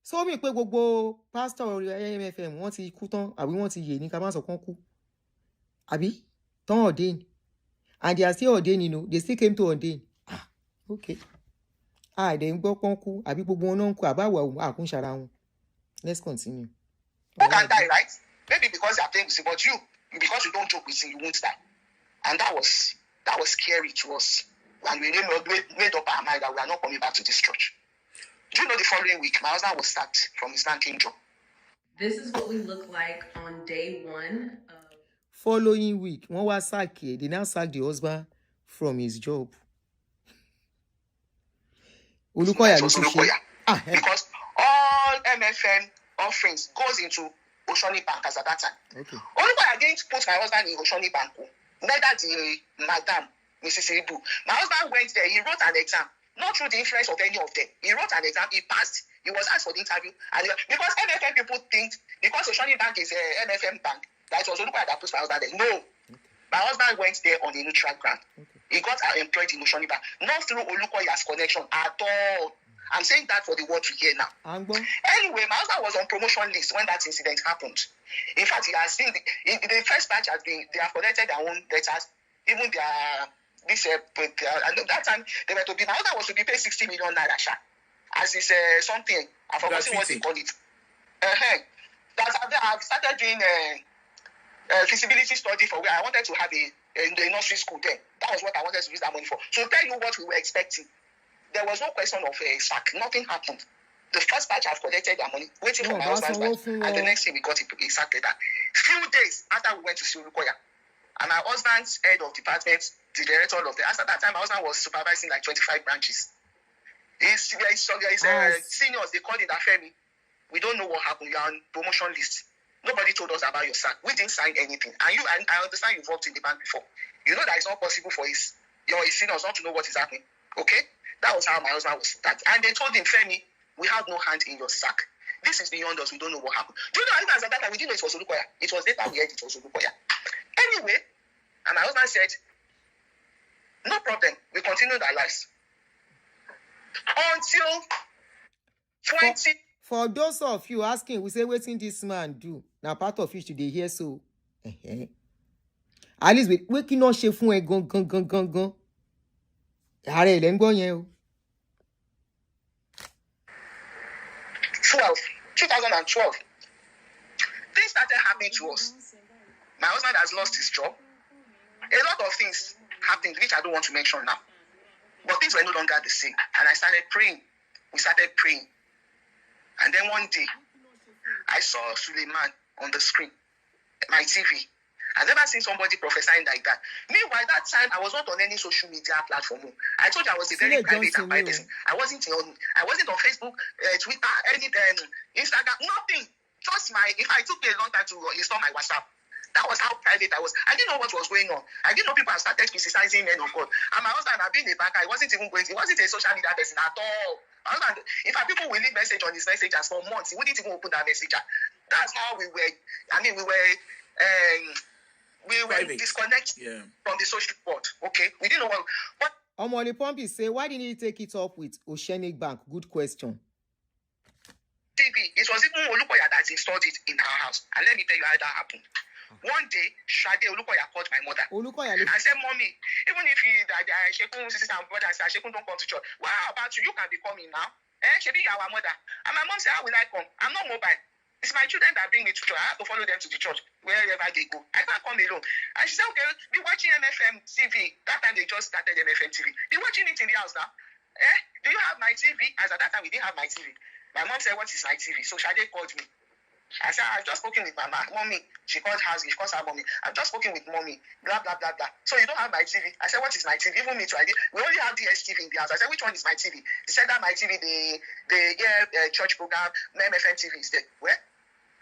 So mi pé gbogbo pastor AMFM wọ́n ti kú tán àbí wọ́n ti yè ní ká má sọ kán kú. Àbí tán ordain. And they are still ordained, you know. They still came to ordain. Ah, okay. They ń gbọ́ pọ́n kú àbí gbogbo wọn náà ń kú àbáwọ̀ àkúnṣara wọn. Let's continue. You can die, right? Maybe because you are playing with it, but because you don't joke with it, you won't die. And that was scary to us. And we made up our mind that we are not coming back to this church. Do you know the following week, my husband was sacked from his banking job. This is what we look like on day 1 of... Following week, one was sacked. They now sacked the husband from his job. Ulukoya. Because all MFM offerings goes into Oshoni Bank as at that time. Okay. Ulukoya didn't put my husband in Oshoni Bank. Neither the madam, Mrs. Ibu. My husband went there. He wrote an exam. Not through the influence of any of them. He wrote an exam. He passed. He was asked for the interview. And because MFM people think, because Oshoni Bank is an MFM bank, that it was Ulukoya that put my husband there. No. My husband went there on a neutral ground. Okay. He got employed in Oshoni Bank. Not through Ulukoya's connection at all. I'm saying that for the world to hear now. Anyway, my husband was on promotion list when that incident happened. In fact, he has seen the first batch has been, they have collected their own letters, even their and at that time they were to be, my husband was to be paid 60 million naira as is something, I've forgotten what they call it. I've started doing a feasibility study for where I wanted to have a nursery school there. That was what I wanted to use that money for. So tell you what we were expecting. There was no question of a sack. Nothing happened. The first batch have collected their money, waiting for my husband's wife, and the next thing we got a sack letter. Few days after we went to see Ulukoya, and my husband's head of department, the director of the, after that time, my husband was supervising like 25 branches. His seniors, they called it Afemi. We don't know what happened. You are on promotion list. Nobody told us about your sack. We didn't sign anything. And I understand you've worked in the bank before. You know that it's not possible for your seniors not to know what is happening. Okay? That was how my husband was that. And they told him, Femi, we have no hand in your sack. This is beyond us. We don't know what happened. Do you know, even at that time, we didn't know it was Ulukoya. It was later we heard it was Ulukoya. Anyway, and my husband said, no problem. We continued our lives. Until 20... For those of you asking, we say, what did this man do? Now, part of it today here, so... At least, we cannot share fun gun. 2012. Things started happening to us. My husband has lost his job. A lot of things happened, which I don't want to mention now. But things were no longer the same. And I started praying. We started praying. And then one day, I saw Suleiman on the screen, my TV. I've never seen somebody prophesying like that. Meanwhile, that time, I was not on any social media platform. I told you I was a very private and quiet person. I wasn't on Facebook, Twitter, anything, Instagram, nothing. Just if I took me a long time to install my WhatsApp. That was how private I was. I didn't know what was going on. I didn't know people had started criticizing men of God. And my husband had been a banker. He wasn't even a social media person at all. My husband, in fact, people will leave message on his messengers for months. He wouldn't even open that messenger. That's how we were. I mean, we were disconnected from the social world. Okay, we didn't know what. Omole Pompi say, why didn't he take it up with Oceanic Bank? Good question. TV. It was even Ulukoya that installed it in our house. And let me tell you how that happened. One day, Shade Ulukoya called my mother. I said, Mommy, even if Shekun, sisters and brothers, Shekun don't come to church, well, how about you? You can be coming now. Shebi, our mother. And my mom said, how will I come? I'm not mobile. It's my children that bring me to church. I have to follow them to the church wherever they go. I can't come alone. And she said, okay, be watching MFM TV. That time they just started MFM TV. Be watching it in the house now. Do you have my TV? As at that time, we didn't have my TV. My mom said, what is my TV? So Shade called me. I said, I've just spoken with my mommy. She called her, she calls her mommy. I've just spoken with mommy. Blah, blah, blah, blah. So you don't have my TV? I said, what is my TV? Even me too. We only have DSTV in the house. I said, which one is my TV? He said that my TV, the church program, MFM TV is there. Where?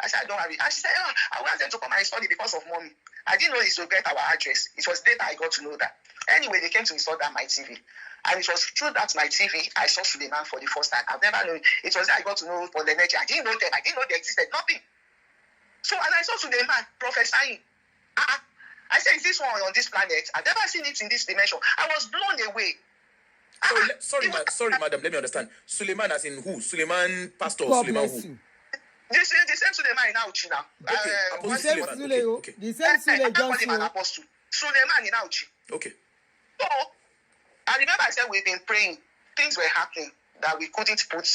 I said, I don't have it. And she said, I want them to come and install it because of mommy. I didn't know it's to get our address. It was later I got to know that. Anyway, they came to install that my TV. And it was through that my TV, I saw Suleiman for the first time. I've never known. It was there I got to know for the energy. I didn't know them. I didn't know they existed. Nothing. So, and I saw Suleiman prophesying. I said, is this one on this planet? I've never seen it in this dimension. I was blown away. Sorry, madam. Let me understand. Suleiman as in who? Suleiman pastor. God Suleiman bless who? you. The same Suleiman in Auchi now. The same Sule, the same Sule Johnson. Suleiman in Auchi. Okay. So I remember I said we've been praying. Things were happening that we couldn't put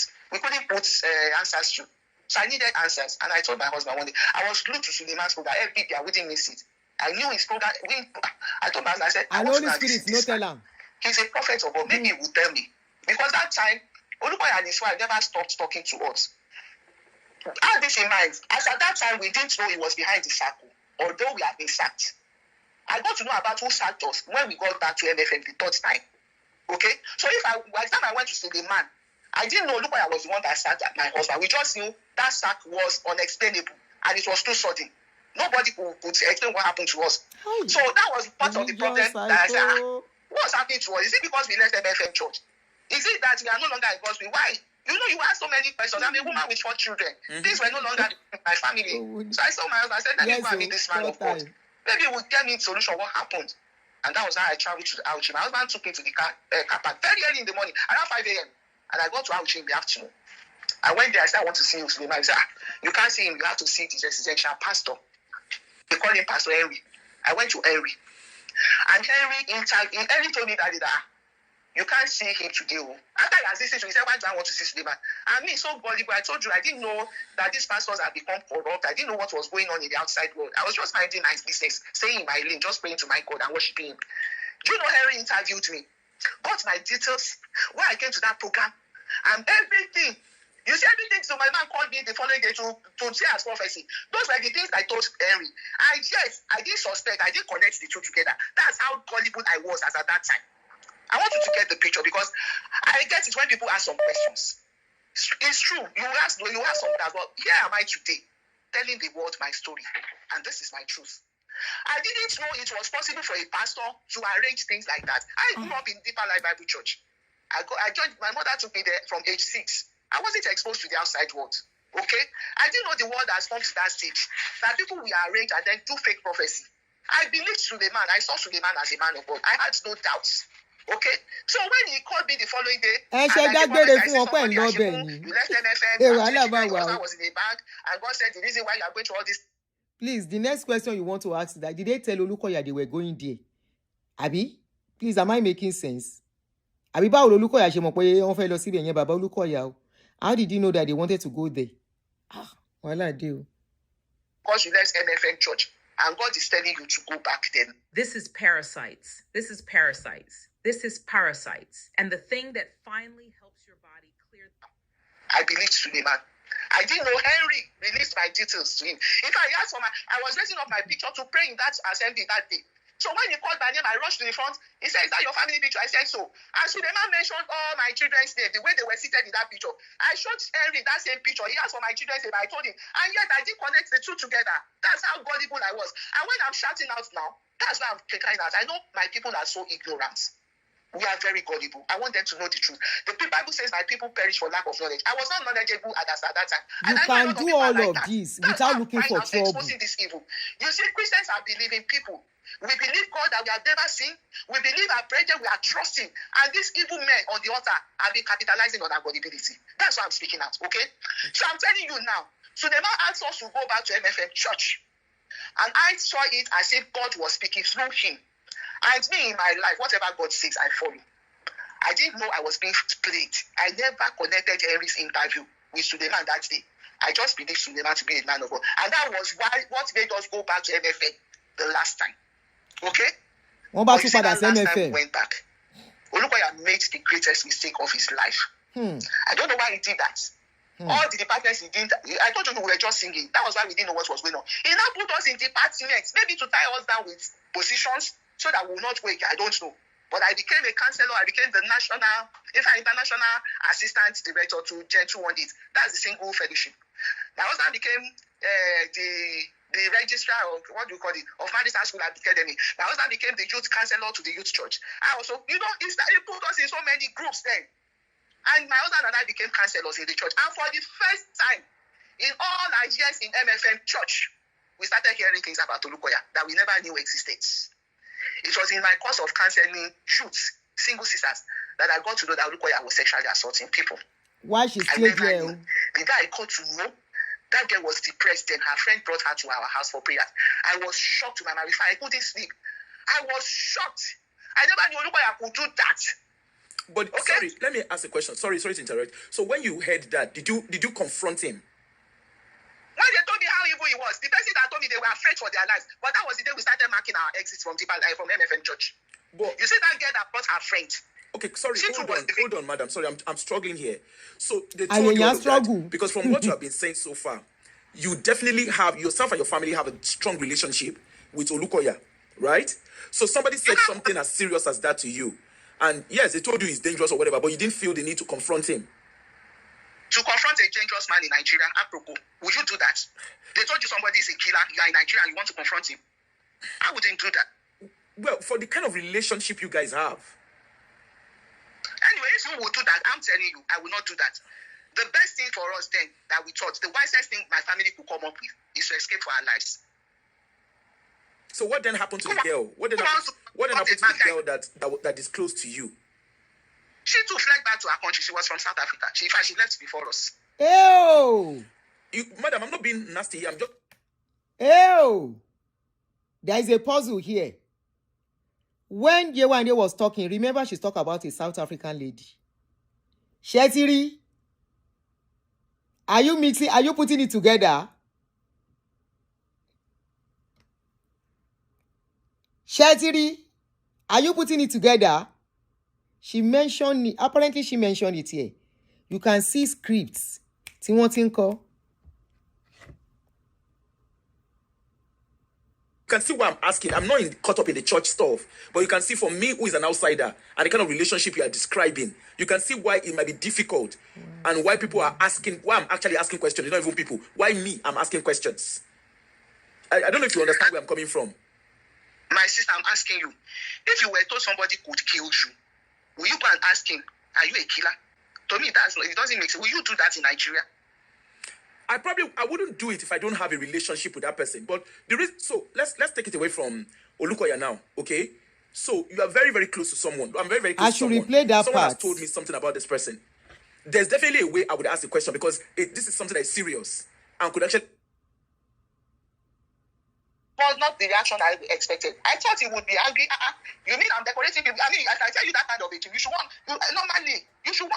answers to. So I needed answers, and I told my husband one day I was glued to Suleiman's program. Every day I wouldn't miss it. I knew his program. I told my husband, I said, I want to visit this man. He's a prophet of God. Maybe he would tell me. Because that time, Olukoya and his wife never stopped talking to us. Have this in mind. As at that time, we didn't know he was behind the circle, although we had been sacked. I got to know about who sacked us when we got back to MFM the third time. Okay? So by the time I went to see the man, I didn't know Olukoya was the one that sacked my husband. We just knew that sack was unexplainable and it was too sudden. Nobody could explain what happened to us. So that was part of the problem that I said, what's happening to us? Is it because we left MFM church? Is it that we are no longer in God's will? Why? You know, you ask so many questions. I'm a woman with 4 children. Things were no longer my family. So I saw my husband. I said, let me go and meet this man of God. Maybe he would tell me the solution, what happened. And that was how I traveled to Auchi. My husband took me to the car park very early in the morning, around 5 a.m. And I got to Auchi in the afternoon. I went there. I said, I want to see you. Suleiman. He said, you can't see him. You have to see the residential pastor. They call him Pastor Henry. I went to Henry. And Henry told me that you can't see him today. After I was listening to him, he said, why do I want to see Suleiman? And me, so gullible, I told you, I didn't know that these pastors had become corrupt. I didn't know what was going on in the outside world. I was just minding my business, staying in my lane, just praying to my God and worshiping him. Do you know Henry interviewed me? Got my details, when I came to that program, and everything. You see, everything. So my man called me the following day to say as prophecy. Those were the things I told Henry. And yes, I didn't suspect, I didn't connect the two together. That's how gullible I was as at that time. I want you to get the picture because I get it when people ask some questions. It's true. You ask something as well. Here am I today, telling the world my story. And this is my truth. I didn't know it was possible for a pastor to arrange things like that. I grew up in Deeper Life Bible Church. I joined, my mother took me there from age 6. I wasn't exposed to the outside world. Okay? I didn't know the world has come to that stage. That people will arrange and then do fake prophecy. I believed Suleiman. I saw Suleiman as a man of God. I had no doubts. Okay? So when he called me the following day, you left MFM, because I was in a bank, and God said the reason why you are going to all this. Please, the next question you want to ask is that did they tell Olukoya they were going there? Abi? Please, am I making sense? Abi ba Olukoya ṣe mọ̀ pé wọ́n fẹ́ lọ síbẹ̀ yẹn bàbá Olukoya o. How did you know that they wanted to go there? Wàhálà dé o. Because you left MFM church, and God is telling you to go back then. This is parasites. This is parasites. This is parasites. And the thing that finally helps your body clear. I believed Suleiman. I didn't know Henry released my details to him. In fact, I was raising up my picture to pray in that assembly that day. So when he called my name, I rushed to the front. He said, is that your family picture? I said so. And Suleiman mentioned all my children's names, the way they were seated in that picture. I showed Henry that same picture. He asked for my children's name. I told him. And yet I didn't connect the two together. That's how gullible I was. And when I'm shouting out now, that's why I'm crying out. I know my people are so ignorant. We are very gullible. I want them to know the truth. The Bible says my people perish for lack of knowledge. I was not knowledgeable at that time. You can do all of this without looking for trouble. Exposing this evil. You see, Christians are believing people. We believe God that we have never seen. We believe our brethren we are trusting. And these evil men on the altar have been capitalizing on our gullibility. That's what I'm speaking at, okay? So I'm telling you now. So the man asked us to go back to MFM church. And I saw it as if God was speaking through him. And me in my life, whatever God says, I follow. I didn't know I was being played. I never connected Henry's interview with Suleiman that day. I just believed Suleiman to be a man of God. And that was what made us go back to MFM the last time. Okay? Last time we went back. Olukoya made the greatest mistake of his life. I don't know why he did that. All the departments he didn't. I told you we were just singing. That was why we didn't know what was going on. He now put us in departments, maybe to tie us down with positions so that we will not wake. I don't know. But I became a counselor. I became the international assistant director to Gen 218. That's the single fellowship. My husband became the registrar of, what do you call it, of Madison School Academy. My husband became the youth counselor to the youth church. I also, he put us in so many groups then. And my husband and I became counselors in the church. And for the first time in all our years in MFM church, we started hearing things about Olukoya that we never knew existed. It was in my course of counseling youths, single sisters, that I got to know that Olukoya was sexually assaulting people. Why she I still never there? knew. The day I got to know, that girl was depressed. Then her friend brought her to our house for prayers. I was shocked to my marriage. I couldn't sleep. I was shocked. I never knew Olukoya could do that. But sorry, let me ask a question. Sorry to interrupt. So when you heard that, did you confront him? When they told me how evil he was, the person that told me they were afraid for their lives. But that was the day we started marking our exits from MFM Church. But you see that girl that brought her friend. Okay, sorry, hold on, madam. Sorry, I'm struggling here. So they told you all of that, because from what you have been saying so far, you definitely have, yourself and your family have a strong relationship with Olukoya, right? So somebody said something as serious as that to you. And yes, they told you he's dangerous or whatever, but you didn't feel the need to confront him. To confront a dangerous man in Nigeria, apropos, would you do that? They told you somebody is a killer, you are in Nigeria and you want to confront him. I wouldn't do that. Well, for the kind of relationship you guys have. Anyway, if you would do that, I'm telling you, I will not do that. The best thing for us then that we thought, the wisest thing my family could come up with is to escape for our lives. So what then happened to the girl? What then happened to the girl that is close to you? She too fled back to her country. She was from South Africa. She left before us. Ew! Madam, I'm not being nasty here. I'm just... Ew! There is a puzzle here. When Yewande was talking, remember she's talking about a South African lady. Shetiri, are you putting it together? Shetiri, are you putting it together? She mentioned it. Apparently, she mentioned it here. You can see scripts. Timotinko. You can see what I'm asking. I'm not caught up in the church stuff, but you can see for me, who is an outsider, and the kind of relationship you are describing, you can see why it might be difficult, and why people are asking, why I'm actually asking questions. It's not even people. Why me? I'm asking questions. I don't know if you understand where I'm coming from. My sister, I'm asking you, if you were told somebody could kill you, will you go and ask him, are you a killer? To me, it doesn't make sense. Will you do that in Nigeria? I wouldn't do it if I don't have a relationship with that person. But so let's take it away from Olukoya now, okay? So you are very, very close to someone. I'm very, very close to someone. Replay that someone part. Has told me something about this person. There's definitely a way I would ask the question, because this is something that is serious and could actually... Was not the reaction I expected. I thought he would be angry. You mean I'm decorating people? I mean, if I tell you that kind of a thing, you should want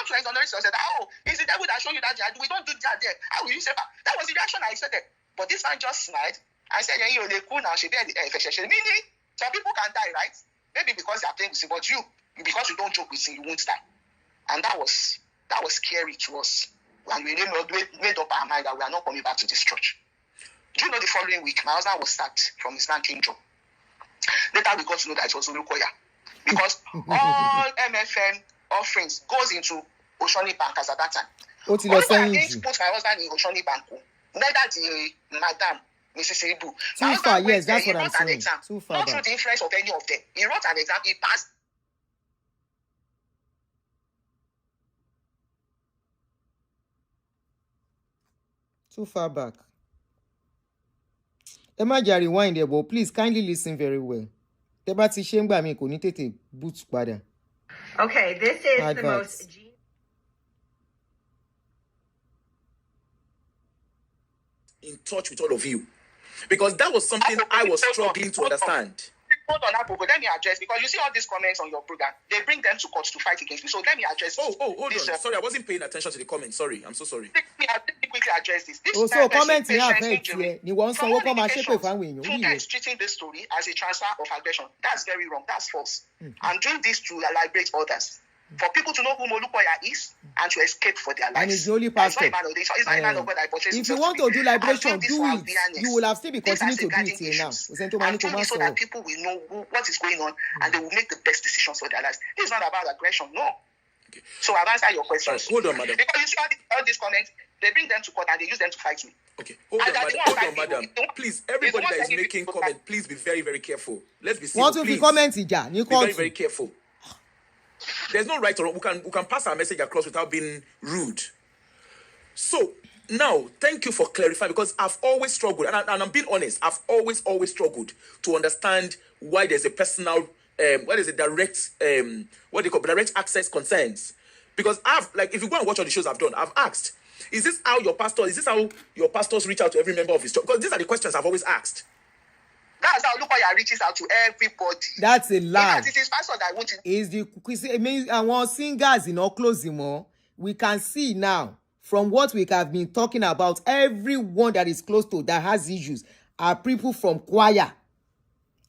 to exonerate yourself. Oh, it's the devil that showed you that. We don't do that there. How will you say that? That was the reaction I expected. But this man just smiled. I said, you're cool now. Meaning, some people can die, right? Maybe because they are playing with sin, but because you don't joke with sin, you won't die. And that was scary to us. And we made up our mind that we are not coming back to this church. Do you know the following week, my husband was sacked from his banking job. Later, we got to know that it was Olukoya. Because all MFM offerings goes into Oshoni Bank as at that time. Olukoya didn't put my husband in Oshoni Bank. Neither the madam, Mrs. Ibu. Too far, yes, that's what I'm saying. Too far not through the influence of any of them. He wrote an exam, he passed. Too far back. Emma rewind there, but please kindly listen very well. Okay, this is the most... in touch with all of you. Because that was something I was struggling to understand. Hold on, Apoko, let me address, because you see all these comments on your program, they bring them to court to fight against me. So let me address this. Hold on. Sorry, I wasn't paying attention to the comments. Sorry, I'm so sorry. Let me quickly address this. So comment here, is treating this story as a transfer of aggression. That's very wrong. That's false. I'm doing this to liberate others. For people to know who Olukoya is and to escape for their lives. And he's the only pastor. If you want to do liberation, do it. You will have still be continuing to do it here now. I'm doing this so that people will know what is going on and they will make the best decisions for their lives. This is not about aggression, no. Okay. So I've answered your questions. Hold on, madam. Because you see all these comments, they bring them to court and they use them to fight me. Okay, hold on, madam. Please, everybody that is making comment, please be very, very careful. Let's be serious. Want to be commenting, ja? Be very, very careful. There's no right or wrong. We can pass our message across without being rude. So now, thank you for clarifying, because I've always struggled, and I'm being honest. I've always struggled to understand why there's a personal what is it, direct what they call direct access concerns. Because if you go and watch all the shows I've done, I've asked, is this how your pastors reach out to every member of his church? Because these are the questions I've always asked. That's how Olukoya reaches out to everybody. That's a lie. It is pastor that won't. It means our singers close more. We can see now from what we have been talking about, everyone that is close to that has issues are people from choir.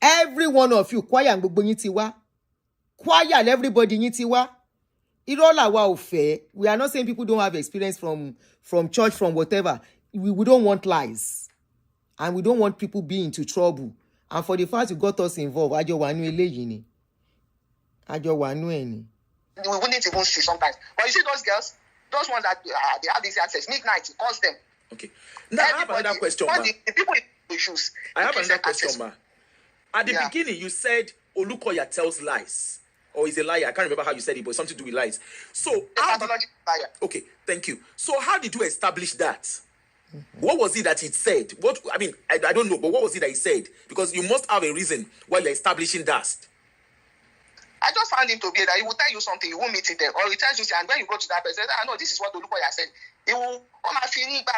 Every one of you, choir and gbogbo yin ti wá. Choir and everybody yin ti wá. Irola wa ofe. We are not saying people don't have experience from church, from whatever. We don't want lies. And we don't want people being into trouble. And for the fact you got us involved, ajo wanu eleyi ni. Ajo wanu eni. We wouldn't even see sometimes. But you see those girls, those ones that they have this access, midnight, it calls them. Okay. Now I have another question, ma. The people in shoes. I have another question, ma. At the beginning, you said Olukoya tells lies. Or is a liar. I can't remember how you said it, but it's something to do with lies. So, liar. Okay, thank you. So, how did you establish that? What was it that he said? I don't know, but what was it that he said? Because you must have a reason why you're establishing that. I just found him to be that he will tell you something, you won't meet it there. Or he tells you, and when you go to that person, no, this is what Olukoya said. He will come and feel at the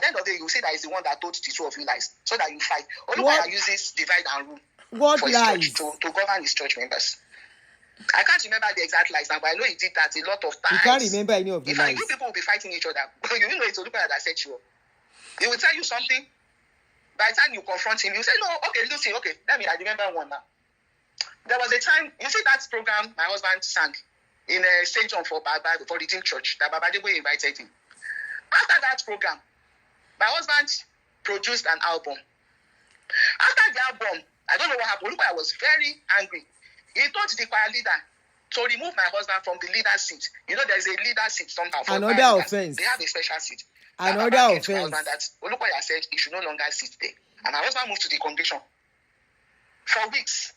end of the day, you see that he's the one that told the two of you lies, so that you fight. Olukoya uses divide and rule for his church to govern his church members. I can't remember the exact lies now, but I know he did that a lot of times. You can't remember any of the lies. You people will be fighting each other. You know it's Olukoya that set you up. He will tell you something. By the time you confront him, you say, no, okay, Lucy, okay, I remember one now. There was a time, you see that program my husband sang in St. John for Redeemed Church that Baba Debo invited him. After that program, my husband produced an album. After the album, I don't know what happened. I was very angry. He told the choir leader to remove my husband from the leader seat. You know, there's a leader seat somehow. Another offense. They have a special seat. Another offense. That Olukoya said he should no longer sit there. And my husband moved to the congregation for weeks.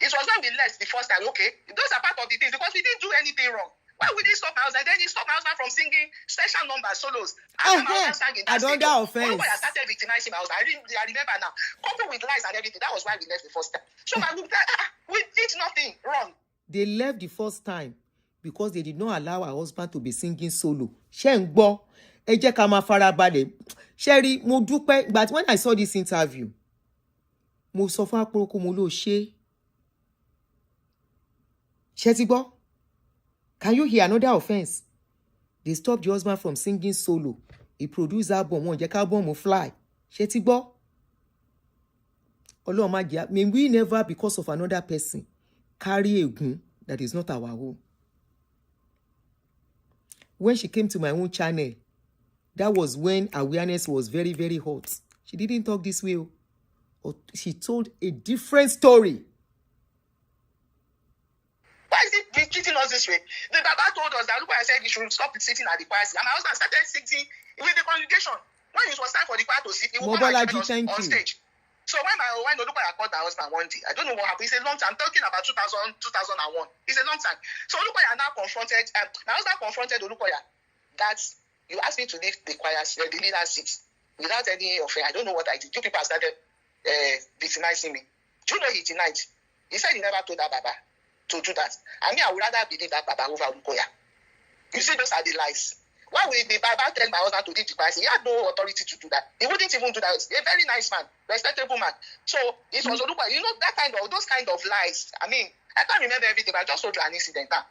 It was when we left the first time, okay, those are part of the things because we didn't do anything wrong. Why would he stop my husband? Then he stopped my husband from singing special numbers, solos. After my husband sang in that stage, I started victimizing my husband. I remember now. Coupled with lies and everything, that was why we left the first time. So we did nothing wrong. They left the first time because they did not allow our husband to be singing solo. Ṣé ń gbọ́, ẹ jẹ́ ká máa farabalẹ̀. Sherry, mo dúpẹ́, but when I saw this interview, mo sọ fún Aporoko mo ló ṣe. Shetibo, can you hear another offense? They stopped the husband from singing solo. He produced album, one jẹ́ album will fly. Shetibo, may we never, because of another person, carry a gun that is not our own. When she came to my own channel, that was when awareness was very, very hot. She didn't talk this way. Or she told a different story. Why is it treating us this way? The Baba told us that Olukoya said he should stop sitting at the choir seat. And my husband started sitting with the congregation. When it was time for the choir to sit, he would come and join us on stage. So when Olukoya called my husband one day, I don't know what happened. It's a long time. I'm talking about 2001. It's a long time. So Olukoya now confronted, my husband confronted Olukoya that you asked me to leave the choir, the leader seat without any affair. I don't know what I did. You people started victimizing me. Do you know he denied? He said he never told that Baba to do that. I mean, I would rather believe that Baba over Olukoya. You see, those are the lies. Why would the Baba tell my husband to leave the choir? He had no authority to do that. He wouldn't even do that. He's a very nice man, respectable man. So it was Olukoya. You know, those kind of lies. I mean, I can't remember everything, but I just told you an incident now.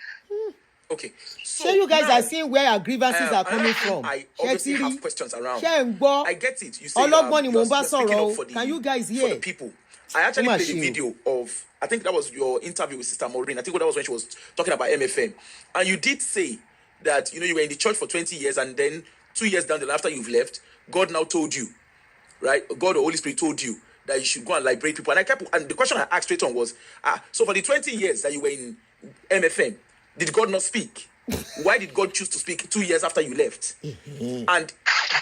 Okay. So you guys are seeing where our grievances are coming from. I obviously have questions around. I get it. You say can you guys hear? For the people. I actually played a video of, I think that was your interview with Sister Maureen. I think that was when she was talking about MFM. And you did say that, you were in the church for 20 years and then 2 years down the line after you've left, God now told you, right? God or Holy Spirit told you that you should go and liberate people. And the question I asked straight on was, so for the 20 years that you were in MFM, did God not speak? Why did God choose to speak 2 years after you left? And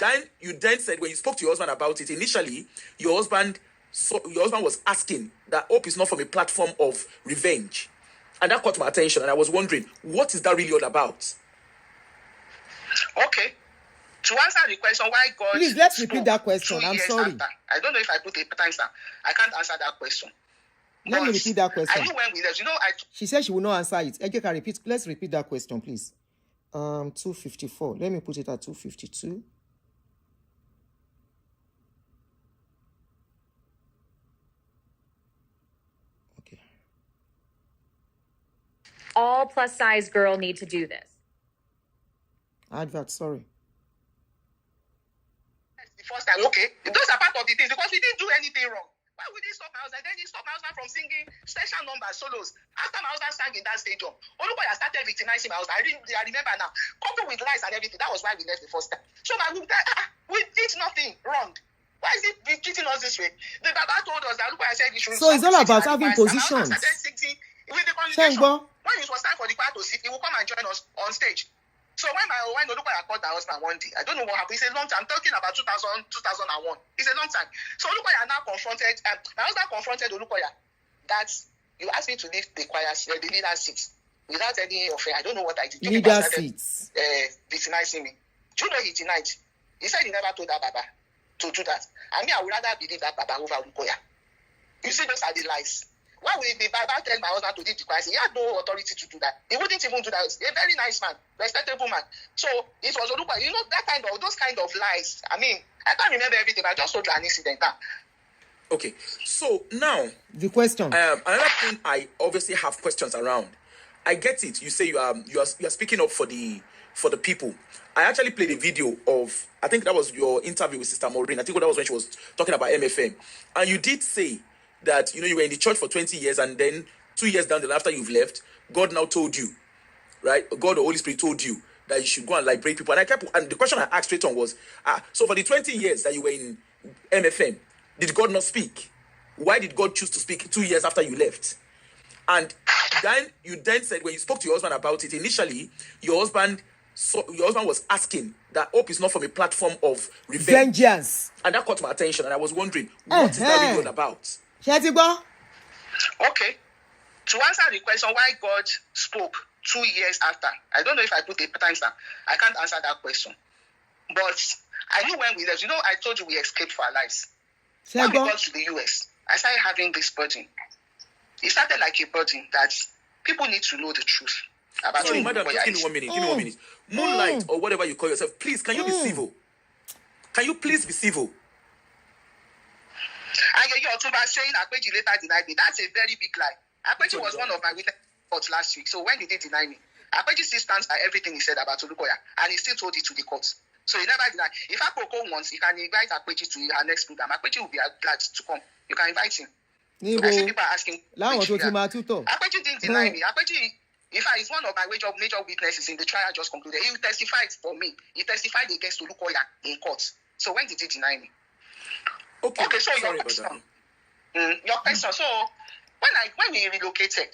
then you said when you spoke to your husband about it, initially, your husband was asking that hope is not from a platform of revenge. And that caught my attention. And I was wondering, what is that really all about? Okay. To answer the question, why God... Please, let's repeat that question. I'm sorry. After. I don't know if I put a timestamp. I can't answer that question. Let me repeat that question. I knew when we left. She said she will not answer it. Eke can repeat. Let's repeat that question, please. 254. Let me put it at 252. Okay. All plus-size girl need to do this. Advert, sorry. The first time, okay. Those are part of the things because we didn't do anything wrong. Why would they stop my husband? Then they stop my husband from singing special numbers, solos. After my husband sang in that stadium, Olukoya started victimizing my husband. I remember now. Coupled with lies and everything. That was why we left the first time. So we did nothing wrong. Why is he treating us this way? The Baba told us that Olukoya said he should. So it's all about having positions. With the congregation, when it was time for the choir to sit, he will come and join us on stage. So when Olukoya called my husband one day, I don't know what happened. It's a long time. I'm talking about 2001. It's a long time. So Olukoya now confronted, my husband confronted Olukoya that you asked me to leave the choir, the leader seat, without any affair. I don't know what I did. Leader seats. Victimizing me. Do you know he denied? He said he never told that Baba to do that. I mean, I would rather believe that Baba over Olukoya. You see, those are the lies. Why would the Baba tell my husband to leave the choir? He had no authority to do that. He wouldn't even do that. A very nice man, respectable man. So it was Olukoya. You know, those kind of lies. I mean, I can't remember everything. I just told you an incident. Okay, so now the question. Another thing I obviously have questions around. I get it. You say you are speaking up for the people. I actually played a video of, I think that was your interview with Sister Maureen. I think that was when she was talking about MFM, and you did say that you were in the church for 20 years and then 2 years down the line after you've left, God now told you, right? God the Holy Spirit told you that you should go and liberate people. And the question I asked straight on was, so for the 20 years that you were in MFM, did God not speak? Why did God choose to speak 2 years after you left? And then you said when you spoke to your husband about it, initially your husband was asking that hope is not from a platform of revenge. Vengeance. And that caught my attention, and I was wondering, what is that really all about? Okay. To answer the question why God spoke 2 years after, I don't know if I put a timestamp. I can't answer that question. But I knew when we left. I told you we escaped for our lives. When we got to the US, I started having this burden. It started like a burden that people need to know the truth about. Sorry, madam, just give me 1 minute. Give me 1 minute. Moonlight or whatever you call yourself, please, can you be civil? Can you please be civil? And you're saying Akpeji later denied me. That's a very big lie. Akpeji was one of my witnesses last week. So when he did deny me, Akpeji still stands by everything he said about Olukoya, and he still told it to the court. So he never denied. If Akpoko wants, he can invite Akpeji to our next program. Akpeji will be glad to come. You can invite him. I see people asking. Akpeji didn't deny me. Akpeji, in fact, he's one of my major witnesses in the trial just concluded. He testified for me. He testified against Olukoya in court. So when did he deny me? Okay, so your question. So when we relocated,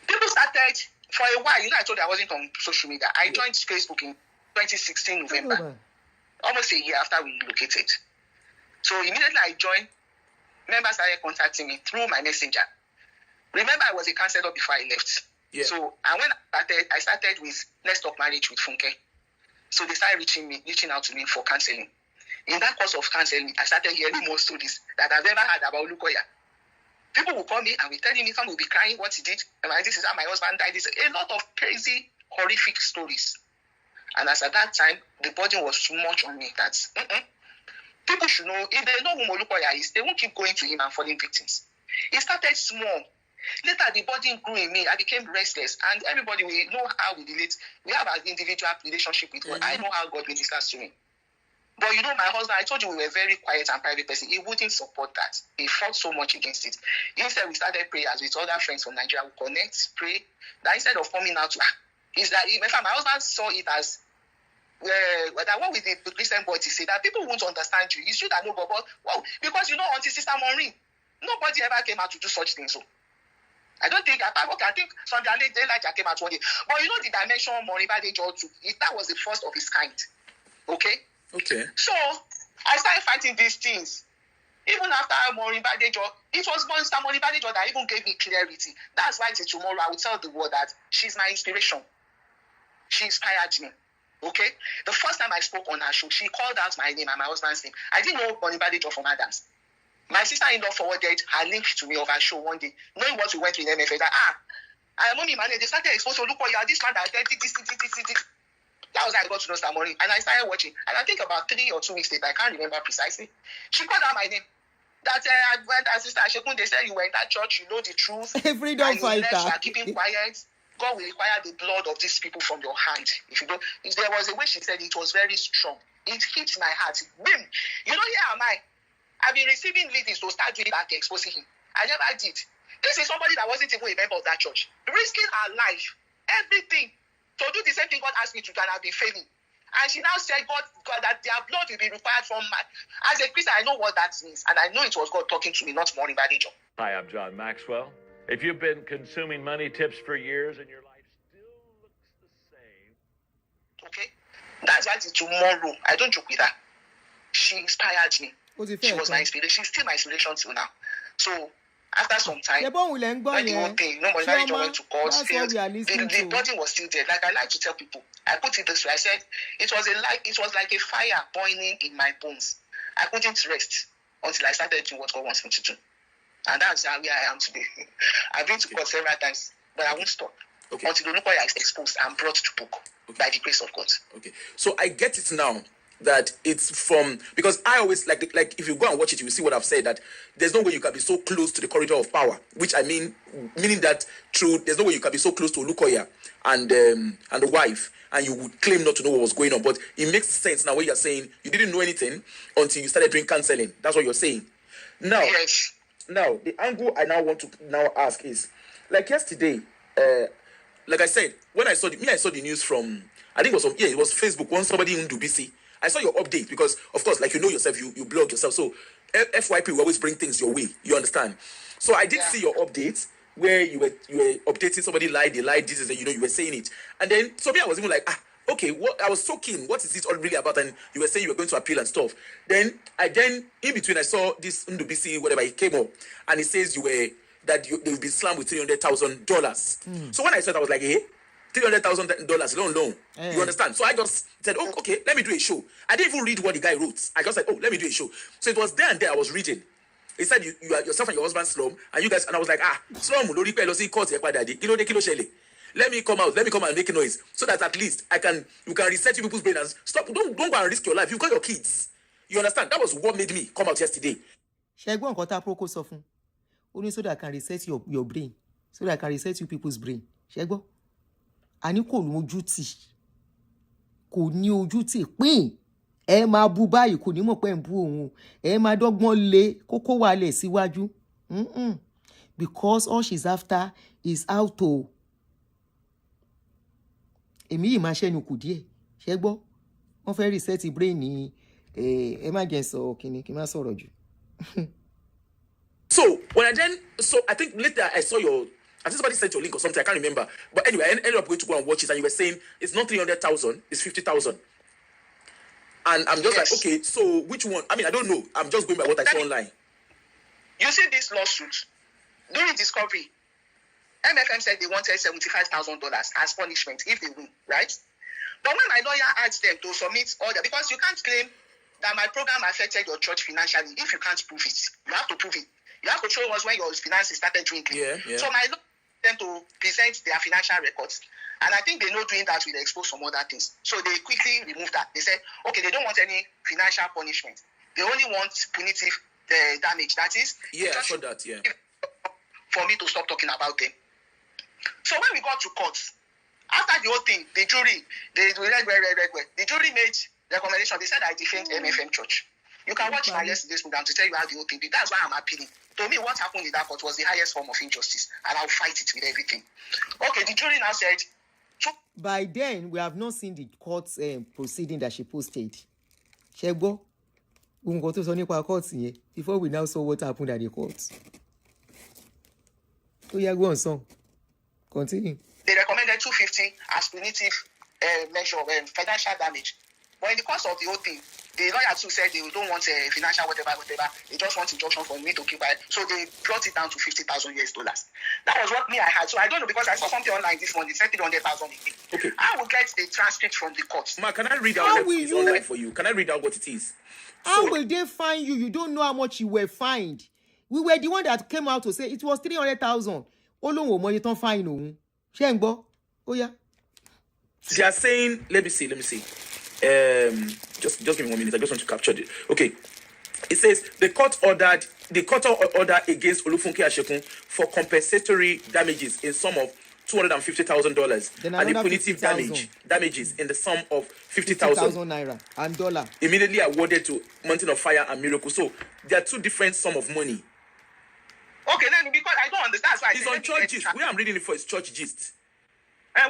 people started for a while. I told you I wasn't on social media. I joined Facebook in 2016 November, almost a year after we relocated. So immediately I joined. Members started contacting me through my messenger. Remember, I was a counselor before I left. Yeah. So and when I started with Let's Talk Marriage with Funke. So they started reaching out to me for counseling. In that course of counseling, I started hearing more stories that I've never heard about Olukoya. People will call me and will tell me, some will be crying what he did. And this is how my husband died. This a lot of crazy, horrific stories. And as at that time, the burden was too much on me that people should know, if they know who Olukoya is, they won't keep going to him and falling victims. It started small. Later, the burden grew in me. I became restless. And everybody, we know how we relate. We have an individual relationship with God. I know how God ministers to me. But my husband, I told you we were a very quiet and private person. He wouldn't support that. He fought so much against it. Instead, we started prayers with other friends from Nigeria. We connect, pray. That instead of coming out to, is that in fact, my husband saw it as, that what with the recent boy to say that people won't understand you. You should have known, but because until Sister Maureen, nobody ever came out to do such things. So I don't think, I think Sunday Daylight came out one day. But the dimension Maureen Badejo took, that was the first of its kind. Okay? So I started fighting these things. Even after Maureen Badejo, it was Sister Maureen Badejo that even gave me clarity. That's why till tomorrow I will tell the world that she's my inspiration. She inspired me. Okay? The first time I spoke on her show, she called out my name and my husband's name. I didn't know Maureen Badejo from Adams. My sister-in-law forwarded her link to me of her show one day, knowing what we went to in MFA. That mommy, man, they started exposing, look what you are, this man that did this. That was how I got to know Star Morning. And I started watching. And I think about 3 or 2 weeks later, I can't remember precisely, she called out my name. That I went, sister Ashekun, they said you were in that church, you know the truth. Freedom fighter. You are keeping quiet. God will require the blood of these people from your hand. If there was a way she said it was very strong. It hit my heart. Boom. You know, here am I. I've been receiving leadings to start doing that, exposing him. I never did. This is somebody that wasn't even a member of that church, risking her life, everything, to do the same thing God asked me to do, and I've been failing. And she now said, God, that their blood will be required from my... As a Christian, I know what that means, and I know it was God talking to me, not Morning Manager. Hi, I'm John Maxwell. If you've been consuming money tips for years and your life still looks the same... Okay? That's why tomorrow, I don't joke with her. She inspired me. She was my inspiration. She's still my inspiration till now. So, after some time, when the whole thing, nobody went to court, the body was still there. Like I like to tell people, I put it this way. I said it was like a fire boiling in my bones. I couldn't rest until I started doing what God wants me to do. And that's where I am today. I've been to court several times, but I won't stop. Okay. Until the local is exposed and brought to book by the grace of God. Okay. So I get it now. That it's from, because I always like if you go and watch it, you will see what I've said, that there's no way you can be so close to the corridor of power, which I mean, meaning that there's no way you can be so close to Olukoya and the wife, and you would claim not to know what was going on. But it makes sense now when you're saying you didn't know anything until you started doing counseling. That's what you're saying. Now, now the angle I now want to now ask is, like yesterday, like I said, when I saw the news from, I think it was Facebook, when somebody in Dubisi. I saw your update because, of course, like you know yourself, you blog yourself. So FYP will always bring things your way. You understand? So I did see your update where you were updating somebody they lied, this is, you were saying it. And then, so me, I was even like, okay, what? I was so keen. What is it all really about? And you were saying you were going to appeal and stuff. Then in between, I saw this Ndubisi, whatever, it came up. And it says they've been slammed with $300,000. So when I saw it, I was like, hey, $300,000 loan. You understand? So I just said, oh, okay, let me do a show. I didn't even read what the guy wrote. I just said, oh, let me do a show. So it was there and there I was reading. He said, you are yourself and your husband slum, and you guys, and I was like, slum, let me come out, and make a noise, so that at least you can reset people's brain and stop. Don't go and risk your life. You've got your kids. You understand? That was what made me come out yesterday. Shegwan kota proko sofun. Only so that I can reset your brain, so that I can reset you people's brain. Shegwan. Ani kò ní ojú tì pín ẹ máa bú báyìí kò ní mọ̀ pé ń bú òun ẹ máa dọ́gbọ́n lé kókó wà lẹ̀ síwájú because all she's after is out to èmi yìí máa ṣẹ́nu kù díẹ̀ ṣẹ́ gbọ́ wọ́n fẹ́ reset brain ní ẹ má jẹ́ sọ kìíní kí n má sọ̀rọ̀ jù. So I think later I saw I think somebody sent your link or something, I can't remember. But anyway, I ended up going to go and watch it, and you were saying it's not 300,000, it's 50,000. And I'm just like, okay, so which one? I mean, I don't know. I'm just going by what I saw online. You see this lawsuit? During discovery, MFM said they wanted $75,000 as punishment if they win, right? But when my lawyer asked them to submit order, because you can't claim that my program affected your church financially if you can't prove it. You have to prove it. You have to show us when your finances started drinking. Yeah. So my lawyer them to present their financial records, and I think they know doing that will expose some other things. So they quickly removed that. They said, okay, they don't want any financial punishment. They only want punitive damage. That is, I saw that. Yeah. For me to stop talking about them. So when we got to court, after the whole thing, the jury, the jury made recommendation. They said I defamed MFM Church. You can watch my yesterday's program to tell you how the whole thing did. That's why I'm appealing. To me, what happened in that court was the highest form of injustice, and I'll fight it with everything. Okay, the jury now said. By then, we have not seen the court's proceeding that she posted. Shegbo, before we now saw what happened at the court. Oh yeah, go on, son. Continue. They recommended 250 as punitive measure of financial damage. But in the course of the whole thing, the lawyer too said they don't want financial whatever. They just want injunction for me to keep quiet. So they brought it down to $50,000. That was what I had. So I don't know, because I saw something online this morning. It said $300,000 again. Okay. I will get the transcript from the court. Ma, can I read out what is online for you? Can I read out what it is? How will they fine you? You don't know how much you were fined. We were the one that came out to say it was 300,000. Olóhùn ò mọ iye tán fine òun. Ṣé ń gbọ́? Ó yá. They are saying, let me see. Just give me 1 minute. I just want to capture it. Okay. It says the court ordered against Olufunke Ashekun for compensatory damages in sum of $250,000 and the punitive damages in the sum of 50,000 naira and dollar immediately awarded to Mountain of Fire and Miracle. So there are two different sum of money. Okay, then because I don't understand. So it's on church gist. Where I'm reading it for is church gist.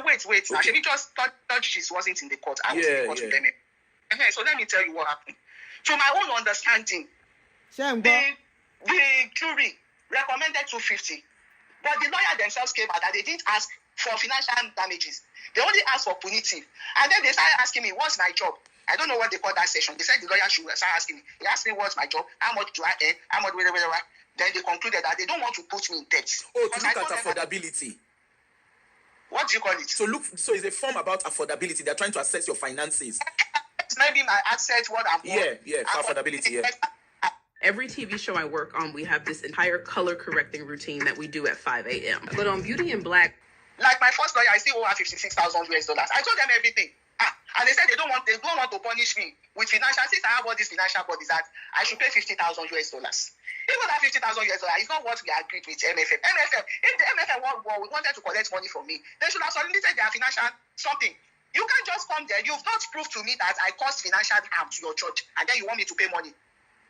Wait. Okay. Actually, just church gist wasn't in the court. I was in the court with them. Okay, so let me tell you what happened. To my own understanding, the jury recommended 250, but the lawyer themselves came out that they didn't ask for financial damages. They only asked for punitive. And then they started asking me, what's my job? I don't know what they call that session. They said the lawyer should start asking me. He asked me, what's my job? How much do I earn? How much, whatever. Then they concluded that they don't want to put me in debt. Oh, to look at affordability. What do you call it? So it's a form about affordability. They're trying to assess your finances. Maybe my assets, what I'm Yeah, affordability, yeah. Every TV show I work on, we have this entire color correcting routine that we do at 5 a.m. But on Beauty in Black, like my first lawyer, I still owe her $56,000. I told them everything. And they said they don't want to punish me with financial. Since I have all these financial bodies, that I should pay $50,000. Even that $50,000 is not what we agreed with MFM. If the MFM wanted to collect money from me, they should have solicited their financial something. You can't just come there. You've not proved to me that I caused financial harm to your church, and then you want me to pay money.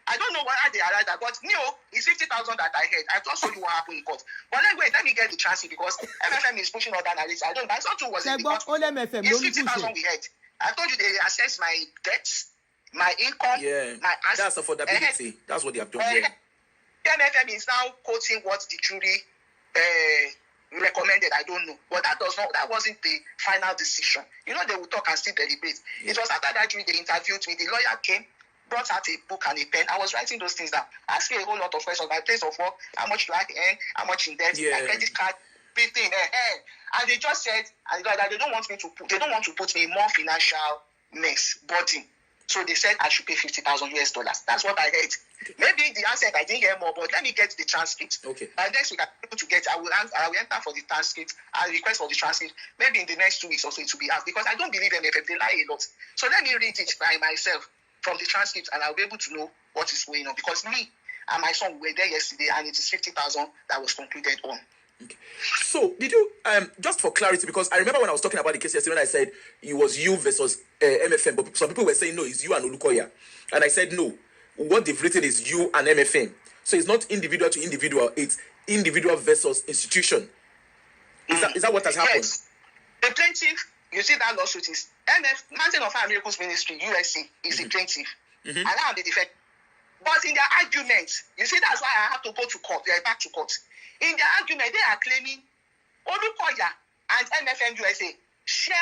I don't know why they arrived at, but it's 50,000 that I heard. I just told you what happened in court. But let me get the transcript because MFM is pushing other narratives. I don't know. I thought it was in the court. It's 50,000 we heard. I told you they assessed my debts, my income, my assets. That's affordability. That's what they have done here. MFM is now quoting what the jury recommended. I don't know, but that wasn't the final decision. They will talk and still deliberate. It was after that jury they interviewed me. The lawyer came, brought out a book and a pen. I was writing those things down. Asked me a whole lot of questions. My place of work, how much do I earn, how much in debt, my credit card, everything. And they just said that they don't want to put me in more financial mess, burden. So they said I should pay $50,000. That's what I heard. Maybe the answer I didn't hear more, but let me get the transcript. Okay. And next week I'm able to get. I will enter for the transcript. I'll request for the transcript. Maybe in the next 2 weeks or so it will be out because I don't believe MFF. They lie a lot. So let me read it by myself from the transcript, and I'll be able to know what is going on because me and my son were there yesterday, and it is 50,000 that was concluded on. Okay. So did you just for clarity, because I remember when I was talking about the case yesterday when I said it was you versus MFM, but some people were saying no, it's you and Olukoya, and I said no, what they've written is you and MFM, so it's not individual to individual, it's individual versus institution. Is that what has happened? Yes. The plaintiff, you see that lawsuit is Mountain of Fire Miracles Ministry USA is the plaintiff, and I am the defendant. But in their argument, you see, that's why I have to go to court. They are back to court. In their argument, they are claiming Olukoya and MFM USA share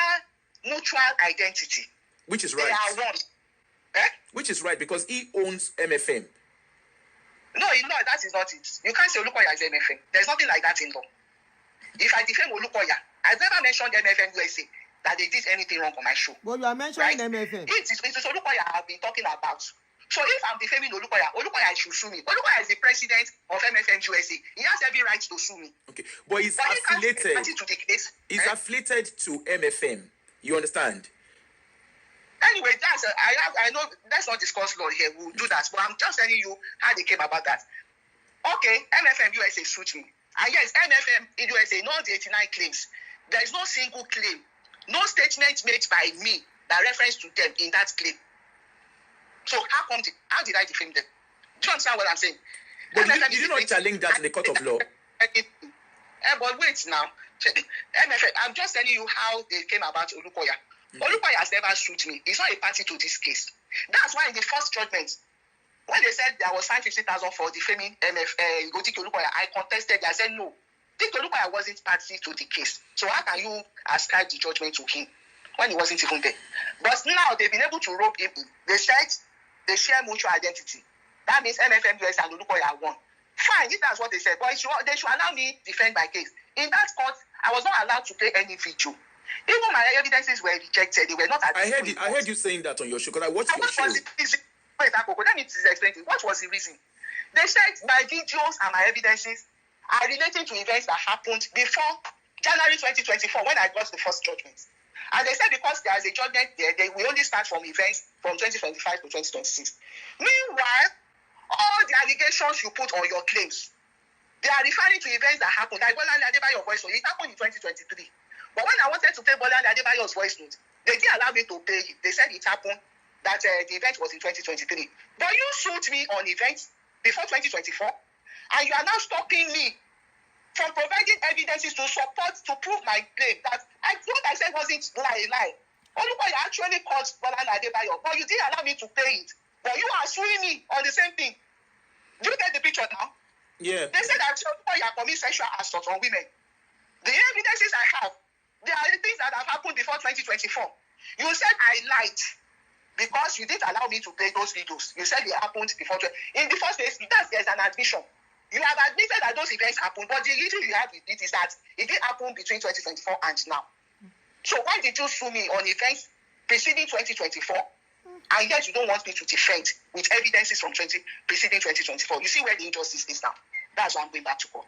mutual identity. Which is right. They are one. Which is right, because he owns MFM. No, that is not it. You can't say Olukoya is MFM. There's nothing like that in law. If I defend Olukoya, I've never mentioned MFM USA that they did anything wrong on my show. But you are mentioning MFM. It is Olukoya I've been talking about. So if I'm defaming Olukoya should sue me. Olukoya is the president of MFM USA. He has every right to sue me. Okay, but he's affiliated. He's affiliated to MFM. You understand? Anyway, I know. Let's not discuss law here. We'll do that. But I'm just telling you how they came about that. Okay, MFM USA sued me. And yes, MFM USA, in all the 89 claims, there is no single claim, no statement made by me that reference to them in that claim. So how did I defame them? Do you understand what I'm saying? But did you not challenge that in the court of law? But wait now. MFM, I'm just telling you how they came about Olukoya. Olukoya has never sued me. He's not a party to this case. That's why in the first judgment, when they said there was fined 50,000 for defaming Olukoya, I contested. I said no. Olukoya wasn't party to the case. So how can you ascribe the judgment to him when he wasn't even there? But now they've been able to rope him in. They said they share mutual identity. That means MFM US and Olukoya are one. Fine, if that's what they said. But they should allow me defend my case. In that court, I was not allowed to play any video. Even my evidences were rejected. They were not. I heard you saying that on your show because I watched your show. Let me explain it. What was the reason? They said my videos and my evidences are relating to events that happened before January 2024 when I got the first judgment. And they said because there is a judgment there, they will only start from events from 2025 to 2026. Meanwhile, all the allegations you put on your claims, they are referring to events that happened. Like Bola Adebayo's voice note, it happened in 2023. But when I wanted to play Bola Adebayo's voice note, they didn't allow me to pay it. They said it happened, that the event was in 2023. But you sued me on events before 2024, and you are now stopping me from providing evidences to support, to prove my claim that what I said wasn't lie. Olukoya actually caught Bola Adebayo, but you didn't allow me to pay it. But you are suing me on the same thing. Do you get the picture now? Yeah. They said that Olukoya commits sexual assault on women. The evidences I have, there are things that have happened before 2024. You said I lied because you didn't allow me to play those videos. You said it happened before. In the first place, there's an admission. You have admitted that those events happened, but the issue you have with it is that it did happen between 2024 and now. So why did you sue me on events preceding 2024, and yet you don't want me to defend with evidences from preceding 2024? You see where the injustice is now. That's why I'm going back to court.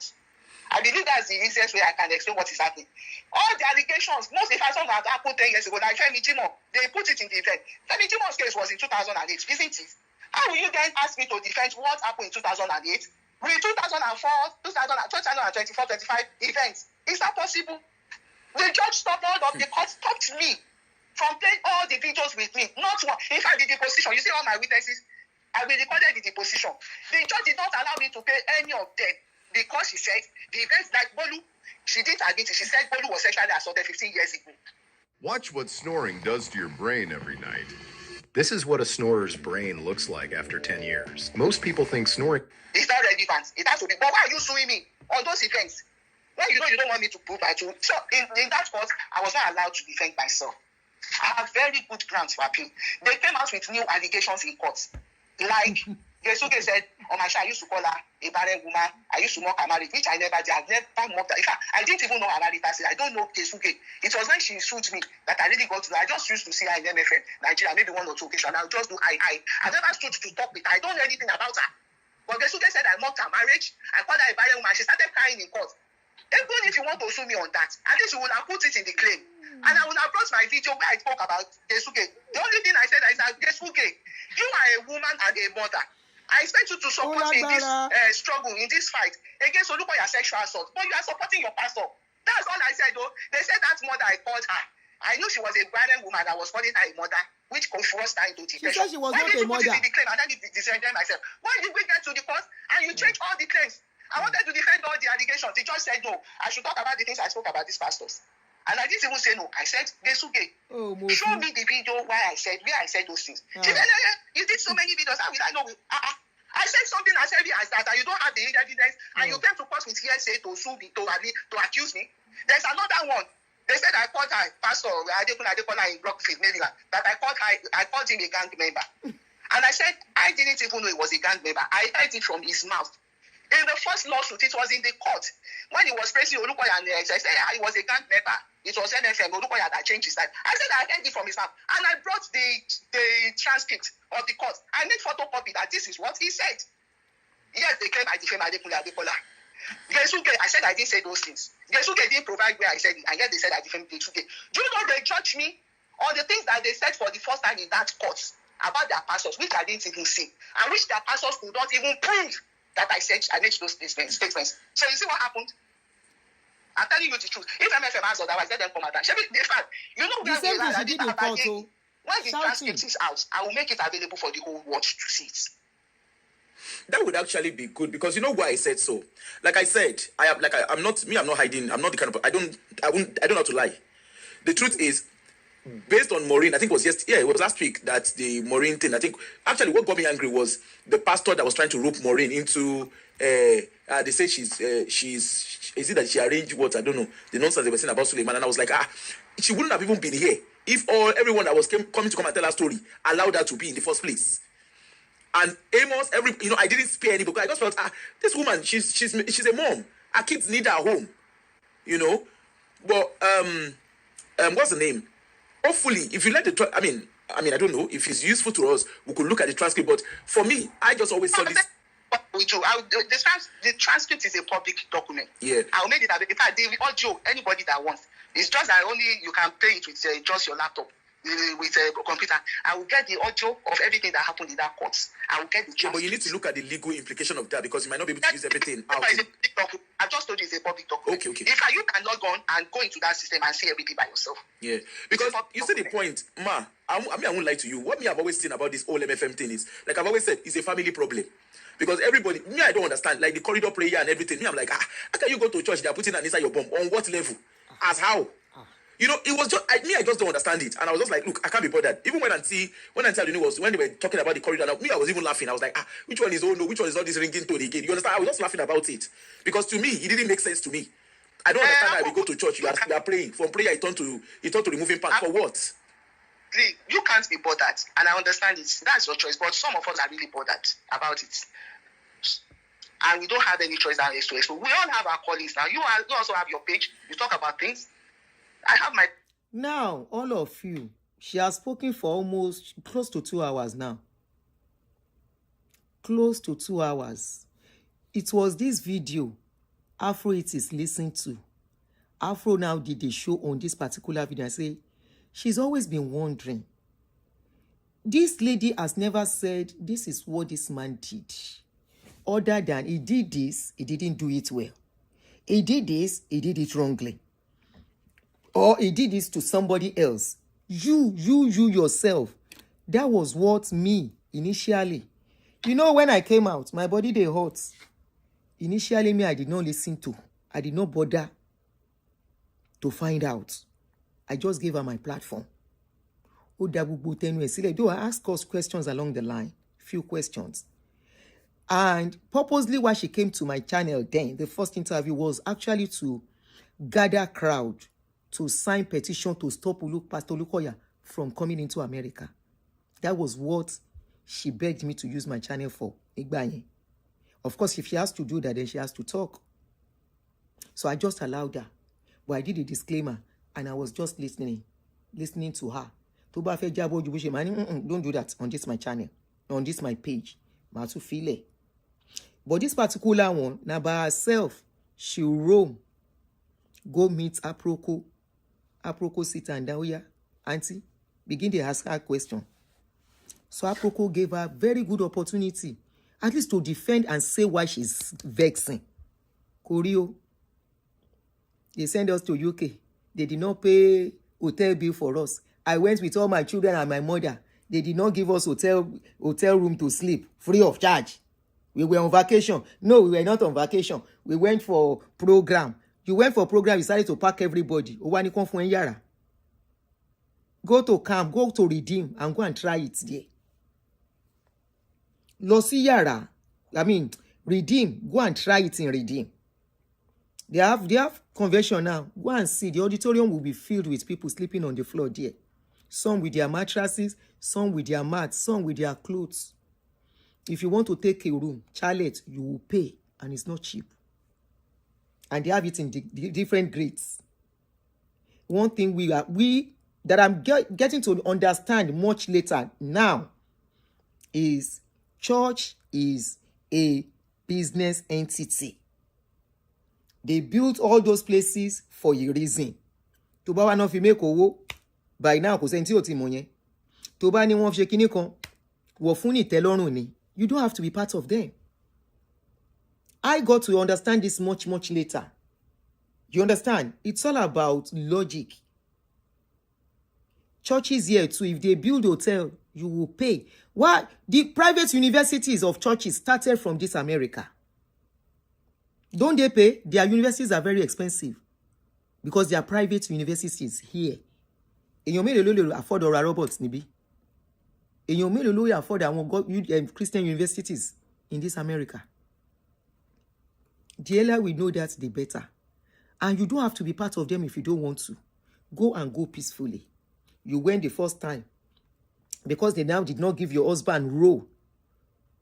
I believe that's the easiest way I can explain what is happening. All the allegations, most of us that happened 10 years ago, like Femi Jimo, they put it in the event. Femi Jimo's case was in 2008, isn't it? How will you then ask me to defend what happened in 2008 with 2004, 2024, 25 events? Is that possible? The judge stopped the court stopped me from playing all the videos with me. Not one. In fact, the deposition, you see all my witnesses, I will recorded the deposition. The judge did not allow me to pay any of them, because she said the events like Bolu, she didn't admit it. She said Bolu was sexually assaulted 15 years ago. Watch what snoring does to your brain every night. This is what a snorer's brain looks like after 10 years. Most people think snoring... It's not relevant. It has to be. But why are you suing me on those events? When you know you don't want me to prove my truth. So in that court, I was not allowed to defend myself. I have very good grounds for appeal. They came out with new allegations in court. Like, Yesuke said, oh my child, I used to call her a barren woman. I used to mock her marriage, which I never did. I never mocked her. In fact, I didn't even know her marriage. I don't know Yesuke. It was when she sued me that I really got to know. I just used to see her in MFN, Nigeria, maybe one or two occasions. I'll just do I never stood to talk with her. I don't know anything about her. But Yesuke said I mocked her marriage. I called her a barren woman. She started crying in court. Even if you want to sue me on that, at least you would have put it in the claim. And I would have brought my video where I spoke about Yesuke. The only thing I said is that Yesuke, you are a woman and a mother. I expect you to support me in this struggle, in this fight against Olukoya sexual assault. But you are supporting your pastor. That's all I said, though. They said that mother I called her. I knew she was a barren woman. I was calling her a mother, which forced her into depression. She said she was Why not did a you put it mother. in the claim and then defend myself? Why did we get to the court and you change all the claims? I wanted to defend all the allegations. The judge said no. I should talk about the things I spoke about these pastors. And I didn't even say no. I said, Yesuke, show me the video where I said those things. She said, you did so many videos. How will I know? I said something as heavy as that, and you don't have the evidence, and you came to court with hearsay to sue me, to accuse me. There's another one. They said I called her Pastor Adekola in Brockfield, Maryland, that I called him a gang member. And I said, I didn't even know he was a gang member. I heard it from his mouth. In the first lawsuit, it was in the court. When he was praising Olukoya, and I said he was a gang member. It was NFM, Olukoya that changed his side. I said I heard it from his mouth. And I brought the transcript of the court. I made photocopy that this is what he said. Yes, they claim I defame Adekola. Yesuke, I said I didn't say those things. Yesuke didn't provide where I said it, and yet they said I defamed Yesuke. Do you know they judged me on the things that they said for the first time in that court about their pastors, which I didn't even see, and which their pastors could not even prove that I said I made those statements. So you see what happened? I'm telling you the truth. If MFM has otherwise, let them come out. In fact, you know where we are. When the transcript is out, I will make it available for the whole world to see it. That would actually be good, because you know why I said so. Like I said, I'm not hiding. I'm not the kind of I don't know how to lie. The truth is, based on Maureen, I think it was last week that the Maureen thing. I think actually what got me angry was the pastor that was trying to rope Maureen into. They say she's is it that she arranged what, I don't know, the nonsense they were saying about Suleiman, and I was like, she wouldn't have even been here if everyone that was coming to come and tell her story allowed her to be in the first place. And Amos, I didn't spare any, because I just felt, this woman, she's a mom. Her kids need her home, But what's the name? Hopefully, if you let I mean, I don't know if it's useful to us. We could look at the transcript, but for me, I just always saw this. With you, the transcript is a public document. Yeah. I'll make it available. In fact, the audio, anybody that wants. It's just that only you can play it with just your laptop, with a computer. I will get the audio of everything that happened in that court. I will get the transcript. Yeah, but you need to look at the legal implication of that because you might not be able to use everything out. I've just told you it's a public document. Okay. If you can log on and go into that system and see everything by yourself. Yeah, because you see the point, Ma. I won't lie to you. What I've always seen about this whole MFM thing is, like I've always said, it's a family problem. Because everybody, I don't understand. Like the corridor prayer and everything. I'm like, how can you go to church? They're putting an inside your bomb. On what level? As how? You know, it was just I just don't understand it. And I was just like, look, I can't be bothered. Even when Auntie was when they were talking about the corridor, I was even laughing. I was like, which one is no? Which one is all this ringing tone again? You understand? I was just laughing about it. Because to me, it didn't make sense to me. I don't understand how we go to church. You are praying. From prayer, it turned to removing part. For what? You can't be bothered. And I understand it. That's your choice. But some of us are really bothered about it. And we don't have any choice than to explore. We all have our colleagues now. You also have your page. You talk about things. I have my... Now, all of you, she has spoken for almost close to 2 hours now. Close to 2 hours. It was this video Afro it is listened to. Afro now did a show on this particular video and say, she's always been wondering. This lady has never said, this is what this man did. Other than he did this, he didn't do it well. He did this, he did it wrongly. Or he did this to somebody else. You yourself. That was what me, initially. You know, when I came out, my body, they hurt. Initially, me, I did not listen to. I did not bother to find out. I just gave her my platform. Though I asked us questions along the line. Few questions. And purposely why she came to my channel then, the first interview was actually to gather crowd to sign petition to stop Pastor Olukoya from coming into America. That was what she begged me to use my channel for. Of course, if she has to do that, then she has to talk. So I just allowed her. But I did a disclaimer and I was just listening to her. Don't do that on this my channel, on this my page. But this particular one, now by herself, she roam, go meet Aproko. Aproko sit and down here, auntie, begin to ask her question. So Aproko gave her very good opportunity, at least to defend and say why she's vexing. Korea, they send us to UK. They did not pay hotel bill for us. I went with all my children and my mother. They did not give us hotel room to sleep, free of charge. We were on vacation. No, we were not on vacation. We went for program. You went for program, you decided to pack everybody. Go to camp, go to Redeem, and go and try it there. Losi Yara, Redeem, go and try it in Redeem. They have convention now. Go and see. The auditorium will be filled with people sleeping on the floor there. Some with their mattresses, some with their mats, some with their clothes. If you want to take a room, Charlotte, you will pay, and it's not cheap. And they have it in different grades. One thing that I'm getting to understand much later now is church is a business entity. They built all those places for a reason. To ba wa no fi make owo by now kò sẹ́ni tí ó ti mọ̀ yẹn. Tó bá ní wọ́n fi ṣe kíní kan, wọ̀ fún ní ìtẹ́lọ́rùn ni. You don't have to be part of them. I got to understand this much later. You understand? It's all about logic. Churches here too, if they build hotel, you will pay. Why? The private universities of churches started from this America. Don't they pay? Their universities are very expensive because they are private universities here. Èyàn mélòó ló afford ọ̀rọ̀ robots níbí? Èyàn mélòó ló afford àwọn Christian universities in this America? The earlier we know that, the better. And you don't have to be part of them if you don't want to. Go and go peacefully. You went the first time because they now did not give your husband role,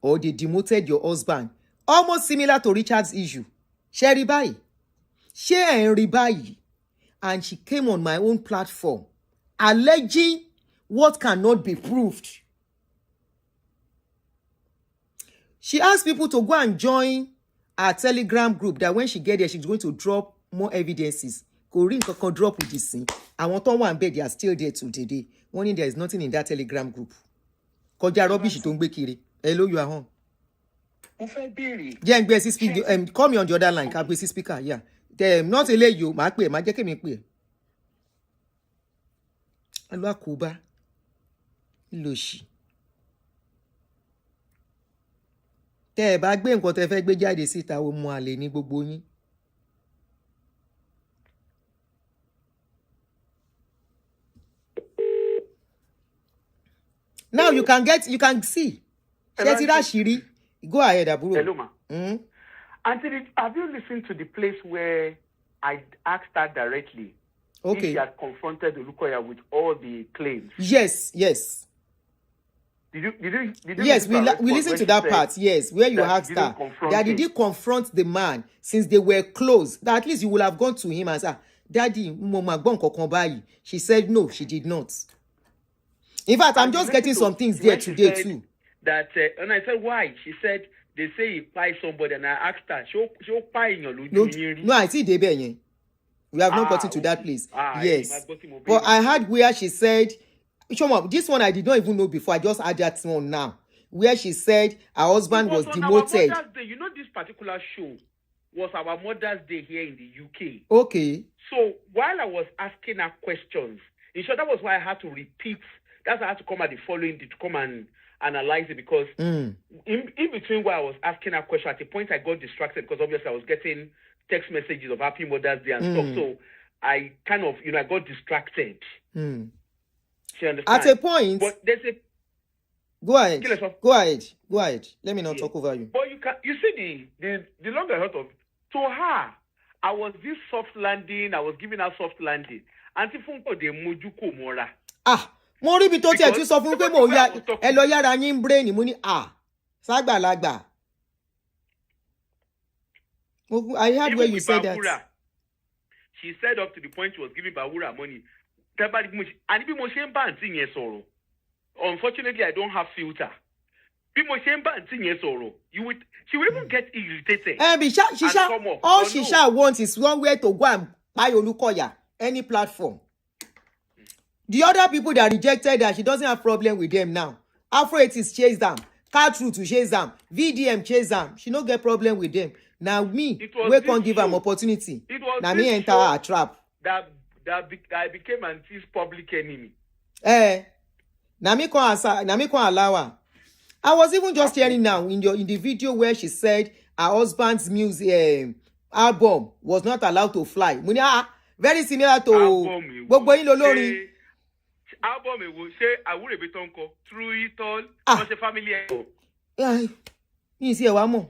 or they demoted your husband. Almost similar to Richard's issue. Sherry Bai. And she came on my own platform alleging what cannot be proved. She asked people to go and join our Telegram group that when she get there, she's going to drop more evidences. Corinne can drop with this thing. I want on one bed, they are still there till today. Warning, there is nothing in that Telegram group. Koja rubbish don't be kiri. Hello, you are home. Yeah, call me on the other line. Can be speaker, yeah. Not a lay you, my jake me queer. Hello, Kuba. Lushi. Tẹ́ ẹ bá gbé nǹkan tẹ́ fẹ́ gbé jáde síta ó mú àlè ní gbogbo yín. Now you can see. Ṣé ti ráṣìírí? Go ahead, Aburo. Hello, ma. Auntie, have you listened to the place where I asked her directly if she had confronted Olukoya with all the claims? Yes. Did you yes, we listened to that part, yes, where you asked her that did he confront the man since they were close, that at least you will have gone to him and said, Daddy, she said no, she did not. In fact, I'm just getting some things there today too. That and I said, why? She said, they say he buy somebody, and I asked her, she'll buy in your No, I see Debe. We have not gotten to that place. Yes. But I heard where she said, this one I did not even know before. I just had that one now. Where she said her husband was demoted. You know, this particular show was our Mother's Day here in the UK. Okay. So while I was asking her questions, in short, that was why I had to repeat. That's why I had to come at the following day to come and analyze it, because in between while I was asking her question, at a point I got distracted because obviously I was getting text messages of Happy Mother's Day and stuff. So I kind of, I got distracted. She understands. At a point, but there's a go ahead. Let me not talk over you. But you see the longer heard of to her, I was this soft landing. I was giving her soft landing. Auntie Funko de Mojuko Mora. Mo rí bí tó tiẹ̀ ti sọ fún pé mo ya ẹ lọ yára yín brain mo ní ságbàlagbà. I heard where you said that. She said up to the point she was giving Bawura money. And bí mo ṣe ń bá àǹtí yẹn sọ̀rọ̀, unfortunately I don't have filter. Bí mo ṣe ń bá àǹtí yẹn sọ̀rọ̀, she will even get irritated. All she wants is one way to go and buy Olukoya, any platform. The other people that rejected her, she doesn't have problem with them now. Afro-80s chase them. Cartruth to chase them. VDM chase them. She no get problem with them. Now me, we can't give them opportunity. Now me enter her trap. That I became Auntie's public enemy. Now me can't allow her. I was even just hearing now in the video where she said her husband's music album was not allowed to fly. Very similar to gbogbo yin lolorin. Album will say Awure Betonko through it all. Was a family. You see one more.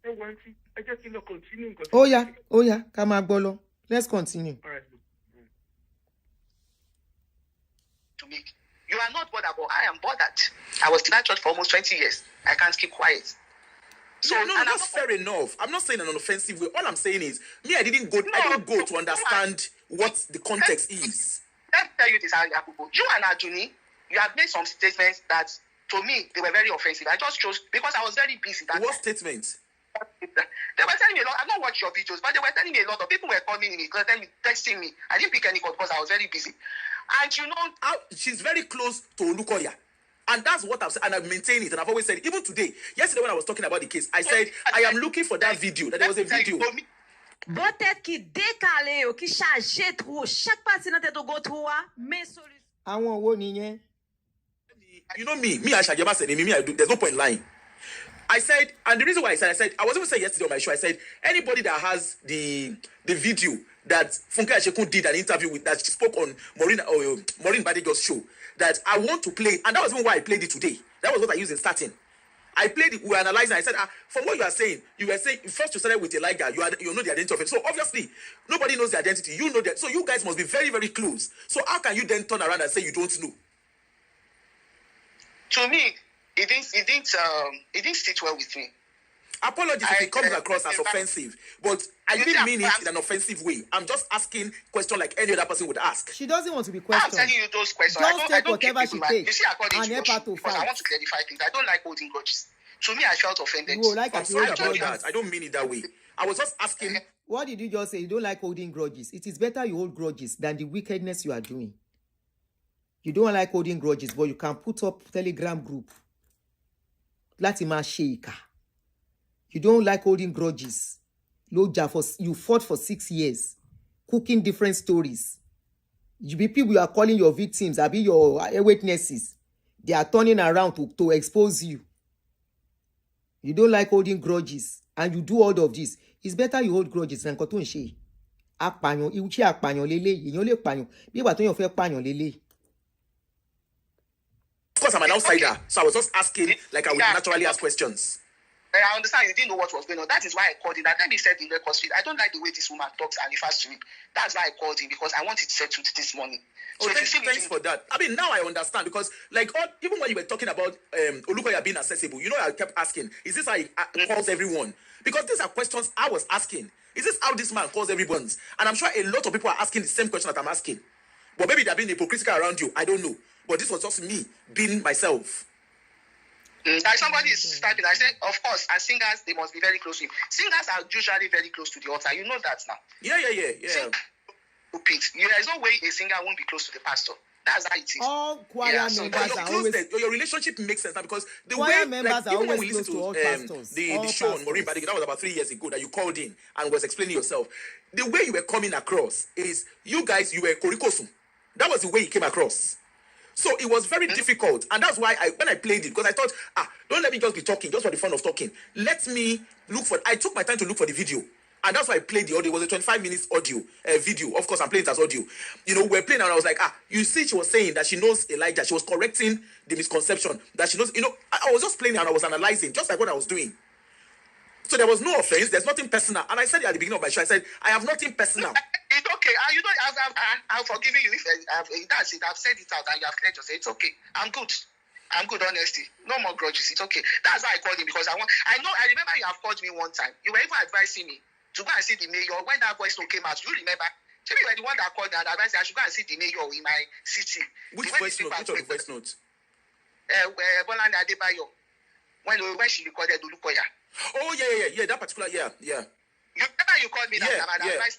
I just need to continue. Oh yeah, come on, Bolo. Let's continue. All right. You are not bothered, but I am bothered. I was in that church for almost 20 years. I can't keep quiet. So no, that's fair enough. I'm not saying in an offensive way. All I'm saying is, me, I didn't go to understand what the context is. Let me tell you this, Yakubu. You and Ajuni, you have made some statements that, to me, they were very offensive. I just chose, because I was very busy. What statements? They were telling me a lot. I've not watched your videos, but they were telling me a lot of people were calling me, texting me. I didn't pick any call because I was very busy. And she's very close to Olukoya. And that's what I've said, and I've maintained it, and I've always said it. Even today, yesterday when I was talking about the case, I said, I am looking for that video, that there was a video. Peut-être qu'il décalé ou qu'il chargé trop chaque partie dans tête au go trop mais solution. Àwọn wo nìyẹn? You know me I Shajama said me I do. There's no point lying. I said, and the reason why I said I was even saying yesterday on my show, I said anybody that has the video that Funke Ashekun did an interview with, that she spoke on Maureen Badejo's show, that I want to play, and that was even why I played it today. That was what I used in starting. I played it, we were analyzing, I said, from what you are saying, first you started with Elijah, you know the identity of it. So obviously, nobody knows the identity, you know that. So you guys must be very, very close. So how can you then turn around and say you don't know? To me, it didn't sit well with me. Apologies if it comes across as offensive, but I didn't mean it in an offensive way. I'm just asking question like any other person would ask. She doesn't want to be questioned. I'm telling you those questions. Just take whatever she takes. You see, according to your show, because I want to clarify things. I don't like holding grudges. To me, I felt offended. I'm sorry about that. I don't mean it that way. I was just asking. What did you just say? You don't like holding grudges. It is better you hold grudges than the wickedness you are doing. You don't like holding grudges, but you can put up Telegram group. Latima Sheika. You don't like holding grudges. You fought for 6 years, cooking different stories. You people you are calling your victims, be your witnesses. They are turning around to expose you. You don't like holding grudges, and you do all of this. It's better you hold grudges than koton she. Akpanyon, iuchi akpanyon lele, yon le panyon. Bi wa ton yon fe panyon lele. Of course, I'm an outsider, so I was just asking, like I would naturally ask questions. I understand you didn't know what was going on. That is why I called in. That let me set the record straight. I don't like the way this woman talks and refers to me. That's why I called in, because I want it settled this morning. So thanks for that. I mean, now I understand, because like even when you were talking about Olukoya being accessible, I kept asking, is this how he calls everyone? Because these are questions I was asking. Is this how this man calls everyone's? And I'm sure a lot of people are asking the same question that I'm asking. But maybe they're being hypocritical around you. I don't know. But this was just me being myself. Like somebody is typing, I said, of course, as singers, they must be very close to him. Singers are usually very close to the altar. You know that now. Yeah. There's no way a singer won't be close to the pastor. That's how it is. All choir members are always... Your relationship makes sense now, because the choir way, members are even when always we listened close to all pastors. the show on Maureen Badige, that was about 3 years ago, that you called in and was explaining yourself. The way you were coming across is, you guys, you were korikosum. That was the way you came across. So it was very difficult, and that's why when I played it, because I thought, don't let me just be talking, just for the fun of talking. Let me look for. I took my time to look for the video, and that's why I played the audio. It was a 25 minutes audio video. Of course, I'm playing it as audio. We're playing, and I was like, you see, she was saying that she knows Elijah. She was correcting the misconception that she knows. I was just playing and I was analyzing, just like what I was doing. So there was no offense. There's nothing personal. And I said it at the beginning of my show. I said, I have nothing personal. It's okay. I'm forgiving you. That's it. I've said it out and you have cleared yourself. It's okay. I'm good, honestly. No more grudges. It's okay. That's why I called him, because I remember you have called me one time. You were even advising me to go and see the mayor when that voice note came out. You remember? So you were the one that called me and advised me I should go and see the mayor in my city. Which voice note? Which of the voice notes? Bolande Adebayo. When she recorded Olukoya. Oh, yeah, that particular, yeah. You remember you called me that time and advised?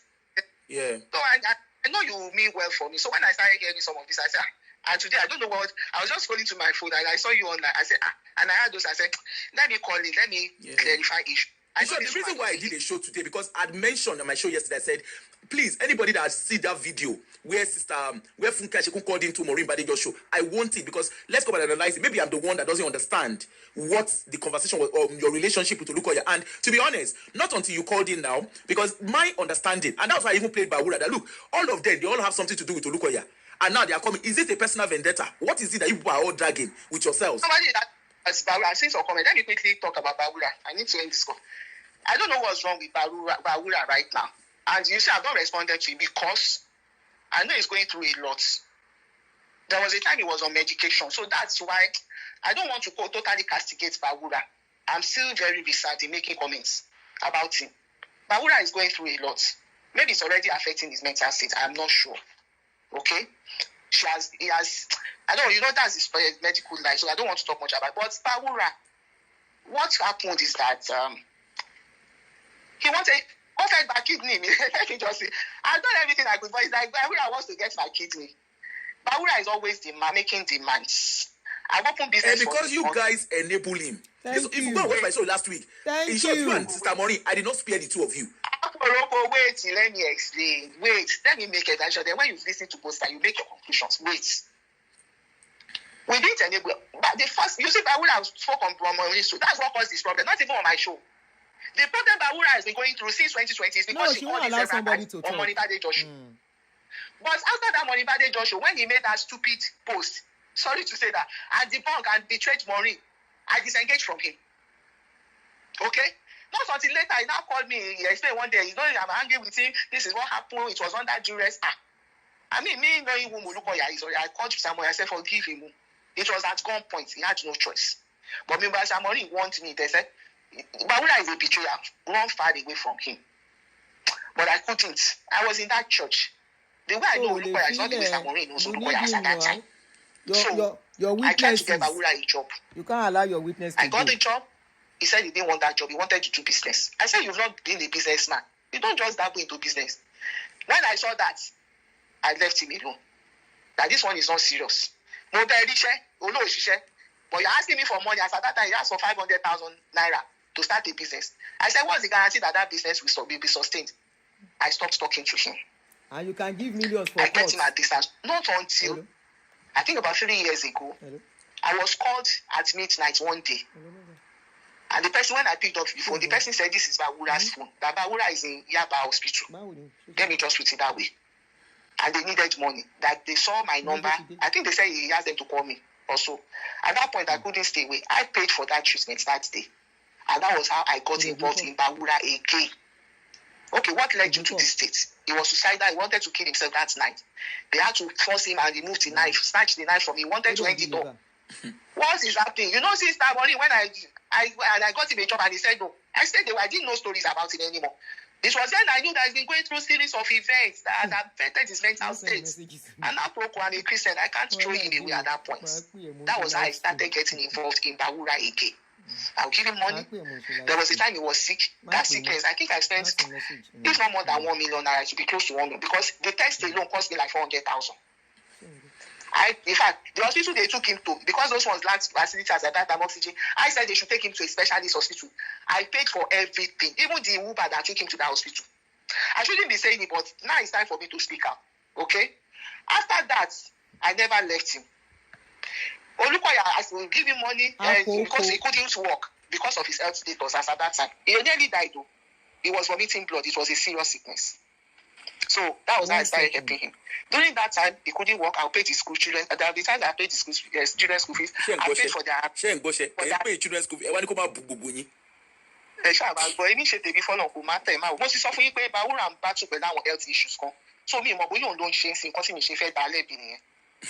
Yeah. So I know you mean well for me. So when I started hearing some of this, I said, and today I don't know what, I was just scrolling to my phone and I saw you online. I said, and I had those, I said, let me call it, let me clarify issue. So the reason why I did a show today, because I'd mentioned on my show yesterday, I said, please, anybody that see that video where Funke Ashekun called into Maureen Badejo's show, I want it, because let's go and analyze it. Maybe I'm the one that doesn't understand what the conversation was, or your relationship with Olukoya. And to be honest, not until you called in now, because my understanding, and that's why I even played Brouhaha, that look, all of them, they all have something to do with Olukoya. And now they are coming. Is it a personal vendetta? What is it that you people are all dragging with yourselves? Somebody that's Brouhaha, since your comment, let me quickly talk about Brouhaha. I need to end this call. I don't know what's wrong with Brouhaha right now. And you see, I've not responded to it because I know he's going through a lot. There was a time he was on medication. So that's why I don't want to totally castigate Brouhaha. I'm still very reserved in making comments about him. Brouhaha is going through a lot. Maybe it's already affecting his mental state. I'm not sure. Okay? He has, I don't know, that's his medical life, so I don't want to talk much about it. But Brouhaha, what happened is that he wanted my kidney. Let me just say, I've done everything I could, but it's like Brouhaha wants to get my kidney. Brouhaha is always making demands. I've opened business because you guys enable him. If you go and watch my show last week, in short, you and Sister Maureen, I did not spare the two of you. Wait, let me explain. Wait, let me make it answer. Then when you listen to poster, you make your conclusions. Wait. We didn't enable. But the first, you see, Brouhaha spoke on Maureen, so that's what caused this problem. Not even on my show. The problem Brouhaha has been going through since 2020 is because she won't allow somebody to talk on Maureen Badejo's show. But after that Maureen Badejo's show, when he made that stupid post, sorry to say that, and debunked and betrayed Maureen, I disengaged from him. Okay? Not until later, he now called me. He explained one day, I'm angry with him. This is what happened. It was under duress. I mean, me knowing who Olukoya is, I called Samuel. I said, forgive him. It was at gunpoint. He had no choice. But remember, Maureen wanted me. They said, Bawura is a betrayer. Run far away from him. But I couldn't. I was in that church. The way I know Olukoya is not the way Samorin knows Olukoya at that time. Your I tried to get witnesses. Bawura a job. You can't allow your witness to I got go. the job. He said he didn't want that job. He wanted to do business. I said, you've not been a businessman. You don't just dabble into business. When I saw that, I left him alone. That this one is not serious. But you're asking me for money. As at that time, he asked for 500,000 naira to start a business. I said, what's the guarantee that that business will be sustained? I stopped talking to him. And you can give millions for I kept him at distance. Not until, I think about 3 years ago, I was called at midnight one day. And the person, when I picked up the phone, the person said, this is Bawura's phone. That Bawura is in Yaba Hospital. Let me just put it that way. And they needed money. That they saw my number. I think they said he asked them to call me also. At that point, I couldn't stay away. I paid for that treatment that day. And that was how I got involved in Bawura again. Okay, what led you to this state? He was suicidal. He wanted to kill himself that night. They had to force him and remove the knife, snatch the knife from him. He wanted to end it all. What is happening? You know, since that morning when I got him a job and he said no, I said I didn't know stories about it anymore. This was then I knew that he's been going through a series of events that has affected his mental state. And now, I'm a Christian, I can't throw him away at that point. That was how I started getting involved in Bawura again. I'll give him money. There was a time he was sick. That sickness, I think I spent, if not more than 1 million naira, to be close to 1 million, because the test alone cost me like 400,000. In fact, the hospital they took him to, because those ones lacked facilities at that time, oxygen, I said they should take him to a specialist hospital. I paid for everything, even the Uber that took him to that hospital. I shouldn't be saying it, but now it's time for me to speak out. Okay? After that, I never left him. Olukoya, I will give him money because he couldn't work because of his health status as at that time. He nearly died though. He was vomiting blood. It was a serious sickness. So that was how I started helping him. During that time, he couldn't work. I paid his school children. There were the times I paid his children's school fees. I paid for their... children's school fees. But initiative before long, most is often pay Bawura and battle with our health issues. So me, we don't change things because me she fed ballet.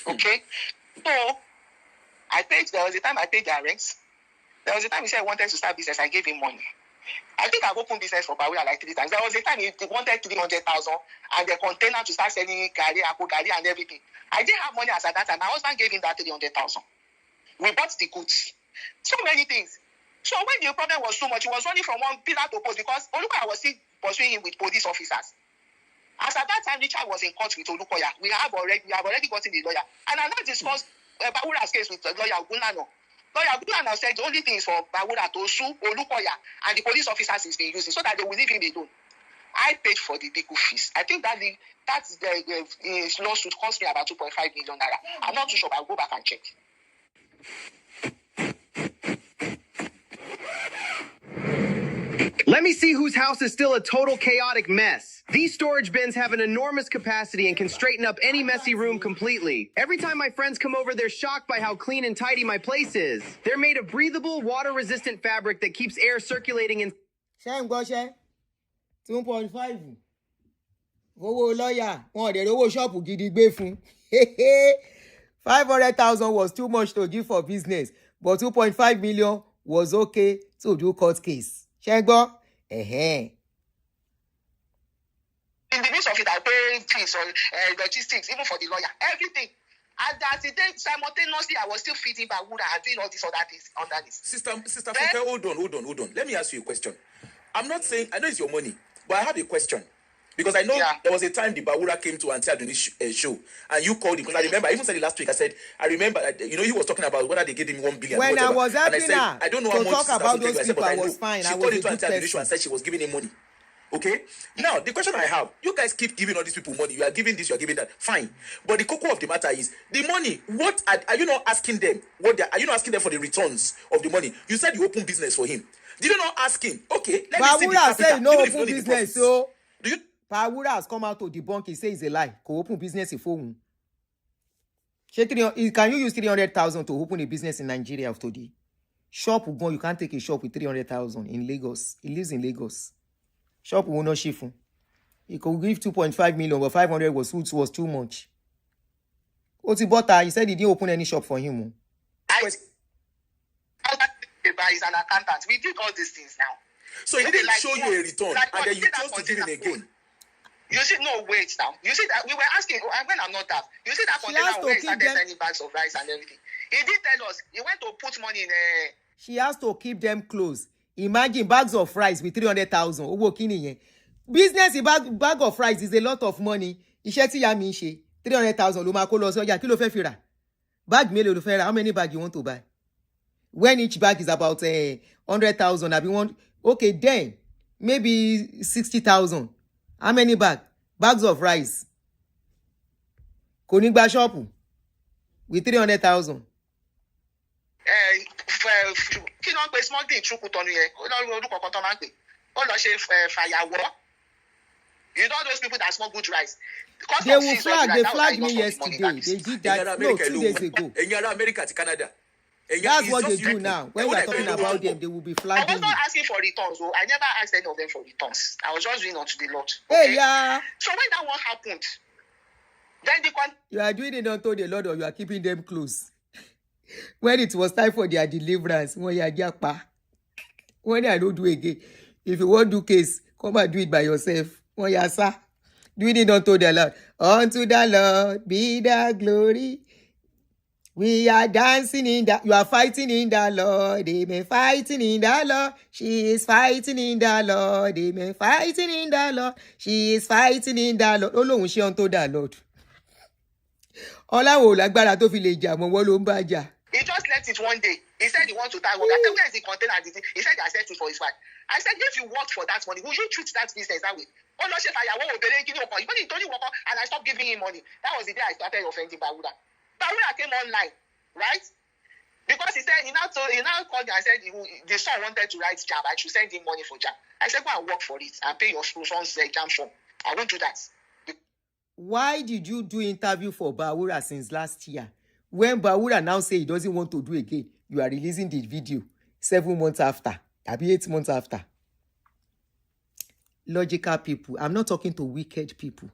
Okay? So I paid, there was a time I paid their rents. There was a time he said he wanted to start business. I gave him money. I think I've opened business for Bawura like 3 times. There was a time he wanted 300,000 and the container to start selling gari and everything. I didn't have money as at that time. My husband gave him that 300,000. We bought the goods. So many things. So when the problem was so much, he was running from one pillar to post because Olukoya was still pursuing him with police officers. As at that time, Richard was in court with Olukoya. We have already gotten the lawyer. And I now discussed Bawura's case with lawyer Gunano. Lawyer Gunano said the only thing is for Bawura to sue Olukoya and the police officers is being used so that they will leave him alone. I paid for the legal fees. I think that the lawsuit cost me about 2.5 million naira. I'm not too sure, but I'll go back and check. Let me see whose house is still a total chaotic mess. These storage bins have an enormous capacity and can straighten up any messy room completely. Every time my friends come over, they're shocked by how clean and tidy my place is. They're made of breathable, water-resistant fabric that keeps air circulating in... 2.5. Owó lawyer, wọ́n dẹ̀ owó shop gidi gbé fún. 500,000 was too much to give for business, but 2.5 million was okay to do court case. Shengbo? In the midst of it, I pay fees or logistics, even for the lawyer, everything. And that the day simultaneously, I was still feeding Bawura and doing all these other things under this. Sister Funke, hold on. Let me ask you a question. I'm not saying, I know it's your money, but I have a question. Because I know there was a time the Bawura came to Auntie Aduni's show, and you called him. Because I remember, I even said it last week. I said, I remember, he was talking about whether they gave him 1 billion. When I was helping her I don't know how to much talk about those people, I was fine. She called into Auntie Aduni's show and said she was giving him money. Okay? Now, the question I have, you guys keep giving all these people money. You are giving this, you are giving that. Fine. But the cocoa of the matter is, the money, what are you not asking them? Are you not asking them for the returns of the money? You said you open business for him. Did you not ask him? Okay, let me see the Bawura said no open no business, so... Bawura has come out to debunk. He says it's a lie. Go open business in phone. Can you use 300,000 to open a business in Nigeria of today? Shop will go. You can't take a shop with 300,000 in Lagos. He lives in Lagos. Shop will not shift. He could give 2.5 million, but 500 was too much. Oti Butter, he said he didn't open any shop for him. he's an accountant. We did all these things now. So he didn't show you a return, and then you chose to give him again. You see, no, wait now. You see that we were asking, when I'm not that, you see that container where he started sending bags of rice and everything. He did tell us, he went to put money in She has to keep them close. Imagine bags of rice with 300,000. Owó kíni yẹn. Business bag of rice is a lot of money. Iṣẹ́ tí ìyá mi ń ṣe 300,000 ló máa kó lọ sọ́jà. Kí ló fẹ́ fi rà? Bag mélòó ló fẹ́ rà? How many bags you want to buy? When each bag is about 100,000, okay, then maybe 60,000. How many bags of rice? Kò ní gba ṣọ́ọ̀pù with 300,000. Kí ló ń pe smuggling through Kútọ́nù yẹn? Ó lọ orúkọ kan tó máa ń pè. Ó lọ ṣe fàyàwọ́. You know those people that smuggle rice. They will flag. They flagged me yesterday. They did that 2 days ago. In America to Canada. That's what they do now. When we are talking about them, they will be flagging. I was not asking for returns, so I never asked any of them for returns. I was just doing unto the Lord. Okay? Hey, yeah. So when that one happened, then you are doing it unto the Lord, or you are keeping them close. When it was time for their deliverance, when I don't do again. If you want to do case, come and do it by yourself. When you sir, doing it unto the Lord. Unto the Lord be the glory. We are dancing in the, you are fighting in the Lord, amen. Fighting in the Lord, she is fighting in the Lord, amen. Fighting in the Lord, she is fighting in the Lord. Ọlọ́run ṣe unto the Lord. Ọlọ́run ò lágbára tó fi lè jà mọ́ wọ́n ló ń bá jà. He just left it one day. He said he wants to tag work. I said, where is the container? He said he has sent it for his wife. I said, if you worked for that money, would you treat that business that way? Oh, no, chef, I won't obey you. But he told you work and I stopped giving him money. That was the day I started offending Bawura. Bawura came online, right? Because he said, he now called me and said, the son wanted to write jam. I should send him money for jam. I said, go and work for it and pay your son's jam form. I won't do that. Why did you do interview for Bawura since last year? When Bawura now say he doesn't want to do again, you are releasing the video 7 months after, maybe 8 months after. Logical people. I'm not talking to wicked people.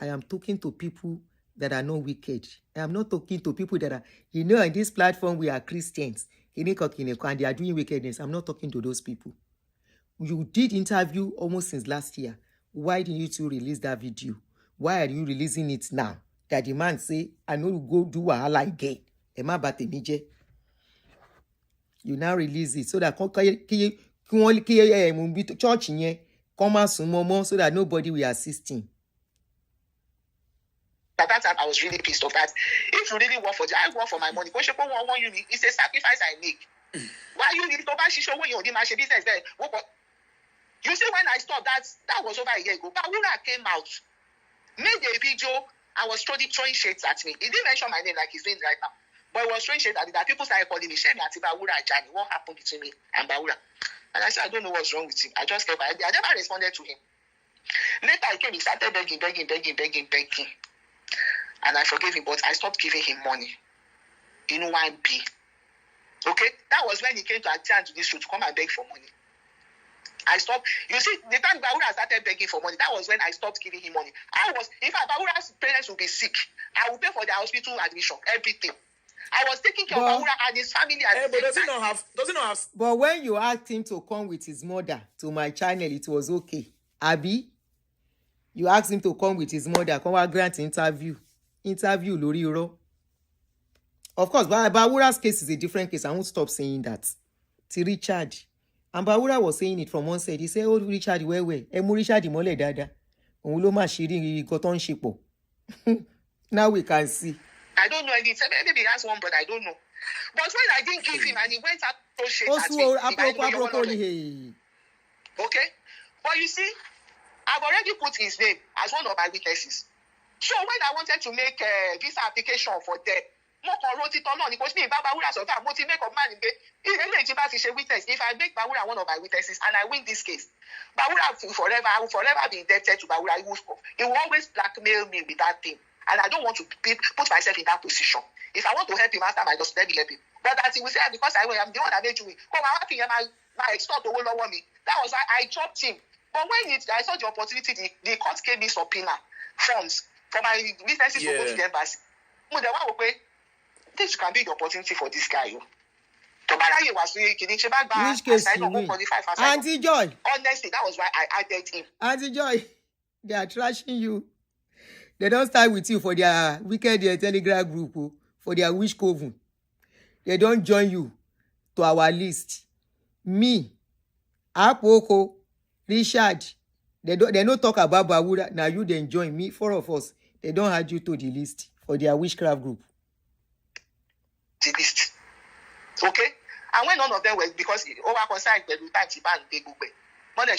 I am talking to people that are not wicked. I am not talking to people that are, in this platform we are Christians, and they are doing wickedness. I'm not talking to those people. You did interview almost since last year. Why didn't you two release that video? Why are you releasing it now? That the man say, I know you go do wahala again. Emma Batemije. You now release it so that church so that nobody will assist him. At that time, I was really pissed off that if you really work for I work for my money. It's a sacrifice I make. Why you need to buy shisho when you do my business there? You see, when I stopped, that was over a year ago. Bawura came out, made a video. I was throwing shades at me. He didn't mention my name like he's doing right now. But it was throwing shades at me that people started calling me, Shemi Ati Bawura Ajani. What happened between me and Bawura? And I said, I don't know what's wrong with him. I just kept quiet. I never responded to him. Later I came, he started begging. And I forgave him, but I stopped giving him money. You know why? Okay? That was when he came to attend to this show to come and beg for money. I stopped. You see, the time Bawura started begging for money, that was when I stopped giving him money. If Bawura's parents would be sick, I would pay for their hospital admission, everything. I was taking care of Bawura and his family. But does he not have? But when you asked him to come with his mother to my channel, it was okay. Abi, you asked him to come with his mother, come and grant interview lórí irọ́. Of course, Bawura's case is a different case. I won't stop saying that. To Richard. And Bawura was saying it from one side. He said, oh, Richard, where? Emu Richard mole dada. Òun ló máa ṣe got on ṣepọ̀. Now we can see. I don't know anything. Maybe he has one, but I don't know. But when I didn't give him and he went out to shit at me. Okay? But you see, I've already put his name as one of my witnesses. So when I wanted to make a visa application for them, if I make Bawura one of my witnesses and I win this case, Bawura I will forever be indebted to Bawura. He will always blackmail me with that thing. And I don't want to put myself in that position. If I want to help him after my loss, let me help him. But that he will say, because I'm the one that made you win. My extort over me. That was why I chopped him. But when I saw the opportunity, the court gave me subpoena forms for my witnesses to go to the embassy. This can be the opportunity for this guy. Which case you win? Auntie Joy. Honestly, that was why I added him. Auntie Joy, they are trashing you. They don't start with you for their wicked Telegram group, for their wish coven. They don't join you to our list. Me, Apoko, Richard, they don't talk about Bawura. Now you then join me, 4 of us. They don't add you to the list for their witchcraft group. The list. Okay? And when none of them were, because over concerned the time she banned the book. You know,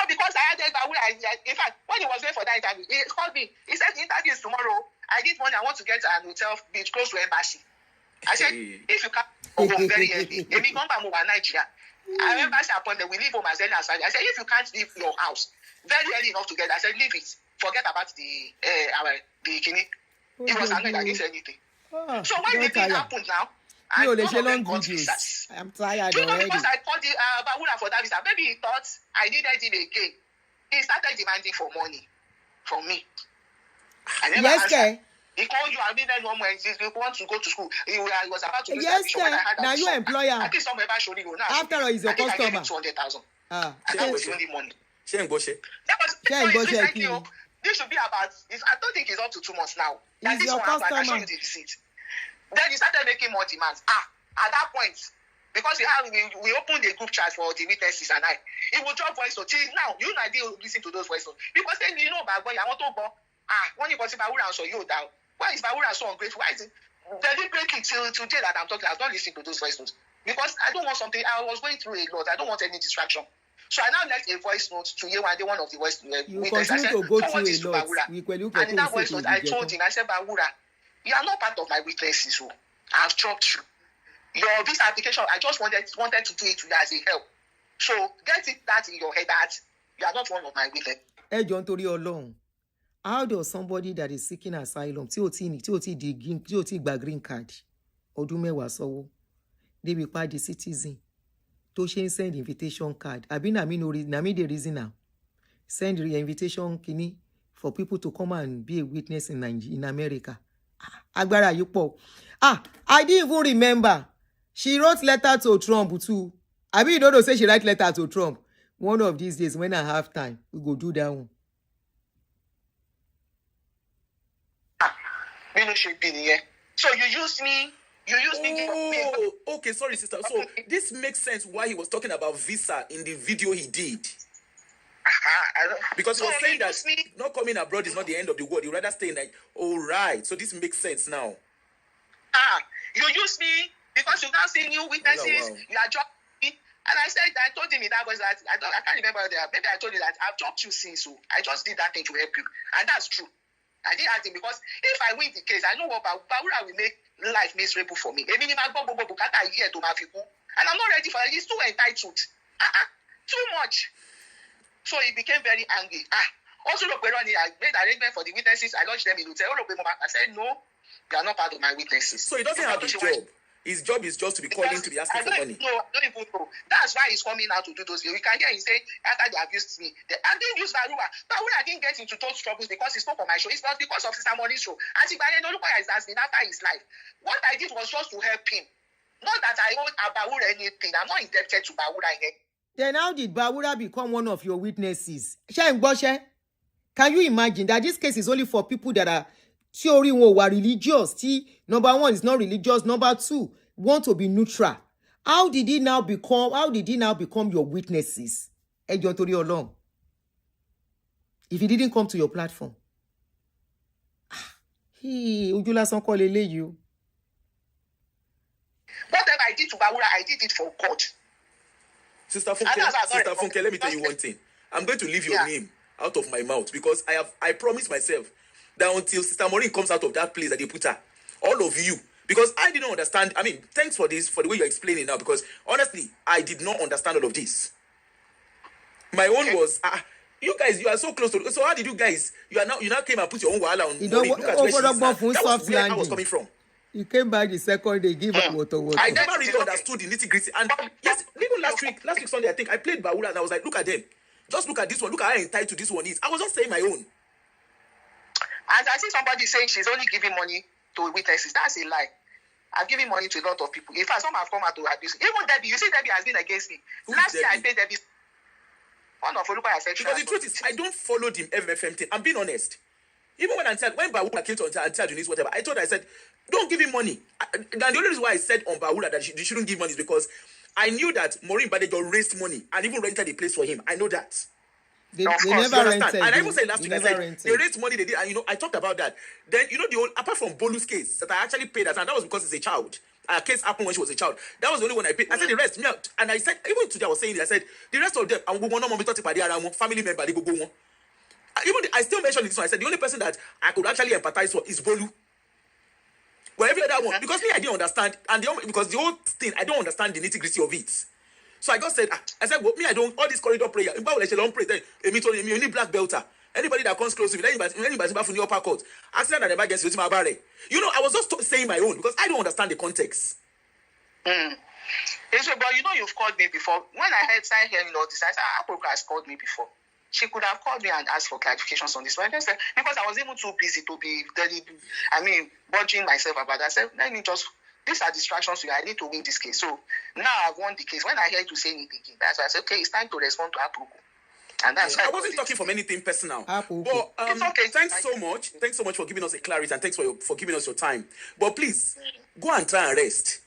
because I added Bawura, in fact, when he was there for that interview, he called me. He said the interview is tomorrow. I did one, I want to get an hotel beach close to embassy. I said, if you come home very early, if you come back over Nigeria, I remember I appointed, we leave home as early as Friday. I said, if you can't leave your house very early enough to get, I said, leave it. Forget about the kidney. He was angry that I didn't say anything. So when the thing happened now, I am tired you know, already. because I called the Bawura for that visa, maybe he thought I needed him again. He started demanding for money from me. I never answered. He called you and then one when you want to go to school. He was about to do now you employer. I think some ever showed you now. After all, he's your customer. I gave him 200,000. And that was the only money. That was this should be about. I don't think it's up to 2 months now. He's your customer. I show you the receipt. Then he started making more demands. At that point, because we opened a group chat for the witnesses and he will drop voice notes. Now, you know I didn't listen to those voice notes. Because then you know about boy, I want to go. When you go to Bawura and so you down. Why is Bawura so ungrateful? Why is it deliberately till today that I'm talking? I've not listened to those voice notes. Because I don't want something. I was going through a lot. I don't want any distraction. So I now left a voice note to Yewande, one of the voice notes. You continue to go through a lot. And in that voice note, I told him, I said, Bawura, you are not part of my witnesses. So I've dropped you. Your visa application, I just wanted to do it to you as a help. So get that in your head that you are not one of my witnesses. Hey, John Tori Olong. How does somebody that is seeking asylum, tí ó ti gba green card, ọdún mẹ́wàá sọ́wọ́, they be part the citizen, tó ṣe ń send invitation card, àbí na me the reason now, send the invitation kini for people to come and be a witness in America. Agbára yìí pọ̀. I didn't even remember. She wrote letter to Trump too. Abi you don't know say she write letter to Trump. One of these days when I have time, we go do that one. So you use me. Okay, sorry, sister. So this makes sense why he was talking about visa in the video he did. Because he was saying that not coming abroad is not the end of the world. You rather stay in like, all right. So this makes sense now. You use me because you now see new witnesses. Wow. You are dropping me. And I told him in that voice that I can't remember that. Maybe I told you that I've dropped you since. So I just did that thing to help you. And that's true. I didn't ask him because if I win the case, I know what Bawura will make life miserable for me. And I'm not ready for it. He's too entitled. Too much. So he became very angry. Also, look, I made arrangement for the witnesses. I launched them in hotel. I said, no, you are not part of my witnesses. So he doesn't have a job. His job is just to be calling to be asking for money. No, I don't even know. That's why he's coming out to do those videos. We can hear him say, after they abused me, I didn't use Bawura. Bawura didn't get into those troubles because he spoke on my show. It's not because of Sister Money's show. And look what he's asking after his life. What I did was just to help him. Not that I owed Bawura anything. I'm not indebted to Bawura again. Then how did Bawura become one of your witnesses? Can you imagine that this case is only for people that are theory one were religious? Number one is not religious. Number two, want to be neutral. How did he now become your witnesses? John Tori Olong. If he didn't come to your platform. Ujula Sanko lele you. Whatever I did to Bawura, I did it for God. Sister Funke, let me tell you one thing. I'm going to leave your name out of my mouth because I promised myself that until Sister Maureen comes out of that place that they put her, all of you, because I didn't understand. I mean, thanks for this, for the way you're explaining now, because honestly, I did not understand all of this. My own was, you guys, you are so close to. So how did you guys? You now came and put your own wahala on. Look at where she is now. That was where I was coming from. He came back the second day, give up water. I never really understood the nitty-gritty. And yes, even last week Sunday, I think I played Bawura and I was like, look at them. Just look at this one. Look at how entitled this one is. I was just saying my own. And I see somebody saying she's only giving money to witnesses. That's a lie. I've given money to a lot of people. In fact, some have come out to abuse me. Even Debbie, you see, Debbie has been against me. Last year, I paid Debbie. One of Olukoya section. Because the truth is, I don't follow the MFM thing. I'm being honest. Even when Bawula came to Auntie Eunice, whatever, I said, don't give him money. And the only reason why I said on Bawula that they shouldn't give money is because I knew that Maureen Badejo raised money and even rented a place for him. I know that. They never rented. And I even said last week, I said, they raised money, they did, and I talked about that. Then, the whole, apart from Bolu's case, that I actually paid that, and that was because it's a child. A case happened when she was a child. That was the only one I paid. I said the rest, and I said, even today I was saying it, I said, the rest of them, family member, they go on. I still mentioned this one. I said, the only person that I could actually empathize for is Bolu. But every other one, because me, I didn't understand, and because the whole thing, I don't understand the nitty-gritty of it. So I just said, well, me, I don't, all this corridor prayer, if I don't pray, then you need black belter. Anybody that comes close to me, anybody from the upper court, accident that never gets with my barre. I was just saying my own because I don't understand the context. But you've called me before. When I started hearing all this, I said, Apoka has called me before. She could have called me and asked for clarifications on this. But I said, because I was even too busy to be budging myself about that. I said, these are distractions. I need to win this case. So now I've won the case. When I heard you saying it again, that's why I said, okay, it's time to respond to Apoka. And that's I wasn't talking from anything personal. But it's okay. Thanks so much. Thanks so much for giving us a clarity and thanks for giving us your time. But please, go and try and rest.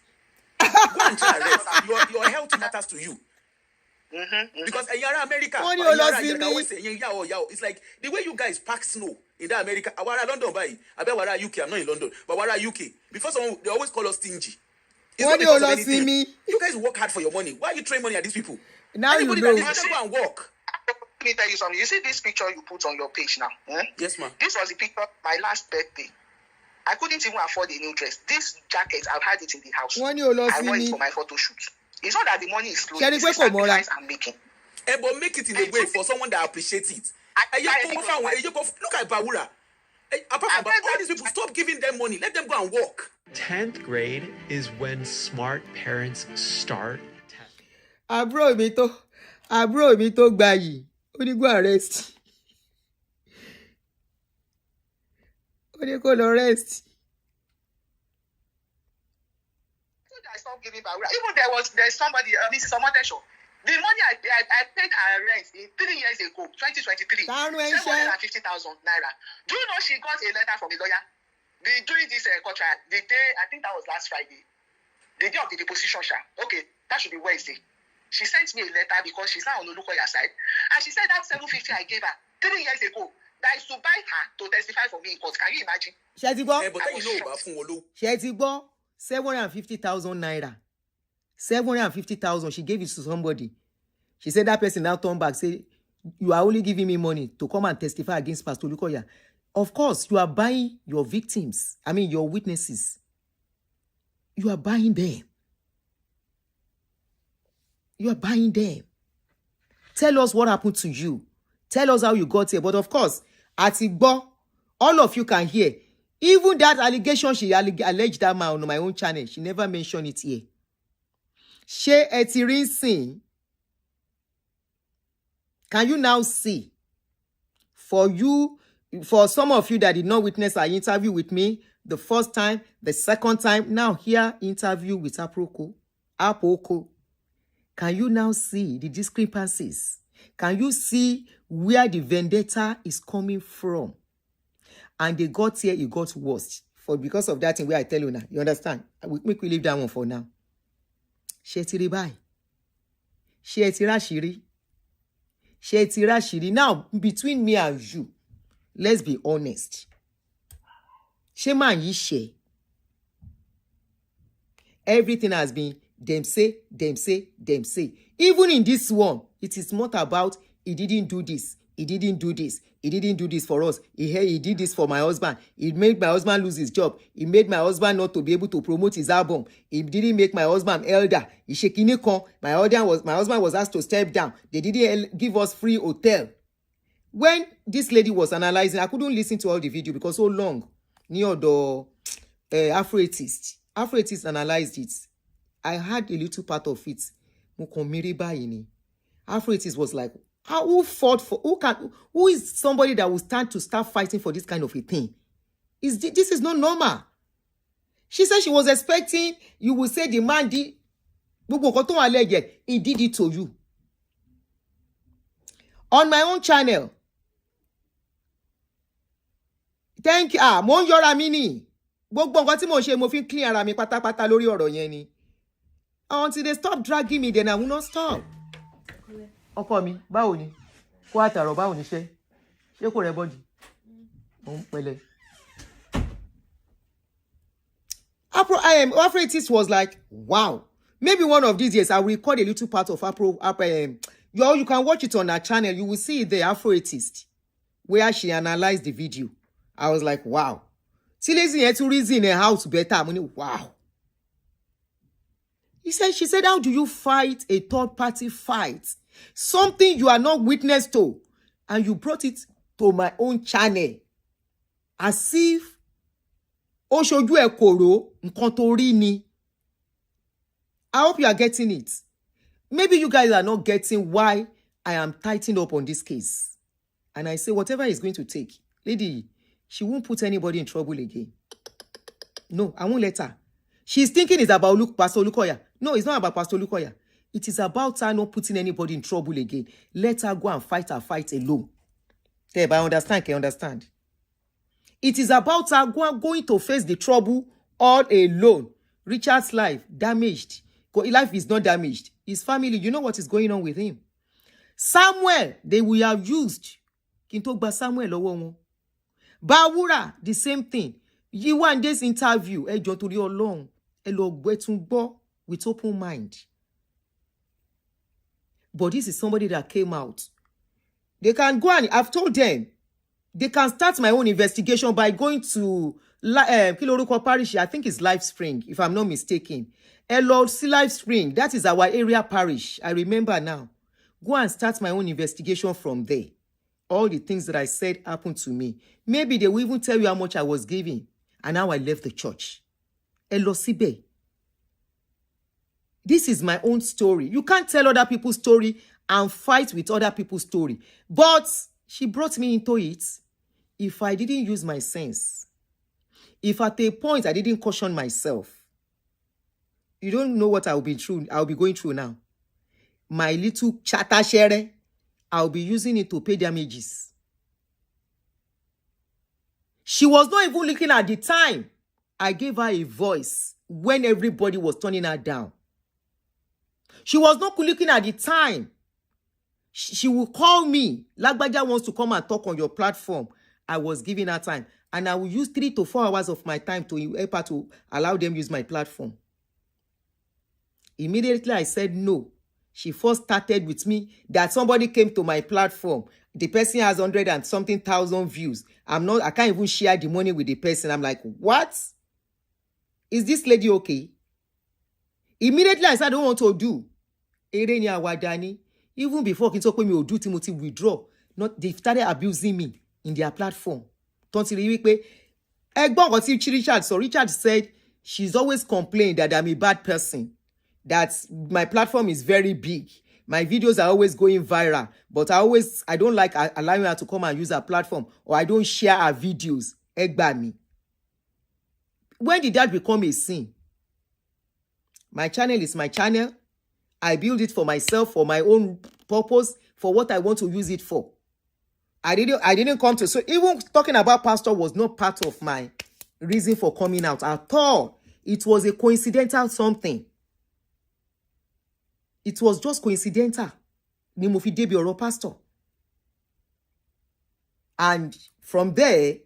Your health matters to you. Because in America, it's like the way you guys pack snow in that America. London, I bet wara UK. I'm not in London, but wara UK. Before someone, they always call us stingy. You guys work hard for your money. Why you train money at these people? Now anybody you know. That doesn't go and work. Let me tell you something. You see this picture you put on your page now? Yes, ma'am. This was the picture my last birthday. I couldn't even afford a new dress. This jacket, I've had it in the house. I wore it for my photo shoot. It's not that the money is slow. It's the sacrifice I'm making. But make it in a way for someone that appreciates it. Look at Bawula. Apart from all these people, stop giving them money. Let them go and work. 10th grade is when smart parents start. Abro mi to gbayi. Ó ní go arrest. Ó ní kó lọ rest. I stopped giving Bawula. Even there's somebody, Mrs. Omotesho. The money I paid her rent in 3 years ago, 2023, 750,000 naira. Do you know she got a letter from a lawyer? During this contract, the day, I think that was last Friday, the day of the deposition, okay, that should be Wednesday. She sent me a letter because she's now on Olukoya side. And she said that 750 I gave her 3 years ago, that is to buy her to testify for me in court. Can you imagine? She 750,000 naira. 750,000. She gave it to somebody. She said that person now turned back, say, you are only giving me money to come and testify against Pastor Olukoya. Of course, you are buying your victims. Your witnesses. You are buying them. You are buying them. Tell us what happened to you. Tell us how you got here. But of course, at Igbo, all of you can hear. Even that allegation she alleged that man on my own channel, she never mentioned it here. She etirinsin. Can you now see? For some of you that did not witness our interview with me, the first time, the second time, now here interview with Apoko. Can you now see the discrepancies? Can you see where the vendetta is coming from? And they got here, it got worse. Because of that thing where I tell you now. You understand? We leave that one for now. Shetiri bai. Shetira shiri. Shetira shiri. Now, between me and you, let's be honest. Shema yishe. Everything has been them say. Even in this one, it is not about he didn't do this. He didn't do this. He didn't do this for us. He did this for my husband. He made my husband lose his job. He made my husband not to be able to promote his album. He didn't make my husband elder. My husband was asked to step down. They didn't give us free hotel. When this lady was analyzing, I couldn't listen to all the video because so long. Near the Afro-Atheist analyzed it. I had a little part of it. Afro-Atheist was like, who is somebody that will start fighting for this kind of a thing? This is not normal. She said she was expecting you will say the man did. He did it to you. On my own channel. Thank you. Mo ń yọra mi ni. Gbogbo nǹkan tí mo ṣe mo fi clean ara mi pátápátá lórí ọ̀rọ̀ yẹn ni. Until they stop dragging me, then I will not stop. Ọkọ mi, báwo ni? Kó àtàrọ̀ báwo ni ṣe? Ṣé kò rẹ bọ́dì? Mo ń pẹ̀lẹ́. Afro It was like, wow. Maybe one of these years I will record a little part of you can watch it on our channel. You will see the Afro It where she analyzed the video. I was like, wow. See, lazy to reason a house better. I'm like, wow. She said, how do you fight a third party fight? Something you are not witness to. And you brought it to my own channel. As if Oshoju Ekoro nkontori ni. I hope you are getting it. Maybe you guys are not getting why I am tightened up on this case. And I say, whatever is going to take, lady, she won't put anybody in trouble again. No, I won't let her. She's thinking it's about Pastor Olukoya. No, it's not about Pastor Olukoya. It is about her not putting anybody in trouble again. Let her go and fight her fight alone. Okay, but I understand, can you understand? It is about her going to face the trouble all alone. Richard's life damaged. Life is not damaged. His family, you know what is going on with him. Samuel, they will have used. Kintogba Samuel lowo. Bawura, the same thing. You want this interview, Jotori Olong, with open mind. But this is somebody that came out. They can go and, I've told them, they can start my own investigation by going to Kiloruko Parish. I think it's Life Spring, if I'm not mistaken. Lord, see Life Spring. That is our area parish. I remember now. Go and start my own investigation from there. All the things that I said happened to me. Maybe they will even tell you how much I was giving. And now I left the church. Elosibe. This is my own story. You can't tell other people's story and fight with other people's story. But she brought me into it. If I didn't use my sense, if at a point I didn't caution myself, you don't know what I'll be going through now. My little chatter share, I'll be using it to pay damages. She was not even looking at the time. I gave her a voice when everybody was turning her down. She was not looking at the time. She will call me. Lagbaja wants to come and talk on your platform. I was giving her time. And I will use 3 to 4 hours of my time to help her to allow them use my platform. Immediately I said no. She first started with me that somebody came to my platform. The person has 100 and something thousand views. I can't even share the money with the person. I'm like, what? Is this lady okay? Immediately I said, I don't want to do. Even before Kintoko me do Timothy withdraw. They started abusing me in their platform. Richard said she's always complained that I'm a bad person. That my platform is very big. My videos are always going viral. But I don't like allowing her to come and use her platform. Or I don't share her videos. Egbami. When did that become a sin? My channel is my channel. I build it for myself, for my own purpose, for what I want to use it for. I didn't come to... So even talking about pastor was not part of my reason for coming out at all. It was a coincidental something. It was just coincidental. Ni mo fi débi ọ̀rọ̀ pastor. And from there,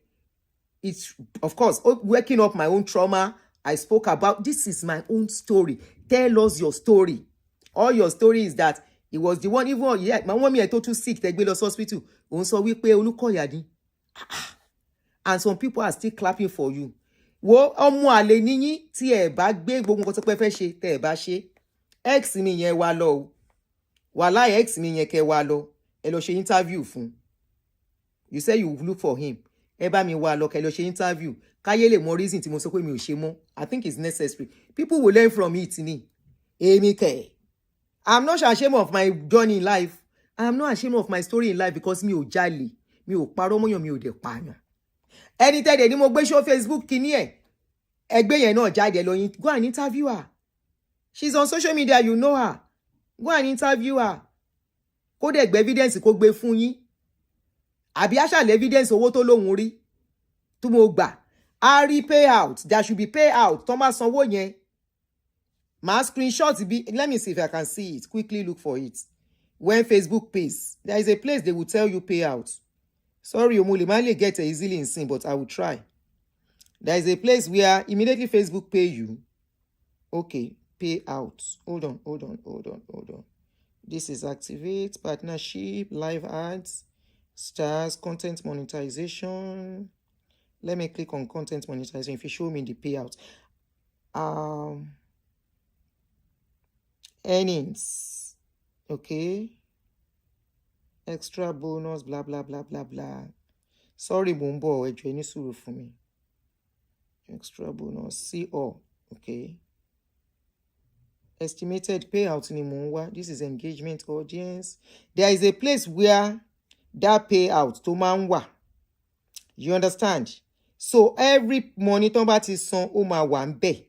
it's, of course, working up my own trauma. I spoke about, this is my own story. Tell us your story. All your story is that it was the one, even, yeah, my mommy I told you sick, they go to hospital. And some people are still clapping for you. Wo ọmọ àlè níyín tí ẹ bá gbé gbogbo nǹkan tó pé fẹ́ ṣe tẹ́ ẹ bá ṣe. Ex mi yẹn wá lọ o. Wàláhì ex mi yẹn kẹ́ wá lọ. Ẹ lọ ṣe interview fún. You say you look for him. Ẹ bá mi wá lọ kẹ́ lọ ṣe interview. Káyé lè mọ reason tí mo sọ pé mi ò ṣe mọ́. I think it's necessary. People will learn from it ni. Èmi kẹ́. I'm not ashamed of my journey in life. I'm not ashamed of my story in life because mi ò jalè. Mi ò parọ́ mọ́yàn, mi ò dẹ̀ pààyàn. Ẹni tẹ́lẹ̀ ni mo gbé show Facebook kíní ẹ̀. ẹgbẹ́ yẹn náà jáde lọ yín, go and interview her. She's on social media, you know her. Go and interview her. Kó dẹ̀ gbé evidence kó gbé fún yín. Àbí àṣàlẹ̀ evidence owó tó lóhun rí. Tó mo gbà. A rí payout. There should be payout. Tó máa sanwó yẹn. My screenshot be, let me see if I can see it. Quickly look for it. When Facebook pays, there is a place they will tell you payout. Sorry, Omule, I get it easily in sin, but I will try. There is a place where immediately Facebook pay you. Okay, payout. Hold on. This is activate, partnership, live ads, stars, content monetization. Let me click on content monetization. If you show me the payout. Earnings. Okay. Extra bonus, blah, blah, blah, blah, blah. Sorry, Bumbo, any suru for me. Extra bonus, see all. Okay. Estimated payout in Monwa. This is engagement audience. There is a place where that payout to manwa. You understand? So every money tombat is son oma wambe.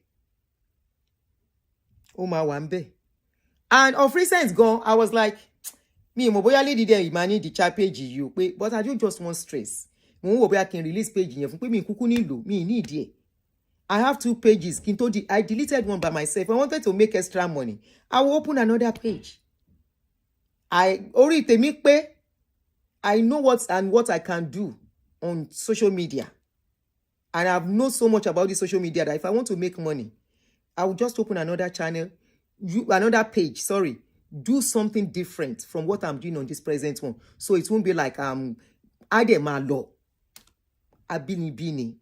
And of recent gone, I was like, me moboya lady there imani the chat page you, but I don't just want stress. Mo I can release page here for me kuku nilo, me need it. I have 2 pages. I deleted one by myself. I wanted to make extra money. I will open another page. I know what I can do on social media. And I've known so much about the social media that if I want to make money, I will just open another channel, another page, do something different from what I'm doing on this present one. So it won't be like Ademalo. Abini.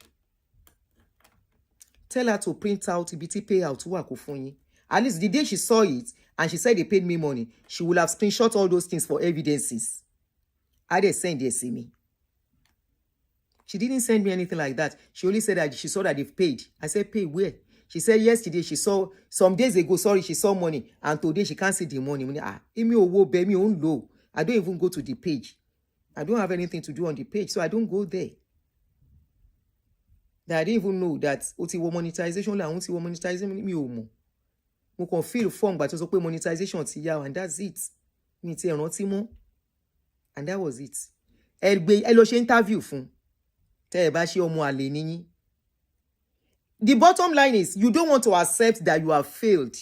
Tell her to print out BT payout to work for you. At least the day she saw it and she said they paid me money, she will have screenshot all those things for evidences. I didn't send they see me. She didn't send me anything like that. She only said that she saw that they've paid. I said, pay where? She said yesterday she saw, some days ago, she saw money. And today she can't see the money. I don't even go to the page. I don't have anything to do on the page, so I don't go there. That I didn't even know that monetization me omo. Mo can feel form but also monetization ti ya and that's it. Mi ti rántí mọ́. And that was it. Ẹ lọ ṣe interview fún. Tẹ́ ẹ bá ṣe ọmọ àlè ni yín. The bottom line is you don't want to accept that you have failed.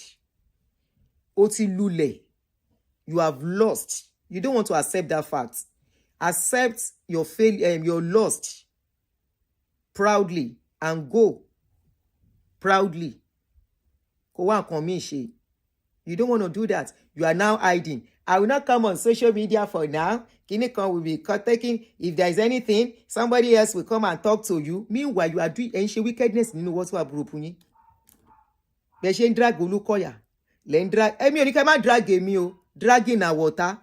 Ó ti lulẹ̀. You have lost. You don't want to accept that fact. Accept your failure, your lost. Proudly and go proudly. You don't want to do that. You are now hiding. I will not come on social media for now. Kinikon will be taking. If there is anything, somebody else will come and talk to you. Meanwhile, you are doing any wickedness. You know what we are broken. Drag Ulukoya. Lendra. Drag me. Dragging our water.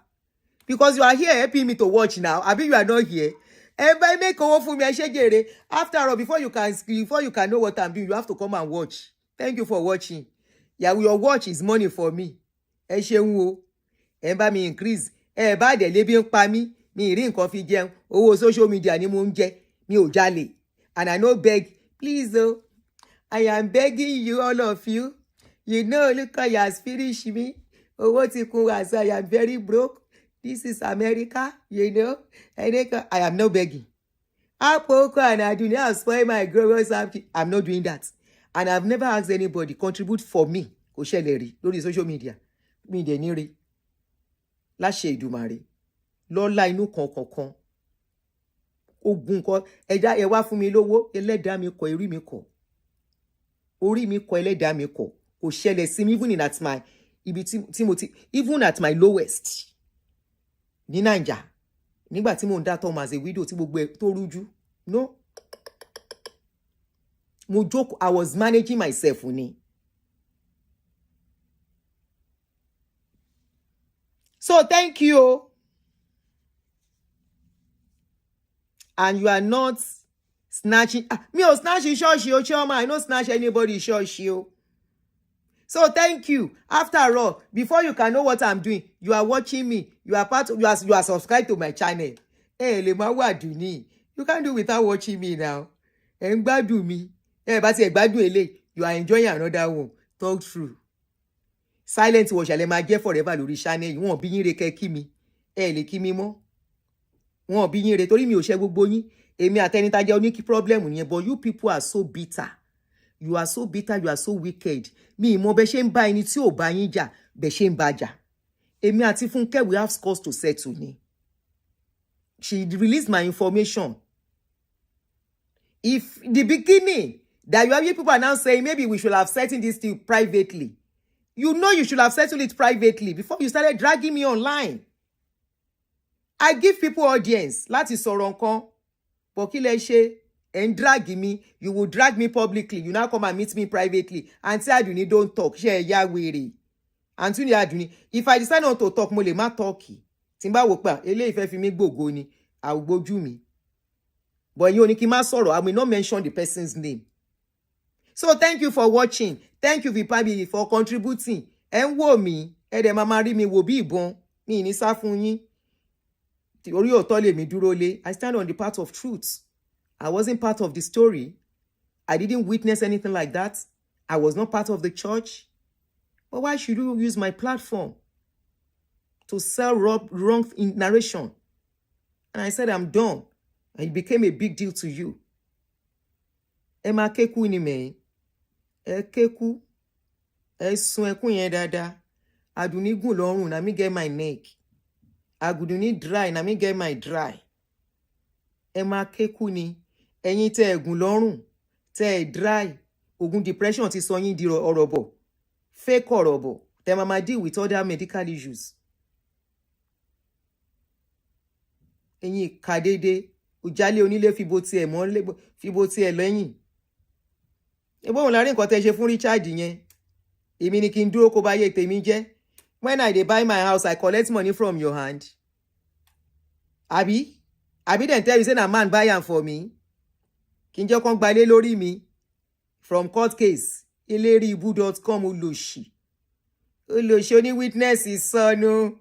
Because you are here helping me to watch now. I mean, you are not here. Everybody make over for me. After all, before you can know what I'm doing, you have to come and watch. Thank you for watching. Yeah, your watch is money for me. Everybody me increase. Everybody living pa me. Me ring coffee jam. Oh, social media ni mo nje. Mi ò jalè. And I no beg. Please though. I am begging you, all of you. You know, look how you has finished me. Oh, what you could say, I am very broke. This is America, you know. I am not begging. And I do not spoil my growers. I'm not doing that. And I've never asked anybody contribute for me. Ko ṣẹlẹ̀ lórí social media. Mi de ni rí. Láṣẹ Ìdùmarè. Lọ́lá inú kan. Ogun kan. Ẹ wá fún mi lówó. Ẹlẹ́dàá mi kọ̀, orí mi kọ̀. Orí mi kọ̀, ẹlẹ́dàá mi kọ̀. Ko ṣẹlẹ̀ sí mi even at my lowest. Ní Naija. Nígbà tí mo ń dá Tom as a widow tí gbogbo ẹ̀ tó rújú. No. Mo joke, I was managing myself ni. So thank you. And you are not snatching. Me o snatching shoshi o Chioma. I don't snatch anybody shoshi o. So thank you. After all, before you can know what I'm doing, you are watching me. You are subscribed to my channel. Hey, you can't do without watching me now. And badu me. But you are enjoying another one. Talk true. Silent watch ale ma jẹ́ forever lórí channel. Wọ́n bí yín re kẹ́ kí mi. Lè kí mi mọ́. Wọ́n bí yín re torí mi ò ṣe gbogbo yín. Èmi àtẹnita jẹ́ oníkí problem nìyẹn, but you people are so bitter. You are so bitter, you are so wicked. Mi mọ̀ bẹ́ ṣe ń bá ẹni tí ò bá yín jà, bẹ́ ṣe ń bá jà. Èmi àti Fúnkẹ́, we have scores to settle ni. She released my information. If the beginning that you have people are now saying maybe we should have settled this thing privately. You know you should have settled it privately before you started dragging me online. I give people audience. Láti sọ̀rọ̀ nǹkan. But kí lẹ ṣe? And drag me. You will drag me publicly. You now come and meet me privately. Auntie Aduni, don't talk. Share ya wèrè. Auntie Aduni, if I decide not to talk, mo lè má talk. Timba wo pa, eléyìí fẹ́ fi mí gbògo ni. Àwògbójú mi. But you only kí má sọ̀rọ̀. I will not mention the person's name. So thank you for watching. Thank you Vipabi for contributing. Ẹ ń wò mí, ẹ dẹ̀ máa máa rí mi wò bí ìbọn. Mi ní sá fún yín. Orí òótọ́ lèmi dúró lé. I stand on the path of truth. I wasn't part of the story. I didn't witness anything like that. I was not part of the church. But why should you use my platform to sell wrong narration? And I said, I'm done. And it became a big deal to you. Ema keku ni me. Keku. Sun ekun yen dada. Aduni gun lorun na mi get my neck. Aguduni dry na mi get my dry. Ema keku ni. Ẹ̀yin tẹ́ ẹ̀gùn lọ́rùn, tẹ́ ẹ dry, ogun depression ti sọ yín di ọ̀rọ̀bọ̀, fake ọ̀rọ̀bọ̀, tẹ́ máa deal with other medical issues. Ẹ̀yin kàdédé, òjálé onílé fìbò tiẹ̀ mọ́lé, fìbò tiẹ̀ lẹ́yìn. Ebo òun lárí nǹkan tẹ́ ṣe fún Richard yẹn. Èmi ni kí n dúró kó bá yé tèmi jẹ́. When I dey buy my house, I collect money from your hand. Abi then tell you say na man buy am for me. Kí n jẹ́ kán gbalé lórí mi from court case ileriibu.com olóṣì oní witness ìsọnù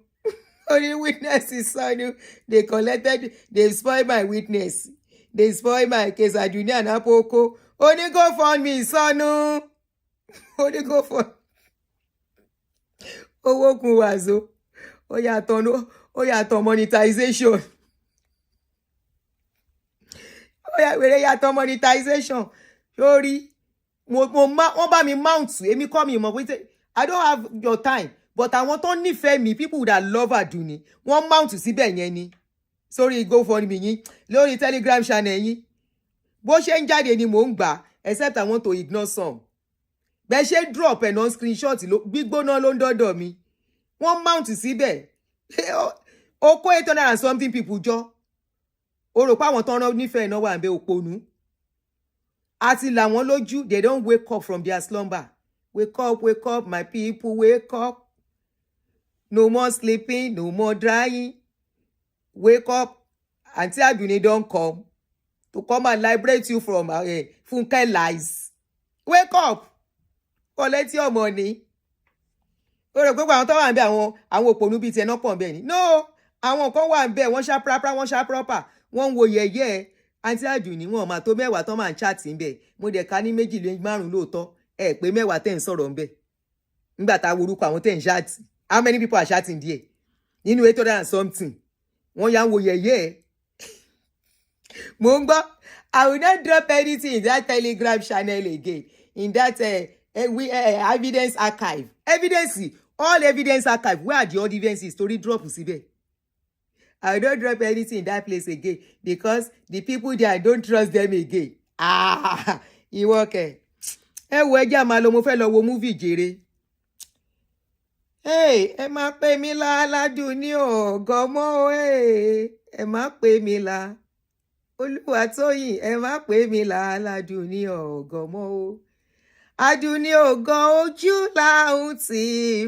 oní witness ìsọnù they spoil my witness, they spoil my case. Àjùní ànápòkó oní go fund me ìsọnù oní go fund owó kun wàzó ó yàtọ̀ monetization. Wèrè yàtọ̀ monetization. Sorry. Wọ́n bá mi mount. Èmi kọ́ mi mọ̀ pé I don't have your time. But I want to nífẹ̀ẹ́ mi. People that love Aduni. Wọ́n mount síbẹ̀ yẹn ni. Sorry, go for me yín. Lórí Telegram channel yín. Bó ṣe ń jáde ni mò ń gbà. Except I want to ignore some. Bẹ́ẹ̀ ṣe drop ẹ̀ non screenshot gbígbóná ló ń dọ́dọ̀ mi. Wọ́n mount síbẹ̀. Ó kó 800 and something people jọ. O rò pé àwọn tán rán nífẹ̀ẹ́ náà wà ń bẹ òpònú. Àti làwọn lójú, they don't wake up from their slumber. Wake up, my people, wake up. No more sleeping, no more drying. Wake up. Auntie Aduni don't come to come and liberate you from Funke lies. Wake up. Collect your money. O rò pé àwọn tán wà ń bẹ àwọn òpònú bíi tiẹ̀ náà pọ̀ ń bẹ ni. No, àwọn kan wà ń bẹ, wọ́n ṣá prapra, wọ́n ṣá proper. Wọ́n wo yẹ̀yẹ́ Auntie Aduni wọn máa tó mẹ́wàá tán máa ń chat ń bẹ̀. Mo dẹ̀ ká ní 25 lóòótọ́. Pé mẹ́wàá tẹ́ ń sọ̀rọ̀ ń bẹ̀. Nígbà tá worúkọ àwọn tẹ́ ń chat. How many people are chatting there? Nínú 800 and something. Wọ́n yá ń wo yẹ̀yẹ́. Mo ń gbọ́. I will not drop anything in that Telegram channel again. In that evidence archive. All evidence archive. Where are the evidences? Story drop síbẹ̀. I don't drop anything in that place again because the people there, I don't trust them again. Ìwọ kẹ̀. Ẹ wo ẹjẹ́ àmà lọ mo fẹ́ lọ wo movie jèrè. Ẹ má pè mí láládùn ní ọ̀gọ́mọ́. Ẹ má pè mí lá. Olúwatóyìn, ẹ má pè mí láládùn ní ọ̀gọ́mọ́. Adùnní ògan ojú là ń tì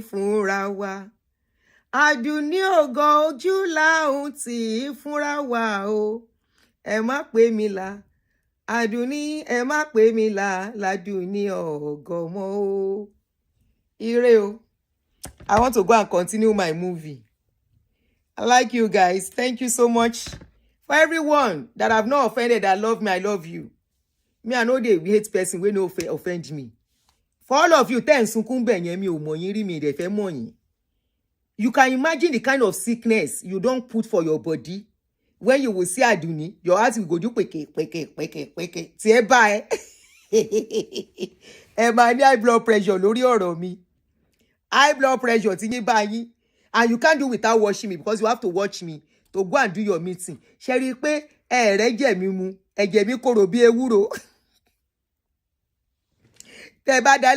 fúnra wa. Adùnní ògan ojú là ń tì fúnra wa o. Ẹ má pè mí lá. Adùnní ẹ má pè mí ládùnní ọ̀gọ́mọ́ o. Ire o. I want to go and continue my movie. I like you guys. Thank you so much. For everyone that I've not offended, that love me, I love you. Me, I know they hate person wey no offend me. For all of you, ten sunkún be yen mi ò mọ̀ yín rí mi de fẹ́ mọ̀ yín. You can imagine the kind of sickness you don't put for your body. When you will see Aduni, your heart will go do peke. Ti e ba e. E ma ní high blood pressure lórí ọ̀rọ̀ mi. High blood pressure ti yín bá yín. And you can't do without watching me because you have to watch me to go and do your meeting. Ṣé rí pé ẹ̀rẹ̀ jẹ̀ mi mu, ẹ̀jẹ̀ mi korò bí ewúro. Tẹ́ bá dá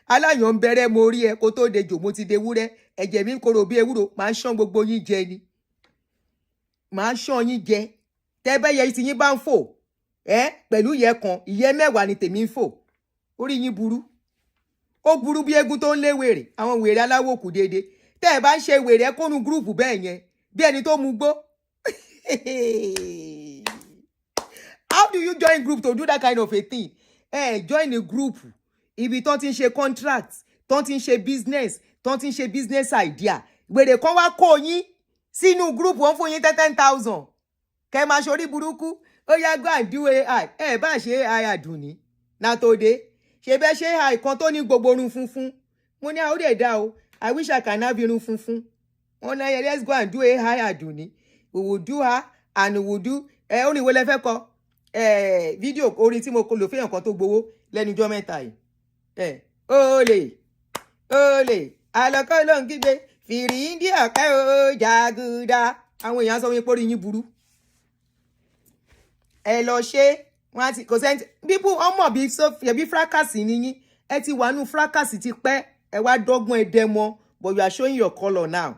aláyàn bẹ̀rẹ̀ mo rí ẹ kó tó dejò mo ti dewúrẹ́, ẹ̀jẹ̀ mi korò bí ewúro, máa ṣán gbogbo yín jẹ ni. Máa ṣán yín jẹ. Tẹ́ bá yẹ tí yín bá ń fò, pẹ̀lú ìyẹ́ kan, ìyẹ́ mẹ́wàá ni tèmi ń fò. Orí yín burú. Ó burú bí eégún tó ń lé wèrè, àwọn wèrè aláwò kù dédé. Tẹ́ bá ń ṣe wèrè kónú group bẹ́ẹ̀ yẹn, bí ẹni tó mu gbó. How do you join group to do that kind of a thing? Join a group. Ibi tó ti ń ṣe contract, tó ti ń ṣe business, tó ti ń ṣe business idea. Wèrè kan wá kó yín sínú group wọ́n fún yín 10,000. Kẹ́ máa ṣorí burúkú. Ó yá go and do AI. Bá ṣe AI Àdùnní. Na tó dé. Ṣé bẹ́ ṣe AI kan tó ní gbogbo orun funfun. Mo ní àwọn dẹ̀ dá o. I wish I can have irun funfun. Wọ́n náà let's go and do AI Àdùnní. We will do her and we will do orin wo lẹ fẹ́ kọ. Video orin tí mo kọ lò fẹ́yàn kan tó gbowó lẹ́nu ọjọ́ mẹ́ta yìí. Olè alọ́kọ́ ló ń kígbe fìrí India kẹ́ o jàgùdà. Àwọn èèyàn sọ wípé orí yín burú. Ẹ lọ ṣe wọ́n àti kò sẹ́ńtì people ọmọ bí fracas ní yín. Ẹ ti wà nù fracas ti pẹ́. Ẹ wá dọ́gbọ́n ẹ dẹ́mọ, but you are showing your color now.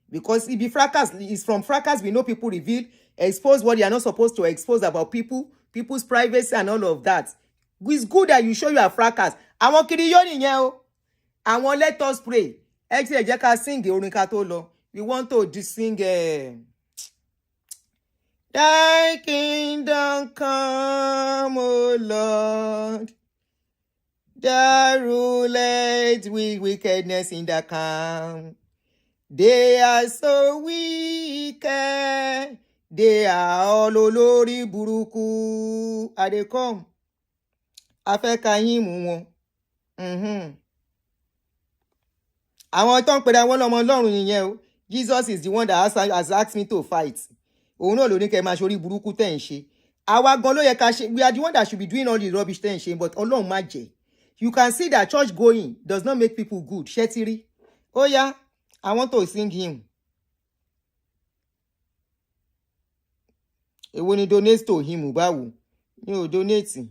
Because if the fracas is from fracas, we know people reveal, expose what they are not supposed to expose about people, people's privacy and all of that. It's good that you show your fracas. Àwọn kiri yóò nìyẹn o. Àwọn let us pray. Ẹ ti ẹ jẹ́ ká sing orin ká tó lọ. We want to sing Thy kingdom come, O Lord. Thou rulest with wickedness in the camp. They are so wicked. They are all olórí burúkú. Are they come? A fẹ́ ka yín mú wọn. Àwọn tó ń pèrè àwọn ọmọ Ọlọ́run nìyẹn o. Jesus is the one that has asked me to fight. Òun náà ló ní kẹ́ máa ṣorí burúkú tẹ́ ń ṣe. Àwa gan ló yẹ ká ṣe. We are the one that should be doing all the rubbish tẹ́ ń ṣe, but Ọlọ́run má jẹ́. You can see that church going does not make people good. Ṣẹ́tírí. Oh yeah, I want to sing him. Èwo ni donate to him báwo? Mi ò donate.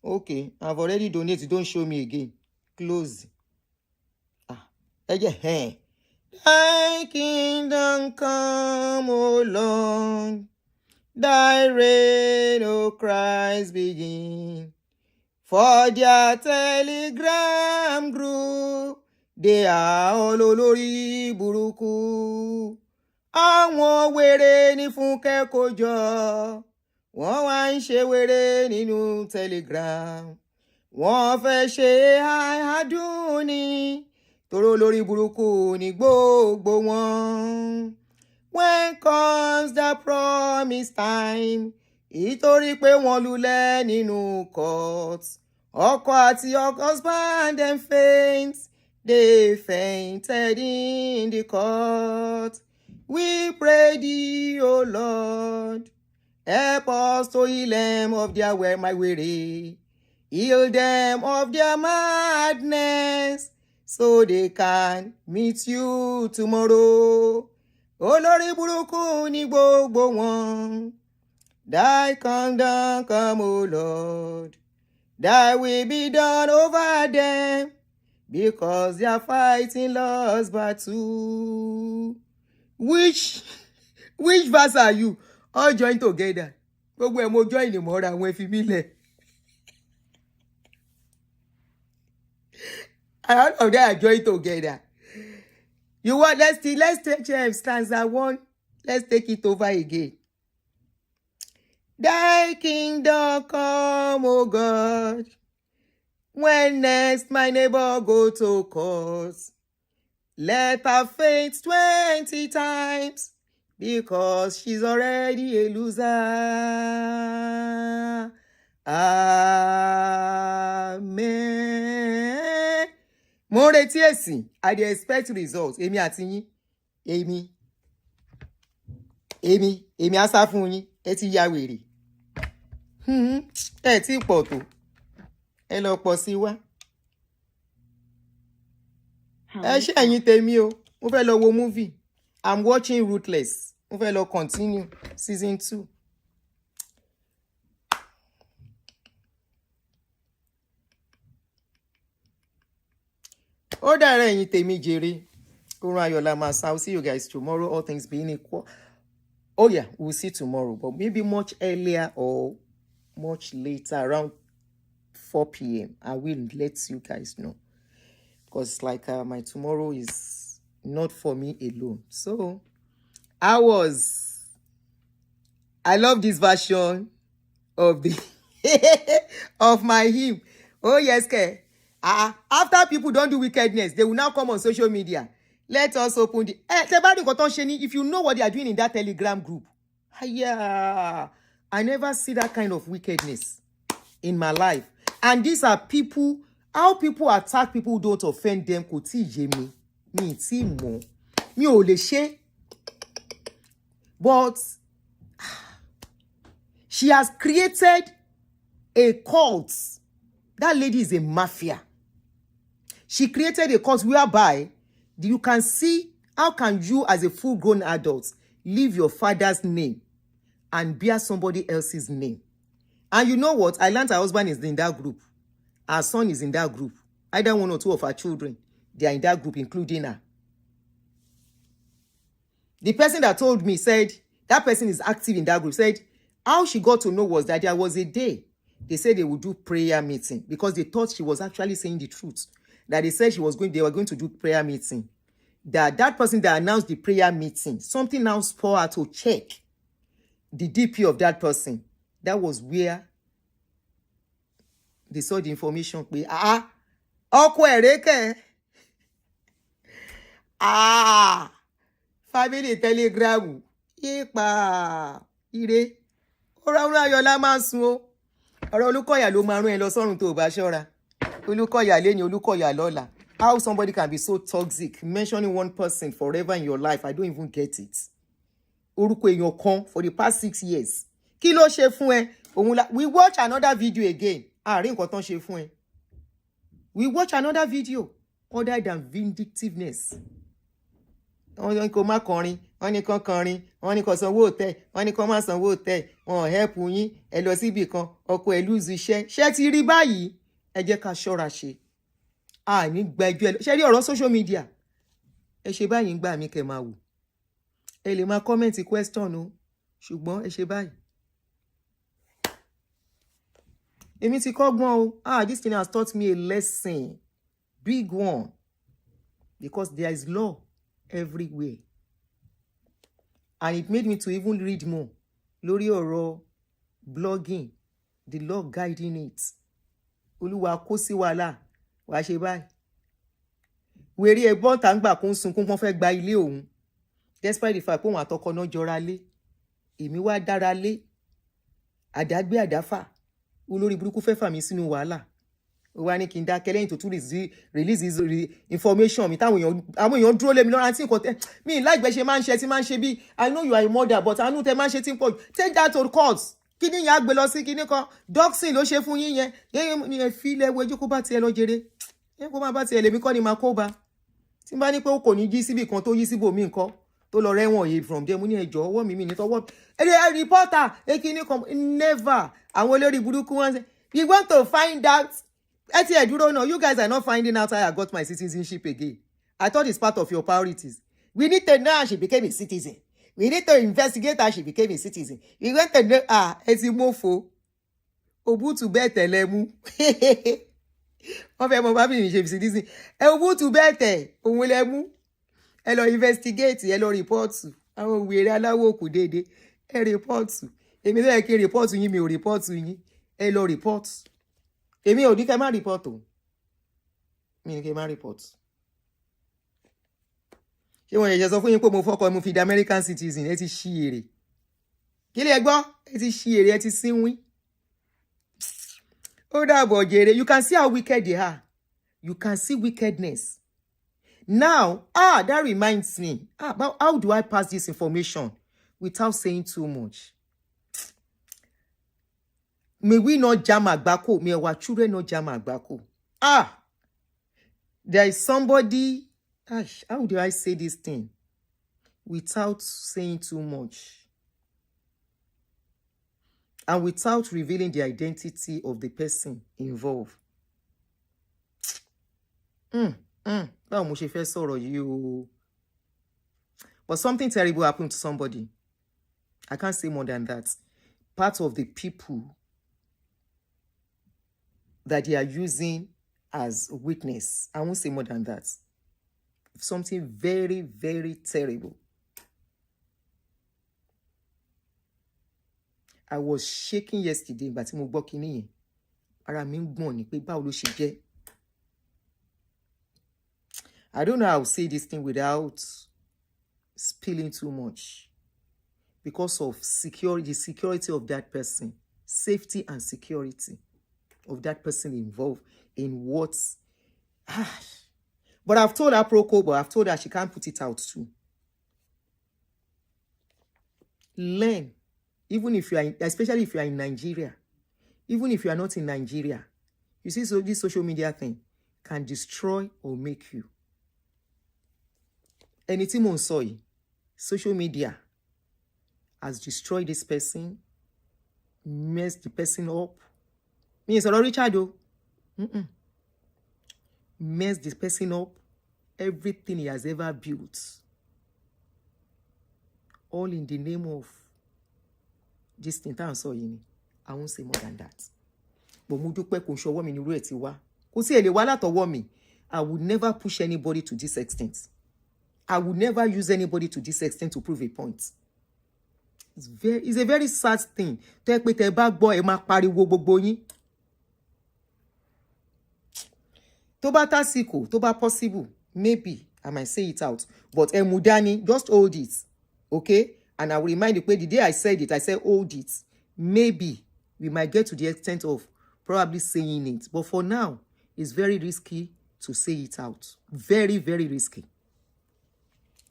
Okay, I've already donated. Don't show me again. Close. Thy kingdom come, O Lord. Thy reign, O Christ, begin. For their telegram group, they are all olórí burúkú. Àwọn wèrè ní Fúnkẹ́ kó jọ. Wọ́n wá ń ṣe wèrè nínú Telegram. Wọ́n fẹ́ ṣe Àdùnní. Toro olórí burúkú ní gbogbo wọn. When comes the promised time? Ìtorí pé wọ́n lulẹ̀ nínú court. Ọkọ àti husband and faint. They fainted in the court. We pray thee, O Lord. Help us to heal them of their my weary. Heal them of their madness, so they can meet you tomorrow. Olórí burúkú ní gbogbo wọn. Thy kingdom come, O Lord. Thy will be done over them, because they are fighting lost battle. Which verse are you? All join together. Gbogbo ẹ̀ mo join ìmọ̀ra àwọn ẹ̀fí mi lẹ̀. All of them are join together. You want? Let's take stanza 1. Let's take it over again. Thy kingdom come, O God. When next my neighbor go to court, let her faint 20 times, because she's already a loser. Amen. Mo retí èsì. I dey expect results. Èmi àti yín. Èmi á sá fún yín. Ẹ ti ya wèrè. Ẹ ti pọ̀ tó. Ẹ lọ pọ̀ sí wa. Ẹ ṣe ẹ̀yin tèmi o. Mo fẹ́ lọ wo movie. I'm watching Ruthless. Mo fẹ́ lọ continue season 2. Ó dára ẹ̀yin tèmi jèrè. Orun ayọ̀ la máa sá. I'll see you guys tomorrow, all things being equal. Oh yeah, we'll see tomorrow, but maybe much earlier or much later, around 4 p.m. I will let you guys know. Because like my tomorrow is not for me alone. So I love this version of the of my hymn. Oh yes, ke. After people don't do wickedness, they will now come on social media. Let us open the if you know what they are doing in that Telegram group. Yeah, I never see that kind of wickedness in my life. And these are people, how people attack people who don't offend them. Kò tí yé mi. Mi tí mọ̀. Mi ò lè ṣe. But she has created a cult. That lady is a mafia. She created a cult whereby you can see how can you as a full-grown adult leave your father's name and bear somebody else's name. And you know what? I learned her husband is in that group. Her son is in that group. Either one or two of her children, they are in that group, including her. The person that told me said, that person is active in that group, said, how she got to know was that there was a day they said they would do prayer meeting because they thought she was actually saying the truth. That they said they were going to do prayer meeting. That person that announced the prayer meeting, something now spurred her to check the DP of that person. That was where they saw the information. Family Telegram. Ire. Ora yola máa sùn o. Ọ̀rọ̀ Olúkọ̀yà ló máa rún ẹ lọ sọ́run tó bá ṣọ́ra. Olúkọ̀yà lẹ́ni Olúkọ̀yà lọ́la. How somebody can be so toxic, mentioning one person forever in your life, I don't even get it. Orúkọ èèyàn kan for the past 6 years. Kí ló ṣe fún ẹ? We watch another video again. Rí nǹkan tán ṣe fún ẹ. We watch another video other than vindictiveness. Wọ́n ní kó má kọrin, wọ́n ní kó kọrin, wọ́n ní kó sanwó òtẹ́, wọ́n ní kó má sanwó òtẹ́, wọ́n help yín, ẹ lọ síbì kan, ọkọ ẹ lose iṣẹ́. Ṣé ti rí báyìí? Ẹ jẹ́ ká ṣọ́ra ṣe. Ní gba ẹjọ́ ẹ. Ṣé rí ọ̀rọ̀ social media? Ẹ ṣe báyìí ń gbà mí kẹ́ máa wò. Ẹ lè máa comment question o, ṣùgbọ́n ẹ ṣe báyìí. Èmi ti kọ́gbọ́n o. This thing has taught me a lesson. Big one. Because there is law everywhere. And it made me to even read more. Lórí ọ̀rọ̀ blogging. The law guiding it. Olúwa kó sí wàhálà. Wàá ṣe báyìí. Wèrè ẹ̀gbọ́n tá ń gbà kún sunkún pọ́n fẹ́ gba ilé òun. Despite the fact pé òun àtọkọ náà jọra lé. Èmi wá dára lé. Àdágbé àdáfà. Olórí burúkú fẹ́ fà mí sínú wàhálà. Ó wá ní kí n dákẹ́ lẹ́yìn tó tún release his information mi táwọn èèyàn dúró lé mi lọ́ra tí nǹkan tẹ́ mi láìgbẹ́ ṣe máa ń ṣe tí máa ń ṣe bí I know you are a mother but àánú tẹ máa ń ṣe tí ń pọ̀ take that to court kí ni ìyá gbé lọ sí kíní kan doxing ló ṣe fún yín yẹn yẹn fi ilẹ̀ ẹwọ́ ẹjọ́ kó bá tiẹ̀ lọ jèrè yẹn kó má bá tiẹ̀ lèmi kọ́ ni máa kó bá tí n bá ní pé ó kò ní jí síbì kan tó yí síbòmí nǹkan tó lọ rẹ́wọ̀n yìí from there mo ní ẹjọ́ ọwọ́ mi ní tọwọ́ reporter kíní kan never àwọn olórí burúkú wọn ṣe we want to find out. No, you guys are not finding out how I got my citizenship again. I thought it's part of your priorities. We need to know how she became a citizen. We need to investigate how she became a citizen. We want to know, Esimofo. Obutu bete lemu. Wọ́n fẹ́ mọ̀ bá mi ṣe citizen. Obutu bete, òun lemu. Ẹ lọ investigate, ẹ lọ report. Àwọn wèrè aláwọ̀ kù dédé. Ẹ report. Èmi lẹ́yìn kí report yín mi ò report yín. Ẹ lọ report. Èmi ò ní kẹ́ má report o. Mi ní kẹ́ má report. Ṣé wọ́n yẹ sọ fún yín pé mo fọ́kọ mo fi di American citizen ẹ ti ṣí èrè. Kí lẹ gbọ́? Ẹ ti ṣí èrè ẹ ti sínwín. Oh, that boy, you can see how wicked they are. You can see wickedness. Now, that reminds me. But how do I pass this information without saying too much? May we not jam agbako. May our children not jam agbako. There is somebody. How do I say this thing without saying too much? And without revealing the identity of the person involved. But something terrible happened to somebody. I can't say more than that. Part of the people that they are using as witness. I won't say more than that. Something very, very terrible. I was shaking yesterday, but I'm walking I don't know how to say this thing without spilling too much. Because of the security of that person, safety and security of that person involved in what's. But I've told her Proko, but I've told her she can't put it out too. Learn. Even if you are, especially if you are in Nigeria, even if you are not in Nigeria, you see, so this social media thing can destroy or make you. Anything on soy, social media has destroyed this person, messed the person up. Me, it's already Richard, messed this person up, everything he has ever built, all in the name of this thing. I won't say more than that. But I would never push anybody to this extent. I would never use anybody to this extent to prove a point. It's a very sad thing. Toba tasiko, toba possible. Maybe I might say it out. But Mudani, just hold it. Okay? And I will remind you, the day I said it, I said hold it. Maybe we might get to the extent of probably saying it. But for now, it's very risky to say it out. Very, very risky.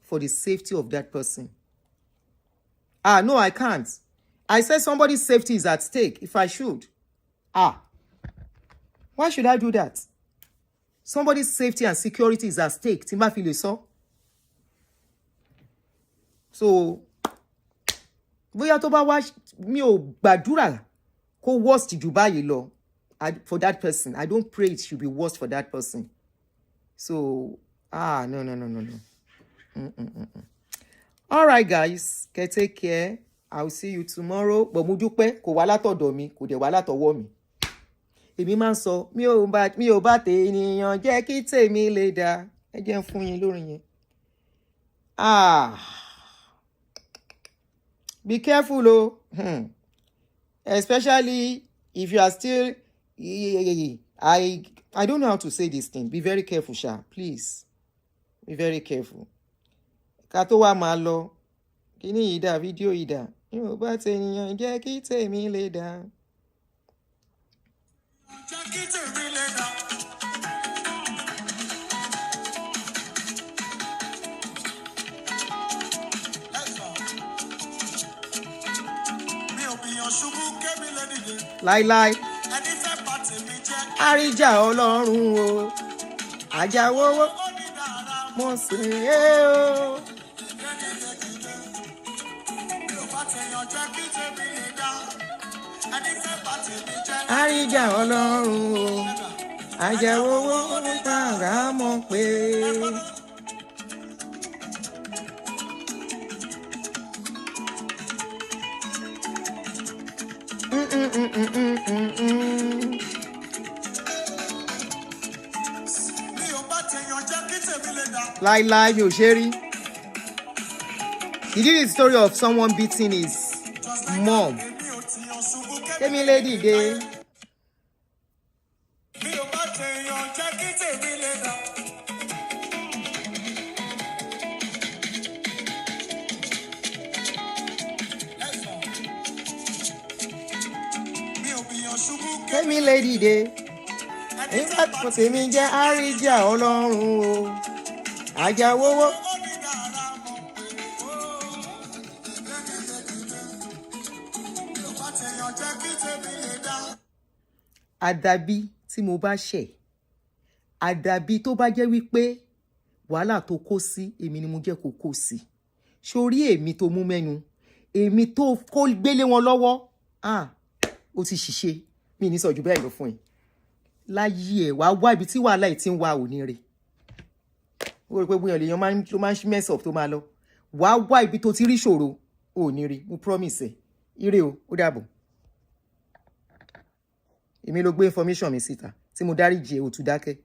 For the safety of that person. No, I can't. I said somebody's safety is at stake if I should. Why should I do that? Somebody's safety and security is at stake. Timba feel so. So, bóyá tó bá wá mi ò gbàdúrà kó worst jù báyìí lọ for that person. I don't pray it should be worst for that person. So, no. All right, guys. Okay, take care. I'll see you tomorrow. But mo dúpẹ́ kò wá látọ̀dọ̀ mi, kò dẹ̀ wá látọwọ́ mi. Èmi máa ń sọ mi ò bá tènìyàn jẹ́ kí tèmi lè dá. Ẹ jẹ́ n fún yín lórí yẹn. Be careful, especially if you are still. I don't know how to say this thing. Be very careful, Sha. Please. Be very careful. Kato wa máa lọ. Kíní ìdá fídíò ìdá. Mi ò bá tènìyàn jẹ́ kí tèmi lè dá. Láíláí. Àríjà Ọlọ́run o. Àjàwówó. Mo sì o. Àríjà Ọlọ́run o. Àjàwówó tààrà mọ̀ pé. Láíláí mi ò ṣe rí. He did the story of someone beating his mom. Tèmi lè dìde. kẹ́mi lè dìde nígbà tó tèmi jẹ́ àríjà ọlọ́run o àjàwówó. àdàbí tí mo bá ṣẹ̀ àdàbí tó bá jẹ́ wípé wàhálà tó kó sí èmi ni mo jẹ́ kó kó sí sórí èmi tó mú mẹ́nu èmi tó kó gbélé wọn lọ́wọ́ ó ti ṣìṣe mi ní sọ jù bẹ́ẹ̀ lọ fún ẹ láyé ẹ̀ wá wá ibi tí wàhálà ẹ̀ ti ń wá òní rẹ̀ ó rí pé bóyá lèèyàn tó máa ń mess up tó máa lọ wá wá ibi tó ti rí ṣòro òní rí mo promise ẹ ire o ó dàbọ̀ èmi ló gbé information mi síta tí mo dáríjì ẹ ó tún dákẹ́.